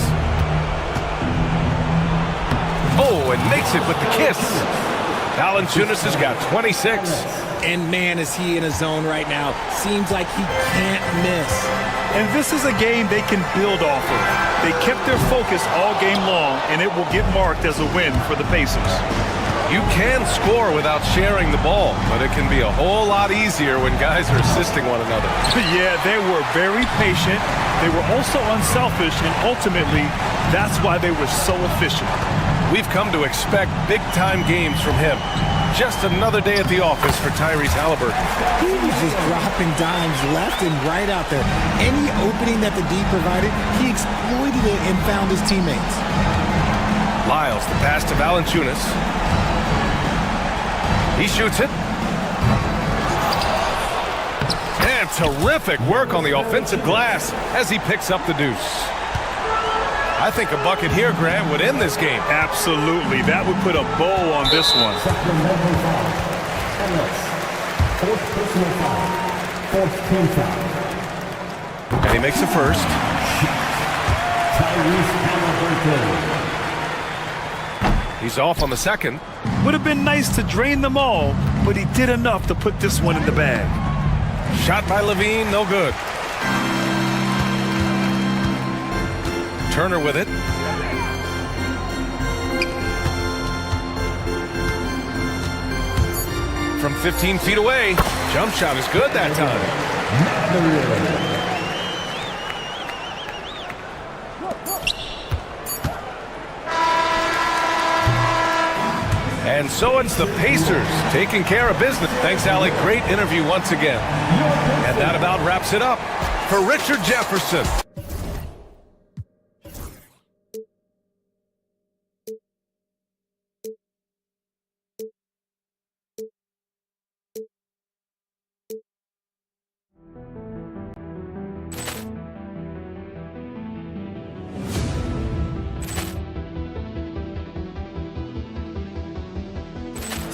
Oh, and makes it with the kiss. Valanciunas has got 26. And man, is he in a zone right now. Seems like he can't miss. And this is a game they can build off of. They kept their focus all game long, and it will get marked as a win for the Pacers. You can score without sharing the ball, but it can be a whole lot easier when guys are assisting one another. Yeah, they were very patient. They were also unselfish, and ultimately, that's why they were so efficient. We've come to expect big-time games from him. Just another day at the office for Tyrese Halliburton. He was just dropping dimes left and right out there. Any opening that the D provided, he exploited it and found his teammates. Lyles, the pass to Valanciunas. He shoots it. And terrific work on the offensive glass as he picks up the deuce. I think a bucket here, Grant, would end this game. Absolutely. That would put a bow on this one. And he makes the first. He's off on the second. Would have been nice to drain them all, but he did enough to put this one in the bag. Shot by Levine, no good. Turner with it. From 15 feet away. Jump shot is good that time. And so it's the Pacers taking care of business. Thanks, Alec. Great interview once again. And that about wraps it up for Richard Jefferson.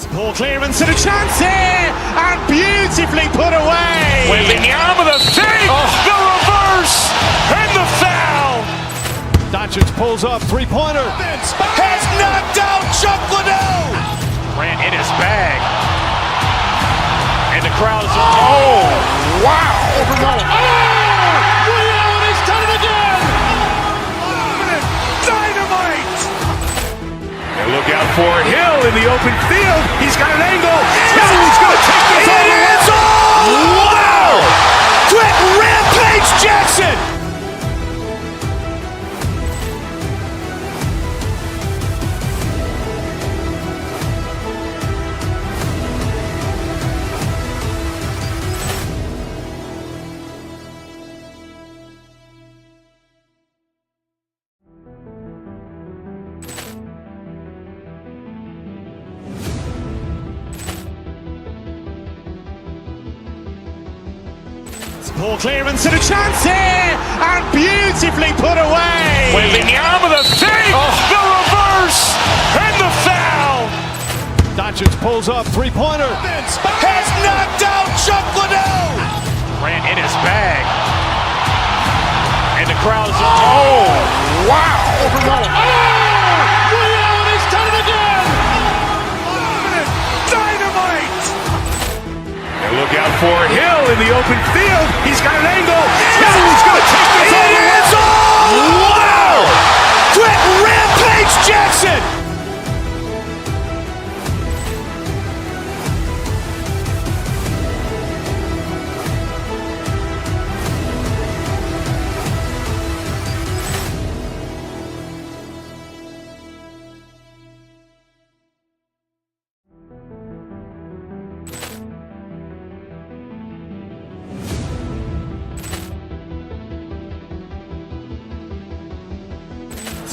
Ball clearance and a chance here, and beautifully put away. With the arm of the fake, the reverse, and the foul. Doncic pulls up, three-pointer. Has knocked out Chuck Liddell. Ran in his bag. And the crowd is, oh, wow. Overrun. Oh, Allen has done it again. Dynamite. And look out for Hill in the open field. He's got an angle. He's going to take this all the way. Wow! Quick Rampage Jackson! Ball clearance and a chance here, and beautifully put away. With the arm of the fake, the reverse, and the foul. Doncic pulls up, three-pointer. Has knocked out Chuck Liddell. Ran in his bag. And the crowd is, oh, wow. Overrun. Oh, Allen has done it again. Dynamite. And look out for Hill in the open field. He's got an angle. He's going to take this all the way. Wow! Quick Rampage Jackson!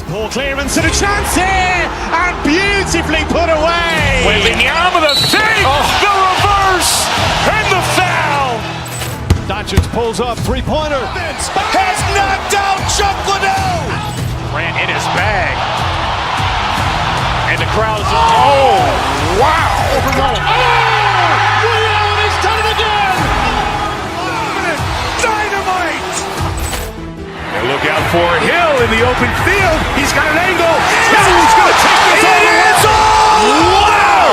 Ball clearance and a chance here, and beautifully put away. With the arm of the fake, the reverse, and the foul. Doncic pulls up, three-pointer. Has knocked out Chuck Liddell. Ran in his bag. And the crowd is, oh, wow. Overrun. Oh, Allen has done it again. Dynamite. And look out for Hill in the open field. He's got an angle. He's going to take this all the way. Wow!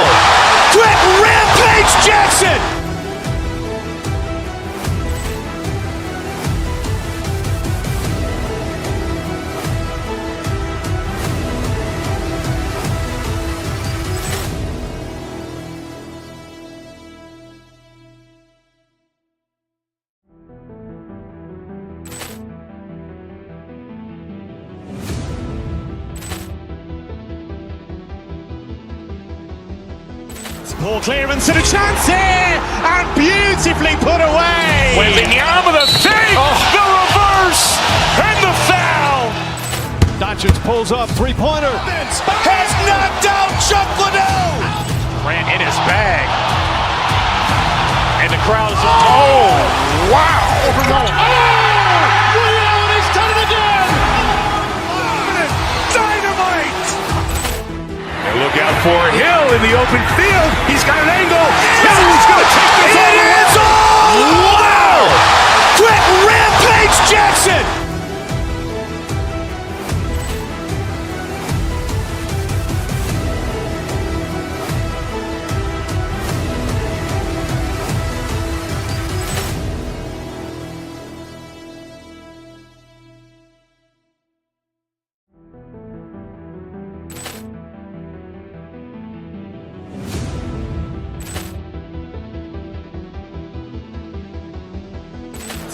Quick Rampage Jackson! Ball clearance and a chance here, and beautifully put away. Wembanyama the fake, the reverse, and the foul. Doncic pulls up, three-pointer. Has knocked out Chuck Liddell. Grant in his bag. And the crowd is, wow. Liddell has done it again. Dynamite. And look out for Hill in the open field. He's got an angle. Hill's going to take this all the way. Wow! Quick Rampage Jackson.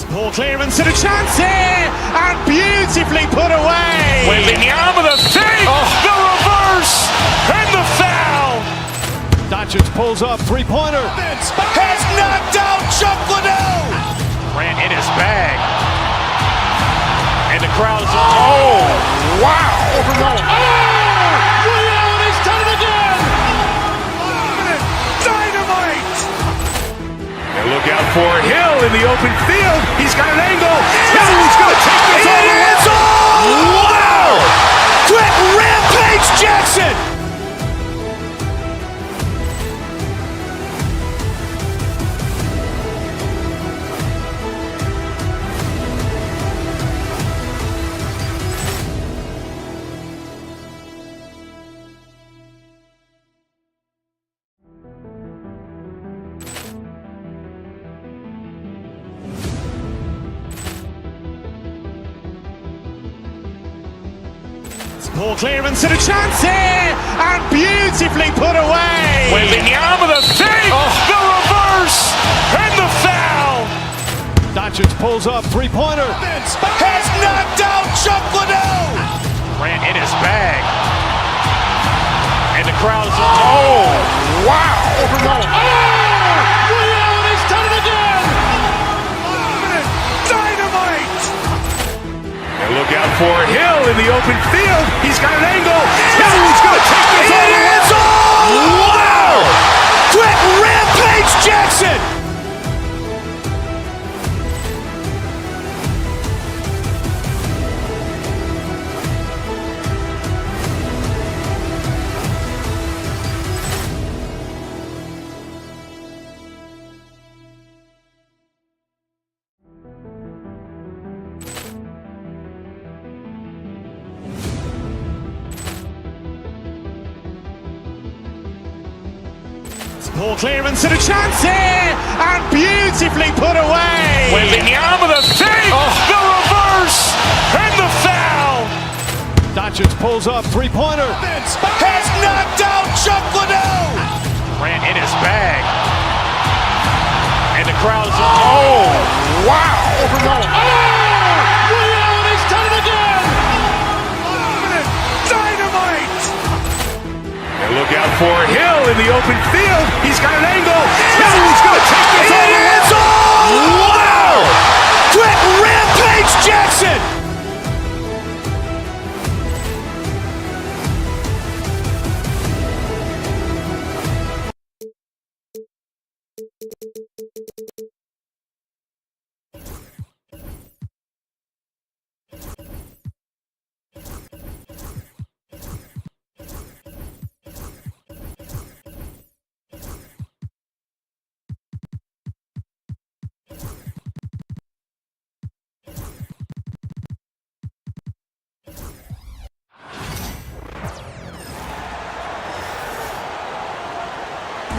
Ball clearance and a chance here, and beautifully put away. Wembanyama the fake, the reverse, and the foul. Doncic pulls up, three-pointer. Has knocked out Chuck Liddell. Grant in his bag. And the crowd is, wow. Liddell has done it again. Dynamite. And look out for Hill in the open field. He's got an angle. Hill's going to take this all the way. Wow! Quick Rampage Jackson. Ball clearance and a chance here, and beautifully put away. Wembanyama the fake, the reverse, and the foul. Doncic pulls up, three-pointer. Has knocked out Chuck Liddell. Grant in his bag. And the crowd is, wow. Liddell has done it again. Dynamite. And look out for Hill in the open field. He's got an angle. Hill's going to take this all the way. Wow! Quick Rampage Jackson. Ball clearance and a chance here, and beautifully put away. Wembanyama the fake, the reverse, and the foul. Doncic pulls up, three-pointer. Has knocked out Chuck Liddell. Grant in his bag. And the crowd is, wow. Liddell has done it again. Dynamite. And look out for Hill in the open field. He's got an angle. Hill's going to take this all the way. Wow! Quick Rampage Jackson.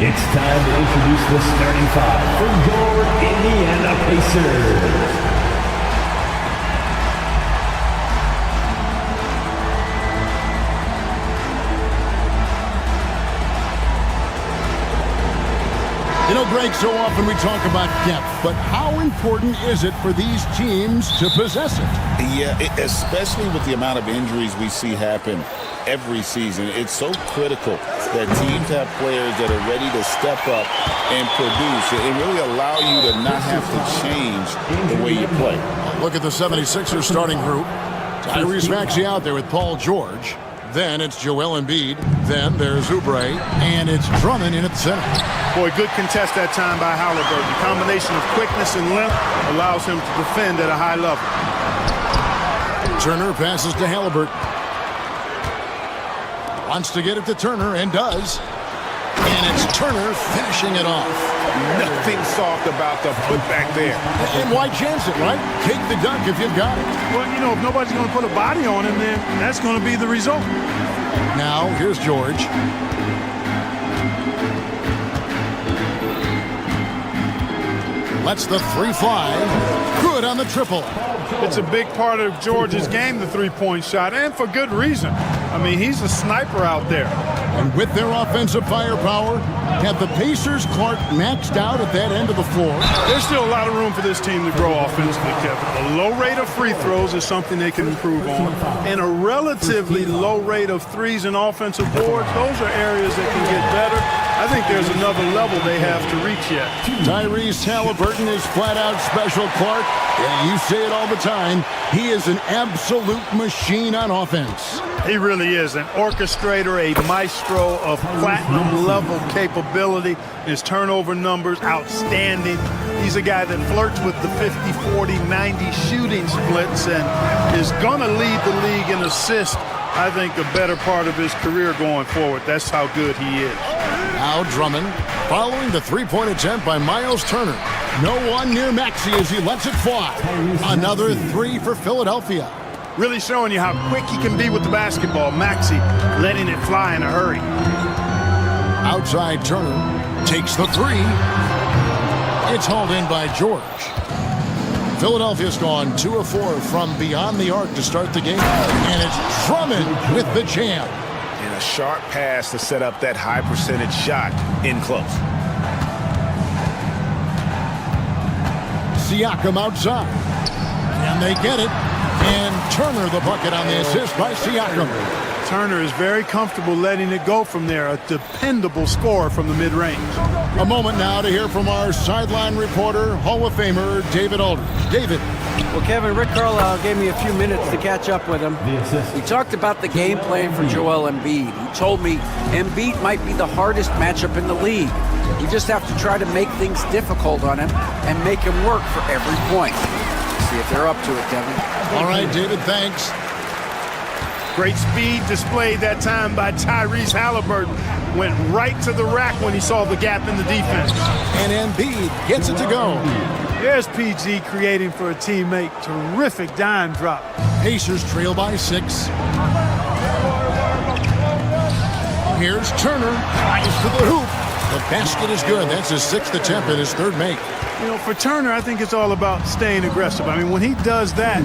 It's time to introduce the starting five for your Indiana Pacers. You know, Greg, break, so often we talk about depth, but how important is it for these teams to possess it? Yeah, especially with the amount of injuries we see happen every season. It's so critical that teams have players that are ready to step up and produce. It really allow you to not have to change the way you play. Look at the 76ers starting group. Tyrese Maxey out there with Paul George. Then it's Joel Embiid. Then there's Oubre. And it's Drummond in at the center. Boy, good contest that time by Halliburton. The combination of quickness and length allows him to defend at a high level. Turner passes to Halliburton. Wants to get it to Turner and does. And it's Turner finishing it off. Nothing soft about the putback there. And why chance it, right? Take the dunk if you've got it. Well, you know, if nobody's going to put a body on him, then that's going to be the result. Now, here's George. Lets the three fly. Good on the triple. It's a big part of George's game, the three-point shot, and for good reason. I mean, he's a sniper out there. And with their offensive firepower, have the Pacers, Clark, maxed out at that end of the floor? There's still a lot of room for this team to grow offensively, Kevin. A low rate of free throws is something they can improve on, and a relatively low rate of threes and offensive boards. Those are areas that can get better. I think there's another level they have to reach yet. Tyrese Halliburton is flat-out special, Clark. Yeah, you say it all the time. He is an absolute machine on offense. He really is an orchestrator, a maestro of platinum-level capability. His turnover numbers, outstanding. He's a guy that flirts with the 50-40-90 shooting splits and is going to lead the league in assists, I think, a better part of his career going forward. That's how good he is. Now Drummond, following the three-point attempt by Miles Turner. No one near Maxey as he lets it fly. Another three for Philadelphia. Really showing you how quick he can be with the basketball. Maxey letting it fly in a hurry. Outside Turner takes the three. It's hauled in by George. Philadelphia's gone 2 of 4 from beyond the arc to start the game. And it's Drummond with the jam. And a sharp pass to set up that high percentage shot in close. Siakam outside. And they get it. And Turner the bucket on the assist by Siakam. Turner is very comfortable letting it go from there. A dependable scorer from the mid-range. A moment now to hear from our sideline reporter, Hall of Famer David Aldridge. David. Well, Kevin, Rick Carlisle gave me a few minutes to catch up with him. We talked about the game plan for Joel Embiid. He told me Embiid might be the hardest matchup in the league. We just have to try to make things difficult on him and make him work for every point. See if they're up to it, Kevin. All right, David, thanks. Great speed displayed that time by Tyrese Halliburton. Went right to the rack when he saw the gap in the defense. And Embiid gets it to go. There's PG creating for a teammate. Terrific dime drop. Pacers trail by 6. Here's Turner. Eyes to the hoop. The basket is good. That's his 6th attempt and his 3rd make. You know, for Turner, I think it's all about staying aggressive. I mean, when he does that,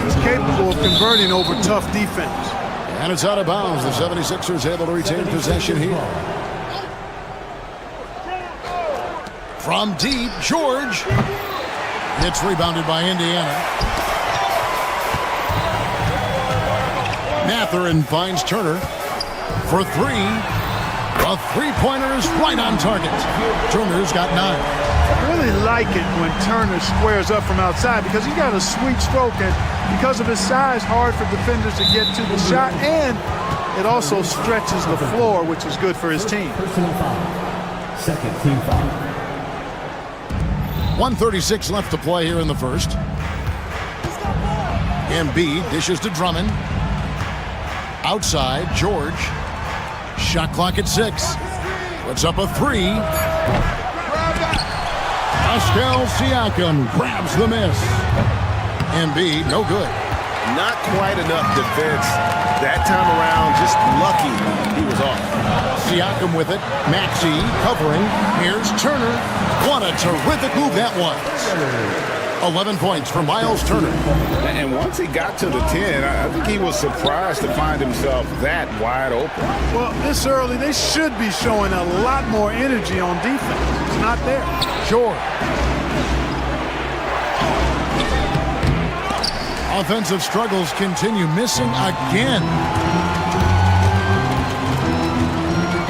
he's capable of converting over tough defense. And it's out of bounds. The 76ers able to retain possession here. From deep, George. It's rebounded by Indiana. Mathurin finds Turner for 3. A three-pointer is right on target. Turner's got 9. I really like it when Turner squares up from outside because he's got a sweet stroke, and because of his size, hard for defenders to get to the shot, and it also stretches the floor, which is good for his team. Second team foul. 1:36 left to play here in the first. Embiid dishes to Drummond. Outside, George. Shot clock at 6. Puts up a 3. Pascal Siakam grabs the miss. Embiid, no good. Not quite enough defense that time around. Just lucky he was off. Siakam with it. Maxey covering. Here's Turner. What a terrific move that was. 11 points for Miles Turner. And once he got to the 10, I think he was surprised to find himself that wide open. Well, this early, they should be showing a lot more energy on defense. It's not there. Sure. Offensive struggles continue, missing again.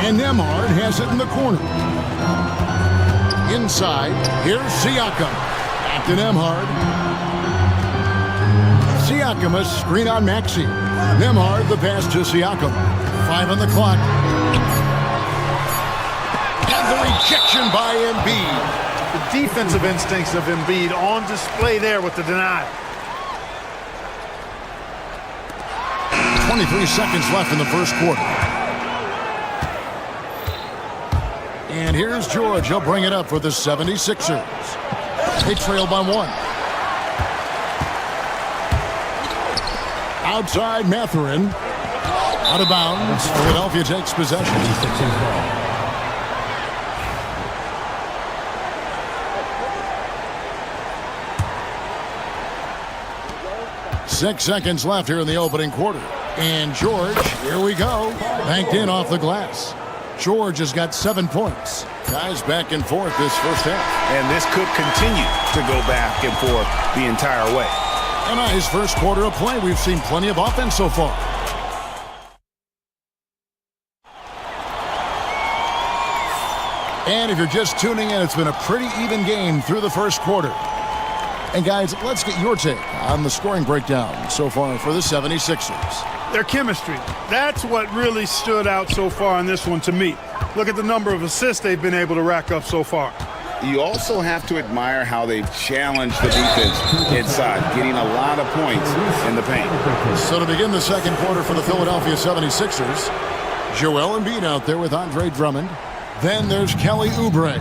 And Nembhard has it in the corner. Inside, here's Siakam. Back to Nembhard. Siakam, a screen on Maxey. Nembhard, the pass to Siakam. 5 on the clock. And the rejection by Embiid. The defensive instincts of Embiid on display there with the denial. 23 seconds left in the first quarter. And here's George. He'll bring it up for the 76ers. They trail by 1. Outside Mathurin. Out of bounds. Philadelphia takes possession. 6 seconds left here in the opening quarter. And George, here we go. Banked in off the glass. George has got 7 points. Guys back and forth this first half. And this could continue to go back and forth the entire way. A nice first quarter of play. We've seen plenty of offense so far. And if you're just tuning in, it's been a pretty even game through the first quarter. And guys, let's get your take on the scoring breakdown so far for the 76ers. Their chemistry. That's what really stood out so far in this one to me. Look at the number of assists they've been able to rack up so far. You also have to admire how they've challenged the defense inside, getting a lot of points in the paint. So to begin the second quarter for the Philadelphia 76ers, Joel Embiid out there with Andre Drummond. Then there's Kelly Oubre.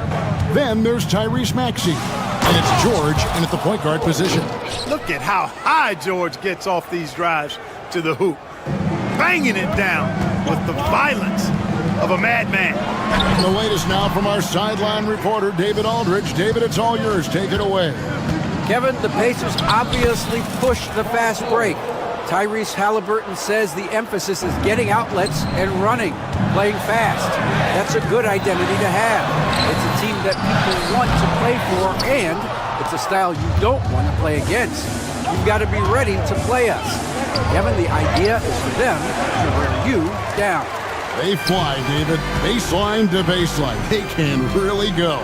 Then there's Tyrese Maxey. And it's George in at the point guard position. Look at how high George gets off these drives to the hoop. Banging it down with the violence of a madman. And the latest now from our sideline reporter, David Aldridge. David, it's all yours. Take it away. Kevin, the Pacers obviously pushed the fast break. Tyrese Halliburton says the emphasis is getting outlets and running, playing fast. That's a good identity to have. It's a team that people want to play for, and it's a style you don't want to play against. You've got to be ready to play us. Kevin, the idea is for them to wear you down. They fly, David. Baseline to baseline. They can really go.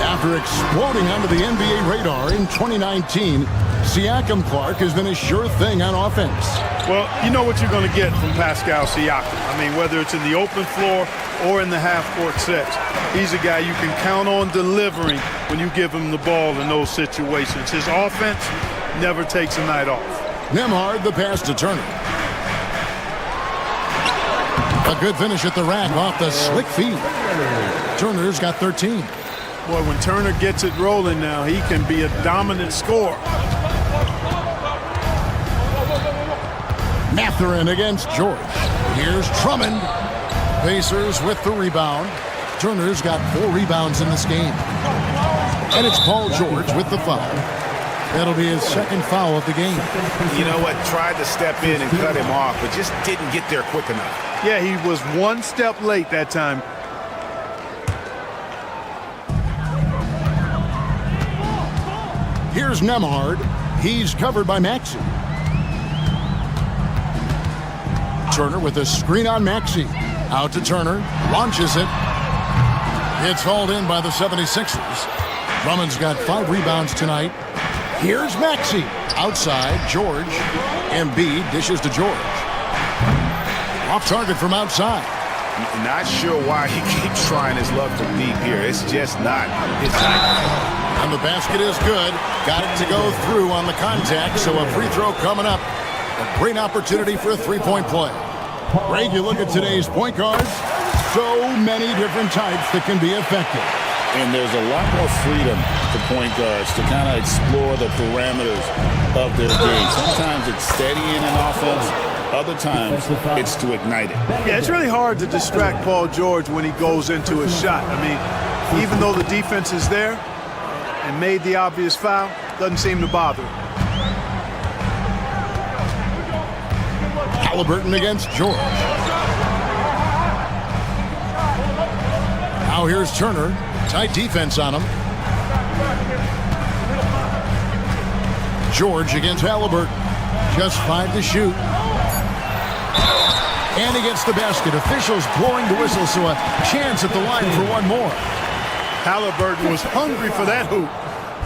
After exploding onto the NBA radar in 2019, Siakam Clark has been a sure thing on offense. Well, you know what you're going to get from Pascal Siakam. I mean, whether it's in the open floor or in the half-court sets, he's a guy you can count on delivering when you give him the ball in those situations. His offense never takes a night off. Nembhard, the pass to Turner. A good finish at the rack off the slick feed. Turner's got 13. Boy, when Turner gets it rolling now, he can be a dominant scorer. Mathurin against George. Here's Drummond. Pacers with the rebound. Turner's got 4 rebounds in this game. And it's Paul George with the foul. That'll be his second foul of the game. You know what? Tried to step in and cut him off, but just didn't get there quick enough. Yeah, he was one step late that time. Here's Nembhard. He's covered by Maxey. Turner with a screen on Maxey. Out to Turner. Launches it. It's hauled in by the 76ers. Drummond's got 5 rebounds tonight. Here's Maxey. Outside, George. Embiid dishes to George. Off target from outside. Not sure why he keeps trying his luck from deep here. It's just not his night. And the basket is good. Got it to go through on the contact, so a free throw coming up. A great opportunity for a three-point play. Greg, you look at today's point guards, so many different types that can be effective. And there's a lot more freedom to point guards to kind of explore the parameters of their game. Sometimes it's steadying an offense. Other times, it's to ignite it. Yeah, it's really hard to distract Paul George when he goes into a shot. I mean, even though the defense is there, and made the obvious foul. Doesn't seem to bother him. Halliburton against George. Now here's Turner. Tight defense on him. George against Halliburton. Just 5 to shoot. And he gets the basket. Officials blowing the whistle, so a chance at the line for one more. Halliburton was hungry for that hoop.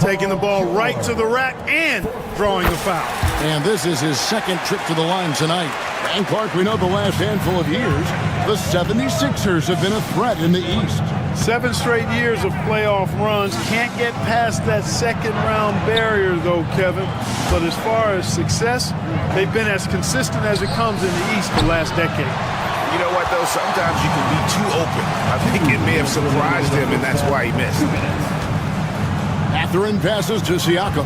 Taking the ball right to the rack and drawing the foul. And this is his second trip to the line tonight. And Clark, we know the last handful of years, the 76ers have been a threat in the East. 7 straight years of playoff runs. Can't get past that second-round barrier, though, Kevin. But as far as success, they've been as consistent as it comes in the East the last decade. You know what, though? Sometimes you can be too open. I think it may have surprised him, and that's why he missed. Mathurin passes to Siakam.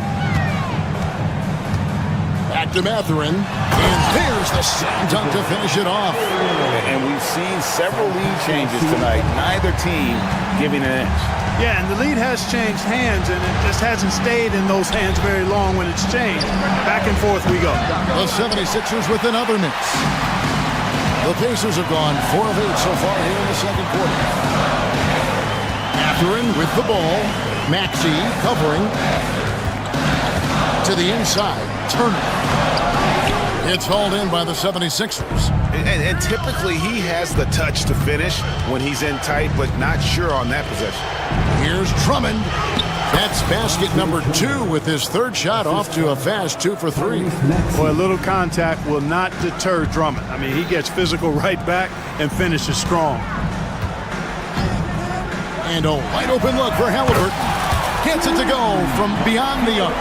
Back to Mathurin. And there's the slam dunk to finish it off. And we've seen several lead changes tonight. Neither team giving an inch. Yeah, and the lead has changed hands, and it just hasn't stayed in those hands very long when it's changed. Back and forth we go. The 76ers with another miss. The Pacers have gone 4 of 8 so far here in the second quarter. Mathurin with the ball. Maxey covering. To the inside. Turner. It's hauled in by the 76ers. And typically he has the touch to finish when he's in tight, but not sure on that possession. Here's Drummond. That's basket number 2 with his third shot off to a fast 2 for 3. Boy, a little contact will not deter Drummond. I mean, he gets physical right back and finishes strong. And a wide open look for Halliburton. Gets it to go from beyond the arc.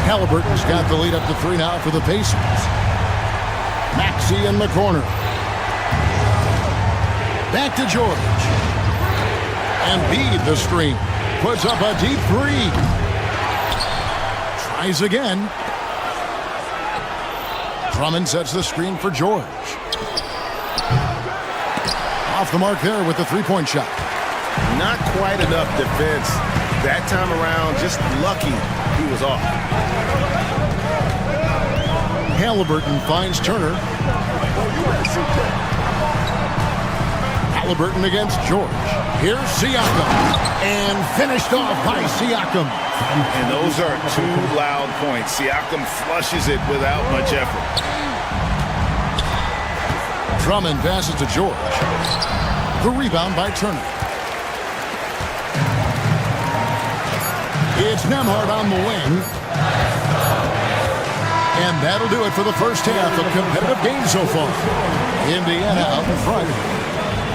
Halliburton's got the lead up to 3 now for the Pacers. Maxey in the corner. Back to George. Embiid the screen. Puts up a deep 3. Tries again. Drummond sets the screen for George. Off the mark there with the 3-point shot. Not quite enough defense that time around. Just lucky he was off. Halliburton finds Turner. Halliburton against George. Here's Siakam. And finished off by Siakam. And those are 2 loud points. Siakam flushes it without much effort. Drummond passes to George. The rebound by Turner. It's Nembhard on the wing. And that'll do it for the first half of competitive games so far. Indiana out in front.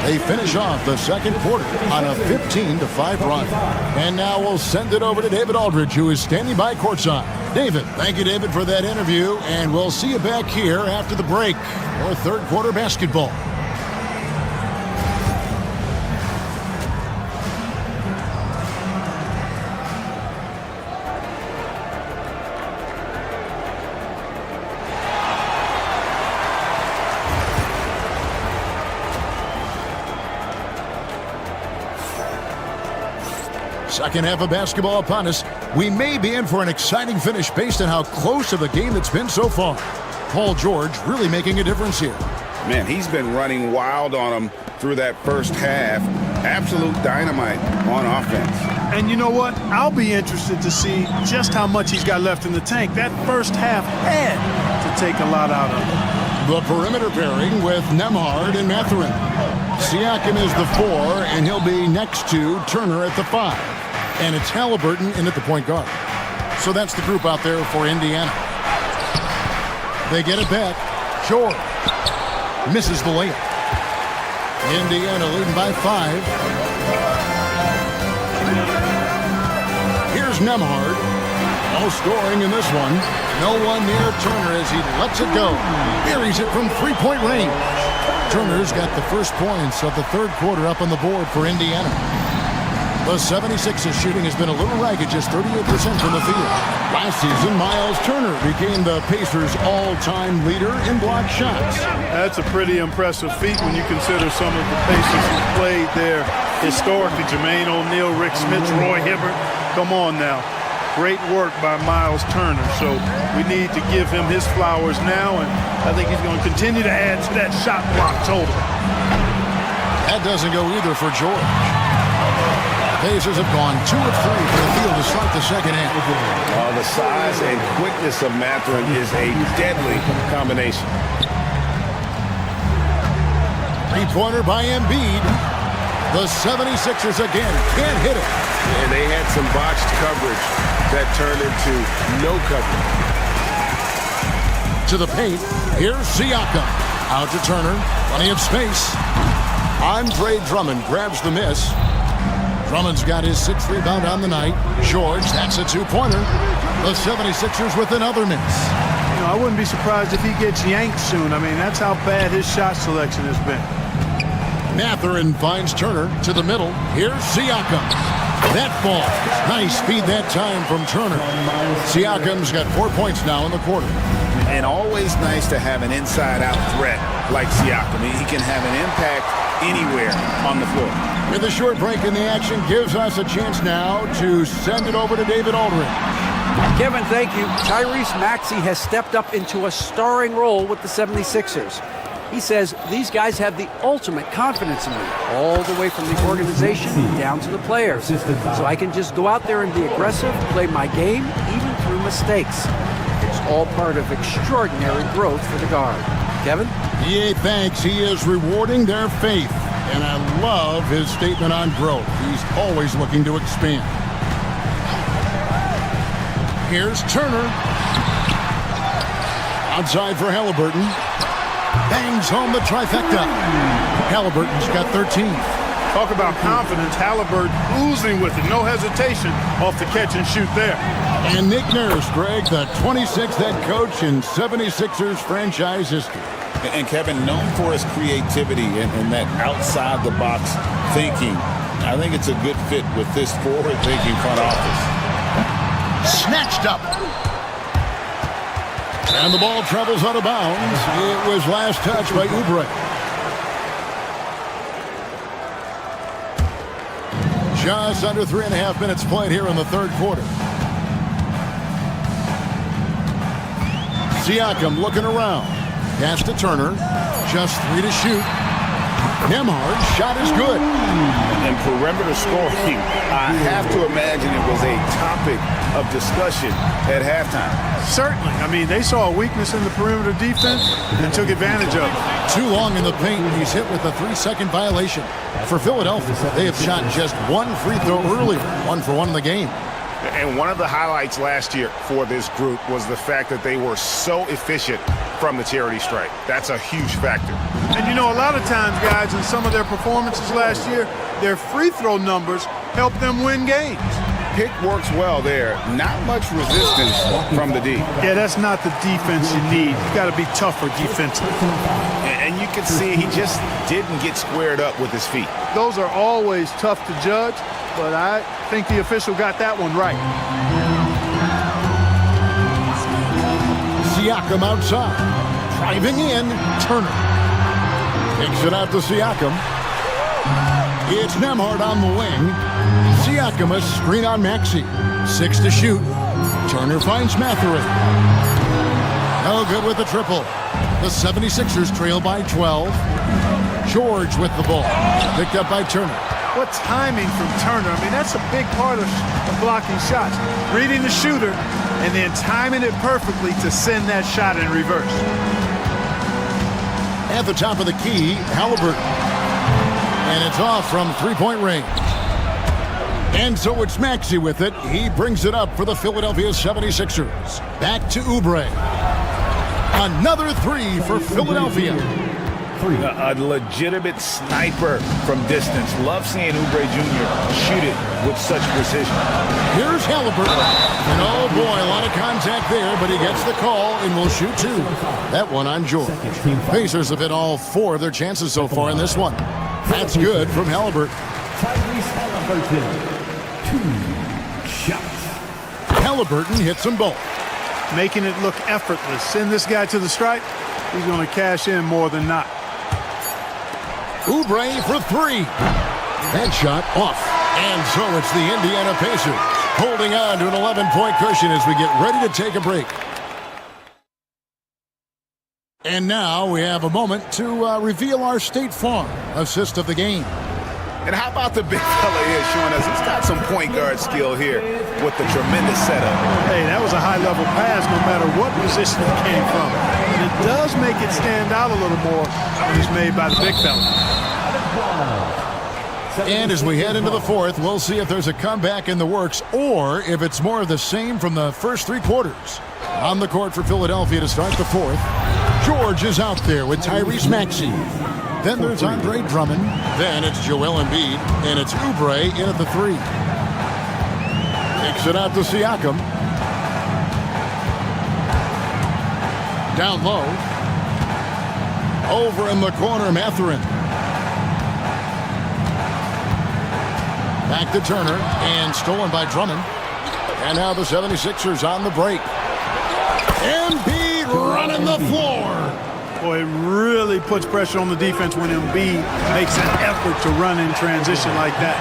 They finish off the second quarter on a 15-5 run. And now we'll send it over to David Aldridge, who is standing by courtside. David, thank you, David, for that interview. And we'll see you back here after the break for third quarter basketball. Second half of basketball upon us. We may be in for an exciting finish based on how close of a game it's been so far. Paul George really making a difference here. Man, he's been running wild on him through that first half. Absolute dynamite on offense. And you know what? I'll be interested to see just how much he's got left in the tank. That first half had to take a lot out of him. The perimeter pairing with Nembhard and Mathurin. Siakam is the 4, and he'll be next to Turner at the 5. And it's Halliburton in at the point guard. So that's the group out there for Indiana. They get it back. George misses the layup. Indiana leading by 5. Here's Nembhard. No scoring in this one. No one near Turner as he lets it go. Buries it from 3-point range. Turner's got the first points of the third quarter up on the board for Indiana. The 76ers shooting has been a little ragged, just 38% from the field. Last season, Miles Turner became the Pacers' all-time leader in block shots. That's a pretty impressive feat when you consider some of the Pacers who played there historically. Jermaine O'Neal, Rick Smith, Roy Hibbert. Come on now. Great work by Miles Turner. So we need to give him his flowers now, and I think he's going to continue to add to that shot block total. That doesn't go either for George. Pacers have gone 2 of 3 for the field to start the second half. The size and quickness of Mathurin is a deadly combination. Three-pointer by Embiid. The 76ers again can't hit it. And they had some botched coverage that turned into no coverage. To the paint. Here's Siakam. Out to Turner. Plenty of space. Andre Drummond grabs the miss. Drummond's got his 6th rebound on the night. George, that's a 2-pointer. The 76ers with another miss. You know, I wouldn't be surprised if he gets yanked soon. I mean, that's how bad his shot selection has been. Mathurin finds Turner to the middle. Here's Siakam. That ball. Nice speed that time from Turner. Siakam's got 4 points now in the quarter. And always nice to have an inside-out threat like Siakam. He can have an impact anywhere on the floor. With a short break in the action gives us a chance now to send it over to David Aldridge. Kevin, thank you. Tyrese Maxey has stepped up into a starring role with the 76ers. He says these guys have the ultimate confidence in me, all the way from the organization down to the players. So I can just go out there and be aggressive, play my game, even through mistakes. It's all part of extraordinary growth for the guard. Kevin? Yeah, thanks. He is rewarding their faith. And I love his statement on growth. He's always looking to expand. Here's Turner. Outside for Halliburton. Bangs home the trifecta. Halliburton's got 13. Talk about confidence. Halliburton oozing with it. No hesitation off the catch and shoot there. And Nick Nurse, Greg, the 26th head coach in 76ers franchise history. And Kevin, known for his creativity and that outside-the-box thinking, I think it's a good fit with this forward-thinking front office. Snatched up. And the ball travels out of bounds. It was last touched by Oubre. Just under 3.5 minutes played here in the third quarter. Siakam looking around. Pass to Turner. Just 3 to shoot. Nembhard's shot is good. And perimeter scoring, I have to imagine it was a topic of discussion at halftime. Certainly. I mean, they saw a weakness in the perimeter defense and took advantage of it. Too long in the paint. He's hit with a 3-second violation. For Philadelphia, they have shot just 1 free throw earlier. 1 for 1 in the game. And one of the highlights last year for this group was the fact that they were so efficient from the charity stripe. That's a huge factor. And you know, a lot of times, guys, in some of their performances last year, their free throw numbers helped them win games. Pick works well there. Not much resistance from the D. Yeah, that's not the defense you need. You got to be tougher defensively. And you can see he just didn't get squared up with his feet. Those are always tough to judge, but I think the official got that one right. Siakam outside. Driving in, Turner. Takes it out to Siakam. It's Nembhard on the wing. Siakam a screen on Maxey. 6 to shoot. Turner finds Mathurin. No good with the triple. The 76ers trail by 12. George with the ball. Picked up by Turner. What timing from Turner. I mean, that's a big part of blocking shots. Reading the shooter and then timing it perfectly to send that shot in reverse. At the top of the key, Halliburton. And it's off from 3-point range. And so it's Maxey with it. He brings it up for the Philadelphia 76ers. Back to Oubre. Another 3 for Philadelphia. A legitimate sniper from distance. Love seeing Oubre Jr. shoot it with such precision. Here's Halliburton. And oh boy, a lot of contact there, but he gets the call and will shoot 2. That one on George. Pacers have hit all 4 of their chances so far in this one. That's good from Halliburton. Tyrese Halliburton, 2 shots. Halliburton hits them both. Making it look effortless. Send this guy to the stripe. He's going to cash in more than not. Oubre for 3. That shot off. And so it's the Indiana Pacers holding on to an 11-point cushion as we get ready to take a break. And now we have a moment to reveal our State Farm assist of the game. And how about the big fella here showing us he's got some point guard skill here with the tremendous setup. Hey, that was a high-level pass no matter what position it came from. And it does make it stand out a little more when it's made by the big fella. And as we head into the fourth, we'll see if there's a comeback in the works or if it's more of the same from the first 3 quarters. On the court for Philadelphia to start the fourth, George is out there with Tyrese Maxey. Then there's Andre Drummond. Then it's Joel Embiid. And it's Oubre in at the 3. Takes it out to Siakam. Down low. Over in the corner, Mathurin. Back to Turner. And stolen by Drummond. And now the 76ers on the break. Embiid running the floor. Boy, it really puts pressure on the defense when Embiid makes an effort to run in transition like that.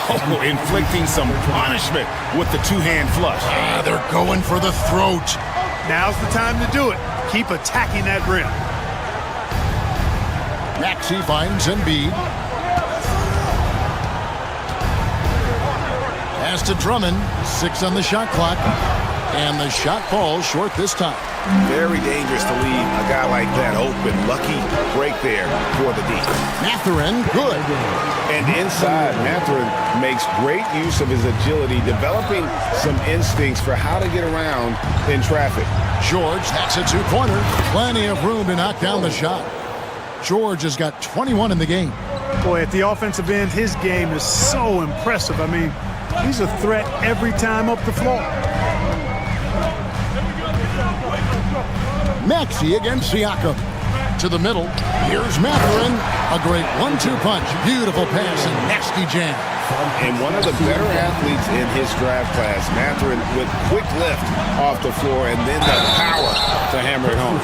Oh, inflicting some punishment with the 2-hand flush. They're going for the throat. Now's the time to do it. Keep attacking that rim. Maxey finds Embiid. Pass to Drummond. 6 on the shot clock. And the shot falls short this time. Very dangerous to leave a guy like that open. Lucky break there for the D. Mathurin, good. And inside, Mathurin makes great use of his agility, developing some instincts for how to get around in traffic. George, that's a 2-pointer. Plenty of room to knock down the shot. George has got 21 in the game. Boy, at the offensive end, his game is so impressive. I mean, he's a threat every time up the floor. Maxey against Siakam. To the middle. Here's Mathurin. A great 1-2 punch. Beautiful pass and nasty jam. And one of the better athletes in his draft class, Mathurin, with quick lift off the floor and then the power to hammer it home.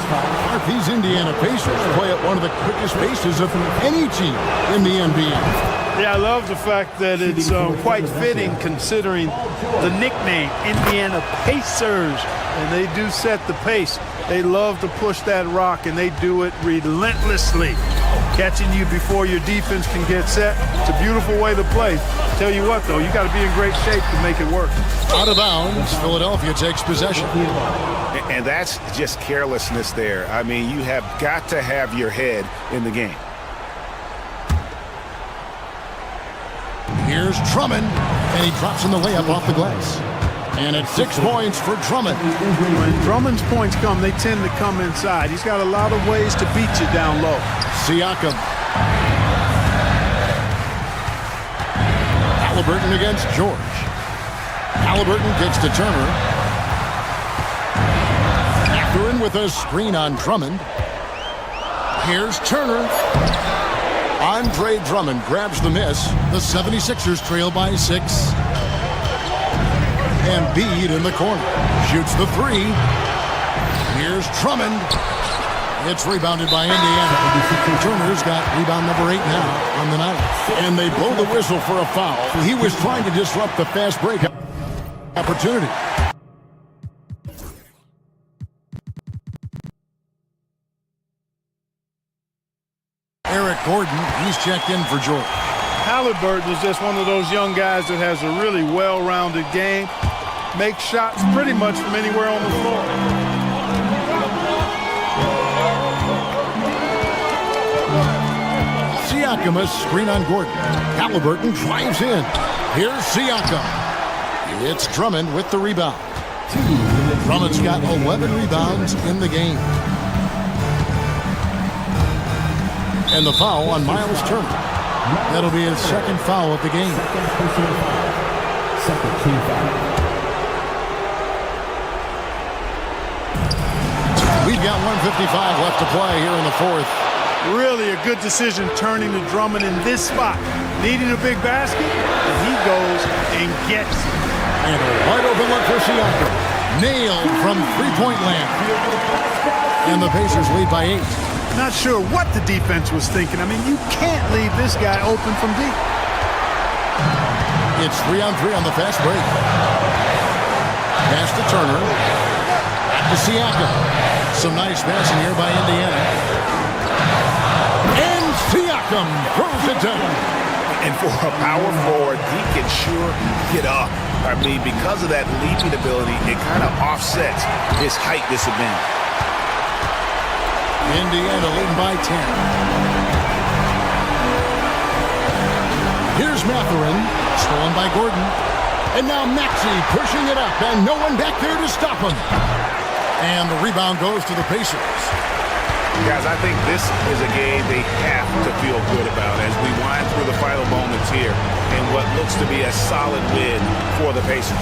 These Indiana Pacers play at one of the quickest paces of any team in the NBA. Yeah, I love the fact that it's quite fitting considering the nickname, Indiana Pacers. And they do set the pace. They love to push that rock, and they do it relentlessly. Catching you before your defense can get set. It's a beautiful way to play. Tell you what, though, you got to be in great shape to make it work. Out of bounds, Philadelphia takes possession. And that's just carelessness there. I mean, you have got to have your head in the game. Here's Drummond, and he drops in the layup off the glass. And it's 6 points for Drummond. When Drummond's points come, they tend to come inside. He's got a lot of ways to beat you down low. Siakam. Halliburton against George. Halliburton gets to Turner. Mathurin with a screen on Drummond. Here's Turner. Andre Drummond grabs the miss. The 76ers trail by 6. Embiid in the corner. Shoots the 3. Here's Drummond. It's rebounded by Indiana. Turner's got rebound number 8 now on the night. And they blow the whistle for a foul. He was trying to disrupt the fast break opportunity. Eric Gordon, he's checked in for George. Halliburton is just one of those young guys that has a really well-rounded game. Makes shots pretty much from anywhere on the floor. Siakam, a screen on Gordon. Halliburton drives in. Here's Siakam. It's Drummond with the rebound. Drummond's got 11 rebounds in the game. And the foul on Miles Turner. That'll be his second foul of the game. Second team foul. We've got 1:55 left to play here in the fourth. Really a good decision turning to Drummond in this spot. Needing a big basket, and he goes and gets it. And a wide open look for Siakam. Nailed from three-point land. And the Pacers lead by 8. Not sure what the defense was thinking. I mean, you can't leave this guy open from deep. It's 3-on-3 on the fast break. Pass to Turner. To Siakam. Some nice passing here by Indiana. And Siakam throws it down. And for a power forward, he can sure get up. I mean, because of that leaping ability, it kind of offsets his height disadvantage. Indiana leading by 10. Here's Mathurin, stolen by Gordon. And now Maxey pushing it up, and no one back there to stop him. And the rebound goes to the Pacers. Guys, I think this is a game they have to feel good about as we wind through the final moments here in what looks to be a solid win for the Pacers.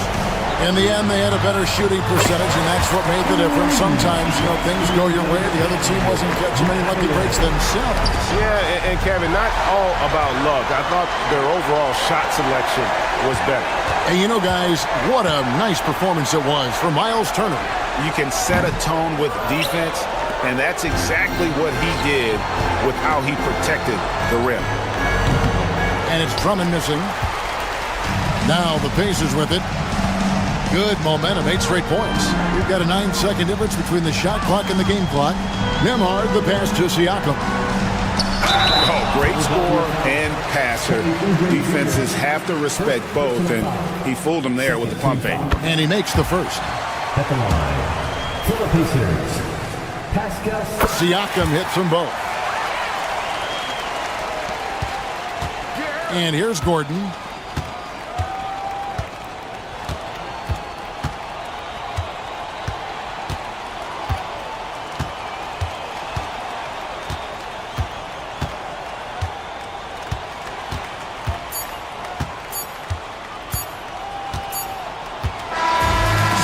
In the end, they had a better shooting percentage, and that's what made the difference. Sometimes, things go your way. The other team wasn't catching many lucky breaks themselves. Yeah, and Kevin, not all about luck. I thought their overall shot selection was better. And guys, what a nice performance it was for Miles Turner. You can set a tone with defense, and that's exactly what he did with how he protected the rim. And it's Drummond missing. Now the Pacers with it. Good momentum, 8 straight points. We've got a 9-second difference between the shot clock and the game clock. Nembhard, the pass to Siakam. Oh, great scorer and passer. Defenses have to respect both, and he fooled them there with the pump fake. And he makes the first. At the line, for the Pacers, Pascal Siakam hits them both. And here's Gordon.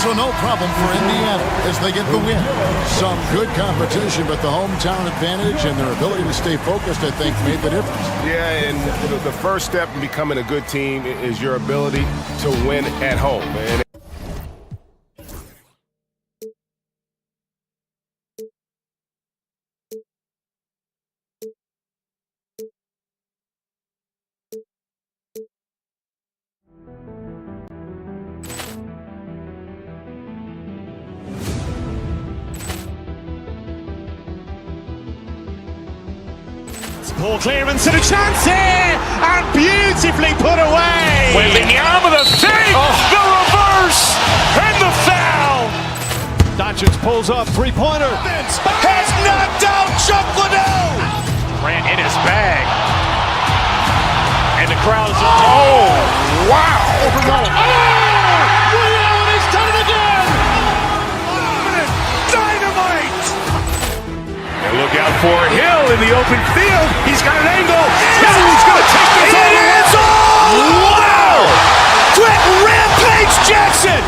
So no problem for Indiana as they get the win. Some good competition, but the hometown advantage and their ability to stay focused, I think, made the difference. Yeah, and the first step in becoming a good team is your ability to win at home. And Ball clearance and a chance here, and beautifully put away. Wembanyama the fake, the reverse, and the foul. Doncic pulls up, three-pointer. Has knocked out Chuck Liddell. Ran in his bag, and the crowd is. Oh, wow! Reality's done it again. Dynamite. And look out for Hill in the open field. He's got an angle. He's going to take this all the way. Wow! Quick Rampage Jackson.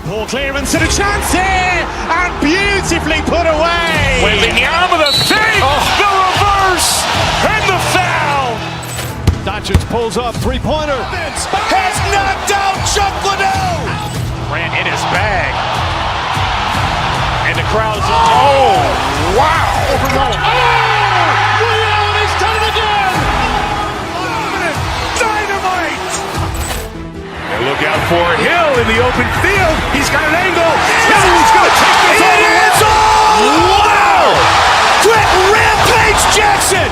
Ball clearance and a chance here, and beautifully put away. Wembanyama the fake, the reverse, and the foul. Doncic pulls up, three-pointer. Has knocked out Chuck Liddell. Ran in his bag, and the crowd is. Oh, wow! Reality's done it again. Dynamite. And look out for Hill in the open field. He's got an angle. He's going to take this all the way. Wow! Quick Rampage Jackson.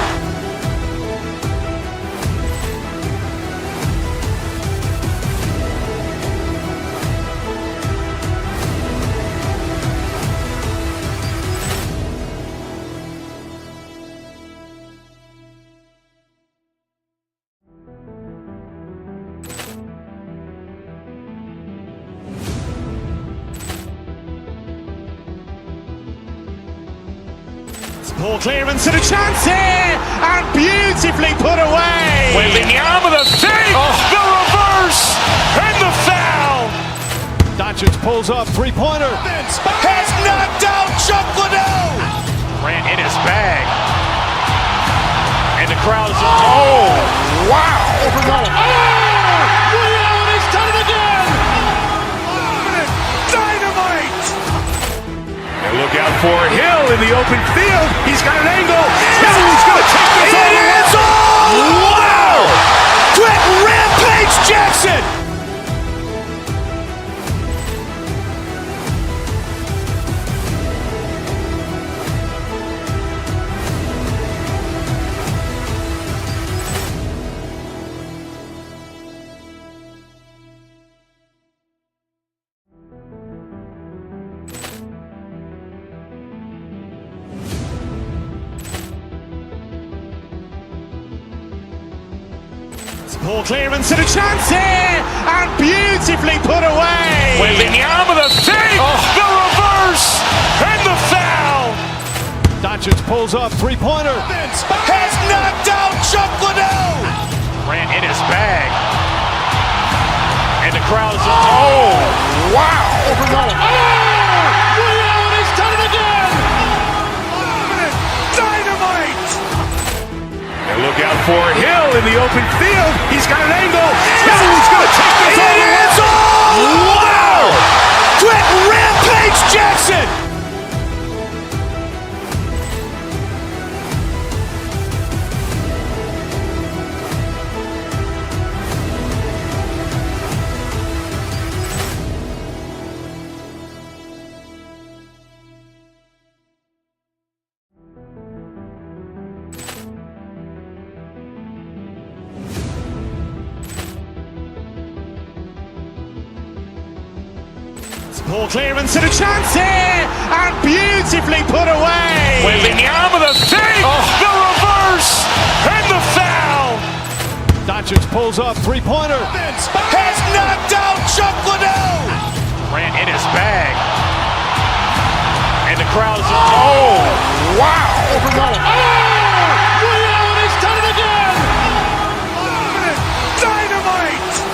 Ball clearance and a chance here, and beautifully put away. Wembanyama the fake, the reverse, and the foul. Doncic pulls up, three-pointer. Has knocked out Chuck Liddell. Grant in his bag. And the crowd is, wow. Liddell, he's done it again. Dynamite. And look out for Hill in the open field. He's got an angle. He's going to take this all the way. Wow! Quick Rampage Jackson. Ball clearance and a chance here, and beautifully put away. Wembanyama the fake, the reverse, and the foul. Doncic pulls up, three-pointer. Has knocked out Chuck Liddell. Grant in his bag. And the crowd is, wow. Liddell, he's done it again. Dynamite. And look out for Hill in the open field. He's got an angle. He's going to take this all the way. Wow! Quick Rampage Jackson. Ball clearance and a chance here, and beautifully put away. Wembanyama the fake, the reverse, and the foul. Doncic pulls up, three-pointer. Has knocked out Chuck Liddell. Grant in his bag. And the crowd is, wow. Liddell, he's done it again. Dynamite.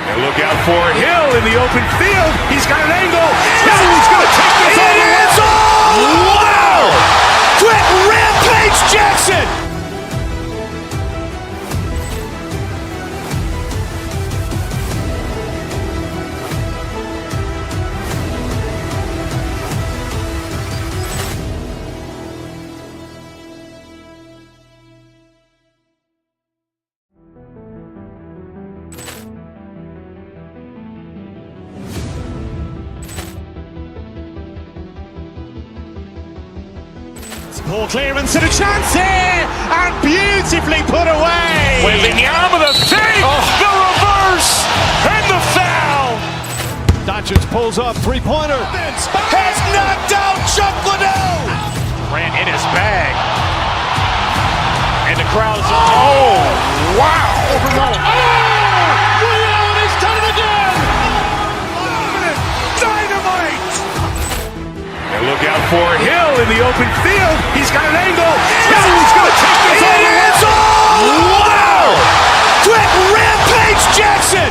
And look out for Hill in the open field. He's got an angle. He's going to take this all the way. Wow! Quick Rampage Jackson. Ball clearance and a chance here, and beautifully put away. Wembanyama the fake, the reverse, and the foul. Doncic pulls up, three-pointer. Has knocked out Chuck Liddell. Grant in his bag. And the crowd is, wow. Liddell, he's done it again. Dynamite. And look out for Hill in the open field. He's got an angle. He's going to take this all the way. Wow! Quick Rampage Jackson.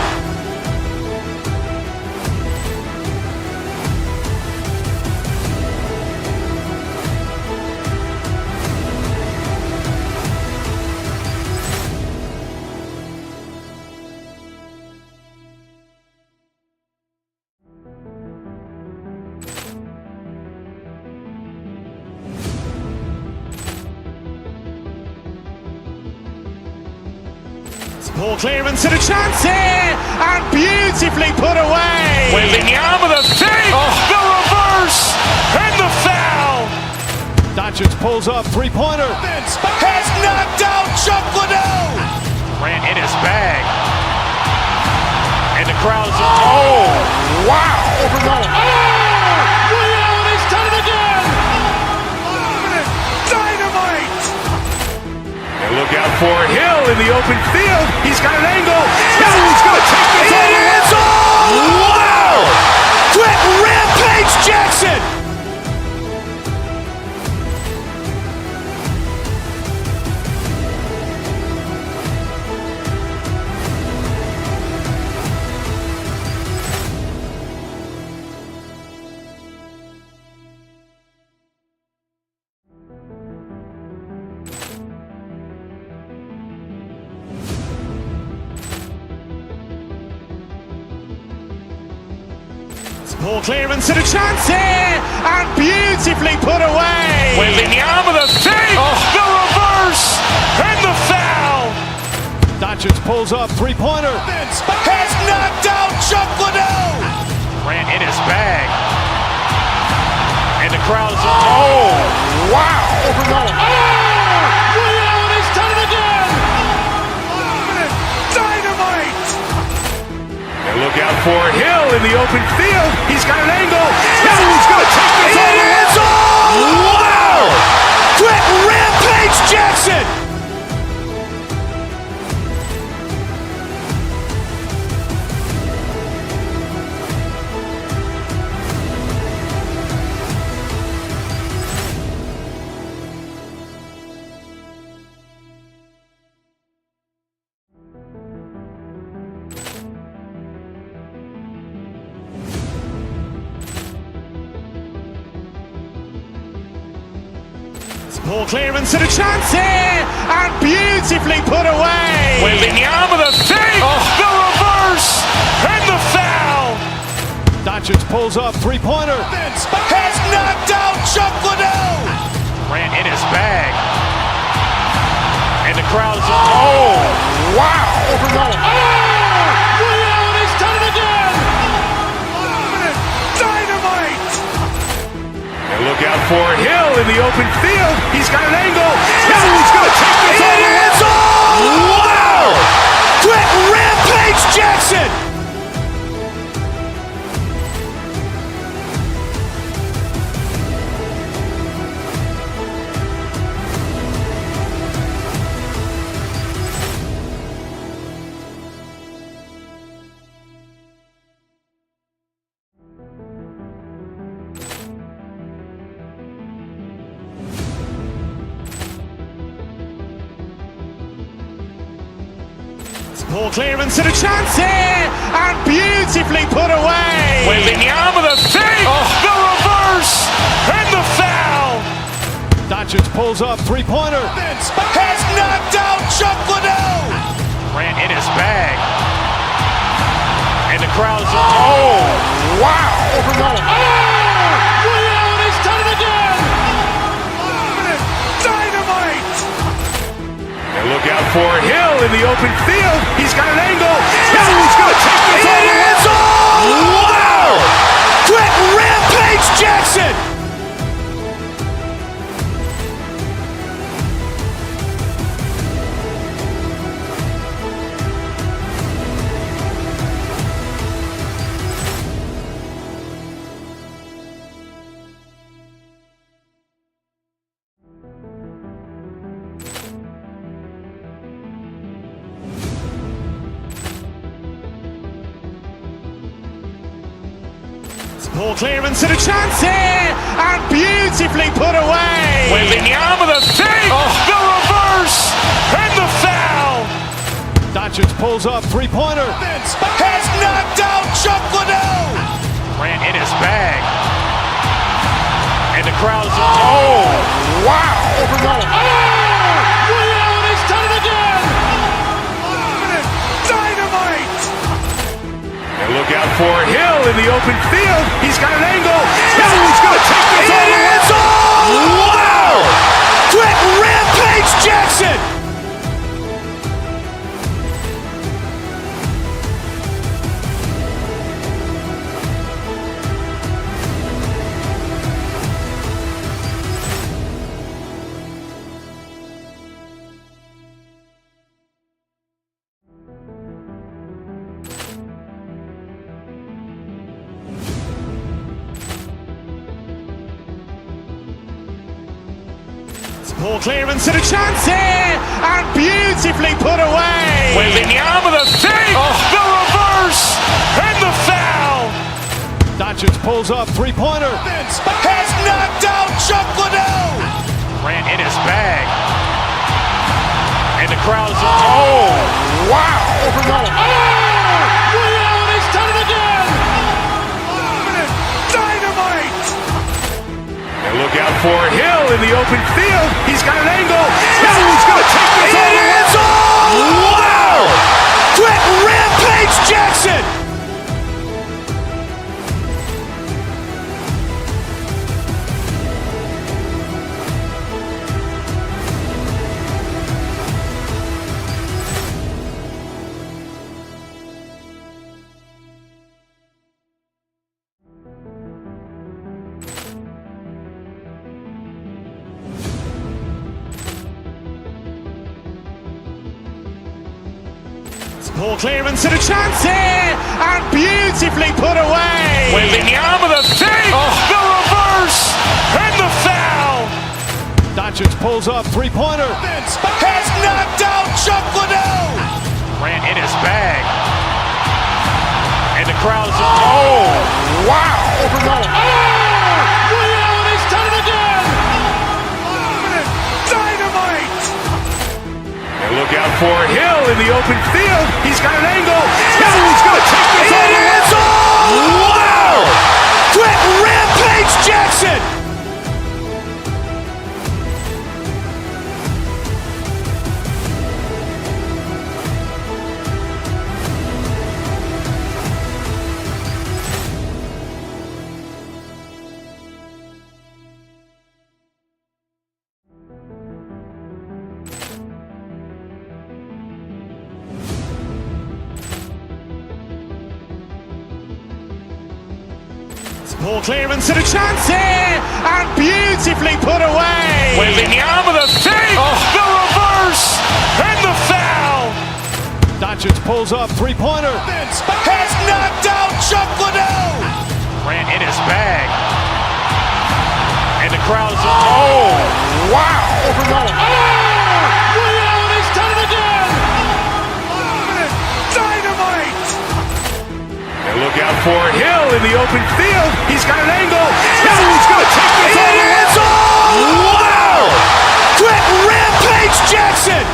Ball clearance and a chance here, and beautifully put away. Wembanyama the fake, the reverse, and the foul. Doncic pulls up, three-pointer. Has knocked out Chuck Liddell. Grant in his bag. And the crowd is, wow. Liddell, he's done it again. Dynamite. And look out for Hill in the open field. He's got an angle. He's going to take this all the way. Wow! Quick Rampage Jackson. Ball clearance and a chance here, and beautifully put away. Wembanyama with a save, the reverse, and the foul. Doncic pulls up, three-pointer. Has knocked out Chuck Liddell. Grant in his bag. And the crowd is, wow. Ray Allen has done it again. Dynamite. And look out for Hill in the open field. He's got an angle. He's going to take this all the way. Wow. Quick Rampage Jackson. Ball clearance and a chance here, and beautifully put away. Wembanyama with a save, the reverse, and the foul. Doncic pulls up, three-pointer. Has knocked out Chuck Liddell. Grant in his bag. And the crowd is, wow. Ray Allen has done it again. Dynamite. And look out for Hill in the open field. He's got an angle. He's going to take this all the way. Wow! Quick Rampage Jackson. Ball clearance and a chance here, and beautifully put away. Wembanyama with a save, the reverse, and the foul. Doncic pulls up, three-pointer. Has knocked out Chuck Liddell. Grant in his bag. And the crowd is, wow. Ray Allen has done it again. Dynamite. And look out for Hill in the open field. He's got an angle. He's going to take this all the way. Wow! Quick Rampage Jackson. Ball clearance and a chance here, and beautifully put away. Wembanyama with a save, the reverse, and the foul. Doncic pulls up, three-pointer. Has knocked out Chuck Liddell. Grant in his bag. And the crowd is, wow. Ray Allen has done it again. Dynamite. And look out for Hill in the open field. He's got an angle. He's going to take this all the way. Wow! Quick Rampage Jackson. Ball clearance and a chance here, and beautifully put away. Wembanyama with a save, the reverse, and the foul. Doncic pulls up, three-pointer. Has knocked out Chuck Liddell. Grant in his bag. And the crowd is, wow. Ray Allen has done it again. Dynamite. And look out for Hill in the open field. He's got an angle. He's going to take this all the way. Wow! Quick Rampage Jackson. Ball clearance and a chance here, and beautifully put away. With the arm of the fake, the reverse, and the foul. Doncic pulls up, three-pointer. Has knocked out Chuck Liddell. Grant in his bag. And the crowd is, wow. Ray Allen has done it again. Dynamite. And look out for Hill in the open field. He's got an angle. He's going to take this all the way. Wow. Quick Rampage Jackson. Ball clearance and a chance here, and beautifully put away. With the arm of the fake, the reverse, and the foul. Doncic pulls up, three-pointer. Has knocked out Chuck Liddell. Grant in his bag. And the crowd is, wow. Ray Allen has done it again. Dynamite. And look out for Hill in the open field. He's got an angle. He's going to take this all the way. Wow! Quick Rampage Jackson.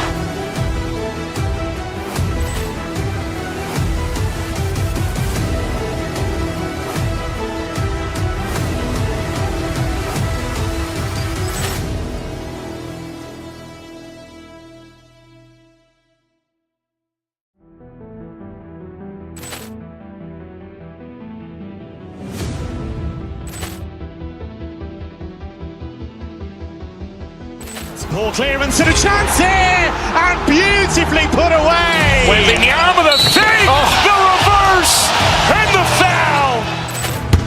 Ball clearance and a chance here, and beautifully put away. With the arm of the fake, the reverse, and the foul.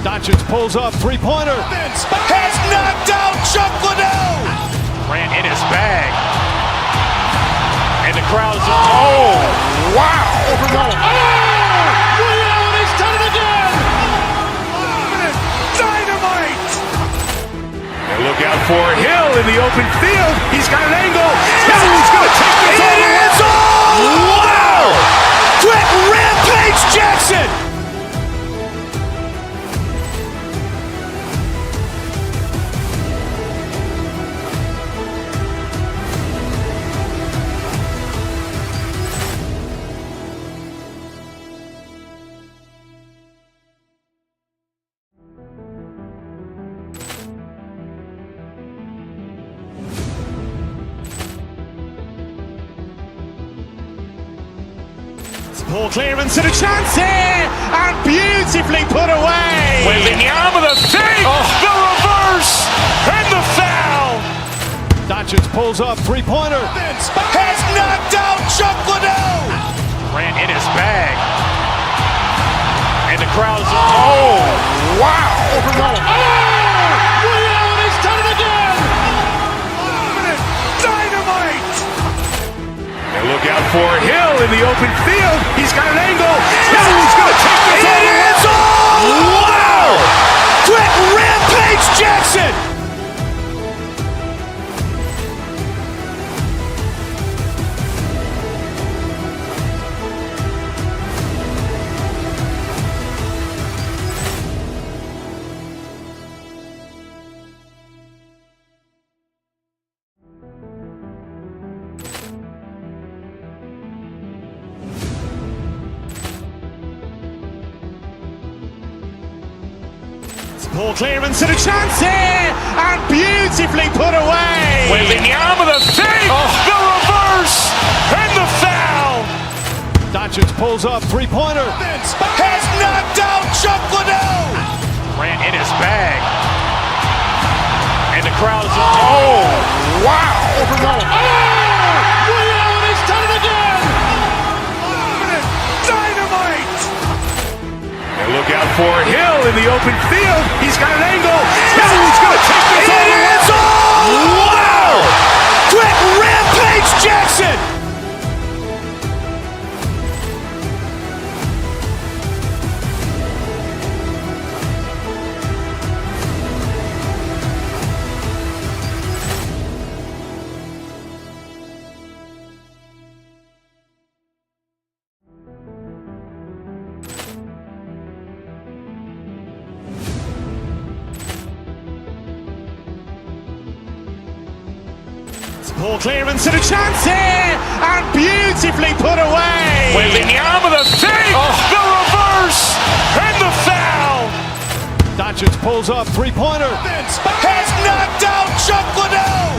Doncic pulls up, three-pointer. Has knocked out Chuck Liddell. Grant in his bag. And the crowd is, wow. Ray Allen has done it again. Dynamite. And look out for Hill in the open field. He's got an angle. He's going to take this all the way. Wow! Quick Rampage Jackson. Ball clearance and a chance here, and beautifully put away. With the arm of the fake, the reverse, and the foul. Doncic pulls up, three-pointer. Has knocked out Chuck Liddell. Grant in his bag. And the crowd is, wow. Ray Allen has done it again. Dynamite. And look out for Hill in the open field. He's got an angle. He's going to take this all the way. Wow! Quick Rampage Jackson. Ball clearance and a chance here, and beautifully put away. With the arm of the fake, the reverse, and the foul. Doncic pulls up, three-pointer. Has knocked out Chuck Liddell. Grant in his bag. And the crowd is, wow. Ray Allen has done it again. Dynamite. And look out for Hill in the open field. He's got an angle. He's going to take this all the way. Wow! Quick Rampage Jackson. Ball clearance and a chance here, and beautifully put away. With the arm of the fake, the reverse, and the foul. Doncic pulls up, three-pointer. Has knocked out Chuck Liddell.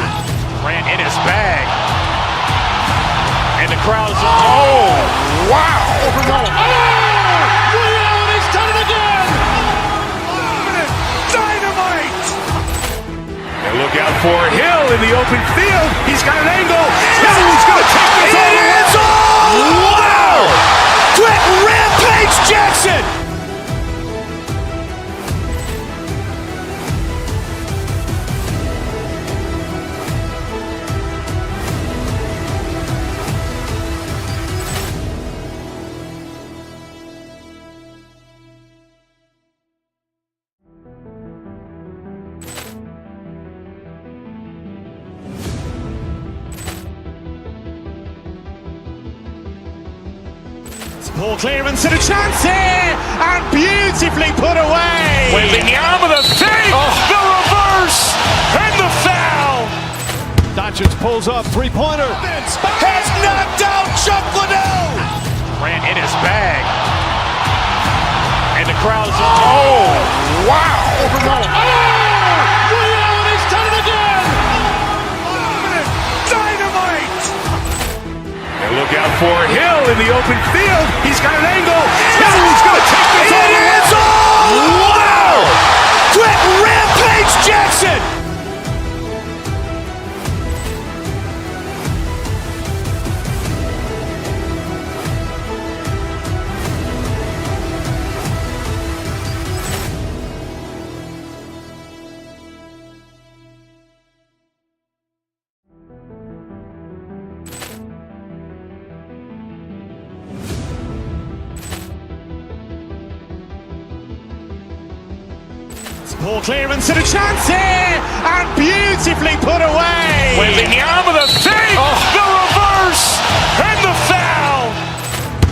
Grant in his bag. And the crowd's wow. He's done it again. Dynamite. And look out for Hill in the open field. He's got an angle. Hill's going to take this all the way. Wow! Quick Rampage Jackson. Ball clearance and a chance here, and beautifully put away. With the arm of the fake, the reverse, and the foul. Doncic pulls up, three-pointer. Has knocked out Chuck Liddell. Grant in his bag. And the crowd's wow. He's done it again. Dynamite. And look out for Hill in the open field. He's got an angle. Hill's going to take this all the way. Wow! Quick Rampage Jackson. Ball clearance and a chance here, and beautifully put away. With the arm of the fake, the reverse, and the foul.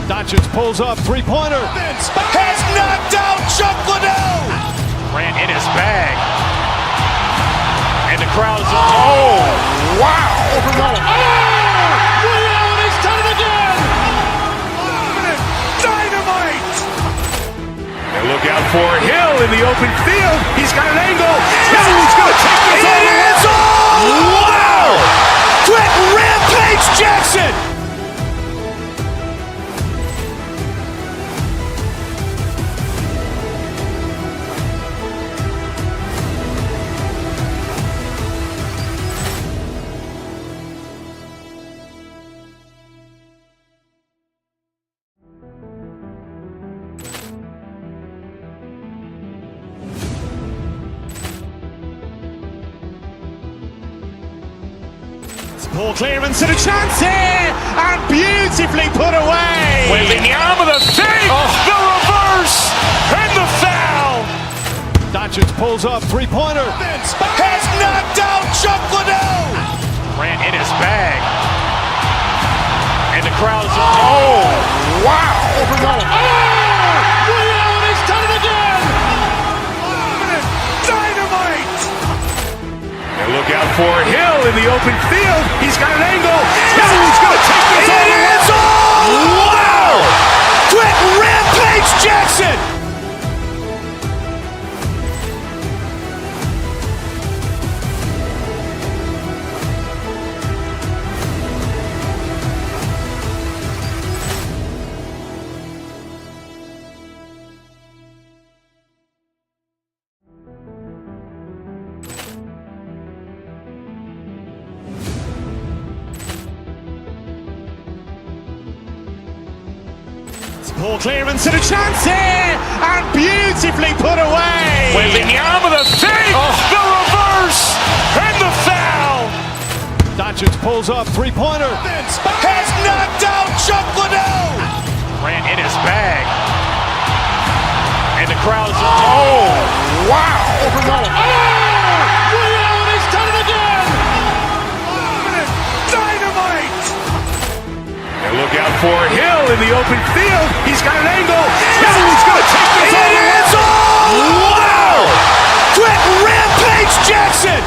Doncic pulls up, three-pointer. Has knocked out Chuck Liddell. Grant in his bag. And the crowd's wow. He's done it again. Dynamite. And look out for Hill in the open field. He's got an angle. Hill's going to take this all the way. Wow! Quick Rampage Jackson. Ball clearance and a chance here, and beautifully put away. With the arm of the fake, the reverse, and the foul. Doncic pulls up, three-pointer. Has knocked out Chuck Liddell. Grant in his bag. And the crowd's wow. He's done it again. Dynamite. And look out for Hill in the open field. He's got an angle. Hill's going to take this all the way. Wow! Quick Rampage Jackson. Ball clearance and a chance here, and beautifully put away. With the arm of the fake, the reverse, and the foul. Doncic pulls up, three-pointer. Has knocked out Chuck Liddell. Grant in his bag. And the crowd's wow. He's done it again. Dynamite. And look out for Hill in the open field. He's got an angle. Hill's going to take this all the way. Wow! Quick Rampage Jackson.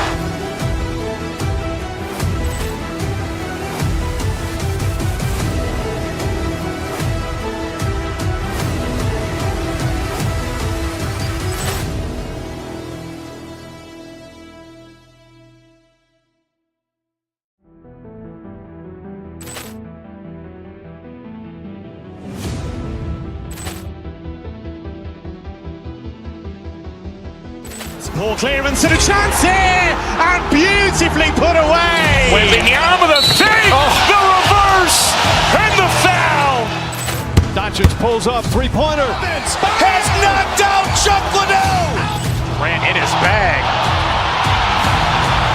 Ball clearance and a chance here, and beautifully put away. With the arm of the fake, the reverse, and the foul. Doncic pulls up, three-pointer. Has knocked out Chuck Liddell. Ran in his bag.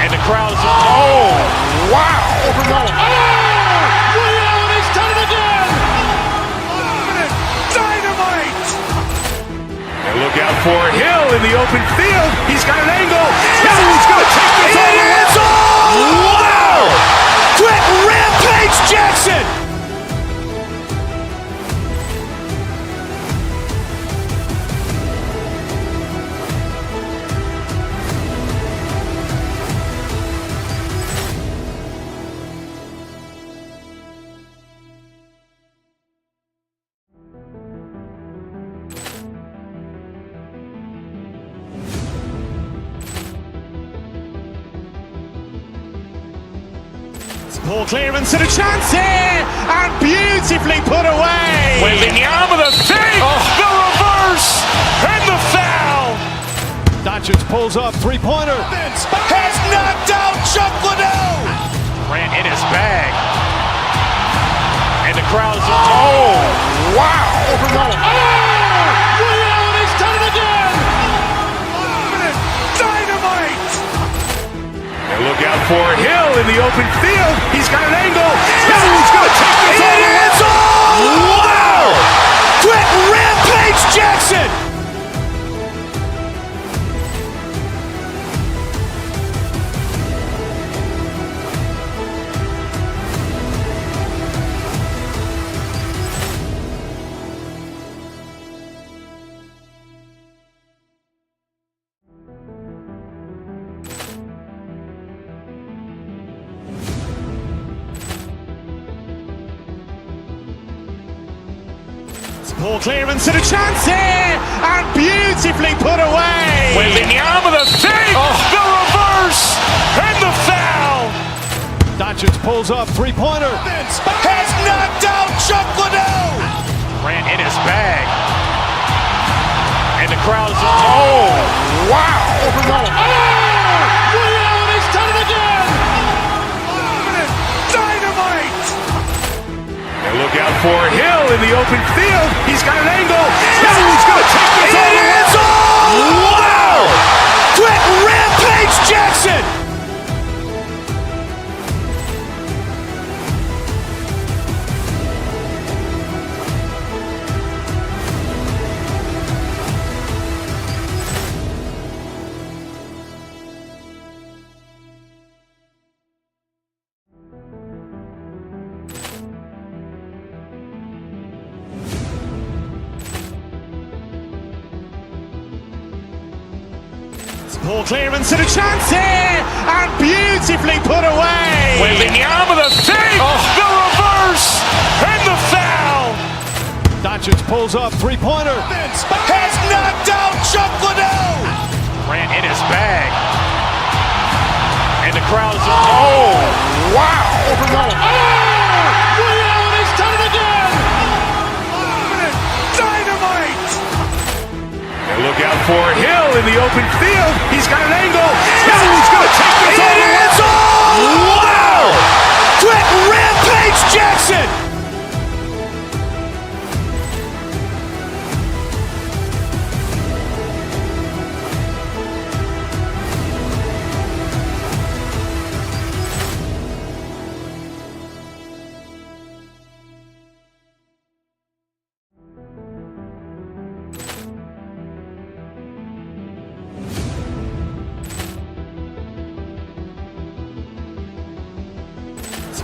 And the crowd is, oh, wow. Over Nolan. Oh, Allen has done it again. Dynamite. And look out for Hill in the open field. He's got an angle. He's going to take this all the way. Wow. Quick Rampage Jackson. Ball clearance and a chance here, and beautifully put away. With the arm of the fake, the reverse, and the foul. Doncic pulls up, three-pointer. Has knocked out Chuck Liddell. Ran in his bag. And the crowd is, oh, wow. Over Nolan. Oh, Allen has done it again. Dynamite. And look out for Hill in the open field. He's got an angle. He's going to take this all the way. Wow! Quick Rampage Jackson. Ball clearance and a chance here, and beautifully put away. With the arm of the fake, the reverse, and the foul. Doncic pulls up, three-pointer. Has knocked out Chuck Liddell. Ran in his bag. And the crowd is, oh, wow. Over Nolan. Oh, Allen has done it again. Dynamite. And look out for Hill in the open field. He's got an angle. He's going to take this all the way. Wow! Quick Rampage Jackson. Ball clearance and a chance here, and beautifully put away. With the arm of the fake, the reverse, and the foul. Doncic pulls up, three-pointer. Has knocked out Chuck Liddell. Ran in his bag. And the crowd is, oh, wow. Over Nolan. Oh, Allen has done it again. Dynamite. And look out for Hill in the open field. He's got an angle. He's going to take this all the way. Wow! Quick Rampage Jackson.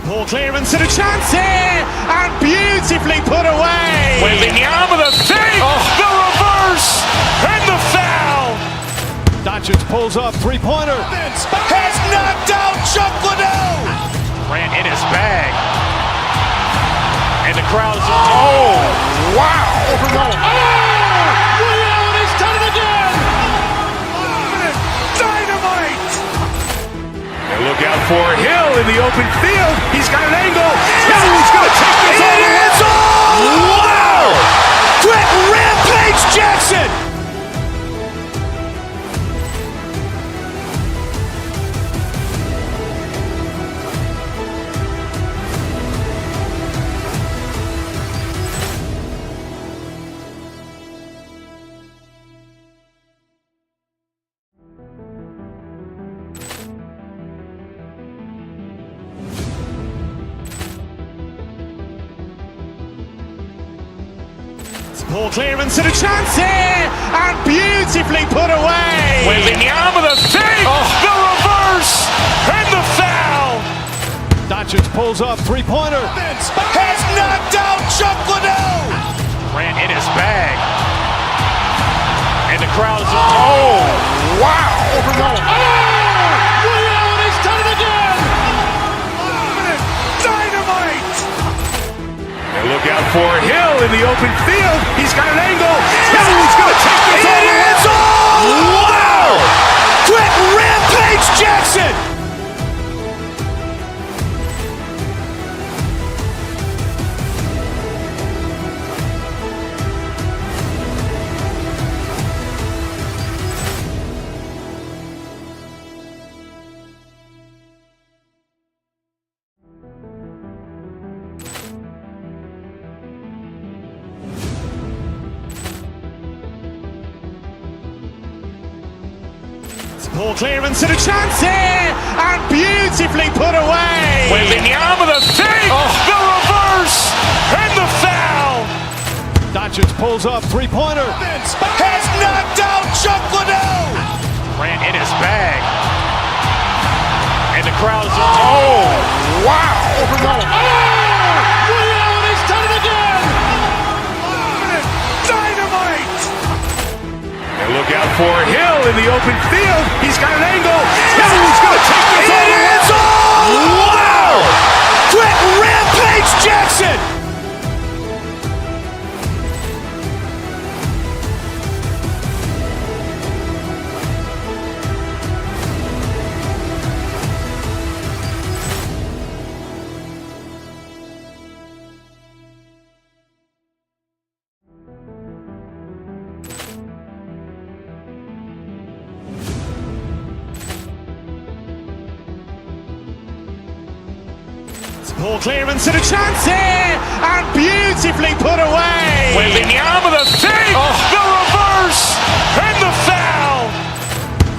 Ball clearance and a chance here, and beautifully put away. With the arm of the fake, the reverse, and the foul. Doncic pulls up, three-pointer. Has knocked out Chuck Liddell. Ran in his bag. And the crowd is, oh, wow. Over Nolan. Oh, Allen has done it again. Dynamite. And look out for Hill in the open field. He's got an angle. He's going to take this all the way. Wow! Quick Rampage Jackson. Poor clearance and a chance here, and beautifully put away. With the arm of the fake, the reverse, and the foul. Doncic pulls up, three-pointer. Has knocked out Chuck Liddell. Grant in his bag. And the crowd is, wow. Overrun. Ray Allen has done it again. Dynamite. And look out for Hill in the open field. He's got an angle. He's going to take this all the way. Wow. Quick Rampage Jackson. Poor clearance and a chance here, and beautifully put away. With the arm of the fake, the reverse, and the foul. Doncic pulls up, three-pointer. Has knocked out Chuck Liddell. Grant in his bag. And the crowd is, wow. Overrun. Ray Allen has done it again. Dynamite. And look out for Hill in the open field. He's got an angle. He's going to take this all the way. Wow! Quick Rampage Jackson. Poor clearance and a chance here, and beautifully put away. With the arm of the fake, the reverse, and the foul.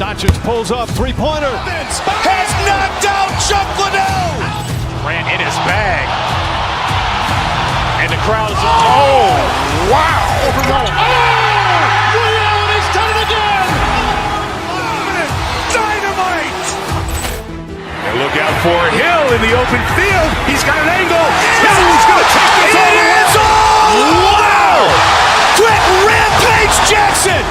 Doncic pulls up, three-pointer. Has knocked out Chuck Liddell. Grant in his bag. And the crowd is, wow. Overrun. Ray Allen has done it again. Dynamite. And look out for Hill in the open field. He's got an angle. He's going to take this all the way. Wow! Quick Rampage Jackson.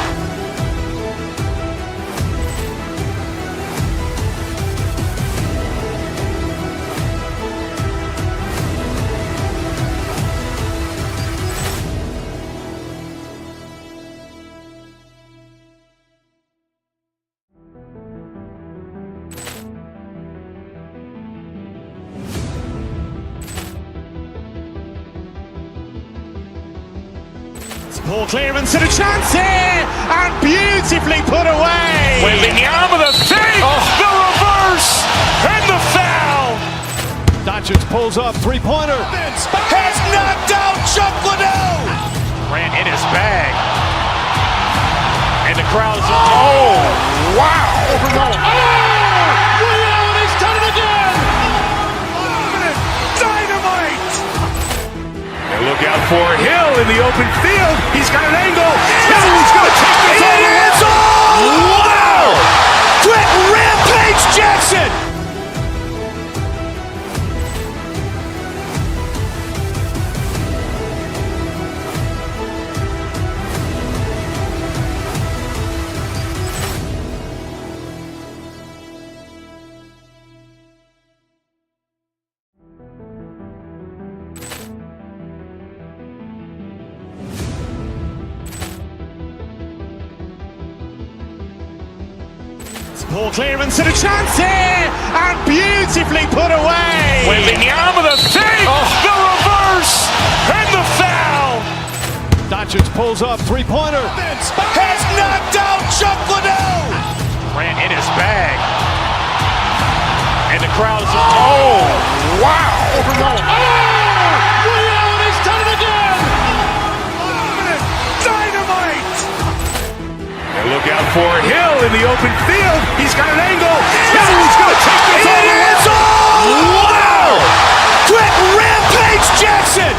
Poor clearance and a chance here, and beautifully put away. With the arm of the fake, the reverse, and the foul. Doncic pulls up, three-pointer. Has knocked out Chuck Liddell. Grant in his bag. And the crowd is, wow. Overrun. Ray Allen has done it again. Dynamite. And look out for Hill in the open field. He's got an angle. He's going to take this all the way. Wow! Quick Rampage Jackson. Poor clearance and a chance here, and beautifully put away. With the arm of the fake, the reverse, and the foul. Doncic pulls up, three-pointer. Has knocked out Chuck Liddell. Grant in his bag. And the crowd is, wow. Overrun. Ray Allen has done it again. Dynamite. And look out for Hill in the open field. He's got an angle. He's going to take this all the way. Wow! Quick Rampage Jackson.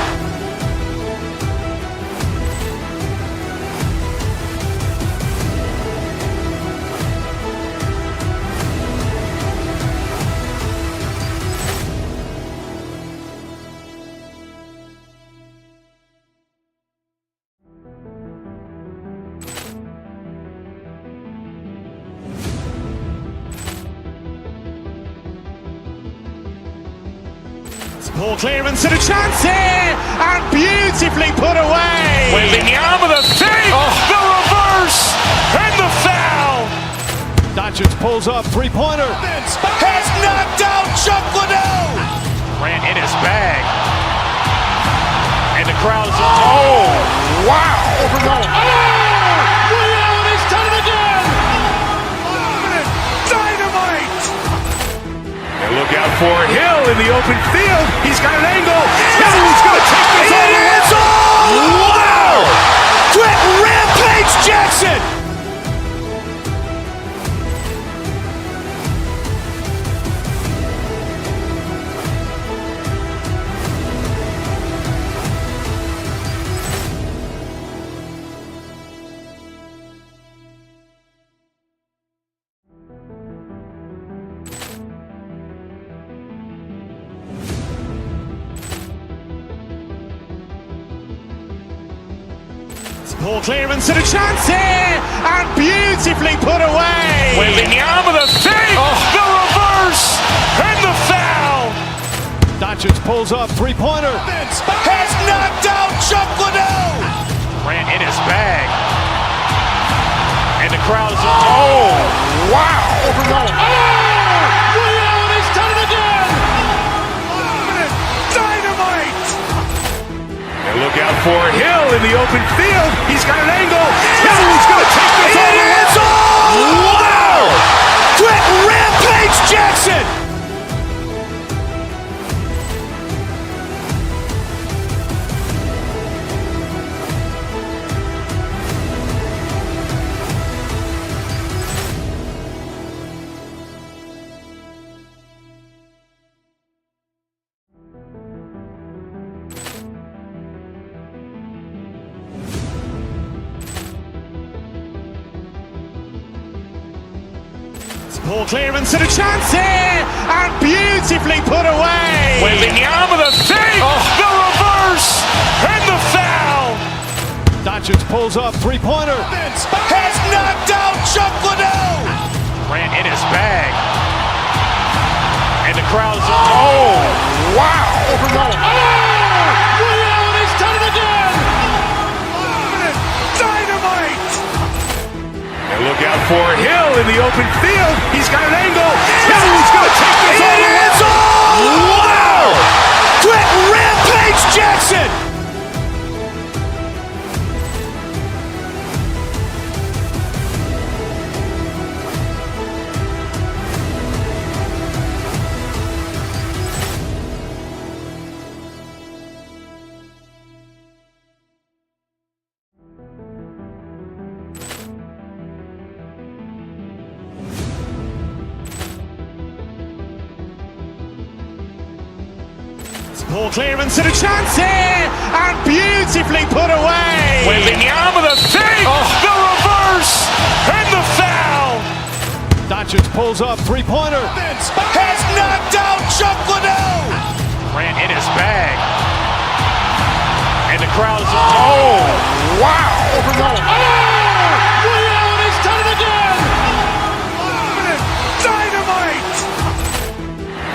Ball clearance and a chance here, and beautifully put away. Wembanyama the fake, the reverse, and the foul. Doncic pulls up, three-pointer. Has knocked out Chuck Liddell. Grant in his bag. And the crowd is, oh, wow. Ray Allen has done it again. Dynamite. And look out for Hill in the open field. He's got an angle. He's going to take this all the way. Wow! Quick Rampage Jackson. Ball clearance and a chance here, and beautifully put away. Wembanyama the fake, the reverse, and the foul. Doncic pulls up, three-pointer. Has knocked out Chuck Liddell. Grant in his bag. And the crowd is, oh, wow. Ray Allen has done it again. Dynamite. And look out for Hill in the open field. He's got an angle. He's going to take this all the way. Wow! Quick Rampage Jackson. Ball clearance and a chance here, and beautifully put away. Wembanyama the fake, the reverse, and the foul. Doncic pulls up, three-pointer. Has knocked out Chuck Liddell. Grant in his bag. And the crowd is, oh, wow. Ray Allen has done it again. Dynamite. And look out for Hill in the open field. He's got an angle. He's going to take this all the way. Wow! Quick Rampage Jackson. Ball clearance and a chance here, and beautifully put away. Wembanyama the fake, the reverse, and the foul. Doncic pulls up, three-pointer. Has knocked out Chuck Liddell. Grant in his bag. And the crowd is, oh, wow. Ray Allen has done it again. Dynamite.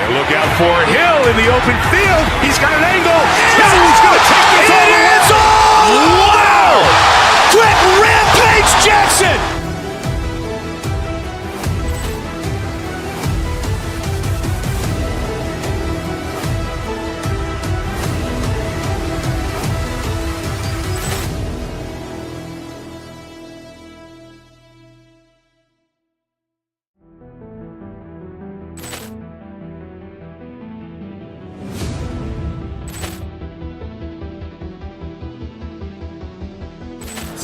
And look out for Hill in the open field. He's got an angle. He's going to take this all the way. Wow! Quick Rampage Jackson.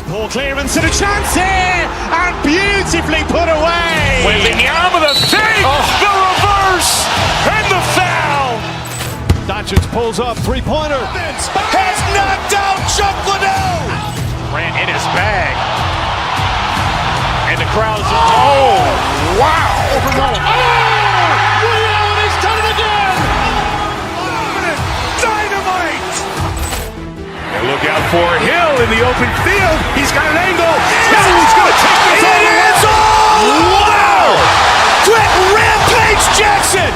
Ball clearance and a chance here, and beautifully put away. Wembanyama the fake, the reverse, and the foul. Doncic pulls up, three-pointer. Has knocked out Chuck Liddell. Grant in his bag. And the crowd is, oh, wow. Ray Allen has done it again. Dynamite. And look out for Hill in the open field. He's got an angle. He's going to take this all the way. Wow! Quick Rampage Jackson.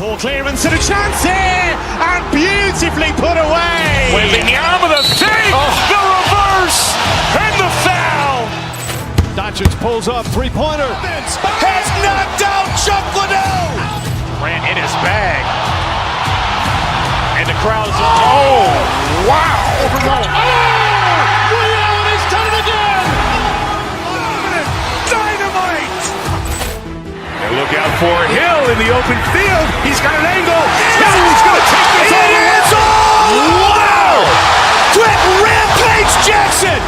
Ball clearance and a chance here, and beautifully put away. With the arm of the fake, the reverse, and the foul. Doncic pulls up, three-pointer. Has knocked out Chuck Liddell. Grant in his bag. And the crowd's, wow. Overrun. Ray Allen has done it again. Dynamite. And look out for Hill in the open field. He's got an angle. He's going to take this all the way. Wow. Trent Rampage Jackson.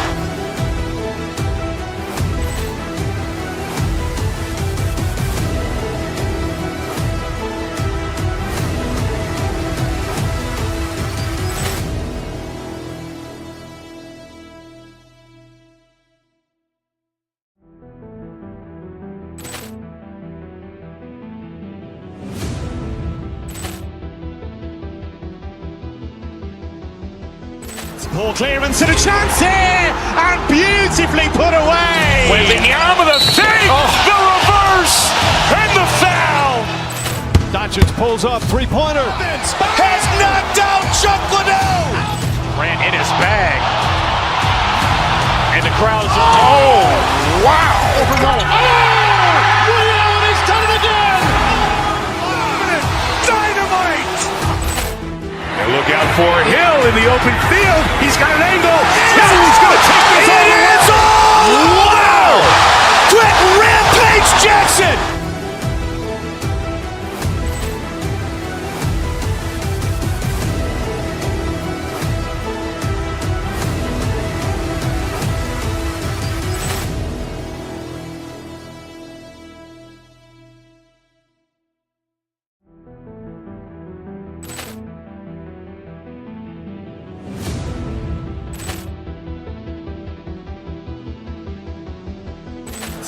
Ball clearance and a chance here, and beautifully put away. With the arm of the fake, the reverse, and the foul. Doncic pulls up, three-pointer. Has knocked out Chuck Liddell. Grant in his bag. And the crowd's, wow. Overrun. Ray Allen has done it again. Dynamite. And look out for Hill in the open field. He's got an angle. He's going to take this all the way. Wow! Trent Rampage Jackson.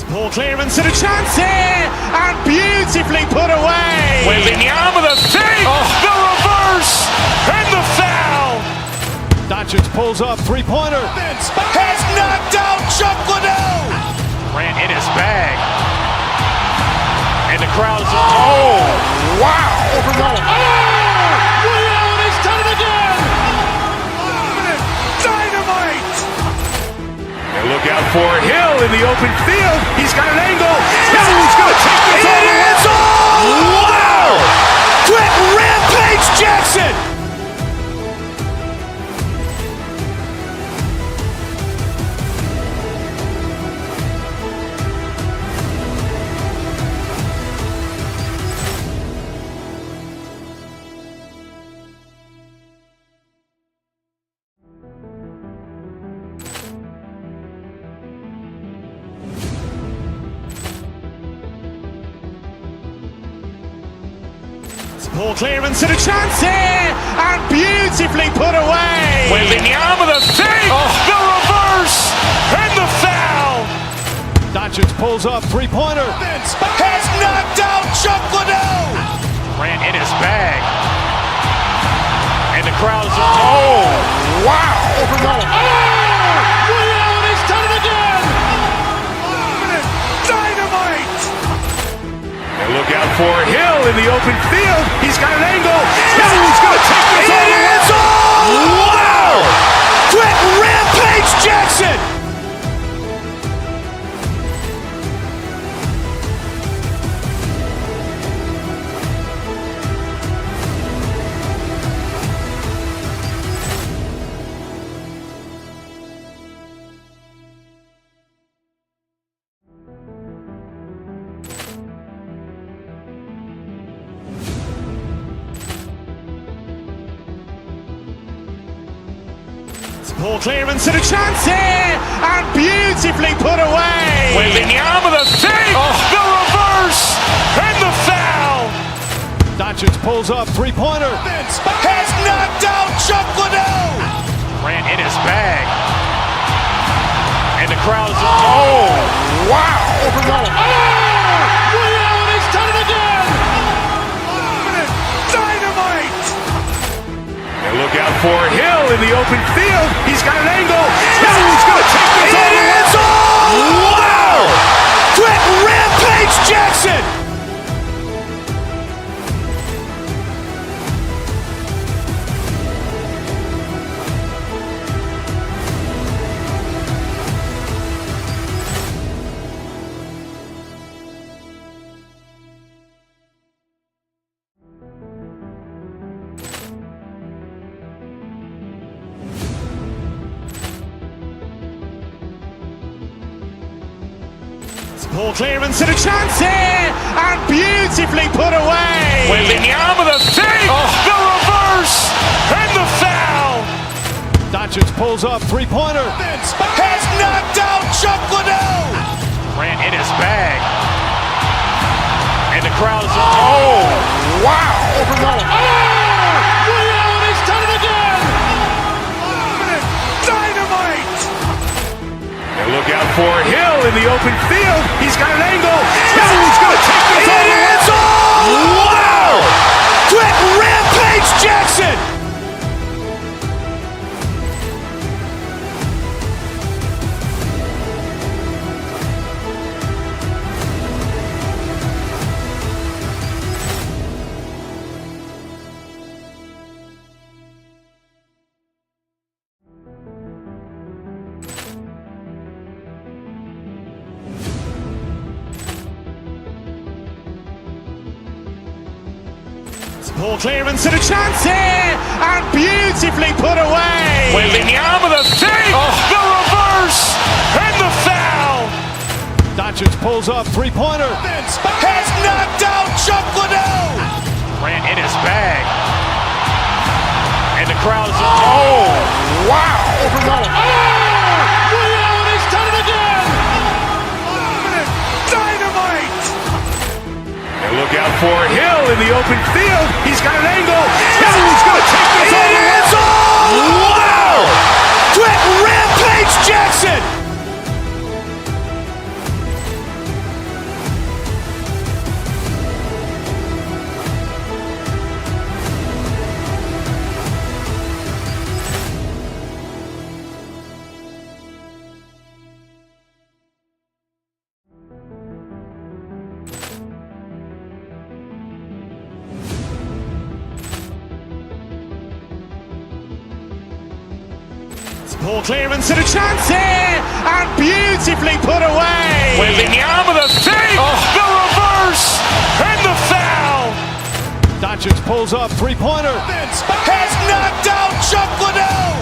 Ball clearance and a chance here, and beautifully put away. With the arm of the fake, the reverse, and the foul. Doncic pulls up, three-pointer. Has knocked out Chuck Liddell. Grant in his bag. And the crowd's, wow. Overrun. Ray Allen has done it again. Dynamite. And look out for Hill in the open field. He's got an angle. He's going to take this all the way. Wow! Trent Rampage Jackson. Ball clearance and a chance here, and beautifully put away. With the arm of the fake, the reverse, and the foul. Doncic pulls up, three-pointer. Has knocked out Chuck Liddell. Grant in his bag. And the crowd's, wow. Overrun. Ray Allen has done it again. Dynamite. And look out for Hill in the open field. He's got an angle. He's going to take this all the way. Wow! Trent Rampage Jackson. Ball clearance and a chance here, and beautifully put away. With the arm of the fake, the reverse, and the foul. Doncic pulls up, three-pointer. Has knocked out Chuck Liddell. Grant in his bag. And the crowd's, wow. Overrun. Ray Allen has done it again. Dynamite. And look out for Hill in the open field. He's got an angle. He's going to take this all the way. Wow! Trent Rampage Jackson. Ball clearance and a chance here, and beautifully put away. Wembanyama the feet, the reverse, and the foul. Doncic pulls up, three-pointer. Has knocked out Chuck Liddell. Grant in his bag. And the crowd is, wow. He's done it again. Dynamite. And look out for Hill in the open field. He's got an angle. He's going to take this all the way. Wow. Quick Rampage Jackson. Ball clearance and a chance here, and beautifully put away. Wembanyama the feet, the reverse, and the foul. Doncic pulls up, three-pointer. Has knocked out Chuck Liddell. Grant in his bag. And the crowd is, wow. He's done it again. Dynamite. And look out for Hill in the open field. He's got an angle. He's going to take this all the way. Wow! Quick Rampage Jackson. Ball clearance and a chance here, and beautifully put away. Wembanyama the feet, the reverse, and the foul. Doncic pulls up, three-pointer. Has knocked out Chuck Liddell.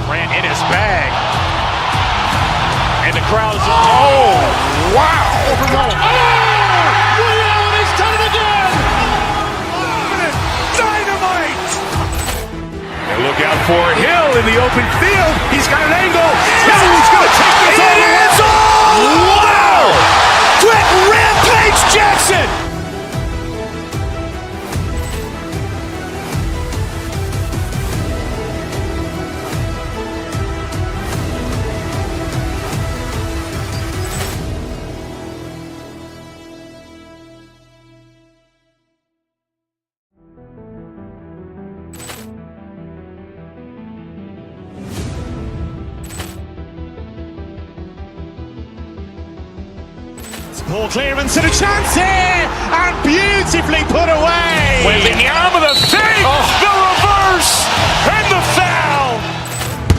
Grant in his bag. And the crowd is, wow. He's done it again. Dynamite. And look out for Hill in the open field. He's got an angle. He's going to take this all the way. Wow! Quick Rampage Jackson. Ball clearance and a chance here, and beautifully put away. Wembanyama the feet, the reverse, and the foul.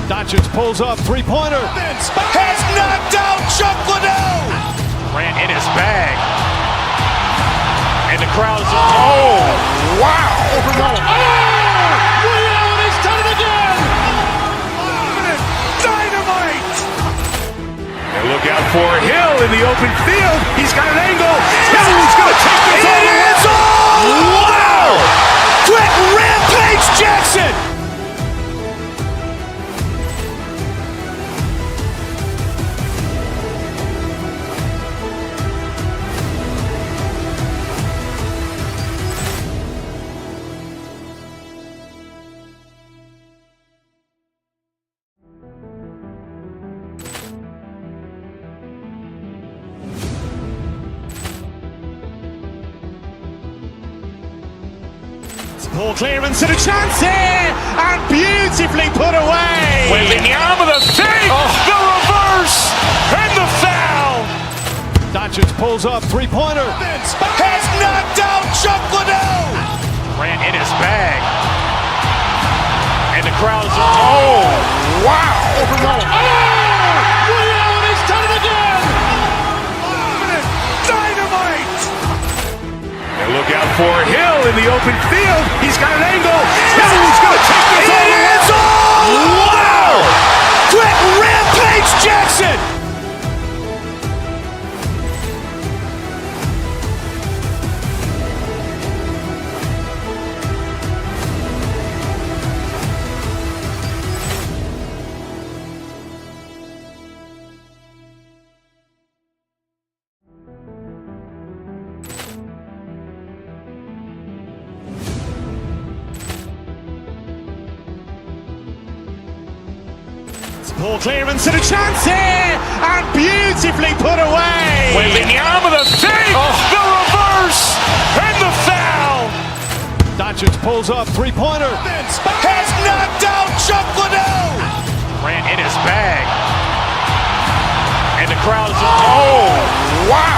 Doncic pulls up, three-pointer. Has knocked out Chuck Liddell. Grant in his bag. And the crowd is, wow. He's done it again. Dynamite. And look out for Hill in the open field. He's got an angle. He's going to take this all the way. Wow! Quick Rampage Jackson. Ball clearance and a chance here, and beautifully put away. Wembanyama the feet, the reverse, and the foul. Doncic pulls up, three-pointer. Has knocked out Chuck Liddell. Grant in his bag. And the crowd is, wow. He's done it again. Dynamite. And look out for Hill in the open field. He's got an angle. He's going to take this all the way. Wow! Quick Rampage Jackson. Ball clearance and a chance here, and beautifully put away. Wembanyama the fake, the reverse, and the foul. Doncic pulls up, three-pointer. Has knocked out Chuck Liddell. Ran in his bag. And the crowd's wow.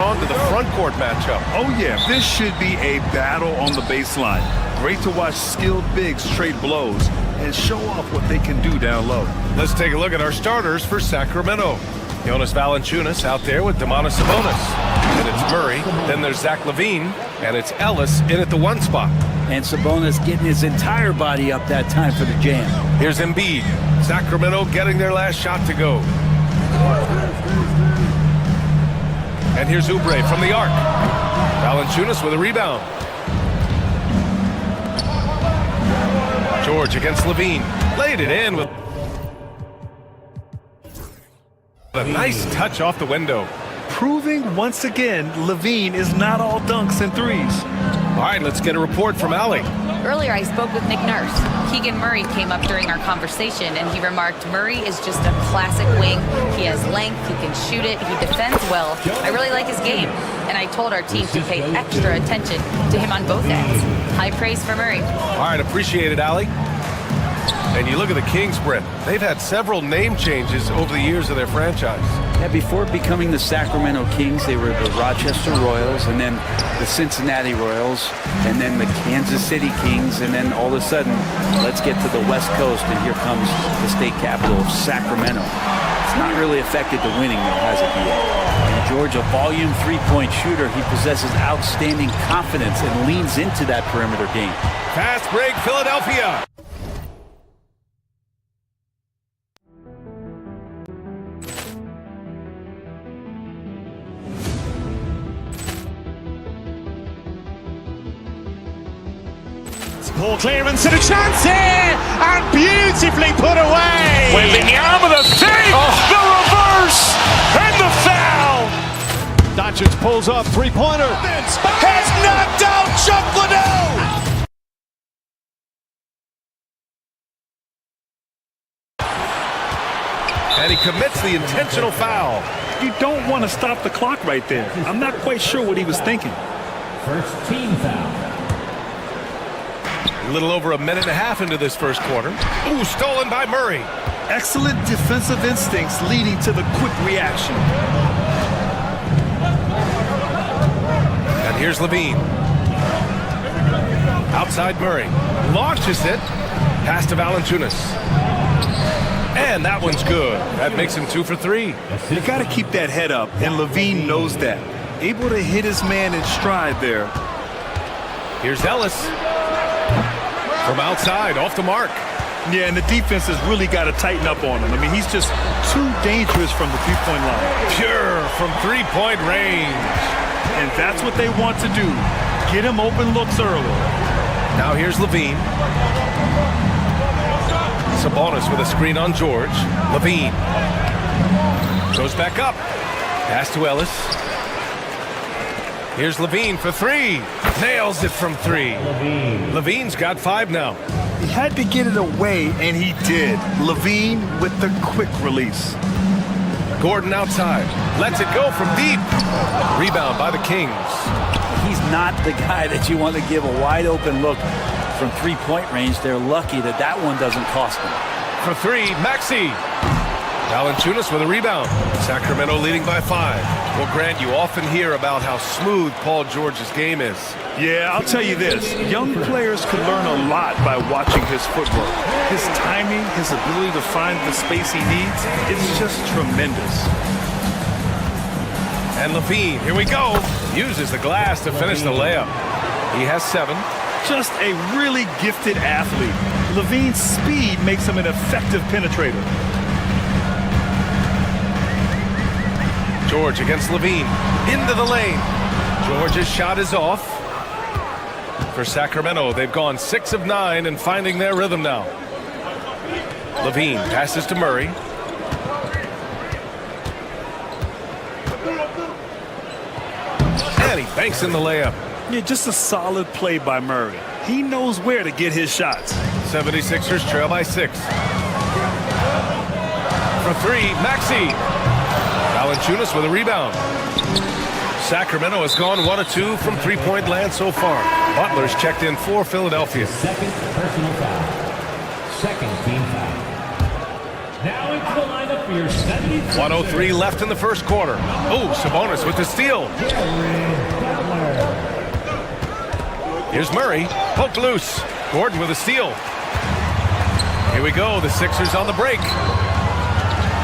On to the front court matchup. Oh yeah, this should be a battle on the baseline. Great to watch skilled bigs trade blows and show off what they can do down low. Let's take a look at our starters for Sacramento. Jonas Valanciunas out there with Domantas Sabonis. And it's Murray, then there's Zach LaVine, and it's Ellis in at the 1 spot. And Sabonis getting his entire body up that time for the jam. Here's Embiid. Sacramento getting their last shot to go. And here's Oubre from the arc. Valanciunas with a rebound. George against LaVine. Laid it in with a nice touch off the window. Proving once again, LaVine is not all dunks and threes. All right, let's get a report from Allie. Earlier, I spoke with Nick Nurse. Keegan Murray came up during our conversation, and he remarked, Murray is just a classic wing. He has length, he can shoot it, he defends well. I really like his game. And I told our team to pay extra attention to him on both ends. High praise for Murray. All right, appreciate it, Allie. And you look at the Kings, Brett. They've had several name changes over the years of their franchise. Yeah, before becoming the Sacramento Kings, they were the Rochester Royals, and then the Cincinnati Royals, and then the Kansas City Kings, and then all of a sudden, let's get to the West Coast, and here comes the state capital of Sacramento. It's not really affected the winning, though, has it yet? And George, a volume three-point shooter, he possesses outstanding confidence and leans into that perimeter game. Fast break, Philadelphia. Ball clearance and a chance here, and beautifully put away. Wembanyama the fake, the reverse, and the foul. Doncic pulls up, three-pointer. Has knocked out Chuck Liddell. And he commits the intentional foul. You don't want to stop the clock right there. I'm not quite sure what he was thinking. First team foul. A little over a minute and a half into this first quarter. Ooh, stolen by Murray. Excellent defensive instincts leading to the quick reaction. And here's LaVine. Outside Murray. Launches it. Pass to Valanciunas. And that one's good. That makes him 2 for 3. You got to keep that head up, and LaVine knows that. Able to hit his man in stride there. Here's Ellis. From outside, off the mark. Yeah, and the defense has really got to tighten up on him. I mean, he's just too dangerous from the three-point line. Pure from three-point range. And that's what they want to do. Get him open looks early. Now here's LaVine. Sabonis with a screen on George. LaVine. Goes back up. Pass to Ellis. Here's LaVine for 3. Nails it from 3. LaVine's got 5 now. He had to get it away, and he did. LaVine with the quick release. Gordon outside. Lets it go from deep. Rebound by the Kings. He's not the guy that you want to give a wide open look from three-point range. They're lucky that that one doesn't cost them. For 3, Maxey. Valanciunas with a rebound. Sacramento leading by 5. Well, Grant, you often hear about how smooth Paul George's game is. Yeah, I'll tell you this. Young players can learn a lot by watching his footwork. His timing, his ability to find the space he needs, it's just tremendous. And LaVine, here we go. Uses the glass to finish the layup. He has 7. Just a really gifted athlete. LaVine's speed makes him an effective penetrator. George against LaVine. Into the lane. George's shot is off. For Sacramento, they've gone 6 of 9 and finding their rhythm now. LaVine passes to Murray. And he banks in the layup. Yeah, just a solid play by Murray. He knows where to get his shots. 76ers trail by 6. For 3, Maxey. Valanciunas with a rebound. Sacramento has gone 1 of 2 from three-point land so far. Butler's checked in for Philadelphia. Second personal foul. Second team foul. Now into the lineup for your 76ers. 1:03 left in the first quarter. Oh, Sabonis with the steal. Here's Murray, poked loose. Gordon with a steal. Here we go, the Sixers on the break.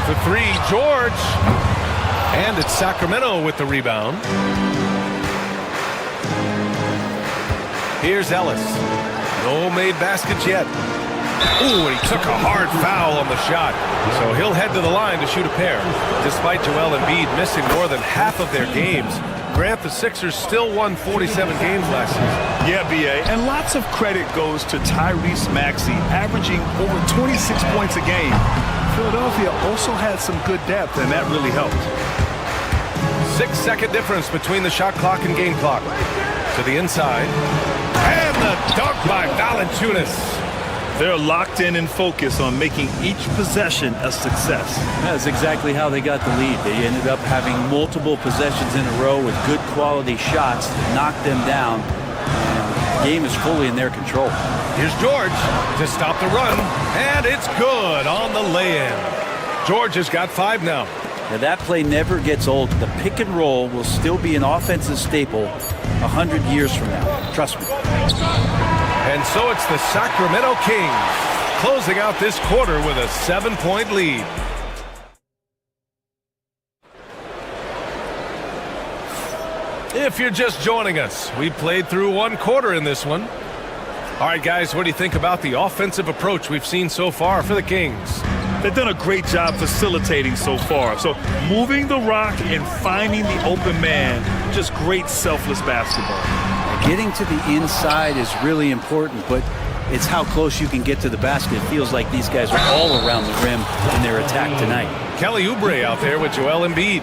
For 3, George. And it's Sacramento with the rebound. Here's Ellis. No made baskets yet. Ooh, and he took a hard foul on the shot. So he'll head to the line to shoot a pair. Despite Joel Embiid missing more than half of their games, Grant, the Sixers still won 47 games last season. Yeah, B.A., and lots of credit goes to Tyrese Maxey, averaging over 26 points a game. Philadelphia also had some good depth, and that really helped. 6-second difference between the shot clock and game clock. To the inside. And the dunk by Valanciunas. They're locked in and focused on making each possession a success. That's exactly how they got the lead. They ended up having multiple possessions in a row with good quality shots that knocked them down. And the game is fully in their control. Here's George to stop the run. And it's good on the lay-in. George has got 5 now. Now that play never gets old. The pick and roll will still be an offensive staple 100 years from now. Trust me. And so it's the Sacramento Kings closing out this quarter with a 7-point lead. If you're just joining us, we played through 1 quarter in this one. All right, guys, what do you think about the offensive approach we've seen so far for the Kings? They've done a great job facilitating so far. So moving the rock and finding the open man, just great selfless basketball. Getting to the inside is really important, but it's how close you can get to the basket. It feels like these guys are all around the rim in their attack tonight. Kelly Oubre out there with Joel Embiid.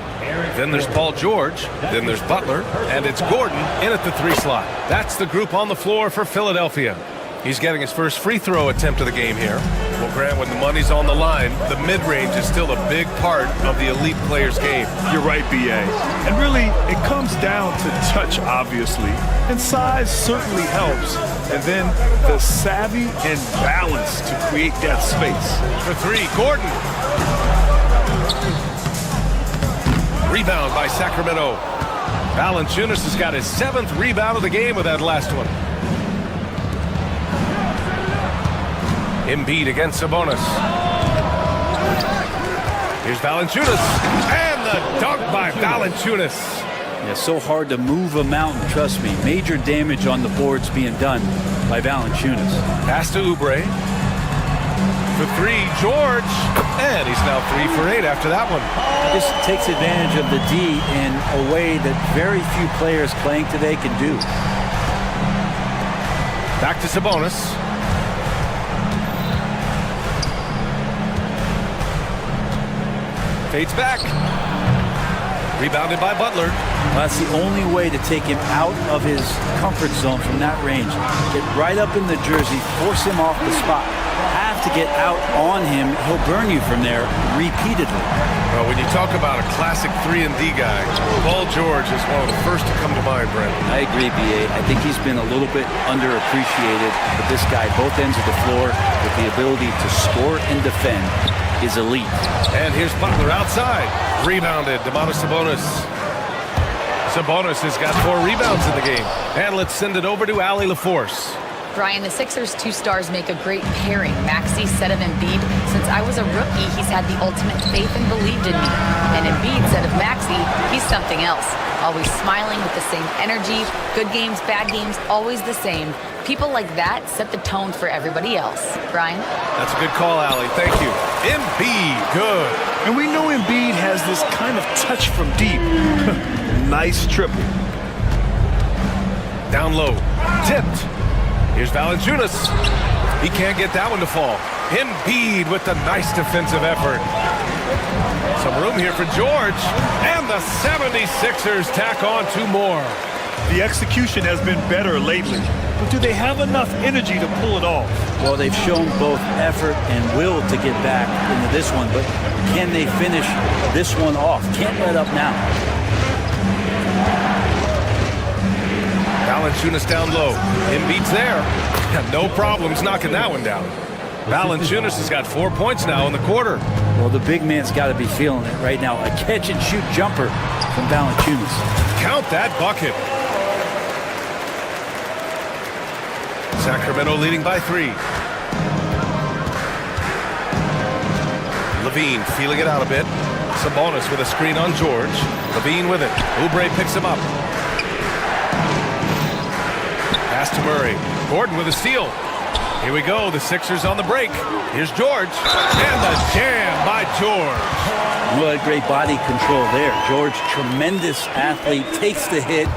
Then there's Paul George. Then there's Butler. And it's Gordon in at the 3 slot. That's the group on the floor for Philadelphia. He's getting his first free throw attempt of the game here. Well, Grant, when the money's on the line, the mid-range is still a big part of the elite player's game. You're right, B.A. And really, it comes down to touch, obviously. And size certainly helps. And then the savvy and balance to create that space. For 3, Gordon. Rebound by Sacramento. Valanciunas has got his 7th rebound of the game with that last one. Embiid against Sabonis. Here's Valanciunas. And the dunk by Valanciunas. Yeah, so hard to move a mountain, trust me. Major damage on the boards being done by Valanciunas. Pass to Oubre. For 3, George. And he's now 3 for 8 after that one. This takes advantage of the D in a way that very few players playing today can do. Back to Sabonis. Fades back. Rebounded by Butler. Well, that's the only way to take him out of his comfort zone from that range. Get right up in the jersey, force him off the spot. Have to get out on him. He'll burn you from there repeatedly. Well, when you talk about a classic 3-and-D guy, Paul George is one of the first to come to mind, Brent. I agree, B.A. I think he's been a little bit underappreciated, but this guy, both ends of the floor, with the ability to score and defend, is elite. And here's Butler outside. Rebounded, Domantas Sabonis. Sabonis has got 4 rebounds in the game. And let's send it over to Allie LaForce. Brian, the Sixers' 2 stars make a great pairing. Maxey, said of Embiid, since I was a rookie, he's had the ultimate faith and believed in me. And Embiid said of Maxey, he's something else. Always smiling with the same energy. Good games, bad games, always the same. People like that set the tone for everybody else. Brian? That's a good call, Allie. Thank you. Embiid, good. And we know Embiid has this kind of touch from deep. Nice triple. Down low. Tipped. Here's Valanciunas. He can't get that one to fall. Embiid with the nice defensive effort. Some room here for George. And the 76ers tack on 2 more. The execution has been better lately, but do they have enough energy to pull it off? Well, they've shown both effort and will to get back into this one, but can they finish this one off? Can't let up now. Valanciunas down low. Embiid's there. No problems knocking that one down. Valanciunas has got 4 points now in the quarter. Well, the big man's got to be feeling it right now. A catch-and-shoot jumper from Valanciunas. Count that bucket. Sacramento leading by 3. Levine feeling it out a bit. Sabonis with a screen on George. Levine with it. Oubre picks him up. Pass to Murray. Gordon with a steal. Here we go. The Sixers on the break. Here's George. And the jam by George. What great body control there. George, tremendous athlete, takes the hit,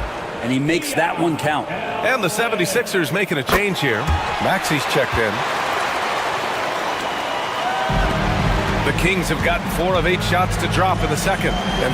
and he makes that one count. And the 76ers making a change here. Maxi's checked in. The Kings have gotten 4 of 8 shots to drop in the second. And